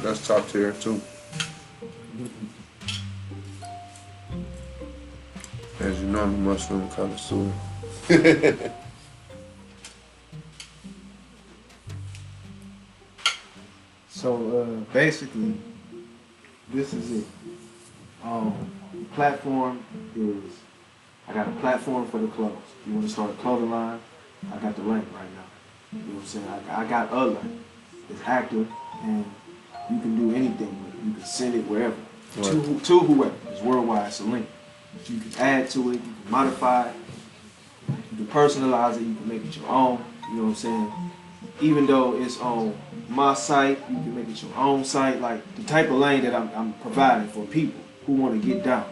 That's top tier too. As you know, I'm a mushroom connoisseur. So basically, this is it. The platform is, I got a platform for the clothes. If you want to start a clothing line, I got the link right now. You know what I'm saying? I got a link. It's active and you can do anything with it. You can send it wherever. Right. To whoever. It's worldwide. It's a link. You can add to it. You can modify it. You can personalize it. You can make it your own. You know what I'm saying? Even though it's on my site, you can make it your own site. Like the type of lane that I'm providing for people who want to get down.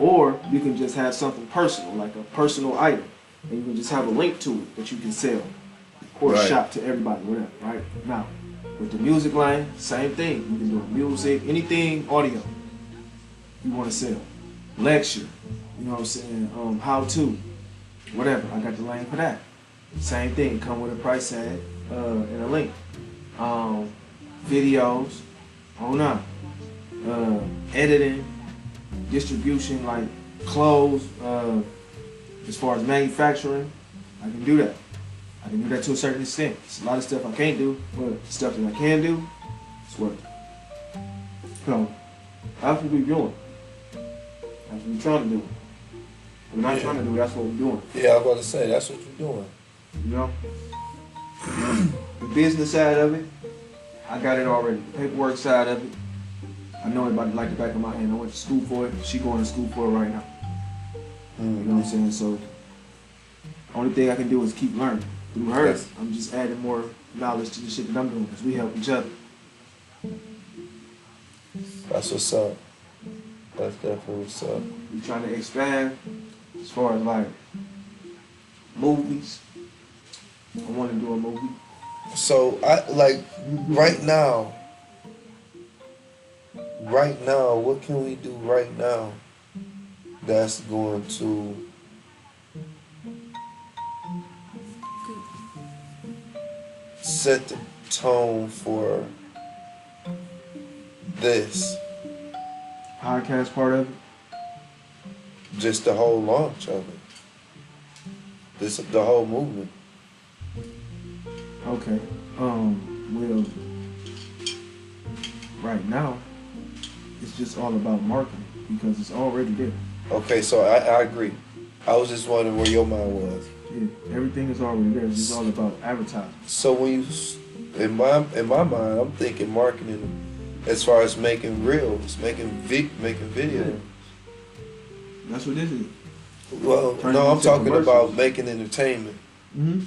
Or you can just have something personal, like a personal item. And you can just have a link to it that you can sell. Or Right. shop to everybody, whatever, right? Now, with the music line, same thing. You can do music, anything audio you want to sell. Lecture, you know what I'm saying? How to, whatever. I got the lane for that. Same thing, come with a price tag and a link. Videos, editing, distribution, like clothes, as far as manufacturing, I can do that. I can do that to a certain extent. It's a lot of stuff I can't do, but the stuff that I can do, it's worth it. So, that's what we're doing. That's what we're trying to do. We're not trying to do it, that's what we're doing. Yeah, I was about to say that's what you're doing. You know? The business side of it, I got it already. The paperwork side of it, I know it like the back of my hand. I went to school for it. She going to school for it right now. You know what I'm saying? So, only thing I can do is keep learning. Through her, Yes. I'm just adding more knowledge to the shit that I'm doing because we help each other. That's what's up. That's definitely what's up. You trying to expand as far as like movies? I want to do a movie. So I like right now. Right now, what can we do right now that's going to set the tone for this? Podcast part of it. Just the whole launch of it. The whole movement. Okay. Well, right now, it's just all about marketing because it's already there. Okay, so I agree. I was just wondering where your mind was. Yeah, everything is already there. It's just all about advertising. So when you, in my mind, I'm thinking marketing as far as making reels, making videos. That's what this is. Well, Turning no, I'm into talking commercials. about making entertainment. I'm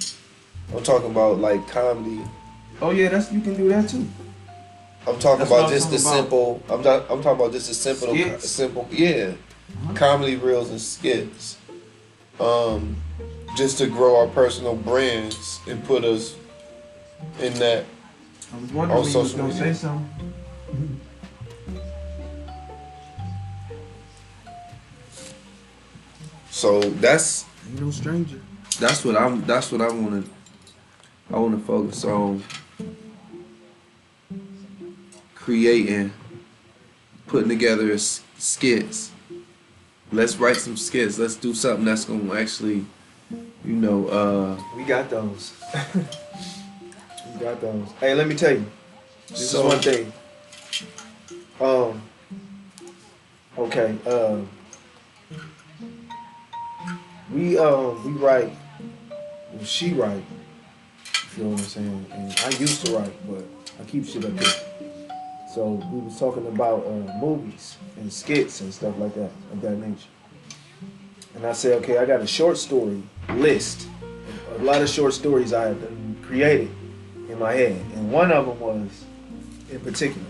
talking about like comedy. Oh yeah, you can do that too. I'm talking That's what about I'm just the talking simple. I'm talking about just the simple, Skits? simple, yeah, comedy reels and skits. Just to grow our personal brands and put us in that. I was wondering On when you was social gonna media. say something. So that's Ain't no stranger. what I want to. I want to focus on creating, putting together skits. Let's write some skits. Let's do something that's gonna actually, We got those. We got those. Hey, let me tell you. This So- is one thing. Okay. We write. Well, she write. You feel what I'm saying? And I used to write, but I keep shit up here. So we was talking about movies and skits and stuff like that, of that nature. And I said, okay, I got a short story list. A lot of short stories I have created in my head. And one of them was, in particular,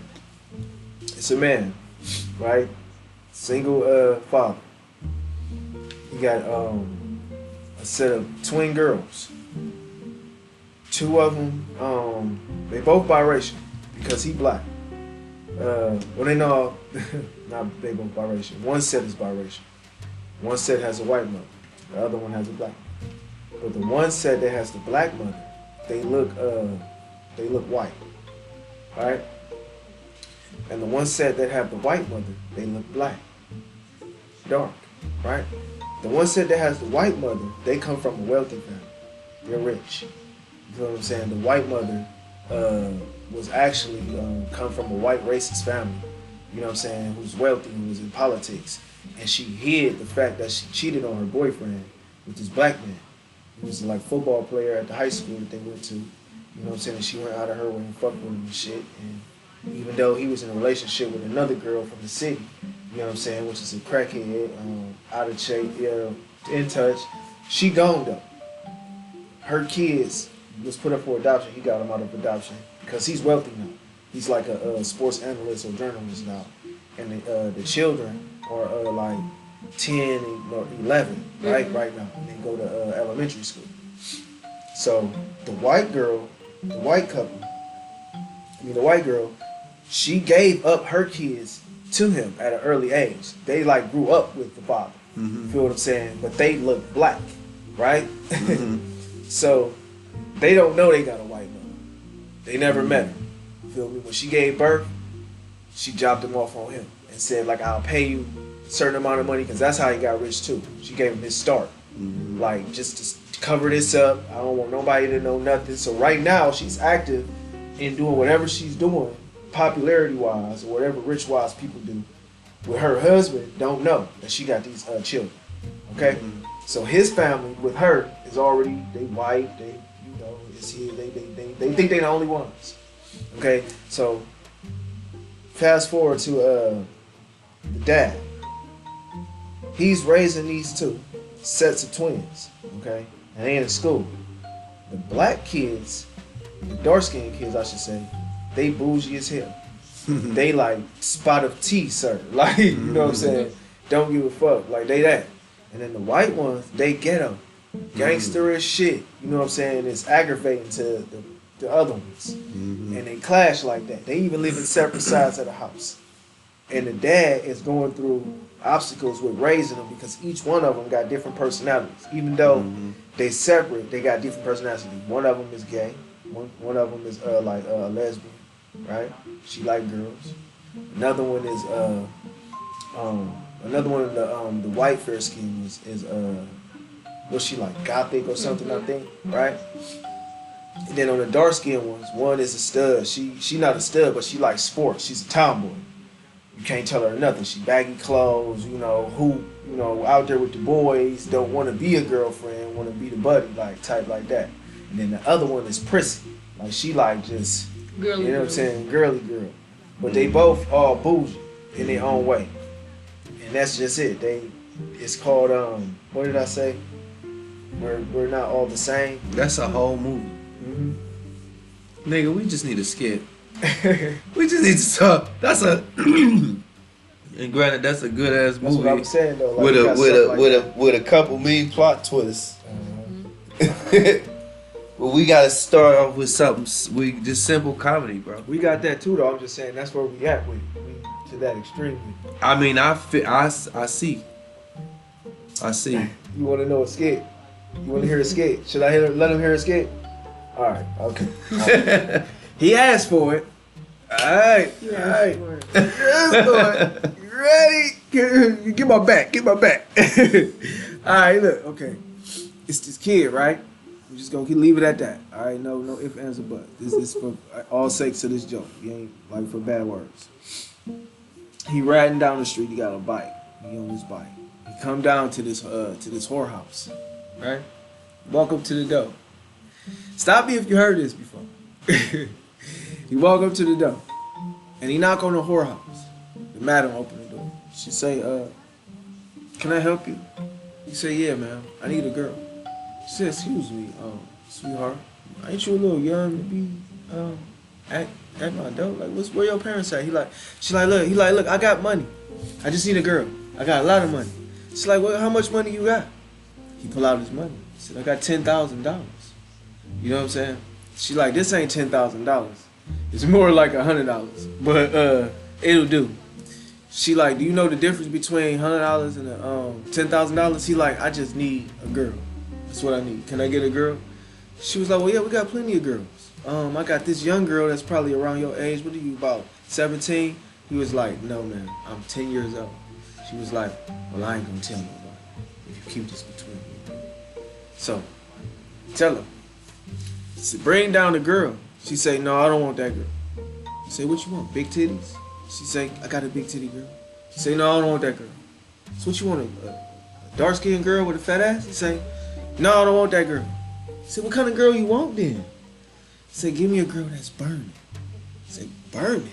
it's a man, right? Single father. He got a set of twin girls. Two of them, they both biracial because he black. Well, they know, not they both biracial. One set is biracial. One set has a white mother. The other one has a black mother. But the one set that has the black mother, they look white, right? And the one set that have the white mother, they look black, dark, right? The one set that has the white mother, they come from a wealthy family. They're rich. You know what I'm saying? The white mother was actually come from a white racist family. You know what I'm saying? Who's wealthy, who was in politics, and she hid the fact that she cheated on her boyfriend with this black man. He was like football player at the high school that they went to. You know what I'm saying? And she went out of her way and fucked with him and shit. And even though he was in a relationship with another girl from the city, you know what I'm saying, which is a crackhead, out of shape, in touch, she gone though. Her kids was put up for adoption. He got them out of adoption because he's wealthy now. He's like a sports analyst or journalist now. And the children are like 10 or 11, right? Right now. And they go to elementary school. So the white girl, the white girl, she gave up her kids to him at an early age. They like grew up with the father. You feel what I'm saying? But they look black, right? So they don't know they got a white mother. They never met her. You feel me? When she gave birth, she dropped him off on him and said, like, I'll pay you a certain amount of money, because that's how he got rich too. She gave him his start. Like, just to cover this up. I don't want nobody to know nothing. So right now, she's active in doing whatever she's doing, popularity-wise, or whatever rich-wise people do. With her husband, don't know that she got these children. Okay? So his family with her is already, they white, they, you know, it's here, they think they the only ones. Okay? So fast forward to the dad. He's raising these two sets of twins, okay? And they in school. The black kids, the dark-skinned kids, I should say, they bougie as hell. they like spot of tea, sir. Like, you know what I'm saying? Don't give a fuck. Like, they that. And then the white ones, they ghetto. Gangster as shit. You know what I'm saying? It's aggravating to the other ones. And they clash like that. They even live in separate sides of the house. And the dad is going through obstacles with raising them because each one of them got different personalities. Even though they separate, they got different personalities. One of them is gay. One of them is like a lesbian, right? She like girls. Another one is another one of the white fair skin is what's she like, gothic or something, I think, right? And then on the dark skinned ones, one is a stud. She not a stud, but she likes sports. She's a tomboy. You can't tell her nothing. She baggy clothes, out there with the boys, don't want to be a girlfriend, want to be the buddy, like type like that. And then the other one is prissy. Like she like just, Girly you know what I'm girl. saying, girly girl. But they both all bougie in their own way. And that's just it. It's called, what did I say? We're not all the same. That's a whole movie. Nigga, we just need a skit. We just need to talk. That's a and granted, that's a good ass That's movie what I'm saying though. Like, with we a got stuff like that. with a couple mean plot twists. But we gotta start off with something. Just simple comedy, bro. We got that too though. I'm just saying that's where we at with it. We to that extreme with it. I mean, I see. You want to know a skit? You want to hear a skit? Should I let him hear a skit? All right, okay. He asked for it. All right. He asked for it. You ready? Get my back. Get my back. All right, look. Okay. It's this kid, right? We're just gonna leave it at that. All right, no ifs, ands, or buts. This is for all sakes of this joke. He ain't like for bad words. He riding down the street. He got a bike. He on his bike. He come down to this whorehouse, right? Walk up to the door. Stop me if you heard this before. He walk up to the door, and he knock on the whorehouse. The madam open the door. She say, "Can I help you?" He say, "Yeah, ma'am. I need a girl." She said, "Excuse me, sweetheart. Ain't you a little young to be at my door? Like, where your parents at?" Look, I got money. I just need a girl. I got a lot of money. She's like, "Well, how much money you got?" He pull out his money. He said, "I got $10,000. You know what I'm saying? She like, "This ain't $10,000. It's more like $100. But it'll do." She like, "Do you know the difference between $100 and $10,000? He like, "I just need a girl. That's what I need. Can I get a girl?" She was like, "Well, yeah, we got plenty of girls. I got this young girl that's probably around your age. What are you, about 17? He was like, "No, man, I'm 10 years old." She was like, "Well, I ain't gonna tell nobody. If you keep this between me." So, tell her. So bring down the girl. She say, "No, I don't want that girl." He say, "What you want, big titties?" She say, "I got a big titty girl." He say, "No, I don't want that girl." So what you want, a dark-skinned girl with a fat ass? He say, "No, I don't want that girl." He say, "What kind of girl you want then?" He say, "Give me a girl that's burning." He say, "Burning?"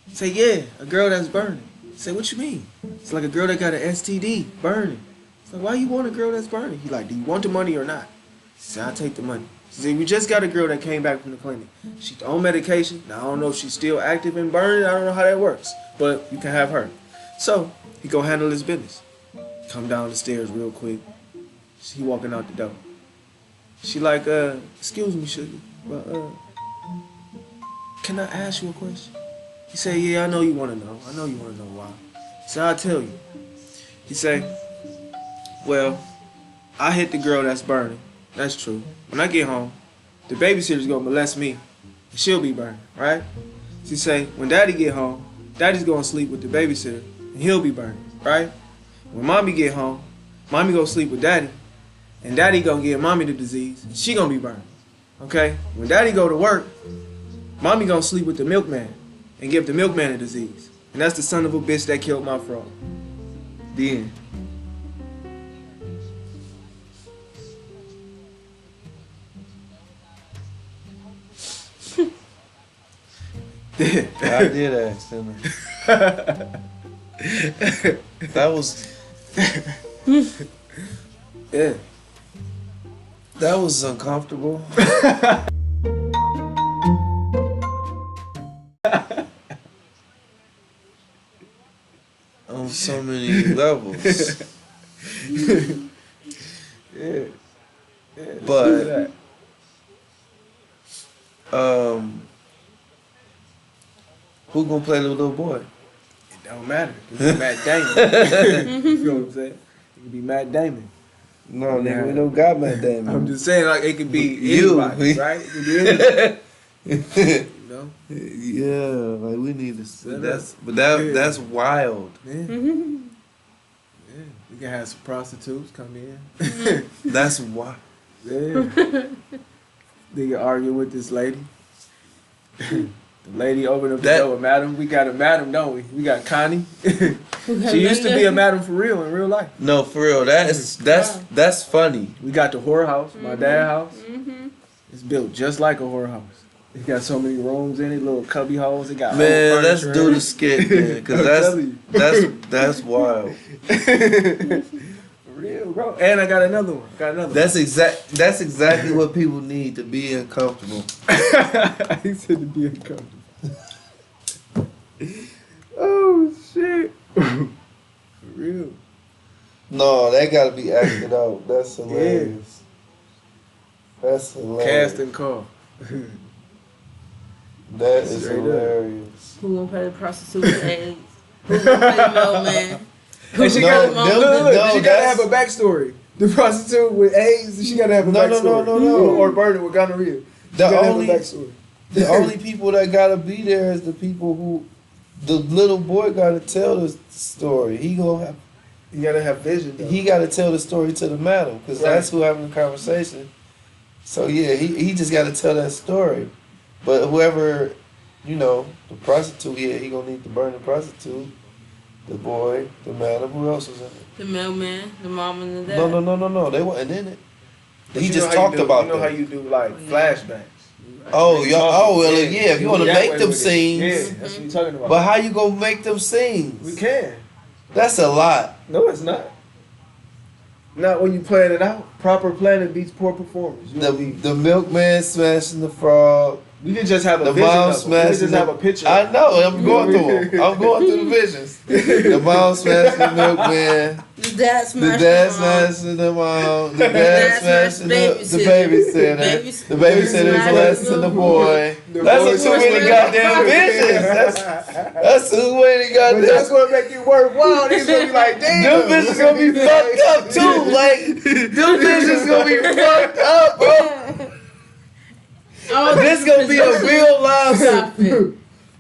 He say, "Yeah, a girl that's burning." He say, "What you mean?" It's like a girl that got an STD, burning. It's like, "Why you want a girl that's burning?" He like, "Do you want the money or not?" He said, "I'll take the money." He said, "We just got a girl that came back from the clinic. She's on medication. Now, I don't know if she's still active and burning. I don't know how that works. But you can have her." So, he go handle his business. Come down the stairs real quick. He walking out the door. She like, "Excuse me, sugar, but can I ask you a question?" He say, "Yeah, I know you want to know. I know you want to know why." He said, "I'll tell you." He say, "Well, I hit the girl that's burning. That's true. When I get home, the babysitter's gonna molest me, and she'll be burning, right?" She say, "When daddy get home, daddy's gonna sleep with the babysitter, and he'll be burning, right? When mommy get home, mommy gonna sleep with daddy, and daddy gonna give mommy the disease, and she gonna be burning, okay? When daddy go to work, mommy gonna sleep with the milkman, and give the milkman the disease, and that's the son of a bitch that killed my frog." The end. I did ask him. That was Yeah. that was uncomfortable. so many levels. Yeah. But who gonna play the little boy? It don't matter. It could be Matt Damon. You feel what I'm saying? It could be Matt Damon. No, nigga, we don't got Matt Damon. I'm just saying, like, it could be You. anybody, right? It could be anybody. You know? Yeah, like we need to. Set That's wild. Yeah. Yeah. We can have some prostitutes come in. That's wild. Yeah. They can argue with this lady. The lady opened up the door with Madam. We got a Madam, don't we? We got Connie. She used to be a Madam for real in real life. No, for real. That's funny. We got the whorehouse, my dad's house. It's built just like a whorehouse. It got so many rooms in it, little cubby holes. It got Man, let's furniture do in the it. skit, man, because that's wild. For real, bro. And I got another one. That's exactly what people need to be uncomfortable. He said to be uncomfortable. Oh shit. For real. No, that gotta be acted out. That's hilarious. That's hilarious. Cast and call. That is Straight up. hilarious. Who gonna play the prostitute with AIDS? Who gonna play the mailman? And she No, gotta, no, look, no, she gotta have a backstory. The prostitute with AIDS, she gotta have a No, no, backstory. no, no, no. Or burden with gonorrhea. She The gotta only- have a backstory. The only people that gotta be there is the people who, the little boy gotta tell the story. He gonna have, You gotta have vision, though. he gotta tell the story to the madam, because Right. that's who having the conversation. So yeah, he just gotta tell that story. But whoever, the prostitute, yeah, he gonna need to burn the prostitute, the boy, the madam. Who else was in it? The mailman, the mom, and the dad. No, they wasn't in it. But He you just know how talked you do, about You know how that. you do, like, flashbacks. Oh, You yeah. talking- Oh, well, yeah. If you want to that make way them with it. scenes, Yeah, that's what you're talking about. but how you gonna make them scenes? We can. That's a lot. No, it's not. Not when you plan it out. Proper planning beats poor performance. You know what I mean? The milkman smashing the frog. We can just have a The vision mom of it. We can smashing just have a picture. I know. I'm going through them. I'm going through the visions. The mom smashing the milkman. The dad The smashed dad the mom. smashing the mom. The dad smashing the babysitter. babysitter. The babysitter Smash molesting the boy. The That's boy a too many smashing- goddamn visions. That's too many But goddamn. that's what make it worthwhile. These gonna be like, damn. Them bitches gonna be fucked up too. Like, them bitches gonna be fucked up, bro. Oh, This gonna be a real live Stop it.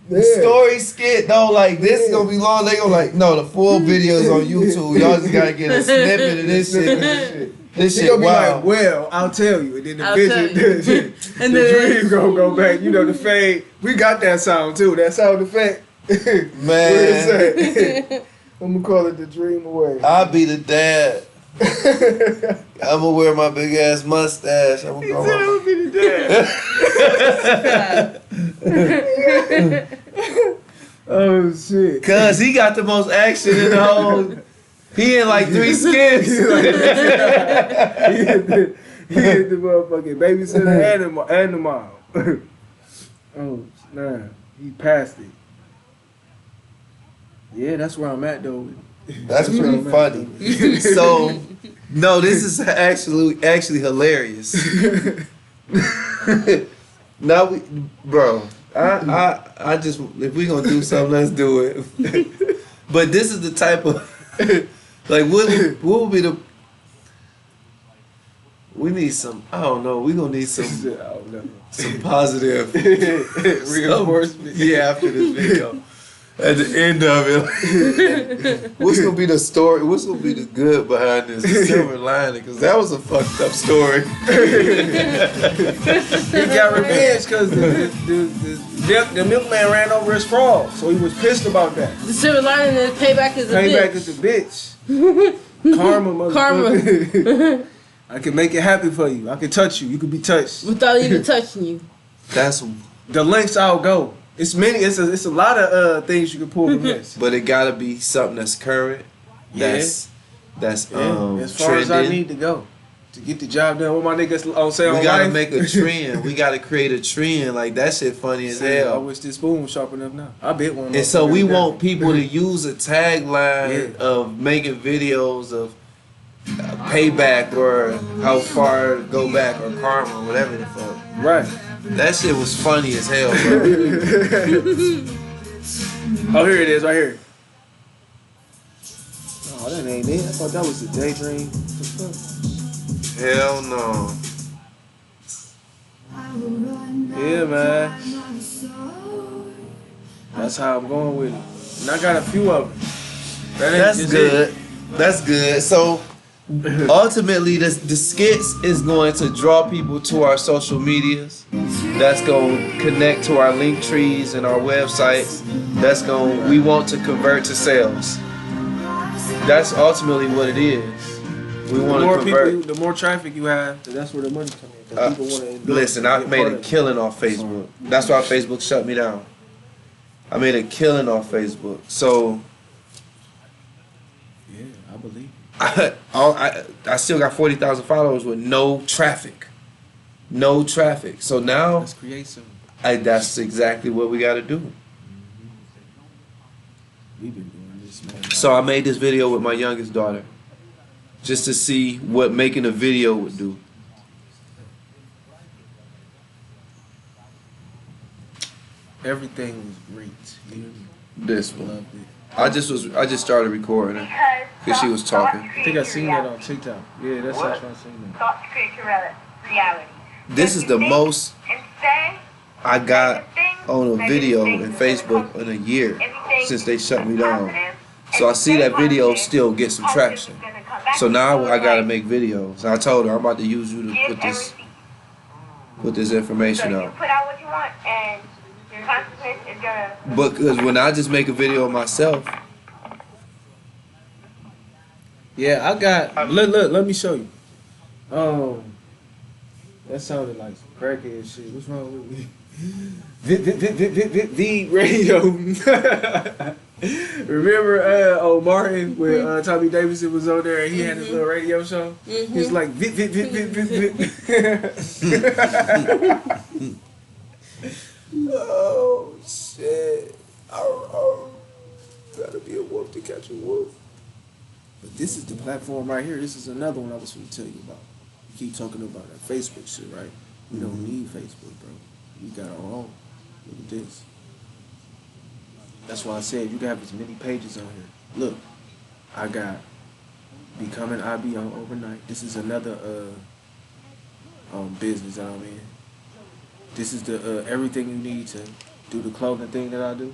Yeah. story skit though. Like, this is gonna be long. They gonna like, no, the full video's on YouTube. Y'all just gotta get a snippet of this shit. This She shit, gonna be wow. like, well, I'll tell you. And then the I'll vision, tell you. the And then- dream gonna go back. You know, the fade. We got that sound too. That sound effect. Man. Where is that? I'm gonna call it the dream away. I'll be the dad. I'm gonna wear my big ass mustache. I'm gonna He go said I home. would be the dad. Oh shit. Cause he got the most action in the whole. He in like 3 skits. He hit the motherfucking babysitter and the mom. Oh nah, he passed it. Yeah, that's where I'm at though. That's pretty funny. So, no, this is actually hilarious. Now bro, I just, if we gonna do something, let's do it. But this is the type of, like, what would be the, we need some, I don't know, we gonna need some positive Reinforcement. yeah, after this video. At the end of it, what's gonna be the story? What's gonna be the good behind this? The silver lining, because that was a fucked up story. He got revenge because the milkman ran over his frog, so he was pissed about that. The silver lining is payback is a Payback bitch. is a bitch. Karma, motherfucker. Karma. I can make it happen for you. I can touch you. You can be touched. Without even touching you. That's, The lengths I'll go. It's many. It's a lot of things you can pull from this. but it gotta be something that's current. Yeah. That's As far as I trending. need to go. to get the job done. What my niggas on say on We gotta life? make a trend. We gotta create a trend. Like that shit funny as I hell. wish this spoon was sharp enough now. I bet one. And so we motherfucker want down. people to use a tagline Yeah. of making videos of payback or how far to go back or karma or whatever the fuck. Right. That shit was funny as hell, bro. Oh, here it is, right here. Oh, that ain't it. I thought that was a daydream. What the Hell no. fuck? Yeah, man. That's how I'm going with it. And I got a few of them. That ain't That's just good. That's good. So ultimately, the skits is going to draw people to our social medias. That's going to connect to our link trees and our websites. That's going. We want to convert to sales. That's ultimately what it is. We The want more to convert. people, the more traffic you have, that's where the money comes in. 'Cause people want to Listen, I made a killing off Facebook. That's why Facebook shut me down. I made a killing off Facebook. So Yeah, I believe it. I still got 40,000 followers with no traffic. No traffic. So now Let's create some. that's exactly what we got to do. We've been doing this, man. So I made this video with my youngest daughter just to see what making a video would do. Everything was great. You This one. loved it. I just started recording her because she was talking. I think I seen that on TikTok. Yeah, that's how I seen that. Thoughts create your reality. This is the most And say I got on a video in Facebook in a year since they shut me down. So I see that video still get some traction. So now I gotta make videos. I told her I'm about to use you to put this information So you out. put out what you want, and your consequence is gonna. Because when I just make a video of myself, Yeah, I got. Look, let me show you. That sounded like some crackhead shit. What's wrong with me? The radio. Remember old Martin when Tommy Davidson was on there and he had his little radio show? He was like Oh shit. Oh. Gotta be a wolf to catch a wolf. But this is the platform right here. This is another one I was going to tell you about. You keep talking about that Facebook shit, right? We don't need Facebook, bro. We got our own. Look at this. That's why I said you can have as many pages on here. Look, I got Becoming IB on overnight. This is another business that I'm in. This is the everything you need to do the clothing thing that I do.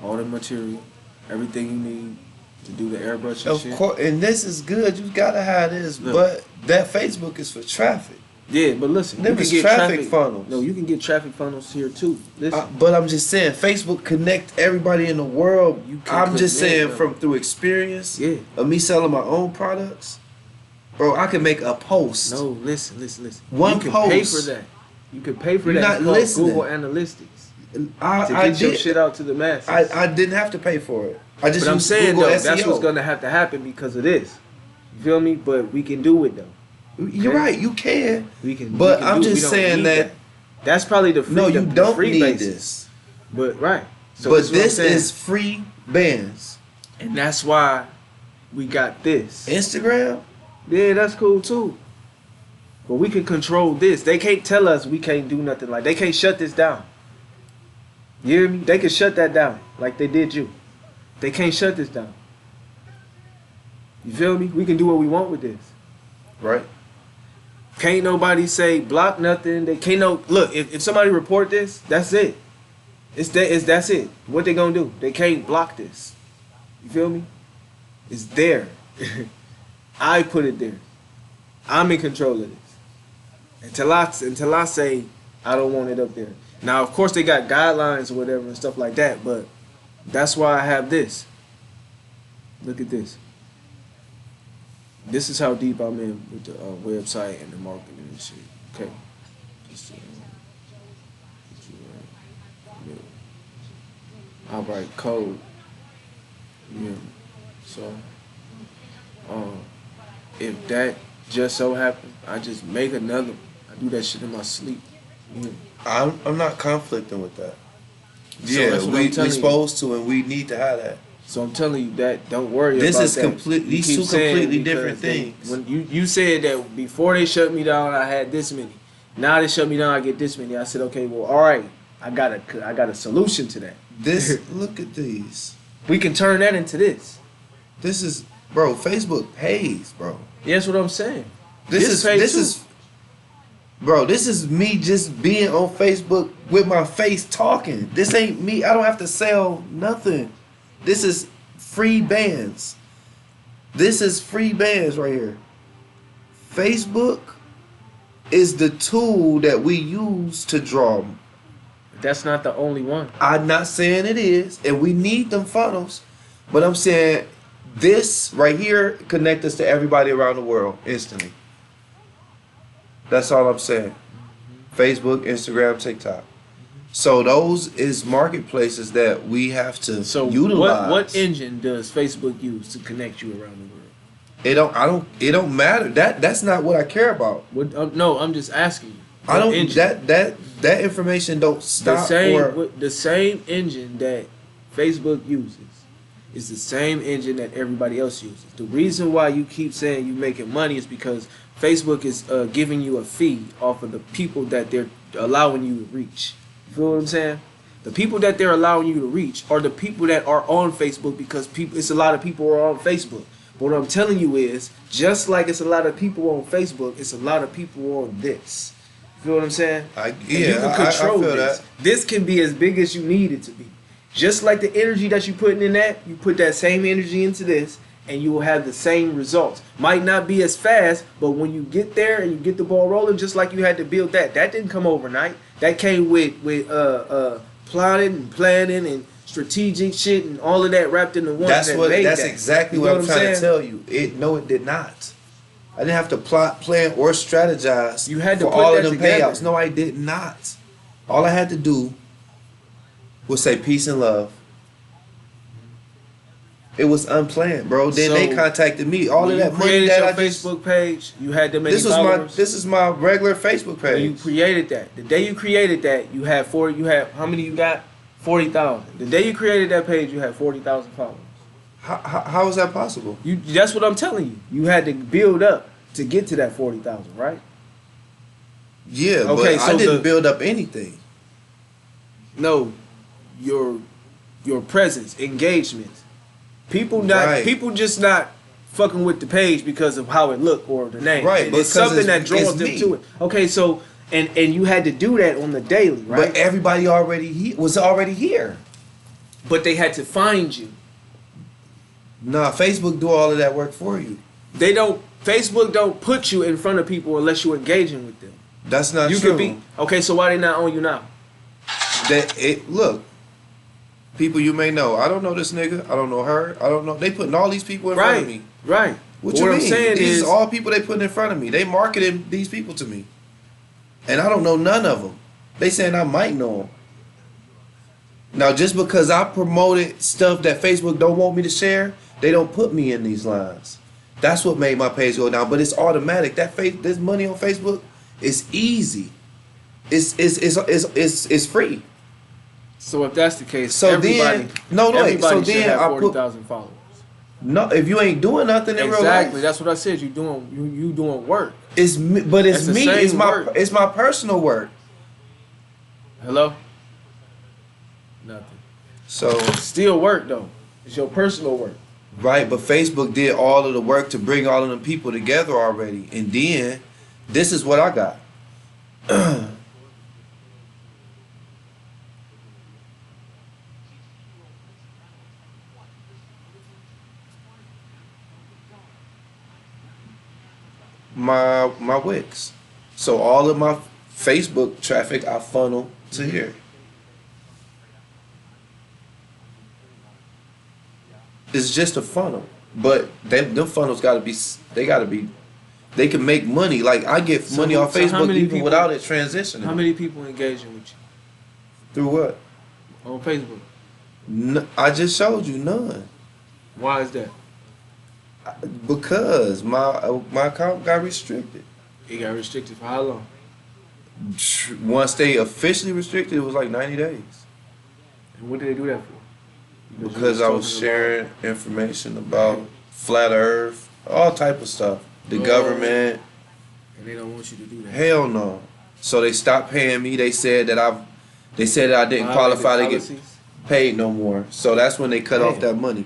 All the material, everything you need to do the airbrush and of shit. course, and this is good. You gotta have this, Look. but that Facebook is for traffic. Yeah, but listen, Them you is can get traffic funnels. No, you can get traffic funnels here too. Listen, But I'm just saying, Facebook connect everybody in the world. You can I'm just connect saying, them. from through experience yeah. of me selling my own products, bro, I can make a post. No, listen. One you can pay post. for that. You can pay for You're that. not It's called listening. Google Analytics to I get your did. shit out to the masses. I didn't have to pay for it. I just but I'm used saying Google though, SEO. that's what's gonna have to happen because of this. You feel me? But we can do it though. You're right. You can. We can. But we can I'm do, just we don't saying need that. That's probably the free. No, you the don't free need basis. this. But right. So But that's what I'm this saying. is free bands. and that's why we got this. Instagram. Yeah, that's cool too. But we can control this. They can't tell us we can't do nothing. Like they can't shut this down. You hear me? They can shut that down like they did you. They can't shut this down. You feel me? We can do what we want with this. Right. Can't nobody say block nothing. They can't no look. If somebody report this, that's it. That's it. What they gonna do? They can't block this. You feel me? It's there. I put it there. I'm in control of this. Until I say I don't want it up there. Now, of course, they got guidelines or whatever and stuff like that, but that's why I have this. Look at this. This is how deep I'm in with the website and the marketing and shit. Okay. Just, I'll write code. Yeah. So, if that just so happen, I just make another one. I do that shit in my sleep. Yeah. I'm not conflicting with that. So Yeah, that's what we I'm telling you. supposed to, and we need to have that. So I'm telling you that don't worry This about is that. complete. You These keep two saying completely because different things. When you said that before they shut me down, I had this many. Now they shut me down, I get this many. I said, okay, well, all right, I got a solution to that. This look at these. We can turn that into this. This is, bro. Facebook pays, bro. Yeah, that's what I'm saying. This pays is, bro. This is me just being on Facebook with my face talking. This ain't me. I don't have to sell nothing. This is free bands. This is free bands right here. Facebook is the tool that we use to draw. That's not the only one. I'm not saying it is, and we need them funnels, but I'm saying this right here connect us to everybody around the world instantly. That's all I'm saying. Facebook, Instagram, TikTok. So those is marketplaces that we have to utilize. What engine does Facebook use to connect you around the world? It don't matter. That's not what I care about. No, I'm just asking you. I don't engine? that information don't stop The same engine that Facebook uses is the same engine that everybody else uses. The reason why you keep saying you're making money is because Facebook is giving you a fee off of the people that they're allowing you to reach. You feel what I'm saying? The people that they're allowing you to reach are the people that are on Facebook because it's a lot of people who are on Facebook. But what I'm telling you is, just like it's a lot of people on Facebook, it's a lot of people on this. You feel what I'm saying? You can control I feel this. that. This can be as big as you need it to be. Just like the energy that you're putting in that, you put that same energy into this, and you will have the same results. Might not be as fast, but when you get there and you get the ball rolling, just like you had to build that didn't come overnight. That came with plotting and planning and strategic shit and all of that wrapped into one. That's exactly what I'm trying to tell you. No, it did not. I didn't have to plot, plan, or strategize You had to for put all that of them together. payouts. No, I did not. All I had to do was say peace and love. It was unplanned, bro. Then they contacted me. All of that money that I just Facebook page, you had them many this followers. this is my regular Facebook When you page. created that, the day you created that, you had how many you got? 40,000. The day you created that page, you had 40,000 followers. How is that possible? That's what I'm telling you. You had to build up to get to that 40,000, right? Yeah, Okay, but so I didn't build up anything. No, your presence, engagement. People just not fucking with the page because of how it looked or the name. Right, And but it's something that draws it's them me. to it. Okay, so and you had to do that on the daily, right? But everybody was already here. But they had to find you. Nah, Facebook do all of that work for you. Facebook don't put you in front of people unless you're engaging with them. That's not You true. could be okay. So why they not on you now? Look, people you may know. I don't know this nigga. I don't know her. I don't know. They putting all these people in front of me. Right. What But you what mean? I'm saying These is are all people they putting in front of me. They marketing these people to me, and I don't know none of them. They saying I might know them. Now, just because I promoted stuff that Facebook don't want me to share, they don't put me in these lines. That's what made my page go down. But it's automatic. This money on Facebook is easy. It's free. So if that's the case, So everybody, then, no, wait. everybody So should then have I put 40,000 followers. no. If you ain't doing nothing in real Exactly. life, That's what I said. You doing work. it's me. But it's That's the me. same work. It's my personal work. Hello. Nothing. So Still work though. It's your personal work. right, but Facebook did all of the work to bring all of them people together already, and then this is what I got. my Wix. So all of my Facebook traffic I funnel to here. It's just a funnel, but them funnels gotta be. They can make money. Like I get So money off how Facebook many even people- without it transitioning. How many people engaging with you Through what? on Facebook? I just showed you none. Why is that? Because my account got restricted. It got restricted for how long? Once they officially restricted, it was like 90 days. And what did they do that for? Because I was sharing information about flat Earth, all type of stuff. The government. And they don't want you to do that. Hell no. So they stopped paying me. They said that I didn't qualify to get paid no more. So that's when they cut off that money.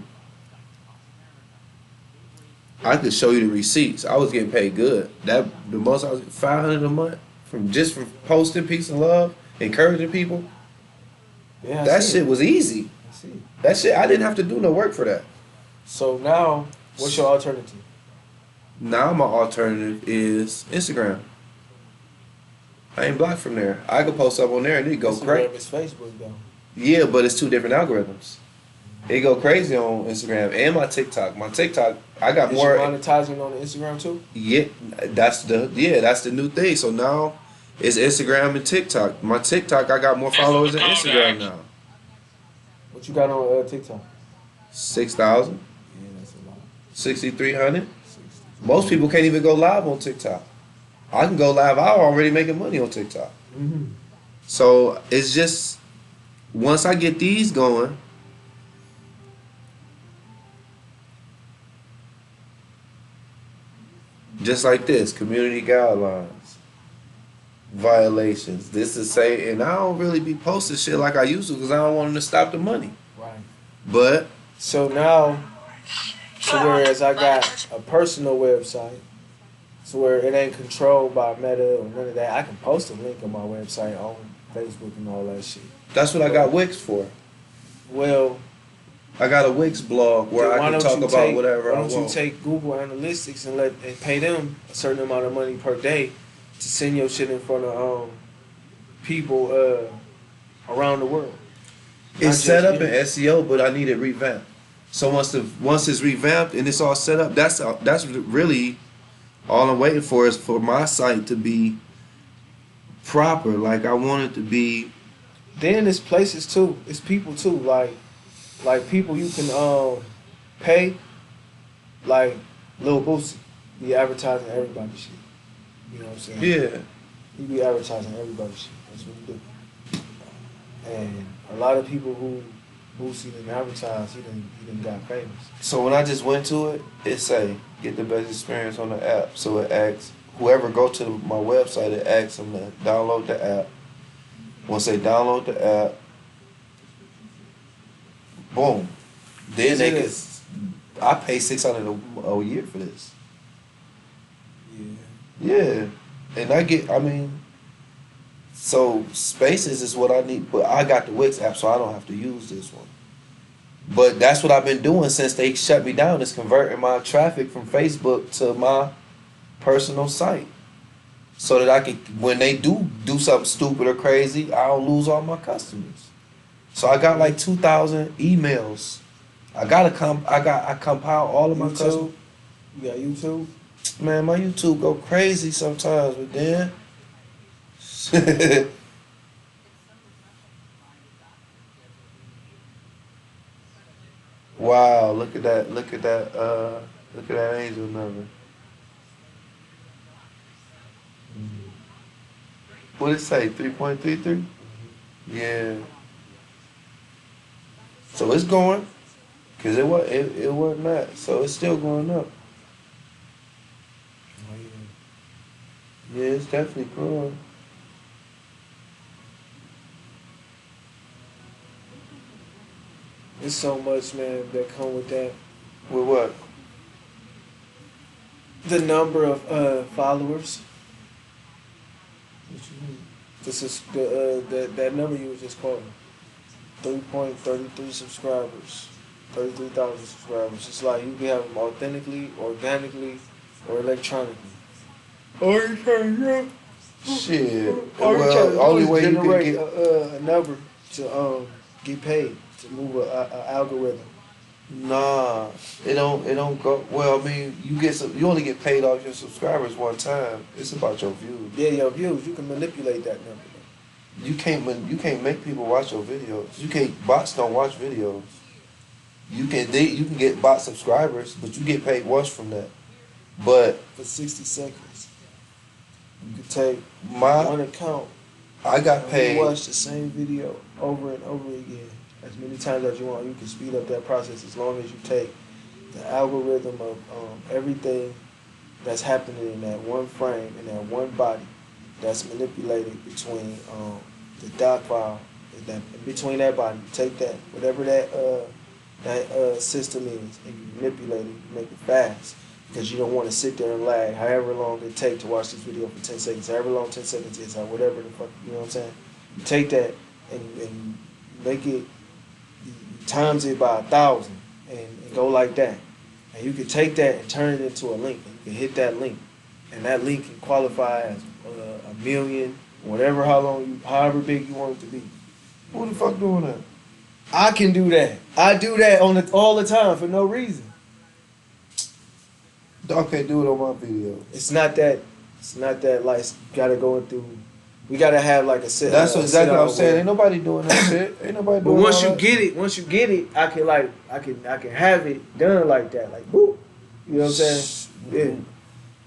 I could show you the receipts. I was getting paid good. The most I was $500 a month from posting peace and love, encouraging people. Yeah, That shit was easy. I see. That shit I didn't have to do no work for that. So now, what's your alternative? Now my alternative is Instagram. I ain't blocked from there. I could post up on there and it go Instagram crazy. is Facebook though. Yeah, but it's two different algorithms. It go crazy on Instagram and my TikTok. My TikTok, I got Is more. you monetizing on Instagram too? Yeah, that's the new thing. So now it's Instagram and TikTok. My TikTok, I got more followers than Instagram now. What you got on TikTok? 6,000, Yeah, that's a lot. 6,300. Most people can't even go live on TikTok. I can go live. I'm already making money on TikTok. Mm-hmm. So it's just once I get these going. Just like this, community guidelines, violations. This is say, and I don't really be posting shit like I used to because I don't want them to stop the money. Right. But So now, whereas I got a personal website, so where it ain't controlled by Meta or none of that, I can post a link on my website on Facebook and all that shit. that's what I got Wix for. Well, I got a Wix blog where then I can talk about whatever I Why don't you want. take Google Analytics and pay them a certain amount of money per day to send your shit in front of people around the world? It's set up in SEO, but I need it revamped. So once it's revamped and it's all set up, that's really all I'm waiting for is for my site to be proper. Like I want it to be. Then it's places too. It's people too. Like people you can pay. Like Lil Boosie, be advertising everybody's shit. You know what I'm saying? Yeah. He be advertising everybody's shit. That's what he do. And a lot of people who Boosie didn't advertise, he didn't got famous. So when I just went to it, it say get the best experience on the app. So it asks whoever go to my website, it asks them to download the app. Once they download the app, boom. Then they can. I pay $600 a year for this. Yeah. Yeah, and I get. I mean, so Spaces is what I need, but I got the Wix app, so I don't have to use this one. But that's what I've been doing since they shut me down. Is converting my traffic from Facebook to my personal site, so that I can, when they do something stupid or crazy, I don't lose all my customers. So I got like 2,000 emails. I compile all of my customers. YouTube. You got YouTube. Man, my YouTube go crazy sometimes, but then wow, look at that angel number. What did it say? 3.33? Yeah. So it's going, cause it wasn't that, so it's still going up. Yeah, it's definitely growing. There's so much, man, that come with that. With what? The number of followers. This is that number you was just quoting. 3.33 subscribers. 33,000 subscribers. It's like you can have them authentically, organically, or electronically. Or you trying to Shit. Well, only way you can get a number to get paid to move a algorithm. Nah, it don't go. Well, I mean, you only get paid off your subscribers one time. It's about your views. Yeah, your views. You can manipulate that number. You can't make people watch your videos. Bots don't watch videos. You can get bot subscribers, but you get paid once from that. But For 60 seconds. You could take my one account I got and paid. watch the same video over and over again. As many times as you want, you can speed up that process as long as you take the algorithm of everything that's happening in that one frame, in that one body, that's manipulated between the doc file, that between that body. You take that, whatever that system is, and you manipulate it, you make it fast. Because you don't want to sit there and lag however long it take to watch this video for 10 seconds, however long 10 seconds is, or whatever the fuck, you know what I'm saying? You take that and you make it, you times it by 1,000 and go like that. And you can take that and turn it into a link. And you can hit that link. And that link can qualify as 1,000,000, whatever, however big you want it to be. Who the fuck doing that? I can do that. I do that all the time for no reason. Dog can't do it on my video. It's not that like gotta go through. We gotta have like a set. That's exactly what I'm saying. Ain't nobody doing that shit. Ain't nobody But doing once all you that. get it, I can have it done like that, like boop. You know what I'm saying? Yeah. It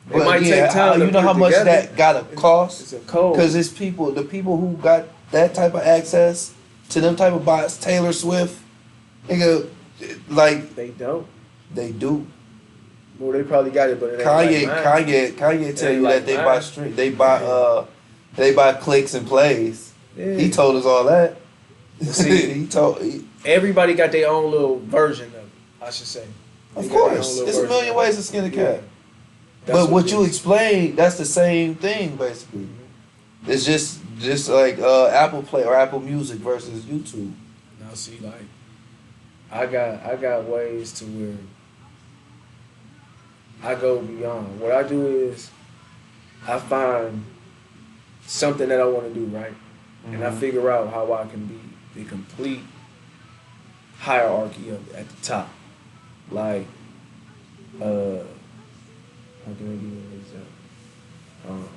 But might yeah, take time. you know how much that gotta cost? It's a code. Because it's the people who got that type of access to them type of bots, Taylor Swift, nigga, like They don't. they do. Well, they probably got it, but it ain't Kanye tell ain't you like that they mine. buy stream, they buy clicks and plays. Yeah. He told us all that. See, everybody got their own little version of it, I should say. Of They got their own course, little it's a version million of ways it. to skin a Yeah. cat. That's But what it you is. explained, that's the same thing basically. It's just like Apple Play or Apple Music versus YouTube. Now see, like, I got ways to where I go beyond. What I do is I find something that I want to do, right? And I figure out how I can be the complete hierarchy of it at the top. Like, how can I give you an example?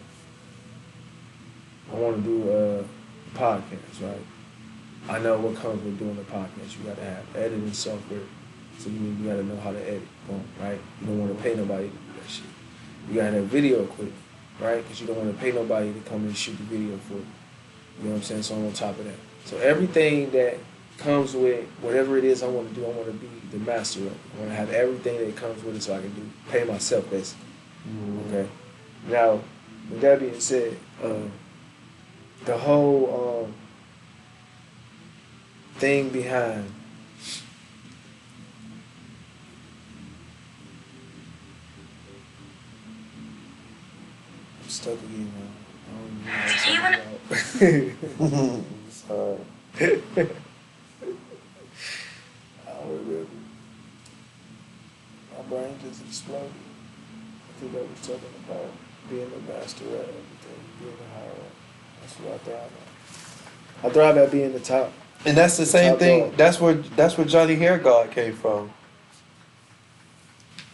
I want to do a podcast, right? I know what comes with doing a podcast. You got to have editing software. So you got to know how to edit, boom, right? You don't want to pay nobody to do that shit. You got to have video equipment, right? Because you don't want to pay nobody to come and shoot the video for you. You know what I'm saying? So I'm on top of that. So everything that comes with whatever it is I want to do, I want to be the master of it. I want to have everything that comes with it so I can pay myself, basically. Okay? Now, with that being said, the whole thing behind I'm stuck again now. I don't know what I'm talking about. Sorry. I don't remember. My brain just exploded. I think I was talking about being the master at everything, being the higher. That's what I thrive at. I thrive at being the top. And that's the same Top thing. dog. That's where Johnny Hair God came from.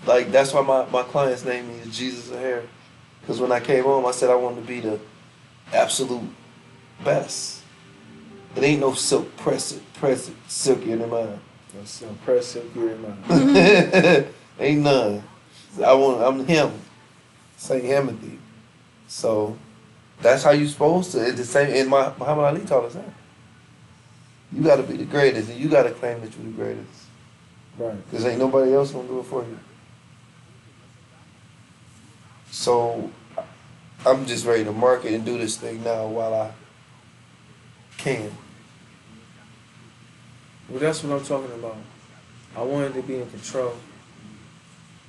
Like that's why my client's name is Jesus of Hair. Because when I came home, I said I wanted to be the absolute best. It ain't no silk press silkier than mine. That's impressive here in mind. Ain't none. I'm him. Saint Timothy. So that's how you supposed to. It's the same. And Muhammad Ali taught us that. You got to be the greatest, and you got to claim that you're the greatest. Right. Because ain't nobody else gonna do it for you. So I'm just ready to market and do this thing now while I can. Well, that's what I'm talking about. I wanted to be in control.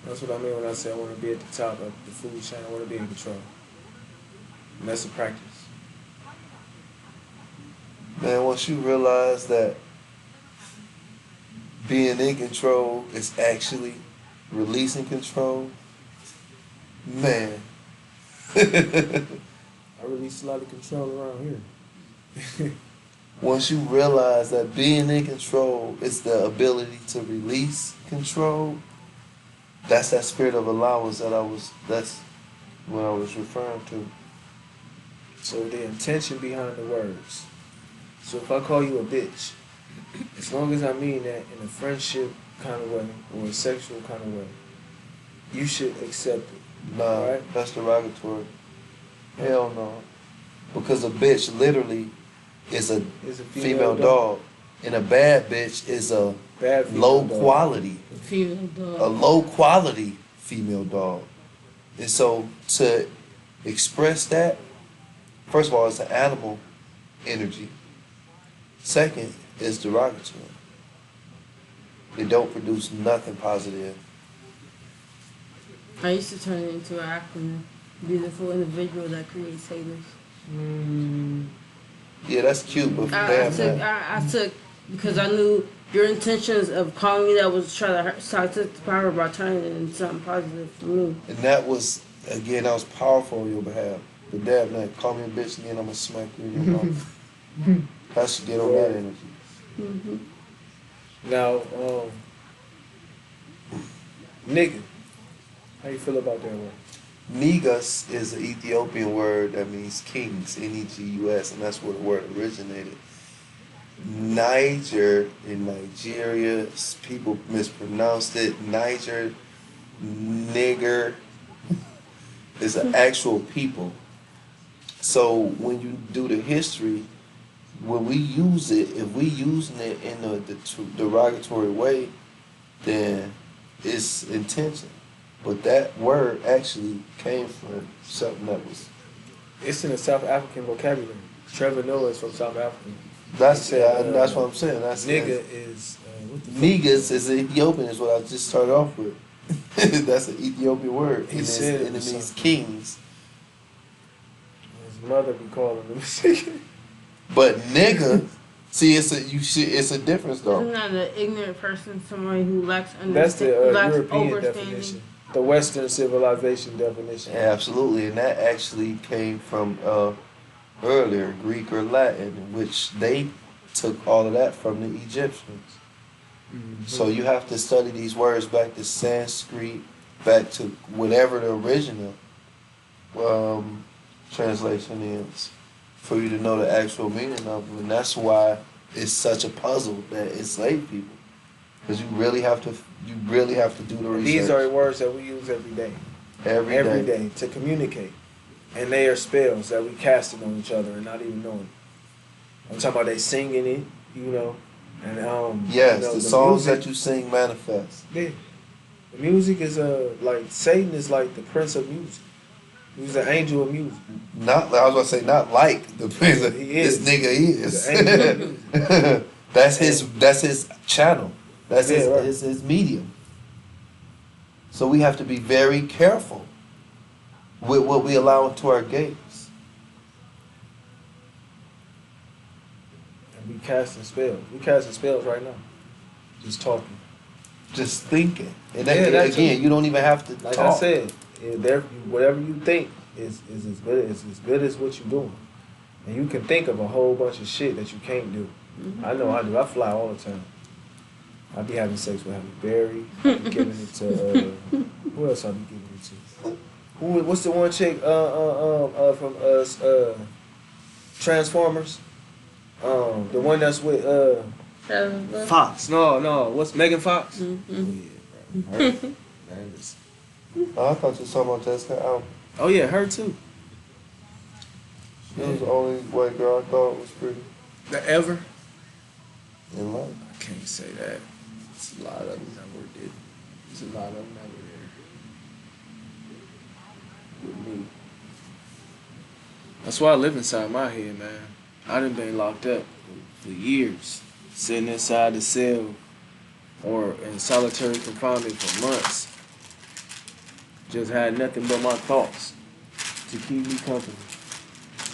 That's what I mean when I say I want to be at the top of the food chain. I want to be in control. And that's a practice. Man, once you realize that being in control is actually releasing control, man. I release a lot of control around here. Once you realize that being in control is the ability to release control, that's that spirit of allowance that's what I was referring to. So the intention behind the words. So if I call you a bitch, as long as I mean that in a friendship kind of way or a sexual kind of way, you should accept it. Nah, Right. that's derogatory. Hell no. Because a bitch literally is a It's a female dog. And a bad bitch is a Bad female low dog. quality, Female dog. a low quality female dog. And so to express that, first of all, it's an animal energy. Second, it's derogatory. They don't produce nothing positive. I used to turn it into an acronym. Beautiful individual that creates haters. Yeah, that's cute, but I took because I knew your intentions of calling me that was trying to hurt. So I took the power by turning it into something positive for me. And that was, again, that was powerful on your behalf. But damn, man, call me a bitch again, I'm gonna smack you in your mouth. That should get on that energy. Mm-hmm. Now, nigga, how you feel about that word? Negus is an Ethiopian word that means kings, Negus, and that's where the word originated. Niger in Nigeria, people mispronounced it. Niger, nigger, is an actual people. So when you do the history, when we use it, if we using it in a derogatory way, then it's intentional. But that word actually came from something that was. It's in the South African vocabulary. Trevor Noah is from South Africa. That's He said, that's what I'm saying. That's nigga is what the fuck? Negus is Ethiopian is what I just started off with. That's an Ethiopian word. He And said it it was means something. kings. His mother be calling him. But nigga, see, it's a difference though. Isn't that an ignorant person, somebody who lacks That's the understanding, lacks European overstanding? definition. The Western civilization definition. Absolutely, and that actually came from earlier Greek or Latin, which they took all of that from the Egyptians. Mm-hmm. So you have to study these words back to Sanskrit, back to whatever the original translation is, for you to know the actual meaning of it. And that's why it's such a puzzle that enslaved people, because you really have to do the research. These are the words that we use every day. every Every day. day to communicate. And they are spells that we casting on each other and not even knowing. I'm talking about they singing it, you know. And Yes, you know, the songs music, that you sing manifest. yeah. The music is like Satan is like the prince of music. He's the angel of music. Not, I was gonna say, not like the prince. He is. This nigga He's the angel of is. music. That's his channel. That's Yeah, right. his medium. So we have to be very careful with what we allow into our gates. And we casting spells. We casting spells right now. Just talking. Just thinking. And Yeah, then, that's again, a- you don't even have to Like talk. I said, whatever you think is as good as what you're doing. And you can think of a whole bunch of shit that you can't do. I know I do. I fly all the time. I be having sex with Halle Berry. I be giving it to who else I be giving it to? What's the one chick from Transformers? The one that's with Fox. No. What's Megan Fox? Mm-hmm. Oh yeah, bro. Her. That is. Oh, I thought you were talking about Jessica Alba. Oh yeah, her too. She was the only white girl I thought was pretty The Ever. in life. I can't say that. It's a lot of them never did. It's a lot of them never did. With me. That's why I live inside my head, man. I done been locked up for years. Sitting inside the cell or in solitary confinement for months. Just had nothing but my thoughts to keep me company.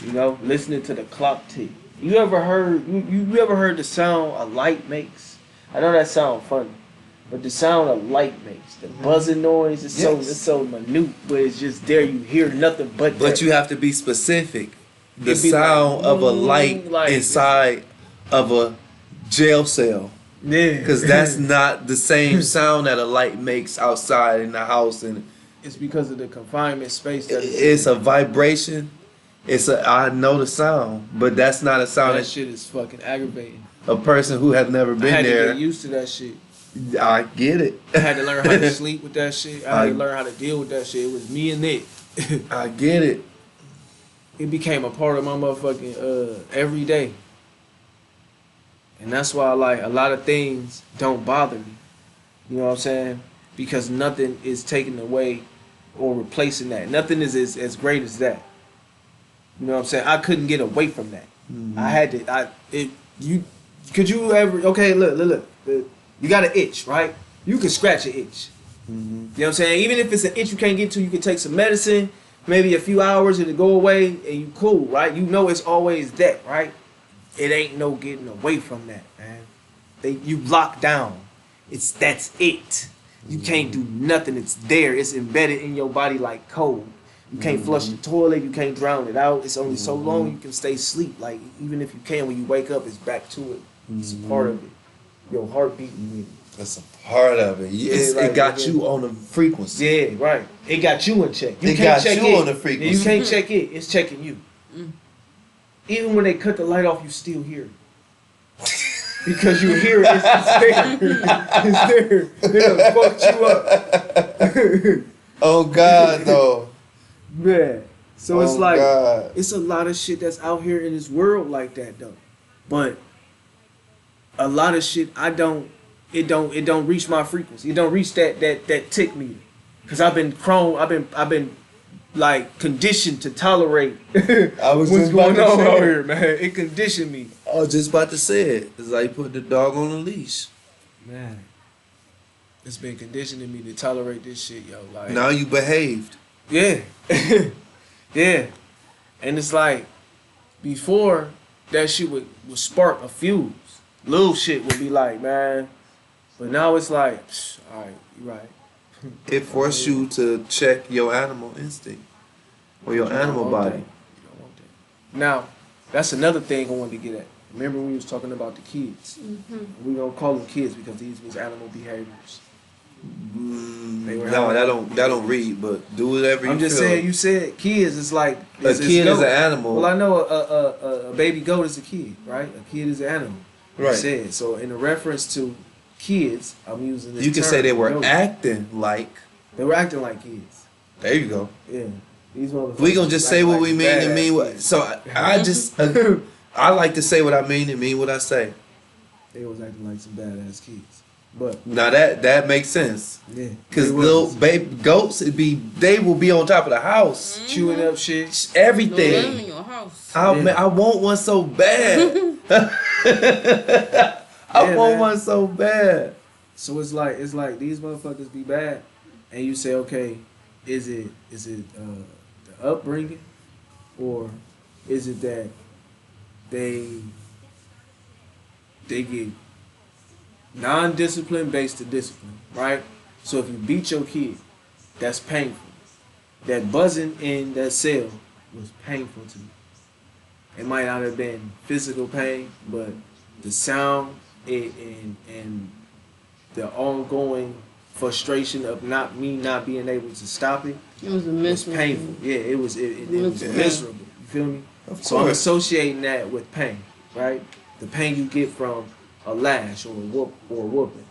You know, listening to the clock tick. You ever heard the sound a light makes? I know that sound funny, but the sound a light makes, the buzzing noise is Yes. so minute, but it's just there. You hear nothing but But that. you have to be specific. The It'd be sound like, of a light like- inside of a jail cell. Yeah, Because that's not the same sound that a light makes outside in the house. And it's because of the confinement space that it's a vibration. I know the sound, but that's not a sound that that shit is fucking aggravating. a person who has never I been had to there. get used to that shit. I get it. I had to learn how to sleep with that shit. I had to learn how to deal with that shit. It was me and it. I get it. It became a part of my motherfucking every day. And that's why like a lot of things don't bother me. You know what I'm saying? Because nothing is taken away or replacing that. Nothing is as great as that. You know what I'm saying? I couldn't get away from that. I had to. Could you ever? Okay, look. You got an itch, right? You can scratch an itch. You know what I'm saying? Even if it's an itch you can't get to, you can take some medicine. Maybe a few hours it'll go away and you cool, right? You know it's always that, right? It ain't no getting away from that, man. You lock down. That's it. You can't do nothing. It's there. It's embedded in your body like cold. You can't flush the toilet. You can't drown it out. It's only so long you can stay asleep. Like even if you can, when you wake up, it's back to it. It's a part of it. Your heart beating with it. That's a part of it. It got you on the frequency. Yeah, right. It got you in check. You It can't got check you it. on the frequency. You can't check it. It's checking you. Even when they cut the light off, you still hear it. Because you hear it. It's there. It's there. They done fucked you up. Oh God, though. Man. So it's Oh, like God. it's a lot of shit that's out here in this world like that though. But a lot of shit it don't reach my frequency. It don't reach that tick meter. Cause I've been like conditioned to tolerate I was what's just about going to on say out it. here, man. It conditioned me. I was just about to say it. It's like putting the dog on a leash. Man. It's been conditioning me to tolerate this shit, yo. Like Now you behaved. yeah. Yeah. And it's like before that shit would spark a fuse. Little shit would be like, man. But now it's like, alright, you right. It forced you to check your animal instinct or your animal body. You don't want that. Now, that's another thing I wanted to get at. Remember we was talking about the kids. We don't call them kids because these was animal behaviors. They were No, animal that don't read, but do whatever you I'm just feel. saying, you said kids, it's like A kid is an animal. Well, I know a baby goat is a kid, right? A kid is an animal. You Right. said. So in a reference to kids, I'm using this You can term, say they were goat. acting like. They were acting like kids. There you go. Yeah. These motherfuckers We gonna just was say acting what like we mean and badass mean what. kids. So I just I like to say what I mean and mean what I say. They was acting like some badass kids. But Now that makes sense. yeah. Cause they was. little baby goats, they will be on top of the house, Chewing up shit. Don't let them everything. in your house. I want one so bad. I Yeah, want man. one so bad. So it's like these motherfuckers be bad, and you say, okay, is it the upbringing, or is it that they get non-discipline based to discipline, right? So if you beat your kid, that's painful. That buzzing in that cell was painful to me. It might not have been physical pain, but the sound and the ongoing frustration of not being able to stop it It was a was miserable. painful. Yeah, it was miserable. You feel me? Of So I'm course. associating that with pain, right? The pain you get from a lash or a whooping,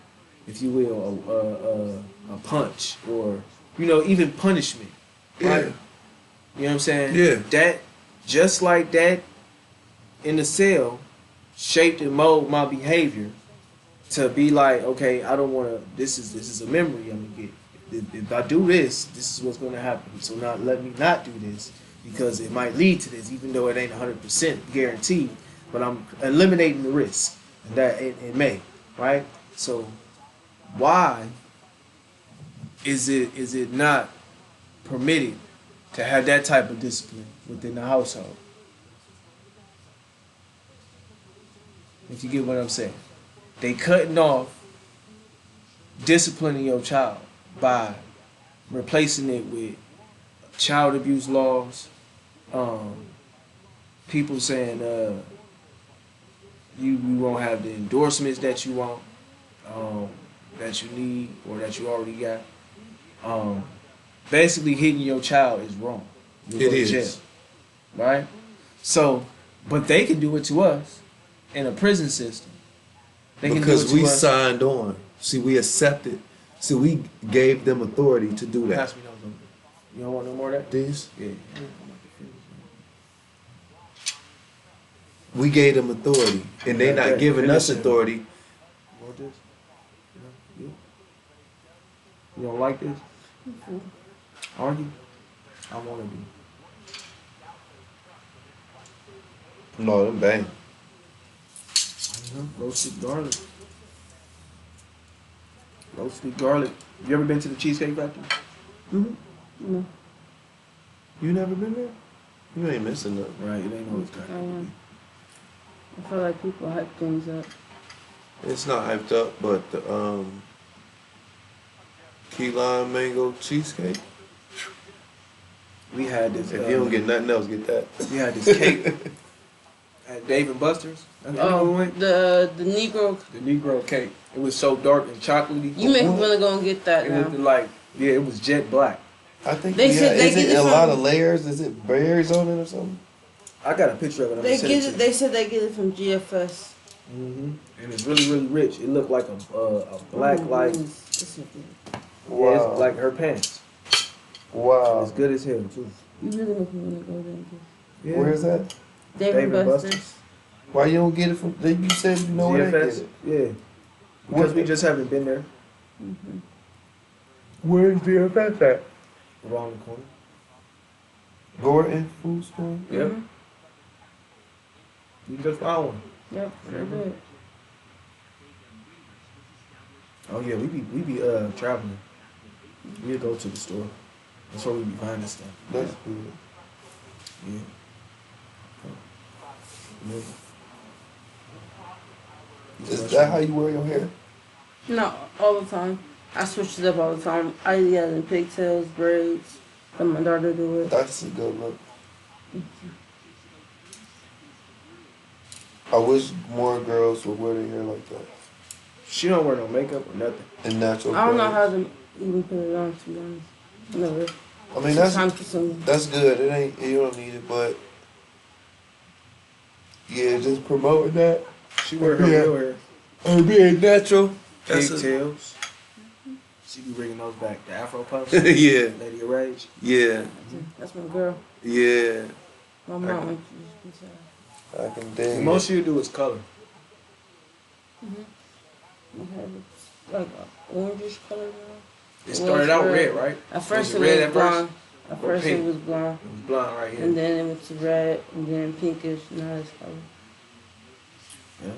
if you will, a punch, or even punishment, right? Yeah. You know what I'm saying? Yeah. That just like that in the cell shaped and molded my behavior to be like, okay, I don't want to. This is a memory I'm gonna get. If I do this, this is what's gonna happen. So now let me not do this because it might lead to this, even though it ain't 100% guaranteed. But I'm eliminating the risk, and that it may, right? So why is it not permitted to have that type of discipline within the household? If you get what I'm saying. They cutting off disciplining your child by replacing it with child abuse laws, people saying you won't have the endorsements that you want, that you need or that you already got. Basically hitting your child is wrong. You go It to is. jail, right? So, but they can do it to us in a prison system. They can do it Because to we us. signed on. See, we accepted. See, we gave them authority to do that. Pass me those over. You don't want no more of that? These, Yeah. we gave them authority, and they not giving us authority. You want this? No? You don't like this? Argue? I want to be. No, them bang. Roasted garlic. Roasted garlic. You ever been to the Cheesecake Factory? Mm-hmm. No. You never been there? You ain't missing nothing. Right, it ain't always got I feel like people hype things up. It's not hyped up, but the key lime mango cheesecake. We had this. If you don't get nothing else, get that. We had this cake at Dave and Buster's. Oh, the Negro. The Negro cake. It was so dark and chocolatey. You make me want to go and get that It now. looked like, yeah, it was jet black. I think They said they is get it it a from- lot of layers? Is it berries on it or something? I got a picture of it. I'm They gonna send get to it. you. They said they get it from GFS. And it's really, really rich. It looked like a black like. This is good. Yeah, it's like her pants. Wow. It's good as hell too. You really make me want to go there and get Yeah. Where is that? Dave Dave and and Buster's. Buster's. Why you don't get it from? You said you know where they get GFS. it. Yeah. Because we just haven't been there. Where's GFS at? Around the corner. Gordon Food Store. Yep. You just found one. Yep, sure did. Oh yeah, we be traveling. We'll go to the store. That's where we be finding stuff. That's good. Yeah. Is that how you wear your hair? No, all the time. I switch it up all the time. I either get it in pigtails, braids. Let my daughter do it. That's a good look. I wish more girls would wear their hair like that. She don't wear no makeup or nothing. And natural. I don't know braids. how to even put it on, to be honest. Never. I mean, that's time consuming. that's good. It ain't, you don't need it, but yeah, just promoting that She wear her Yeah. real hair. and being natural. That's a, Pigtails. She be bringing those back. The Afro puffs. yeah, Lady of Rage. yeah, That's my girl. yeah. My mom. I can dig The it. most she'll do is color. You have it like an orangish color now. It started out red, right? At first it red was at blonde. first? At Or first it pink? was blonde. It was blonde right here. And then it went to red, and then pinkish, now it's color. Yeah.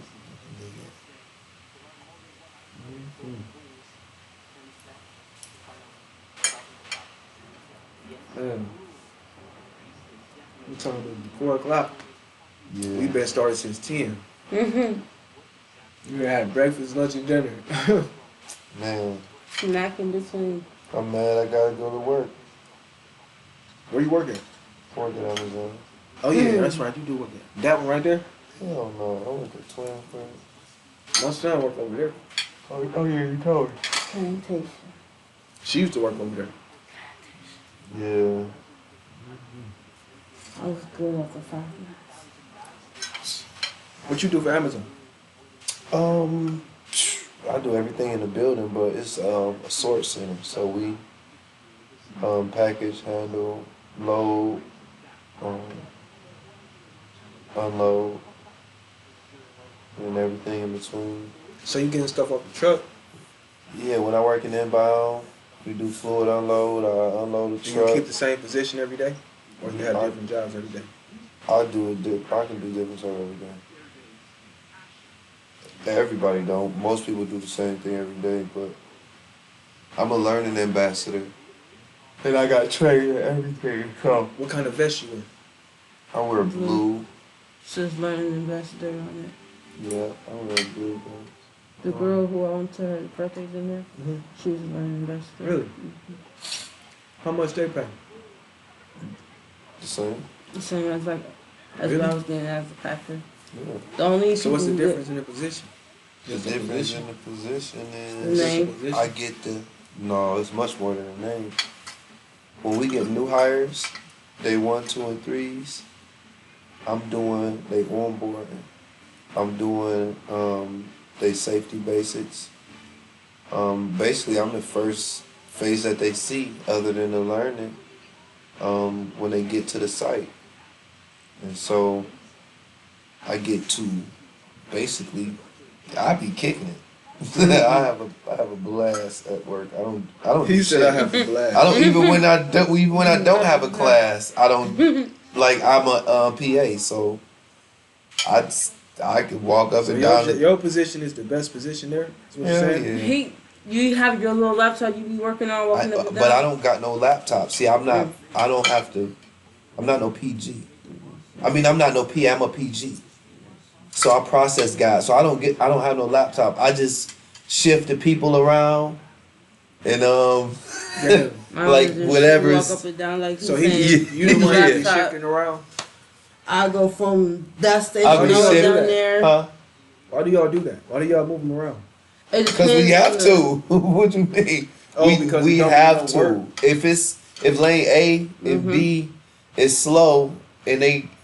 Man, we talking about 4 o'clock. Yeah. We been started since 10. Mm-hmm. We had breakfast, lunch, and dinner. Man, Snack in between. I'm mad. I gotta go to work. Where you working? Work at Amazon. Oh yeah, that's right. You do work there. That one right there. Hell no, I went to Twin Friends. My son worked over there. Oh yeah, you told me. Plantation. She used to work over there. Yeah. I was good after 5 minutes. What you do for Amazon? I do everything in the building, but it's a sort center. So we package, handle, load, unload, and everything in between. So you getting stuff off the truck? Yeah, when I work in inbound, we do fluid unload. I unload the Do you keep truck. the same position every day, or you have I- different jobs every day? I do it. I can do different stuff every day. Everybody don't. Most people do the same thing every day, but I'm a learning ambassador, and I got trained in everything. So What kind of vest you wear? I wear blue. Says learning ambassador on it. Yeah, I wear blue. The girl who I went to her birthday dinner, Mhm. she was a learning ambassador. Really? How much they pay? The same. The same as like as Really? what I was getting as a packer. Yeah. The only So what's the people who difference in the position? The Just the difference position? in the position The is name. Position? I get the no. It's much more than a name. When we get new hires, day 1, 2, and 3s, I'm doing they onboarding. I'm doing they safety basics. Basically, I'm the first face that they see other than the learning when they get to the site. And so I get to basically, I be kicking it. I have a blast at work. I don't. He do said shit. I have a blast. I don't even when I don't have a class. I don't like I'm a PA, so I could walk up So and down. your position is the best position there? Is what you're Hell saying? yeah. You have your little laptop you be working on, walking up and down. But I don't got no laptop. See, I'm not. I don't have to. I'm not no PG. I mean, I'm not no P. I'm a PG. So I process guys. So I don't have no laptop. I just shift the people around, and Yeah. like just whatever. walk up and down like So he's you the one that be laptop. shifting around? I go from that station I'll all be down shifting. there. Huh? Why do y'all do that? Why do y'all move them around? It Because we have depends on to. What you mean? Oh, because we it don't have do no work. to. If lane A, if B is slow, and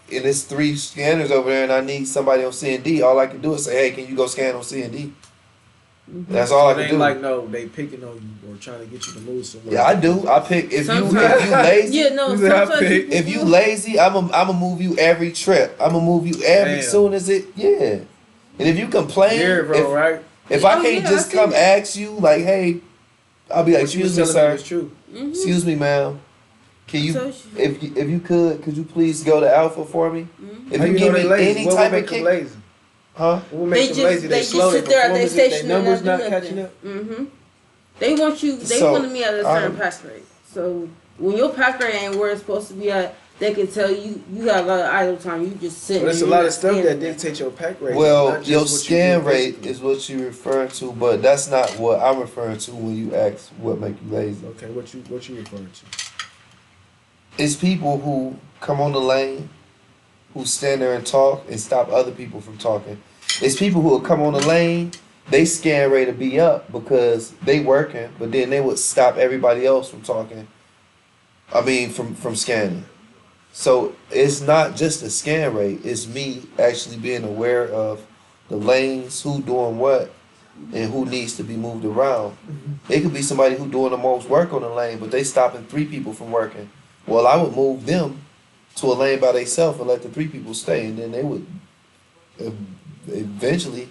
it's 3 scanners over there, and I need somebody on C and D, all I can do is say, hey, can you go scan on C and D? That's all I It can ain't do. like no, they picking on you or trying to get you to move somewhere. Yeah, I do. I pick if you Sometimes- lazy. Yeah, no, You said I sometimes pick. people If you do. lazy, I'ma move you every trip. I'ma move you every Damn. soon as it. Yeah. And if you complain, Yeah, bro, right? if I Oh, can't yeah, just I see come that. ask you like, hey, I'll be like, What you was excuse me, telling me sir. was true. Mhm. Excuse me, ma'am. Can you, So if you could you please go to Alpha for me? Mhm. If How you you give know they me lazy? any What type would of make them kick, lazy? huh? What would make them lazy? They just slow. sit there at their performance, their station numbers and not not do catching nothing. up. Mhm. They want you. They So, wanted me at a certain pass rate. So when your pass rate ain't where it's supposed to be at, they can tell you got a lot of idle time. You just sitting. But it's a and lot you're of stuff not that scanning. dictates your pack rate. Well, not just your what you scan do rate physically. is what you refer to, but that's not what I'm referring to when you ask what make you lazy. Okay, what you referring to? It's people who come on the lane, who stand there and talk and stop other people from talking. It's people who will come on the lane, they scan rate to be up because they working, but then they would stop everybody else from talking. I mean, from scanning. So it's not just a scan rate. It's me actually being aware of the lanes, who doing what, and who needs to be moved around. It could be somebody who doing the most work on the lane, but they stopping 3 people from working. Well, I would move them to a lane by themselves and let the 3 people stay, and then they would eventually.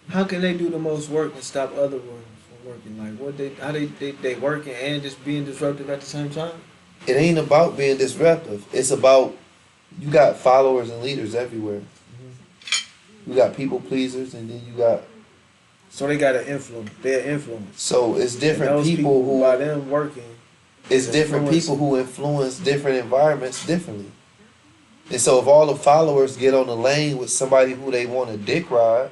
How can they do the most work and stop other ones from working? Like what how they working and just being disruptive at the same time? It ain't about being disruptive. It's about you got followers and leaders everywhere. You got people pleasers, and then you got. So they got an influence. They're influence. So it's different And those people who. by them working. It's different people who influence different environments differently. And so if all the followers get on the lane with somebody who they want to dick ride,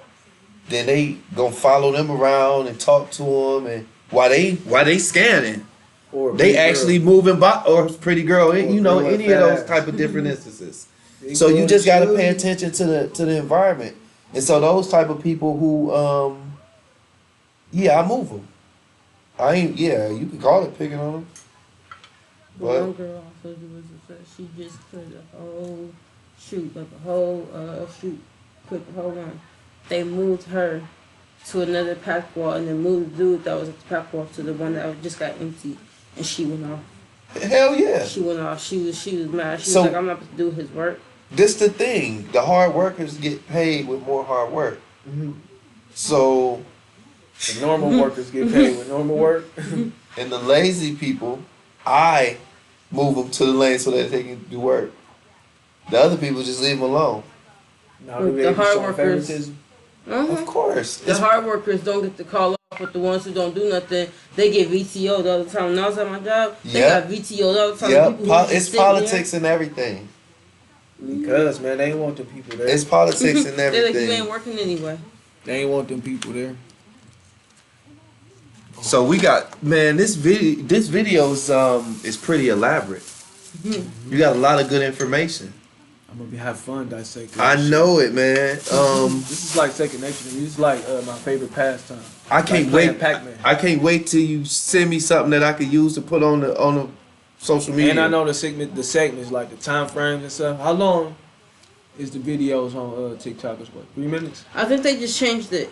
then they gonna follow them around and talk to them, and while they scanning, Or a they big actually girl. moving by, or pretty girl, Or you know, girl with any of fat those ass. type of different instances. Big So you girl just gotta too. pay attention to the environment. And so those type of people who, yeah, I move them. I ain't, yeah, you can call it picking on them. The But one girl also was she just cleared a whole shoot, like a whole shoot, put the whole one. They moved her to another pack wall and then moved the dude that was at the pack wall to the one that just got empty, and she went off. hell yeah. She went off. She was mad. She So- was like, I'm not supposed to do his work. This the thing. The hard workers get paid with more hard work. Mhm. So, The normal workers get paid with normal work. and the lazy people, I move them to the lane so that they can do work. The other people just leave them alone. Now The do they be hard showing workers- favoritism? Of course. The hard workers don't get the call off, but the ones who don't do nothing, they get VTO'd all the time. When I was at my job, they Yep. got VTO'd all the time. Yep. People who just It's sitting there, politics and everything. Because man, they ain't want them people there. It's politics and they're like, you ain't everything. working anyway. They ain't want them people there. So we got, man, this video is pretty elaborate. You got a lot of good information. I'm gonna have fun dissecting. I this know it, man. shit. This is like second nature to me. This is like my favorite pastime. I can't Like playing wait. Pac-Man. I can't wait till you send me something that I could use to put on the social media. And I know the segments like the time frames and stuff. How long is the videos on TikTok as well? 3 minutes? I think they just changed it.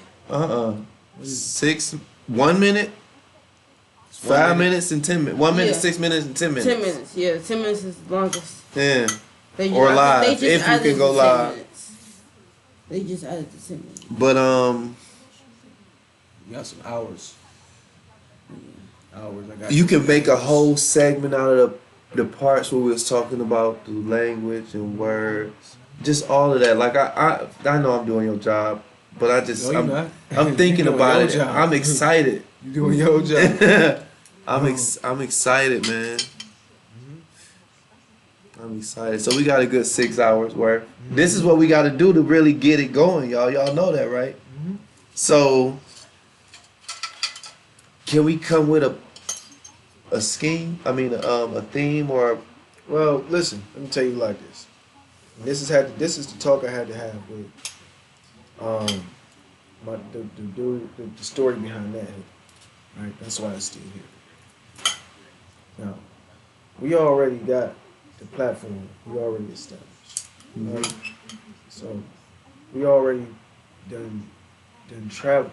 6 1 minute, 1 5 minute. minutes, and 10 minutes. 1 minute, Yeah. 6 minutes, and 10 minutes. 10 minutes. Yeah, 10 minutes is the longest. Yeah. They Or I think live, they just if you added can go the 10 live. minutes. They just added the 10 minutes. But You got some hours. Hours. I got you can make a whole segment out of the parts where we was talking about the language and words, just all of that. Like I know I'm doing your job, but I just No, you're not. I'm thinking You doing about your it. job. I'm excited. You doing your job. I'm excited, man. I'm excited. So we got a good 6 hours worth. This is what we got to do to really get it going, y'all. Y'all know that, right? So can we come with a scheme? I mean, a theme or Well, listen. Let me tell you like this. And this is the talk I had to have with the story behind that. Right. That's why it's still here. Now, we already got the platform. We already established. Right? So we already done traveled.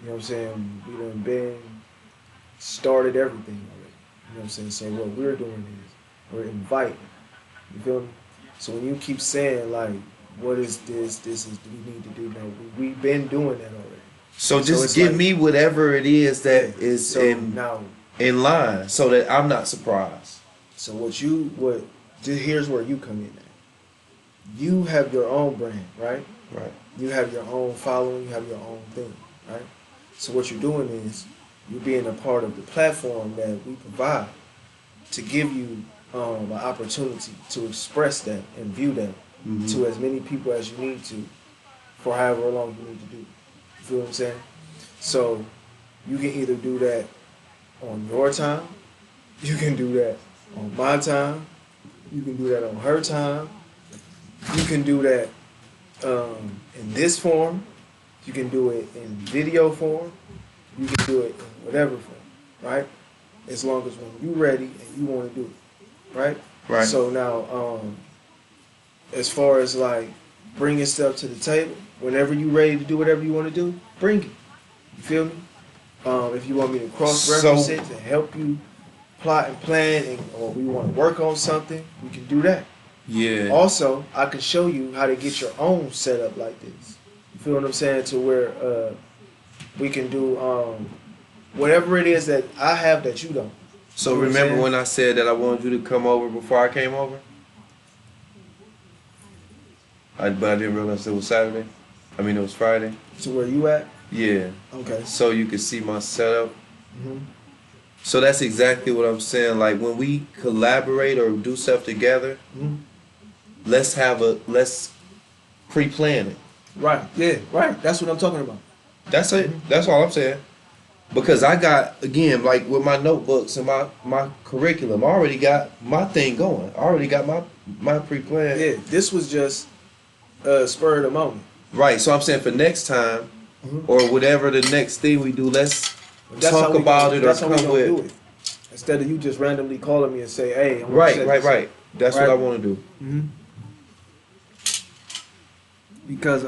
You know what I'm saying? We done been started everything already. You know what I'm saying? So what we're doing is we're inviting. You feel me? So when you keep saying like, what is this? This is we need to do. No, we've been doing that already. so So just it's give like- me whatever it is that is So in now, line so that I'm not surprised. so here's where you come in at. You have your own brand, right? Right. You have your own following, you have your own thing, right? So what you're doing is you're being a part of the platform that we provide to give you an opportunity to express that and view that to as many people as you need to for however long you need to do. You feel what I'm saying? So you can either do that on your time, you can do that on my time, you can do that on her time, you can do that in this form, you can do it in video form, you can do it in whatever form, right? As long as when you're ready and you want to do it, right? Right. So now, as far as like bringing stuff to the table, whenever you're ready to do whatever you want to do, bring it. You feel me? If you want me to cross-reference So- it to help you plot and plan, or we want to work on something, we can do that. Yeah. Also, I can show you how to get your own setup like this. You feel what I'm saying? To where we can do whatever it is that I have that you don't. So You know what I'm remember saying? when I said that I wanted you to come over before I came over? But I didn't realize it was Saturday. I mean, it was Friday. To where you at? Yeah. Okay. So you could see my setup. hmm So that's exactly what I'm saying. Like when we collaborate or do stuff together, Mhm. let's pre-plan it. Right. Yeah. Right. That's what I'm talking about. That's it. That's all I'm saying. Because I got, again, like with my notebooks and my curriculum, I already got my thing going. I already got my pre-planned. Yeah. This was just spur of the moment. Right. So I'm saying for next time Mhm. or whatever the next thing we do, let's That's how talk we about gonna- it or That's how we come gonna do with. it. Instead of you just randomly calling me and say, "Hey, I want Right, to set right, this up." right. That's Right. what I want to do. Mm-hmm. Because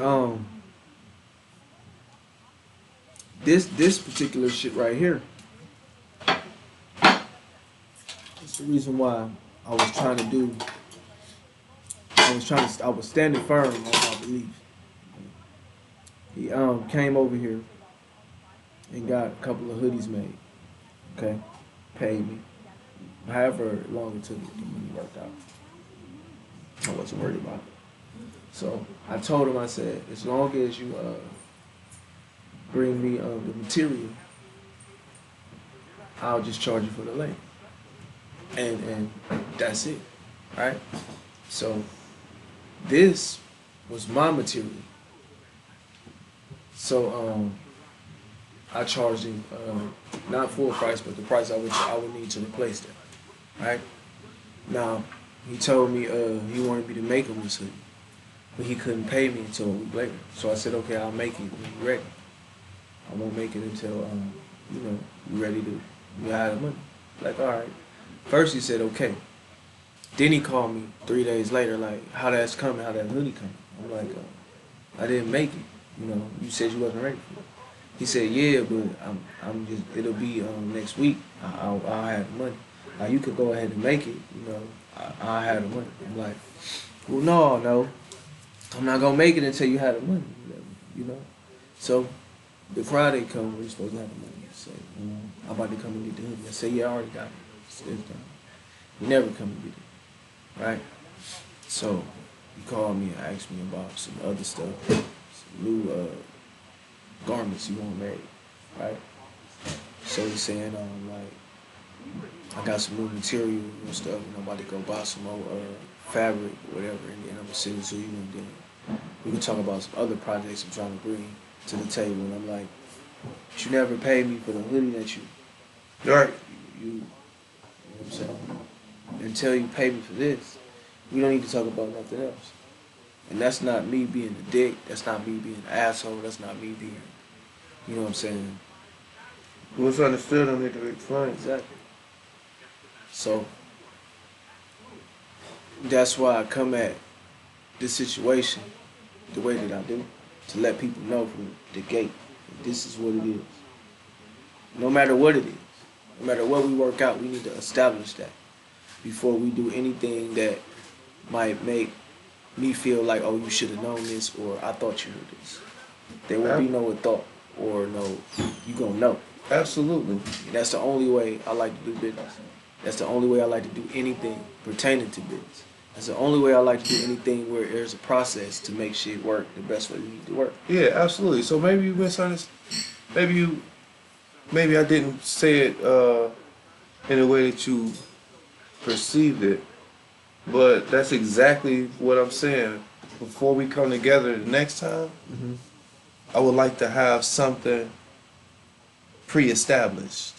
this particular shit right here, it's the reason why I was trying to do. I was standing firm on my beliefs. He came over here and got a couple of hoodies made. Okay, paid me. However long it took, the money worked out. I wasn't worried about it. So I told him, I said, as long as you bring me the material, I'll just charge you for the link. And that's it, right? So this was my material. So I charged him not full price, but the price I would need to replace that, right? Now he told me he wanted me to make him this hoodie, but he couldn't pay me until a week later. So I said, okay, I'll make it when you're ready. I won't make it until you're ready to have the money. Like, all right. First he said okay. Then he called me 3 days later, like, how that's coming, how that hoodie coming. I'm like, I didn't make it. You said you wasn't ready for it. He said, yeah, but I'm just, it'll be next week. I'll have the money. Now you could go ahead and make it, you know. I'll have the money. I'm like, well, no, I'm not gonna make it until you have the money, you know. So the Friday come, we're supposed to have the money. I say, I'm about to come and get the hoodie. I say, yeah, I already got it. It's done. He never come and get it, right? So he called me and asked me about some other stuff, some new garments he want made, right? So he's saying, like, I got some new material and stuff, and I'm about to go buy some more fabric or whatever, and then I'm gonna send it to you, and then we can talk about some other projects I'm trying to bring to the table. And I'm like, but you never paid me for the hoodie that you, Right. you know what I'm saying? Until you pay me for this, we don't need to talk about nothing else. And that's not me being a dick. That's not me being an asshole. That's not me being, you know what I'm saying? What's understood, I need to explain. Exactly. So that's why I come at this situation the way that I do, to let people know from the gate that this is what it is. No matter what it is, no matter what we work out, we need to establish that before we do anything that might make me feel like, oh, you should have known this, or I thought you knew this. There will be no thought or no, you gonna know. Absolutely. And that's the only way I like to do business. That's the only way I like to do anything pertaining to business. That's the only way I like to do anything where there's a process to make shit work the best way we need to work. Yeah, absolutely. So maybe you misunderstood. Maybe I didn't say it in a way that you perceived it. But that's exactly what I'm saying. Before we come together the next time, I would like to have something pre-established.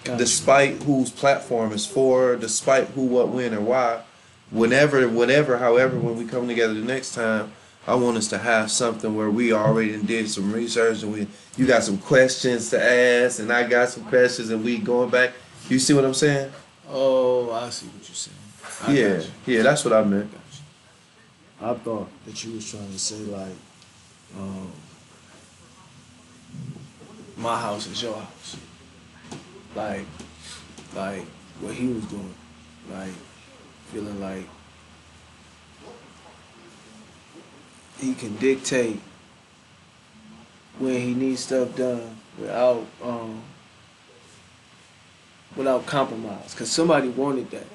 Gotcha. Despite whose platform is for, despite who, what, when, or why, whenever, however, when we come together the next time, I want us to have something where we already did some research and you got some questions to ask and I got some questions and we going back. You see what I'm saying? Oh, I see what you're saying. Yeah, yeah, that's what I meant. I thought that you was trying to say like, my house is your house. Like what he was doing. Like feeling like he can dictate when he needs stuff done without compromise. Cause somebody wanted that.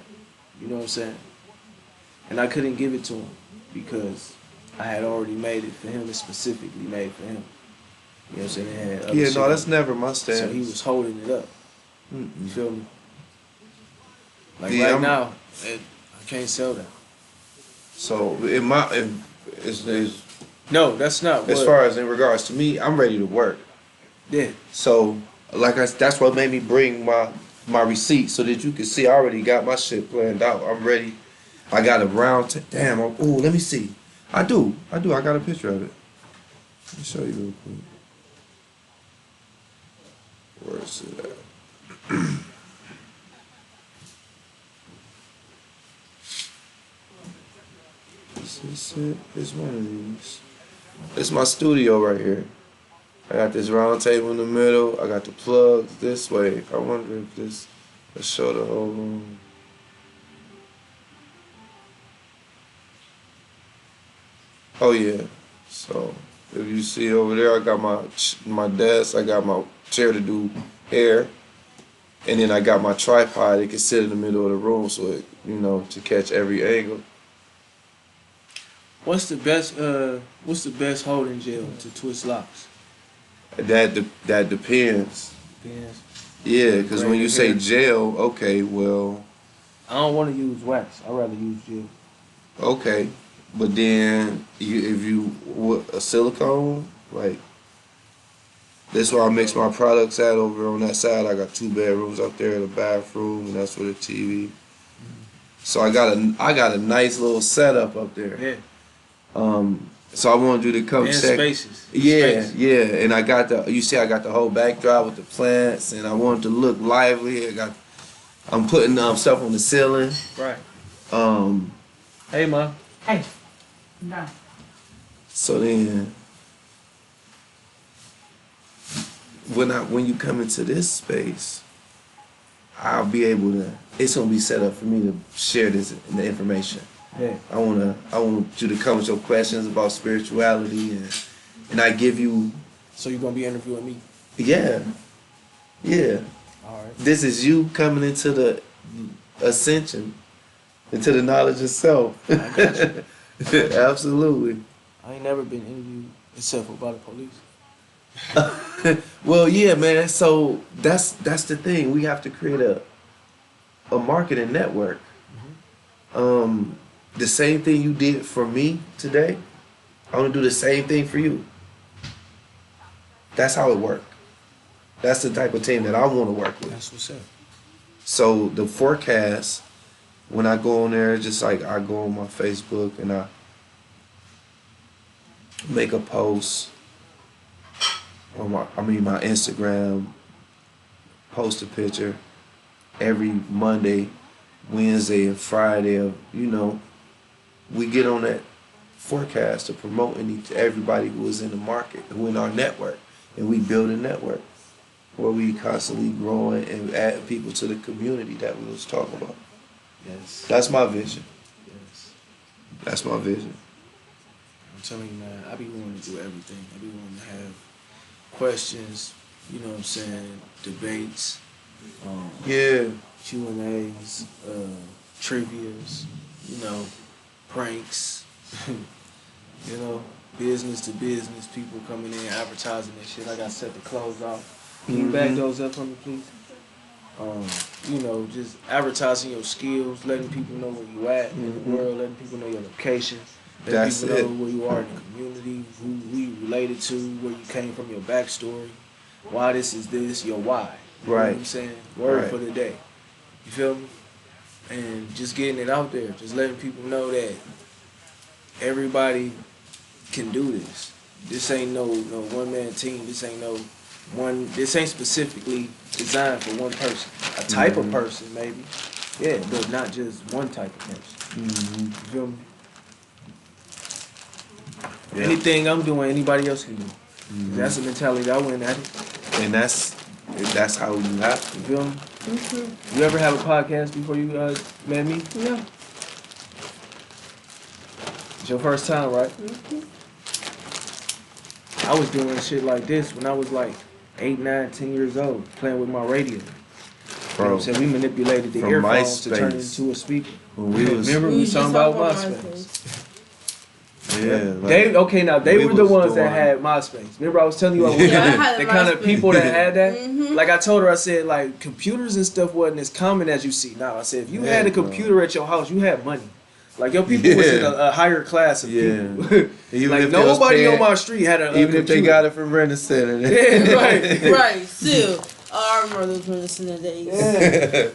You know what I'm saying? And I couldn't give it to him because I had already made it for him and specifically made for him. You know what I'm saying? It had other Yeah, shit no, that's on it. never my stance. So he was holding it up. You feel me? Like Yeah, right now, I can't sell that. So No, that's not as what. far as in regards to me, I'm ready to work. Yeah. So that's what made me bring my receipt so that you can see I already got my shit planned out. I'm ready. I got a round. Damn. Oh, let me see. I do. I got a picture of it. Let me show you real quick. Where is it at? Is this it? It's one of these. It's my studio right here. I got this round table in the middle. I got the plugs this way. I wonder if this will show the whole room. Oh yeah. So if you see over there, I got my desk. I got my chair to do hair, and then I got my tripod. It can sit in the middle of the room, so it, to catch every angle. What's the best holding gel to twist locks? That depends. Depends. Yeah, because when you say hair. gel, okay, well, I don't want to use wax. I'd rather use gel. okay, but then a silicone, like that's where I mix my products at over on that side. I got 2 bedrooms up there, the bathroom, and that's where the TV. So I got a nice little setup up there. Yeah. So I wanted you to come And check. spaces. Yeah, Space. yeah, and I got I got the whole backdrop with the plants, and I wanted to look lively. I'm putting stuff on the ceiling. Right. Hey, Ma. Hey. No. So then when you come into this space, I'll be able to. It's gonna be set up for me to share the information. Yeah. I want you to come with your questions about spirituality, and I give you. So you're gonna be interviewing me? Yeah. All right. This is you coming into the ascension, into the knowledge of self. I got you. Absolutely. I ain't never been interviewed except for by the police. Well, yeah, man. So that's the thing. We have to create a marketing network. The same thing you did for me today, I want to do the same thing for you. That's how it works. That's the type of team that I want to work with. That's what's up. So the forecast, when I go on there, just like I go on my Facebook and I make a post on my Instagram, post a picture every Monday, Wednesday, and Friday of, we get on that forecast of promoting to everybody who is in the market, who in our network, and we build a network where we constantly growing and add people to the community that we was talking about. Yes. That's my vision. Yes. That's my vision. I'm telling you, man, I be wanting to do everything. I be wanting to have questions, you know what I'm saying, debates, Yeah. Q&As, trivias, pranks, business to business, people coming in, advertising and shit. I got set the clothes off. Can you back those up for me, please? Just advertising your skills, letting people know where you at in the world, letting people know your location, letting That's people know it. where you are in the community, who we related to, where you came from, your backstory, why this is this, your why. You know what I'm saying? Word Right. for the day. You feel me? And just getting it out there, just letting people know that everybody can do this. This ain't no one-man team. This ain't specifically designed for one person. A type of person, maybe. Yeah, but not just one type of person. You feel me? Yeah. Anything I'm doing, anybody else can do. That's the mentality I went at it. And that's how you have to. You feel me? You ever have a podcast before you met me? No. It's your first time, right? I was doing shit like this when I was like 8, 9, 10 years old, playing with my radio. You know what I'm saying? We manipulated the From earphones to turn it MySpace. into a speaker. When we was, Remember we was talking about MySpace. yeah. They we were the was ones that doing- had MySpace. Remember I was telling you I was Yeah, I had a the kind of MySpace. people that had that? Mhm. Like I told her, I said like computers and stuff wasn't as common as you see now. I said if you Yeah, had a bro. computer at your house, you had money. Like your people was in a higher class of people. Even Like if they was nobody paying- on my street had a Even if they computer. got it from Rent Center. Yeah, right. Right, still. I remember those listening days. Yeah.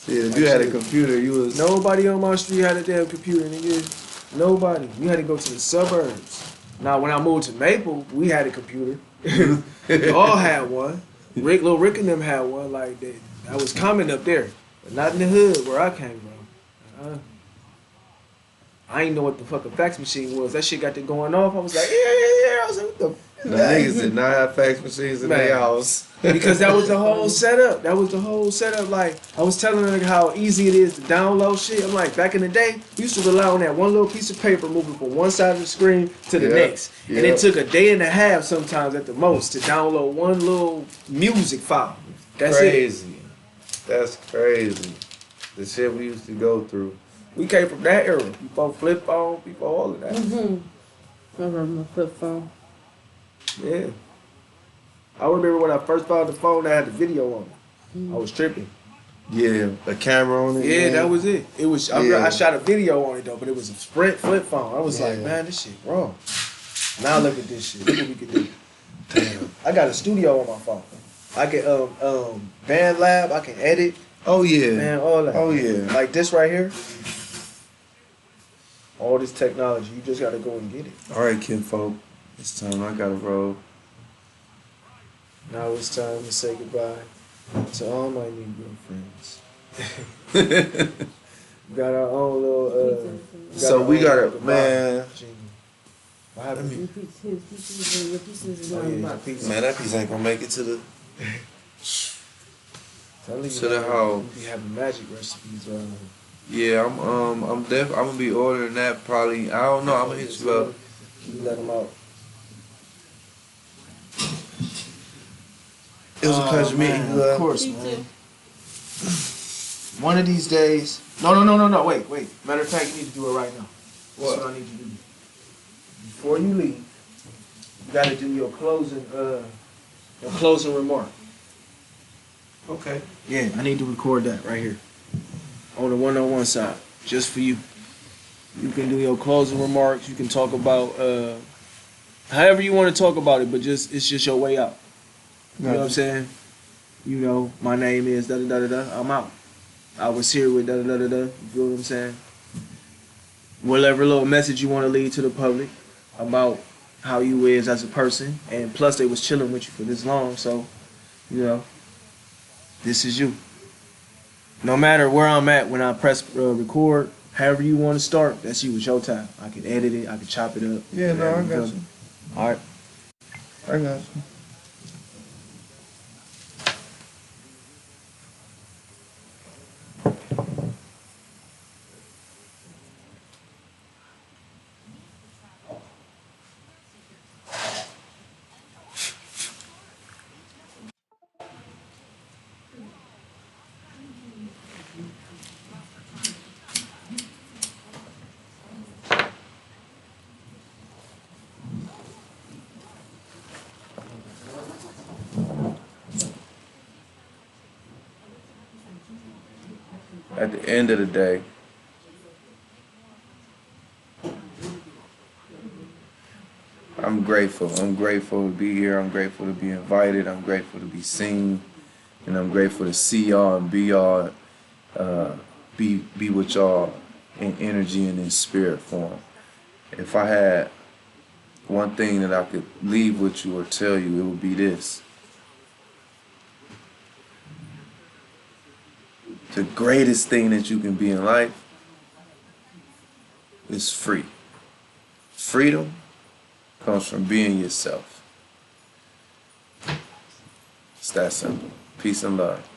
Yeah, if you had a computer, you was Nobody on my street had a damn computer, nigga. Nobody. You had to go to the suburbs. Now, when I moved to Maple, we had a computer. We all had one. Lil Rick and them had one. Like that was common up there, but not in the hood where I came from. I ain't know what the fuck a fax machine was. That shit got to going off. I was like, yeah. I was like, what the the niggas did not have fax machines in their Man. house. Because that was the whole setup. Like, I was telling her how easy it is to download shit. I'm like, back in the day, we used to rely on that one little piece of paper moving from one side of the screen to the Yeah, next. And yeah. it took a day and a half sometimes at the most to download one little music file. That's Crazy. That's crazy. The shit we used to go through. it. We came from that era. Before flip phone, before all of that. I remember my flip phone. Yeah. I remember when I first found the phone that had the video on it. I was tripping. Yeah, a camera on it. Yeah, man. that was it. It was. Yeah. I shot a video on it though, but it was a Sprint flip phone. I was like, Yeah. man, this shit wrong. Now look at this shit. Look what we can do. Damn. I got a studio on my phone. I can Band Lab. I can edit. Oh yeah. Man, all that. Oh yeah. Like this right here. All this technology, you just gotta go and get it. All right, kinfolk. It's time. I gotta roll. Now it's time to say goodbye to all my Negro friends. We got our own little. So we our gotta, own goodbye man. jingle. What happened? His pieces and your pieces is Oh, on the yeah, box. pizza. Man, that piece ain't gonna make it to the. Telling you, To the man, house. we be having magic recipes. Yeah, I'm I'm gonna be ordering that probably. I don't know. I'm gonna hit you up. You let them out. It was a pleasure meeting man, you. of course, Me man. too. One of these days. No. Wait. Matter of fact, you need to do it right now. That's what I need you to do. Before you leave, you gotta do your closing remark. Okay. Yeah, I need to record that right here. On the one-on-one side. Just for you. You can do your closing remarks. You can talk about however you want to talk about it, but it's just your way out. You know what I'm saying? You know, my name is da da da da da. I'm out. I was here with da da da da da. You feel what I'm saying? Whatever little message you want to lead to the public about how you is as a person, and plus they was chilling with you for this long, so you know, this is you. No matter where I'm at when I press record, however you want to start, that's you. It's your time. I can edit it. I can chop it up. Yeah, no, I got you. All right. I got you. At the end of the day, I'm grateful. I'm grateful to be here. I'm grateful to be invited. I'm grateful to be seen. And I'm grateful to see y'all and be y'all, be with y'all in energy and in spirit form. If I had one thing that I could leave with you or tell you, it would be this. The greatest thing that you can be in life is free. Freedom comes from being yourself. It's that simple. Peace and love.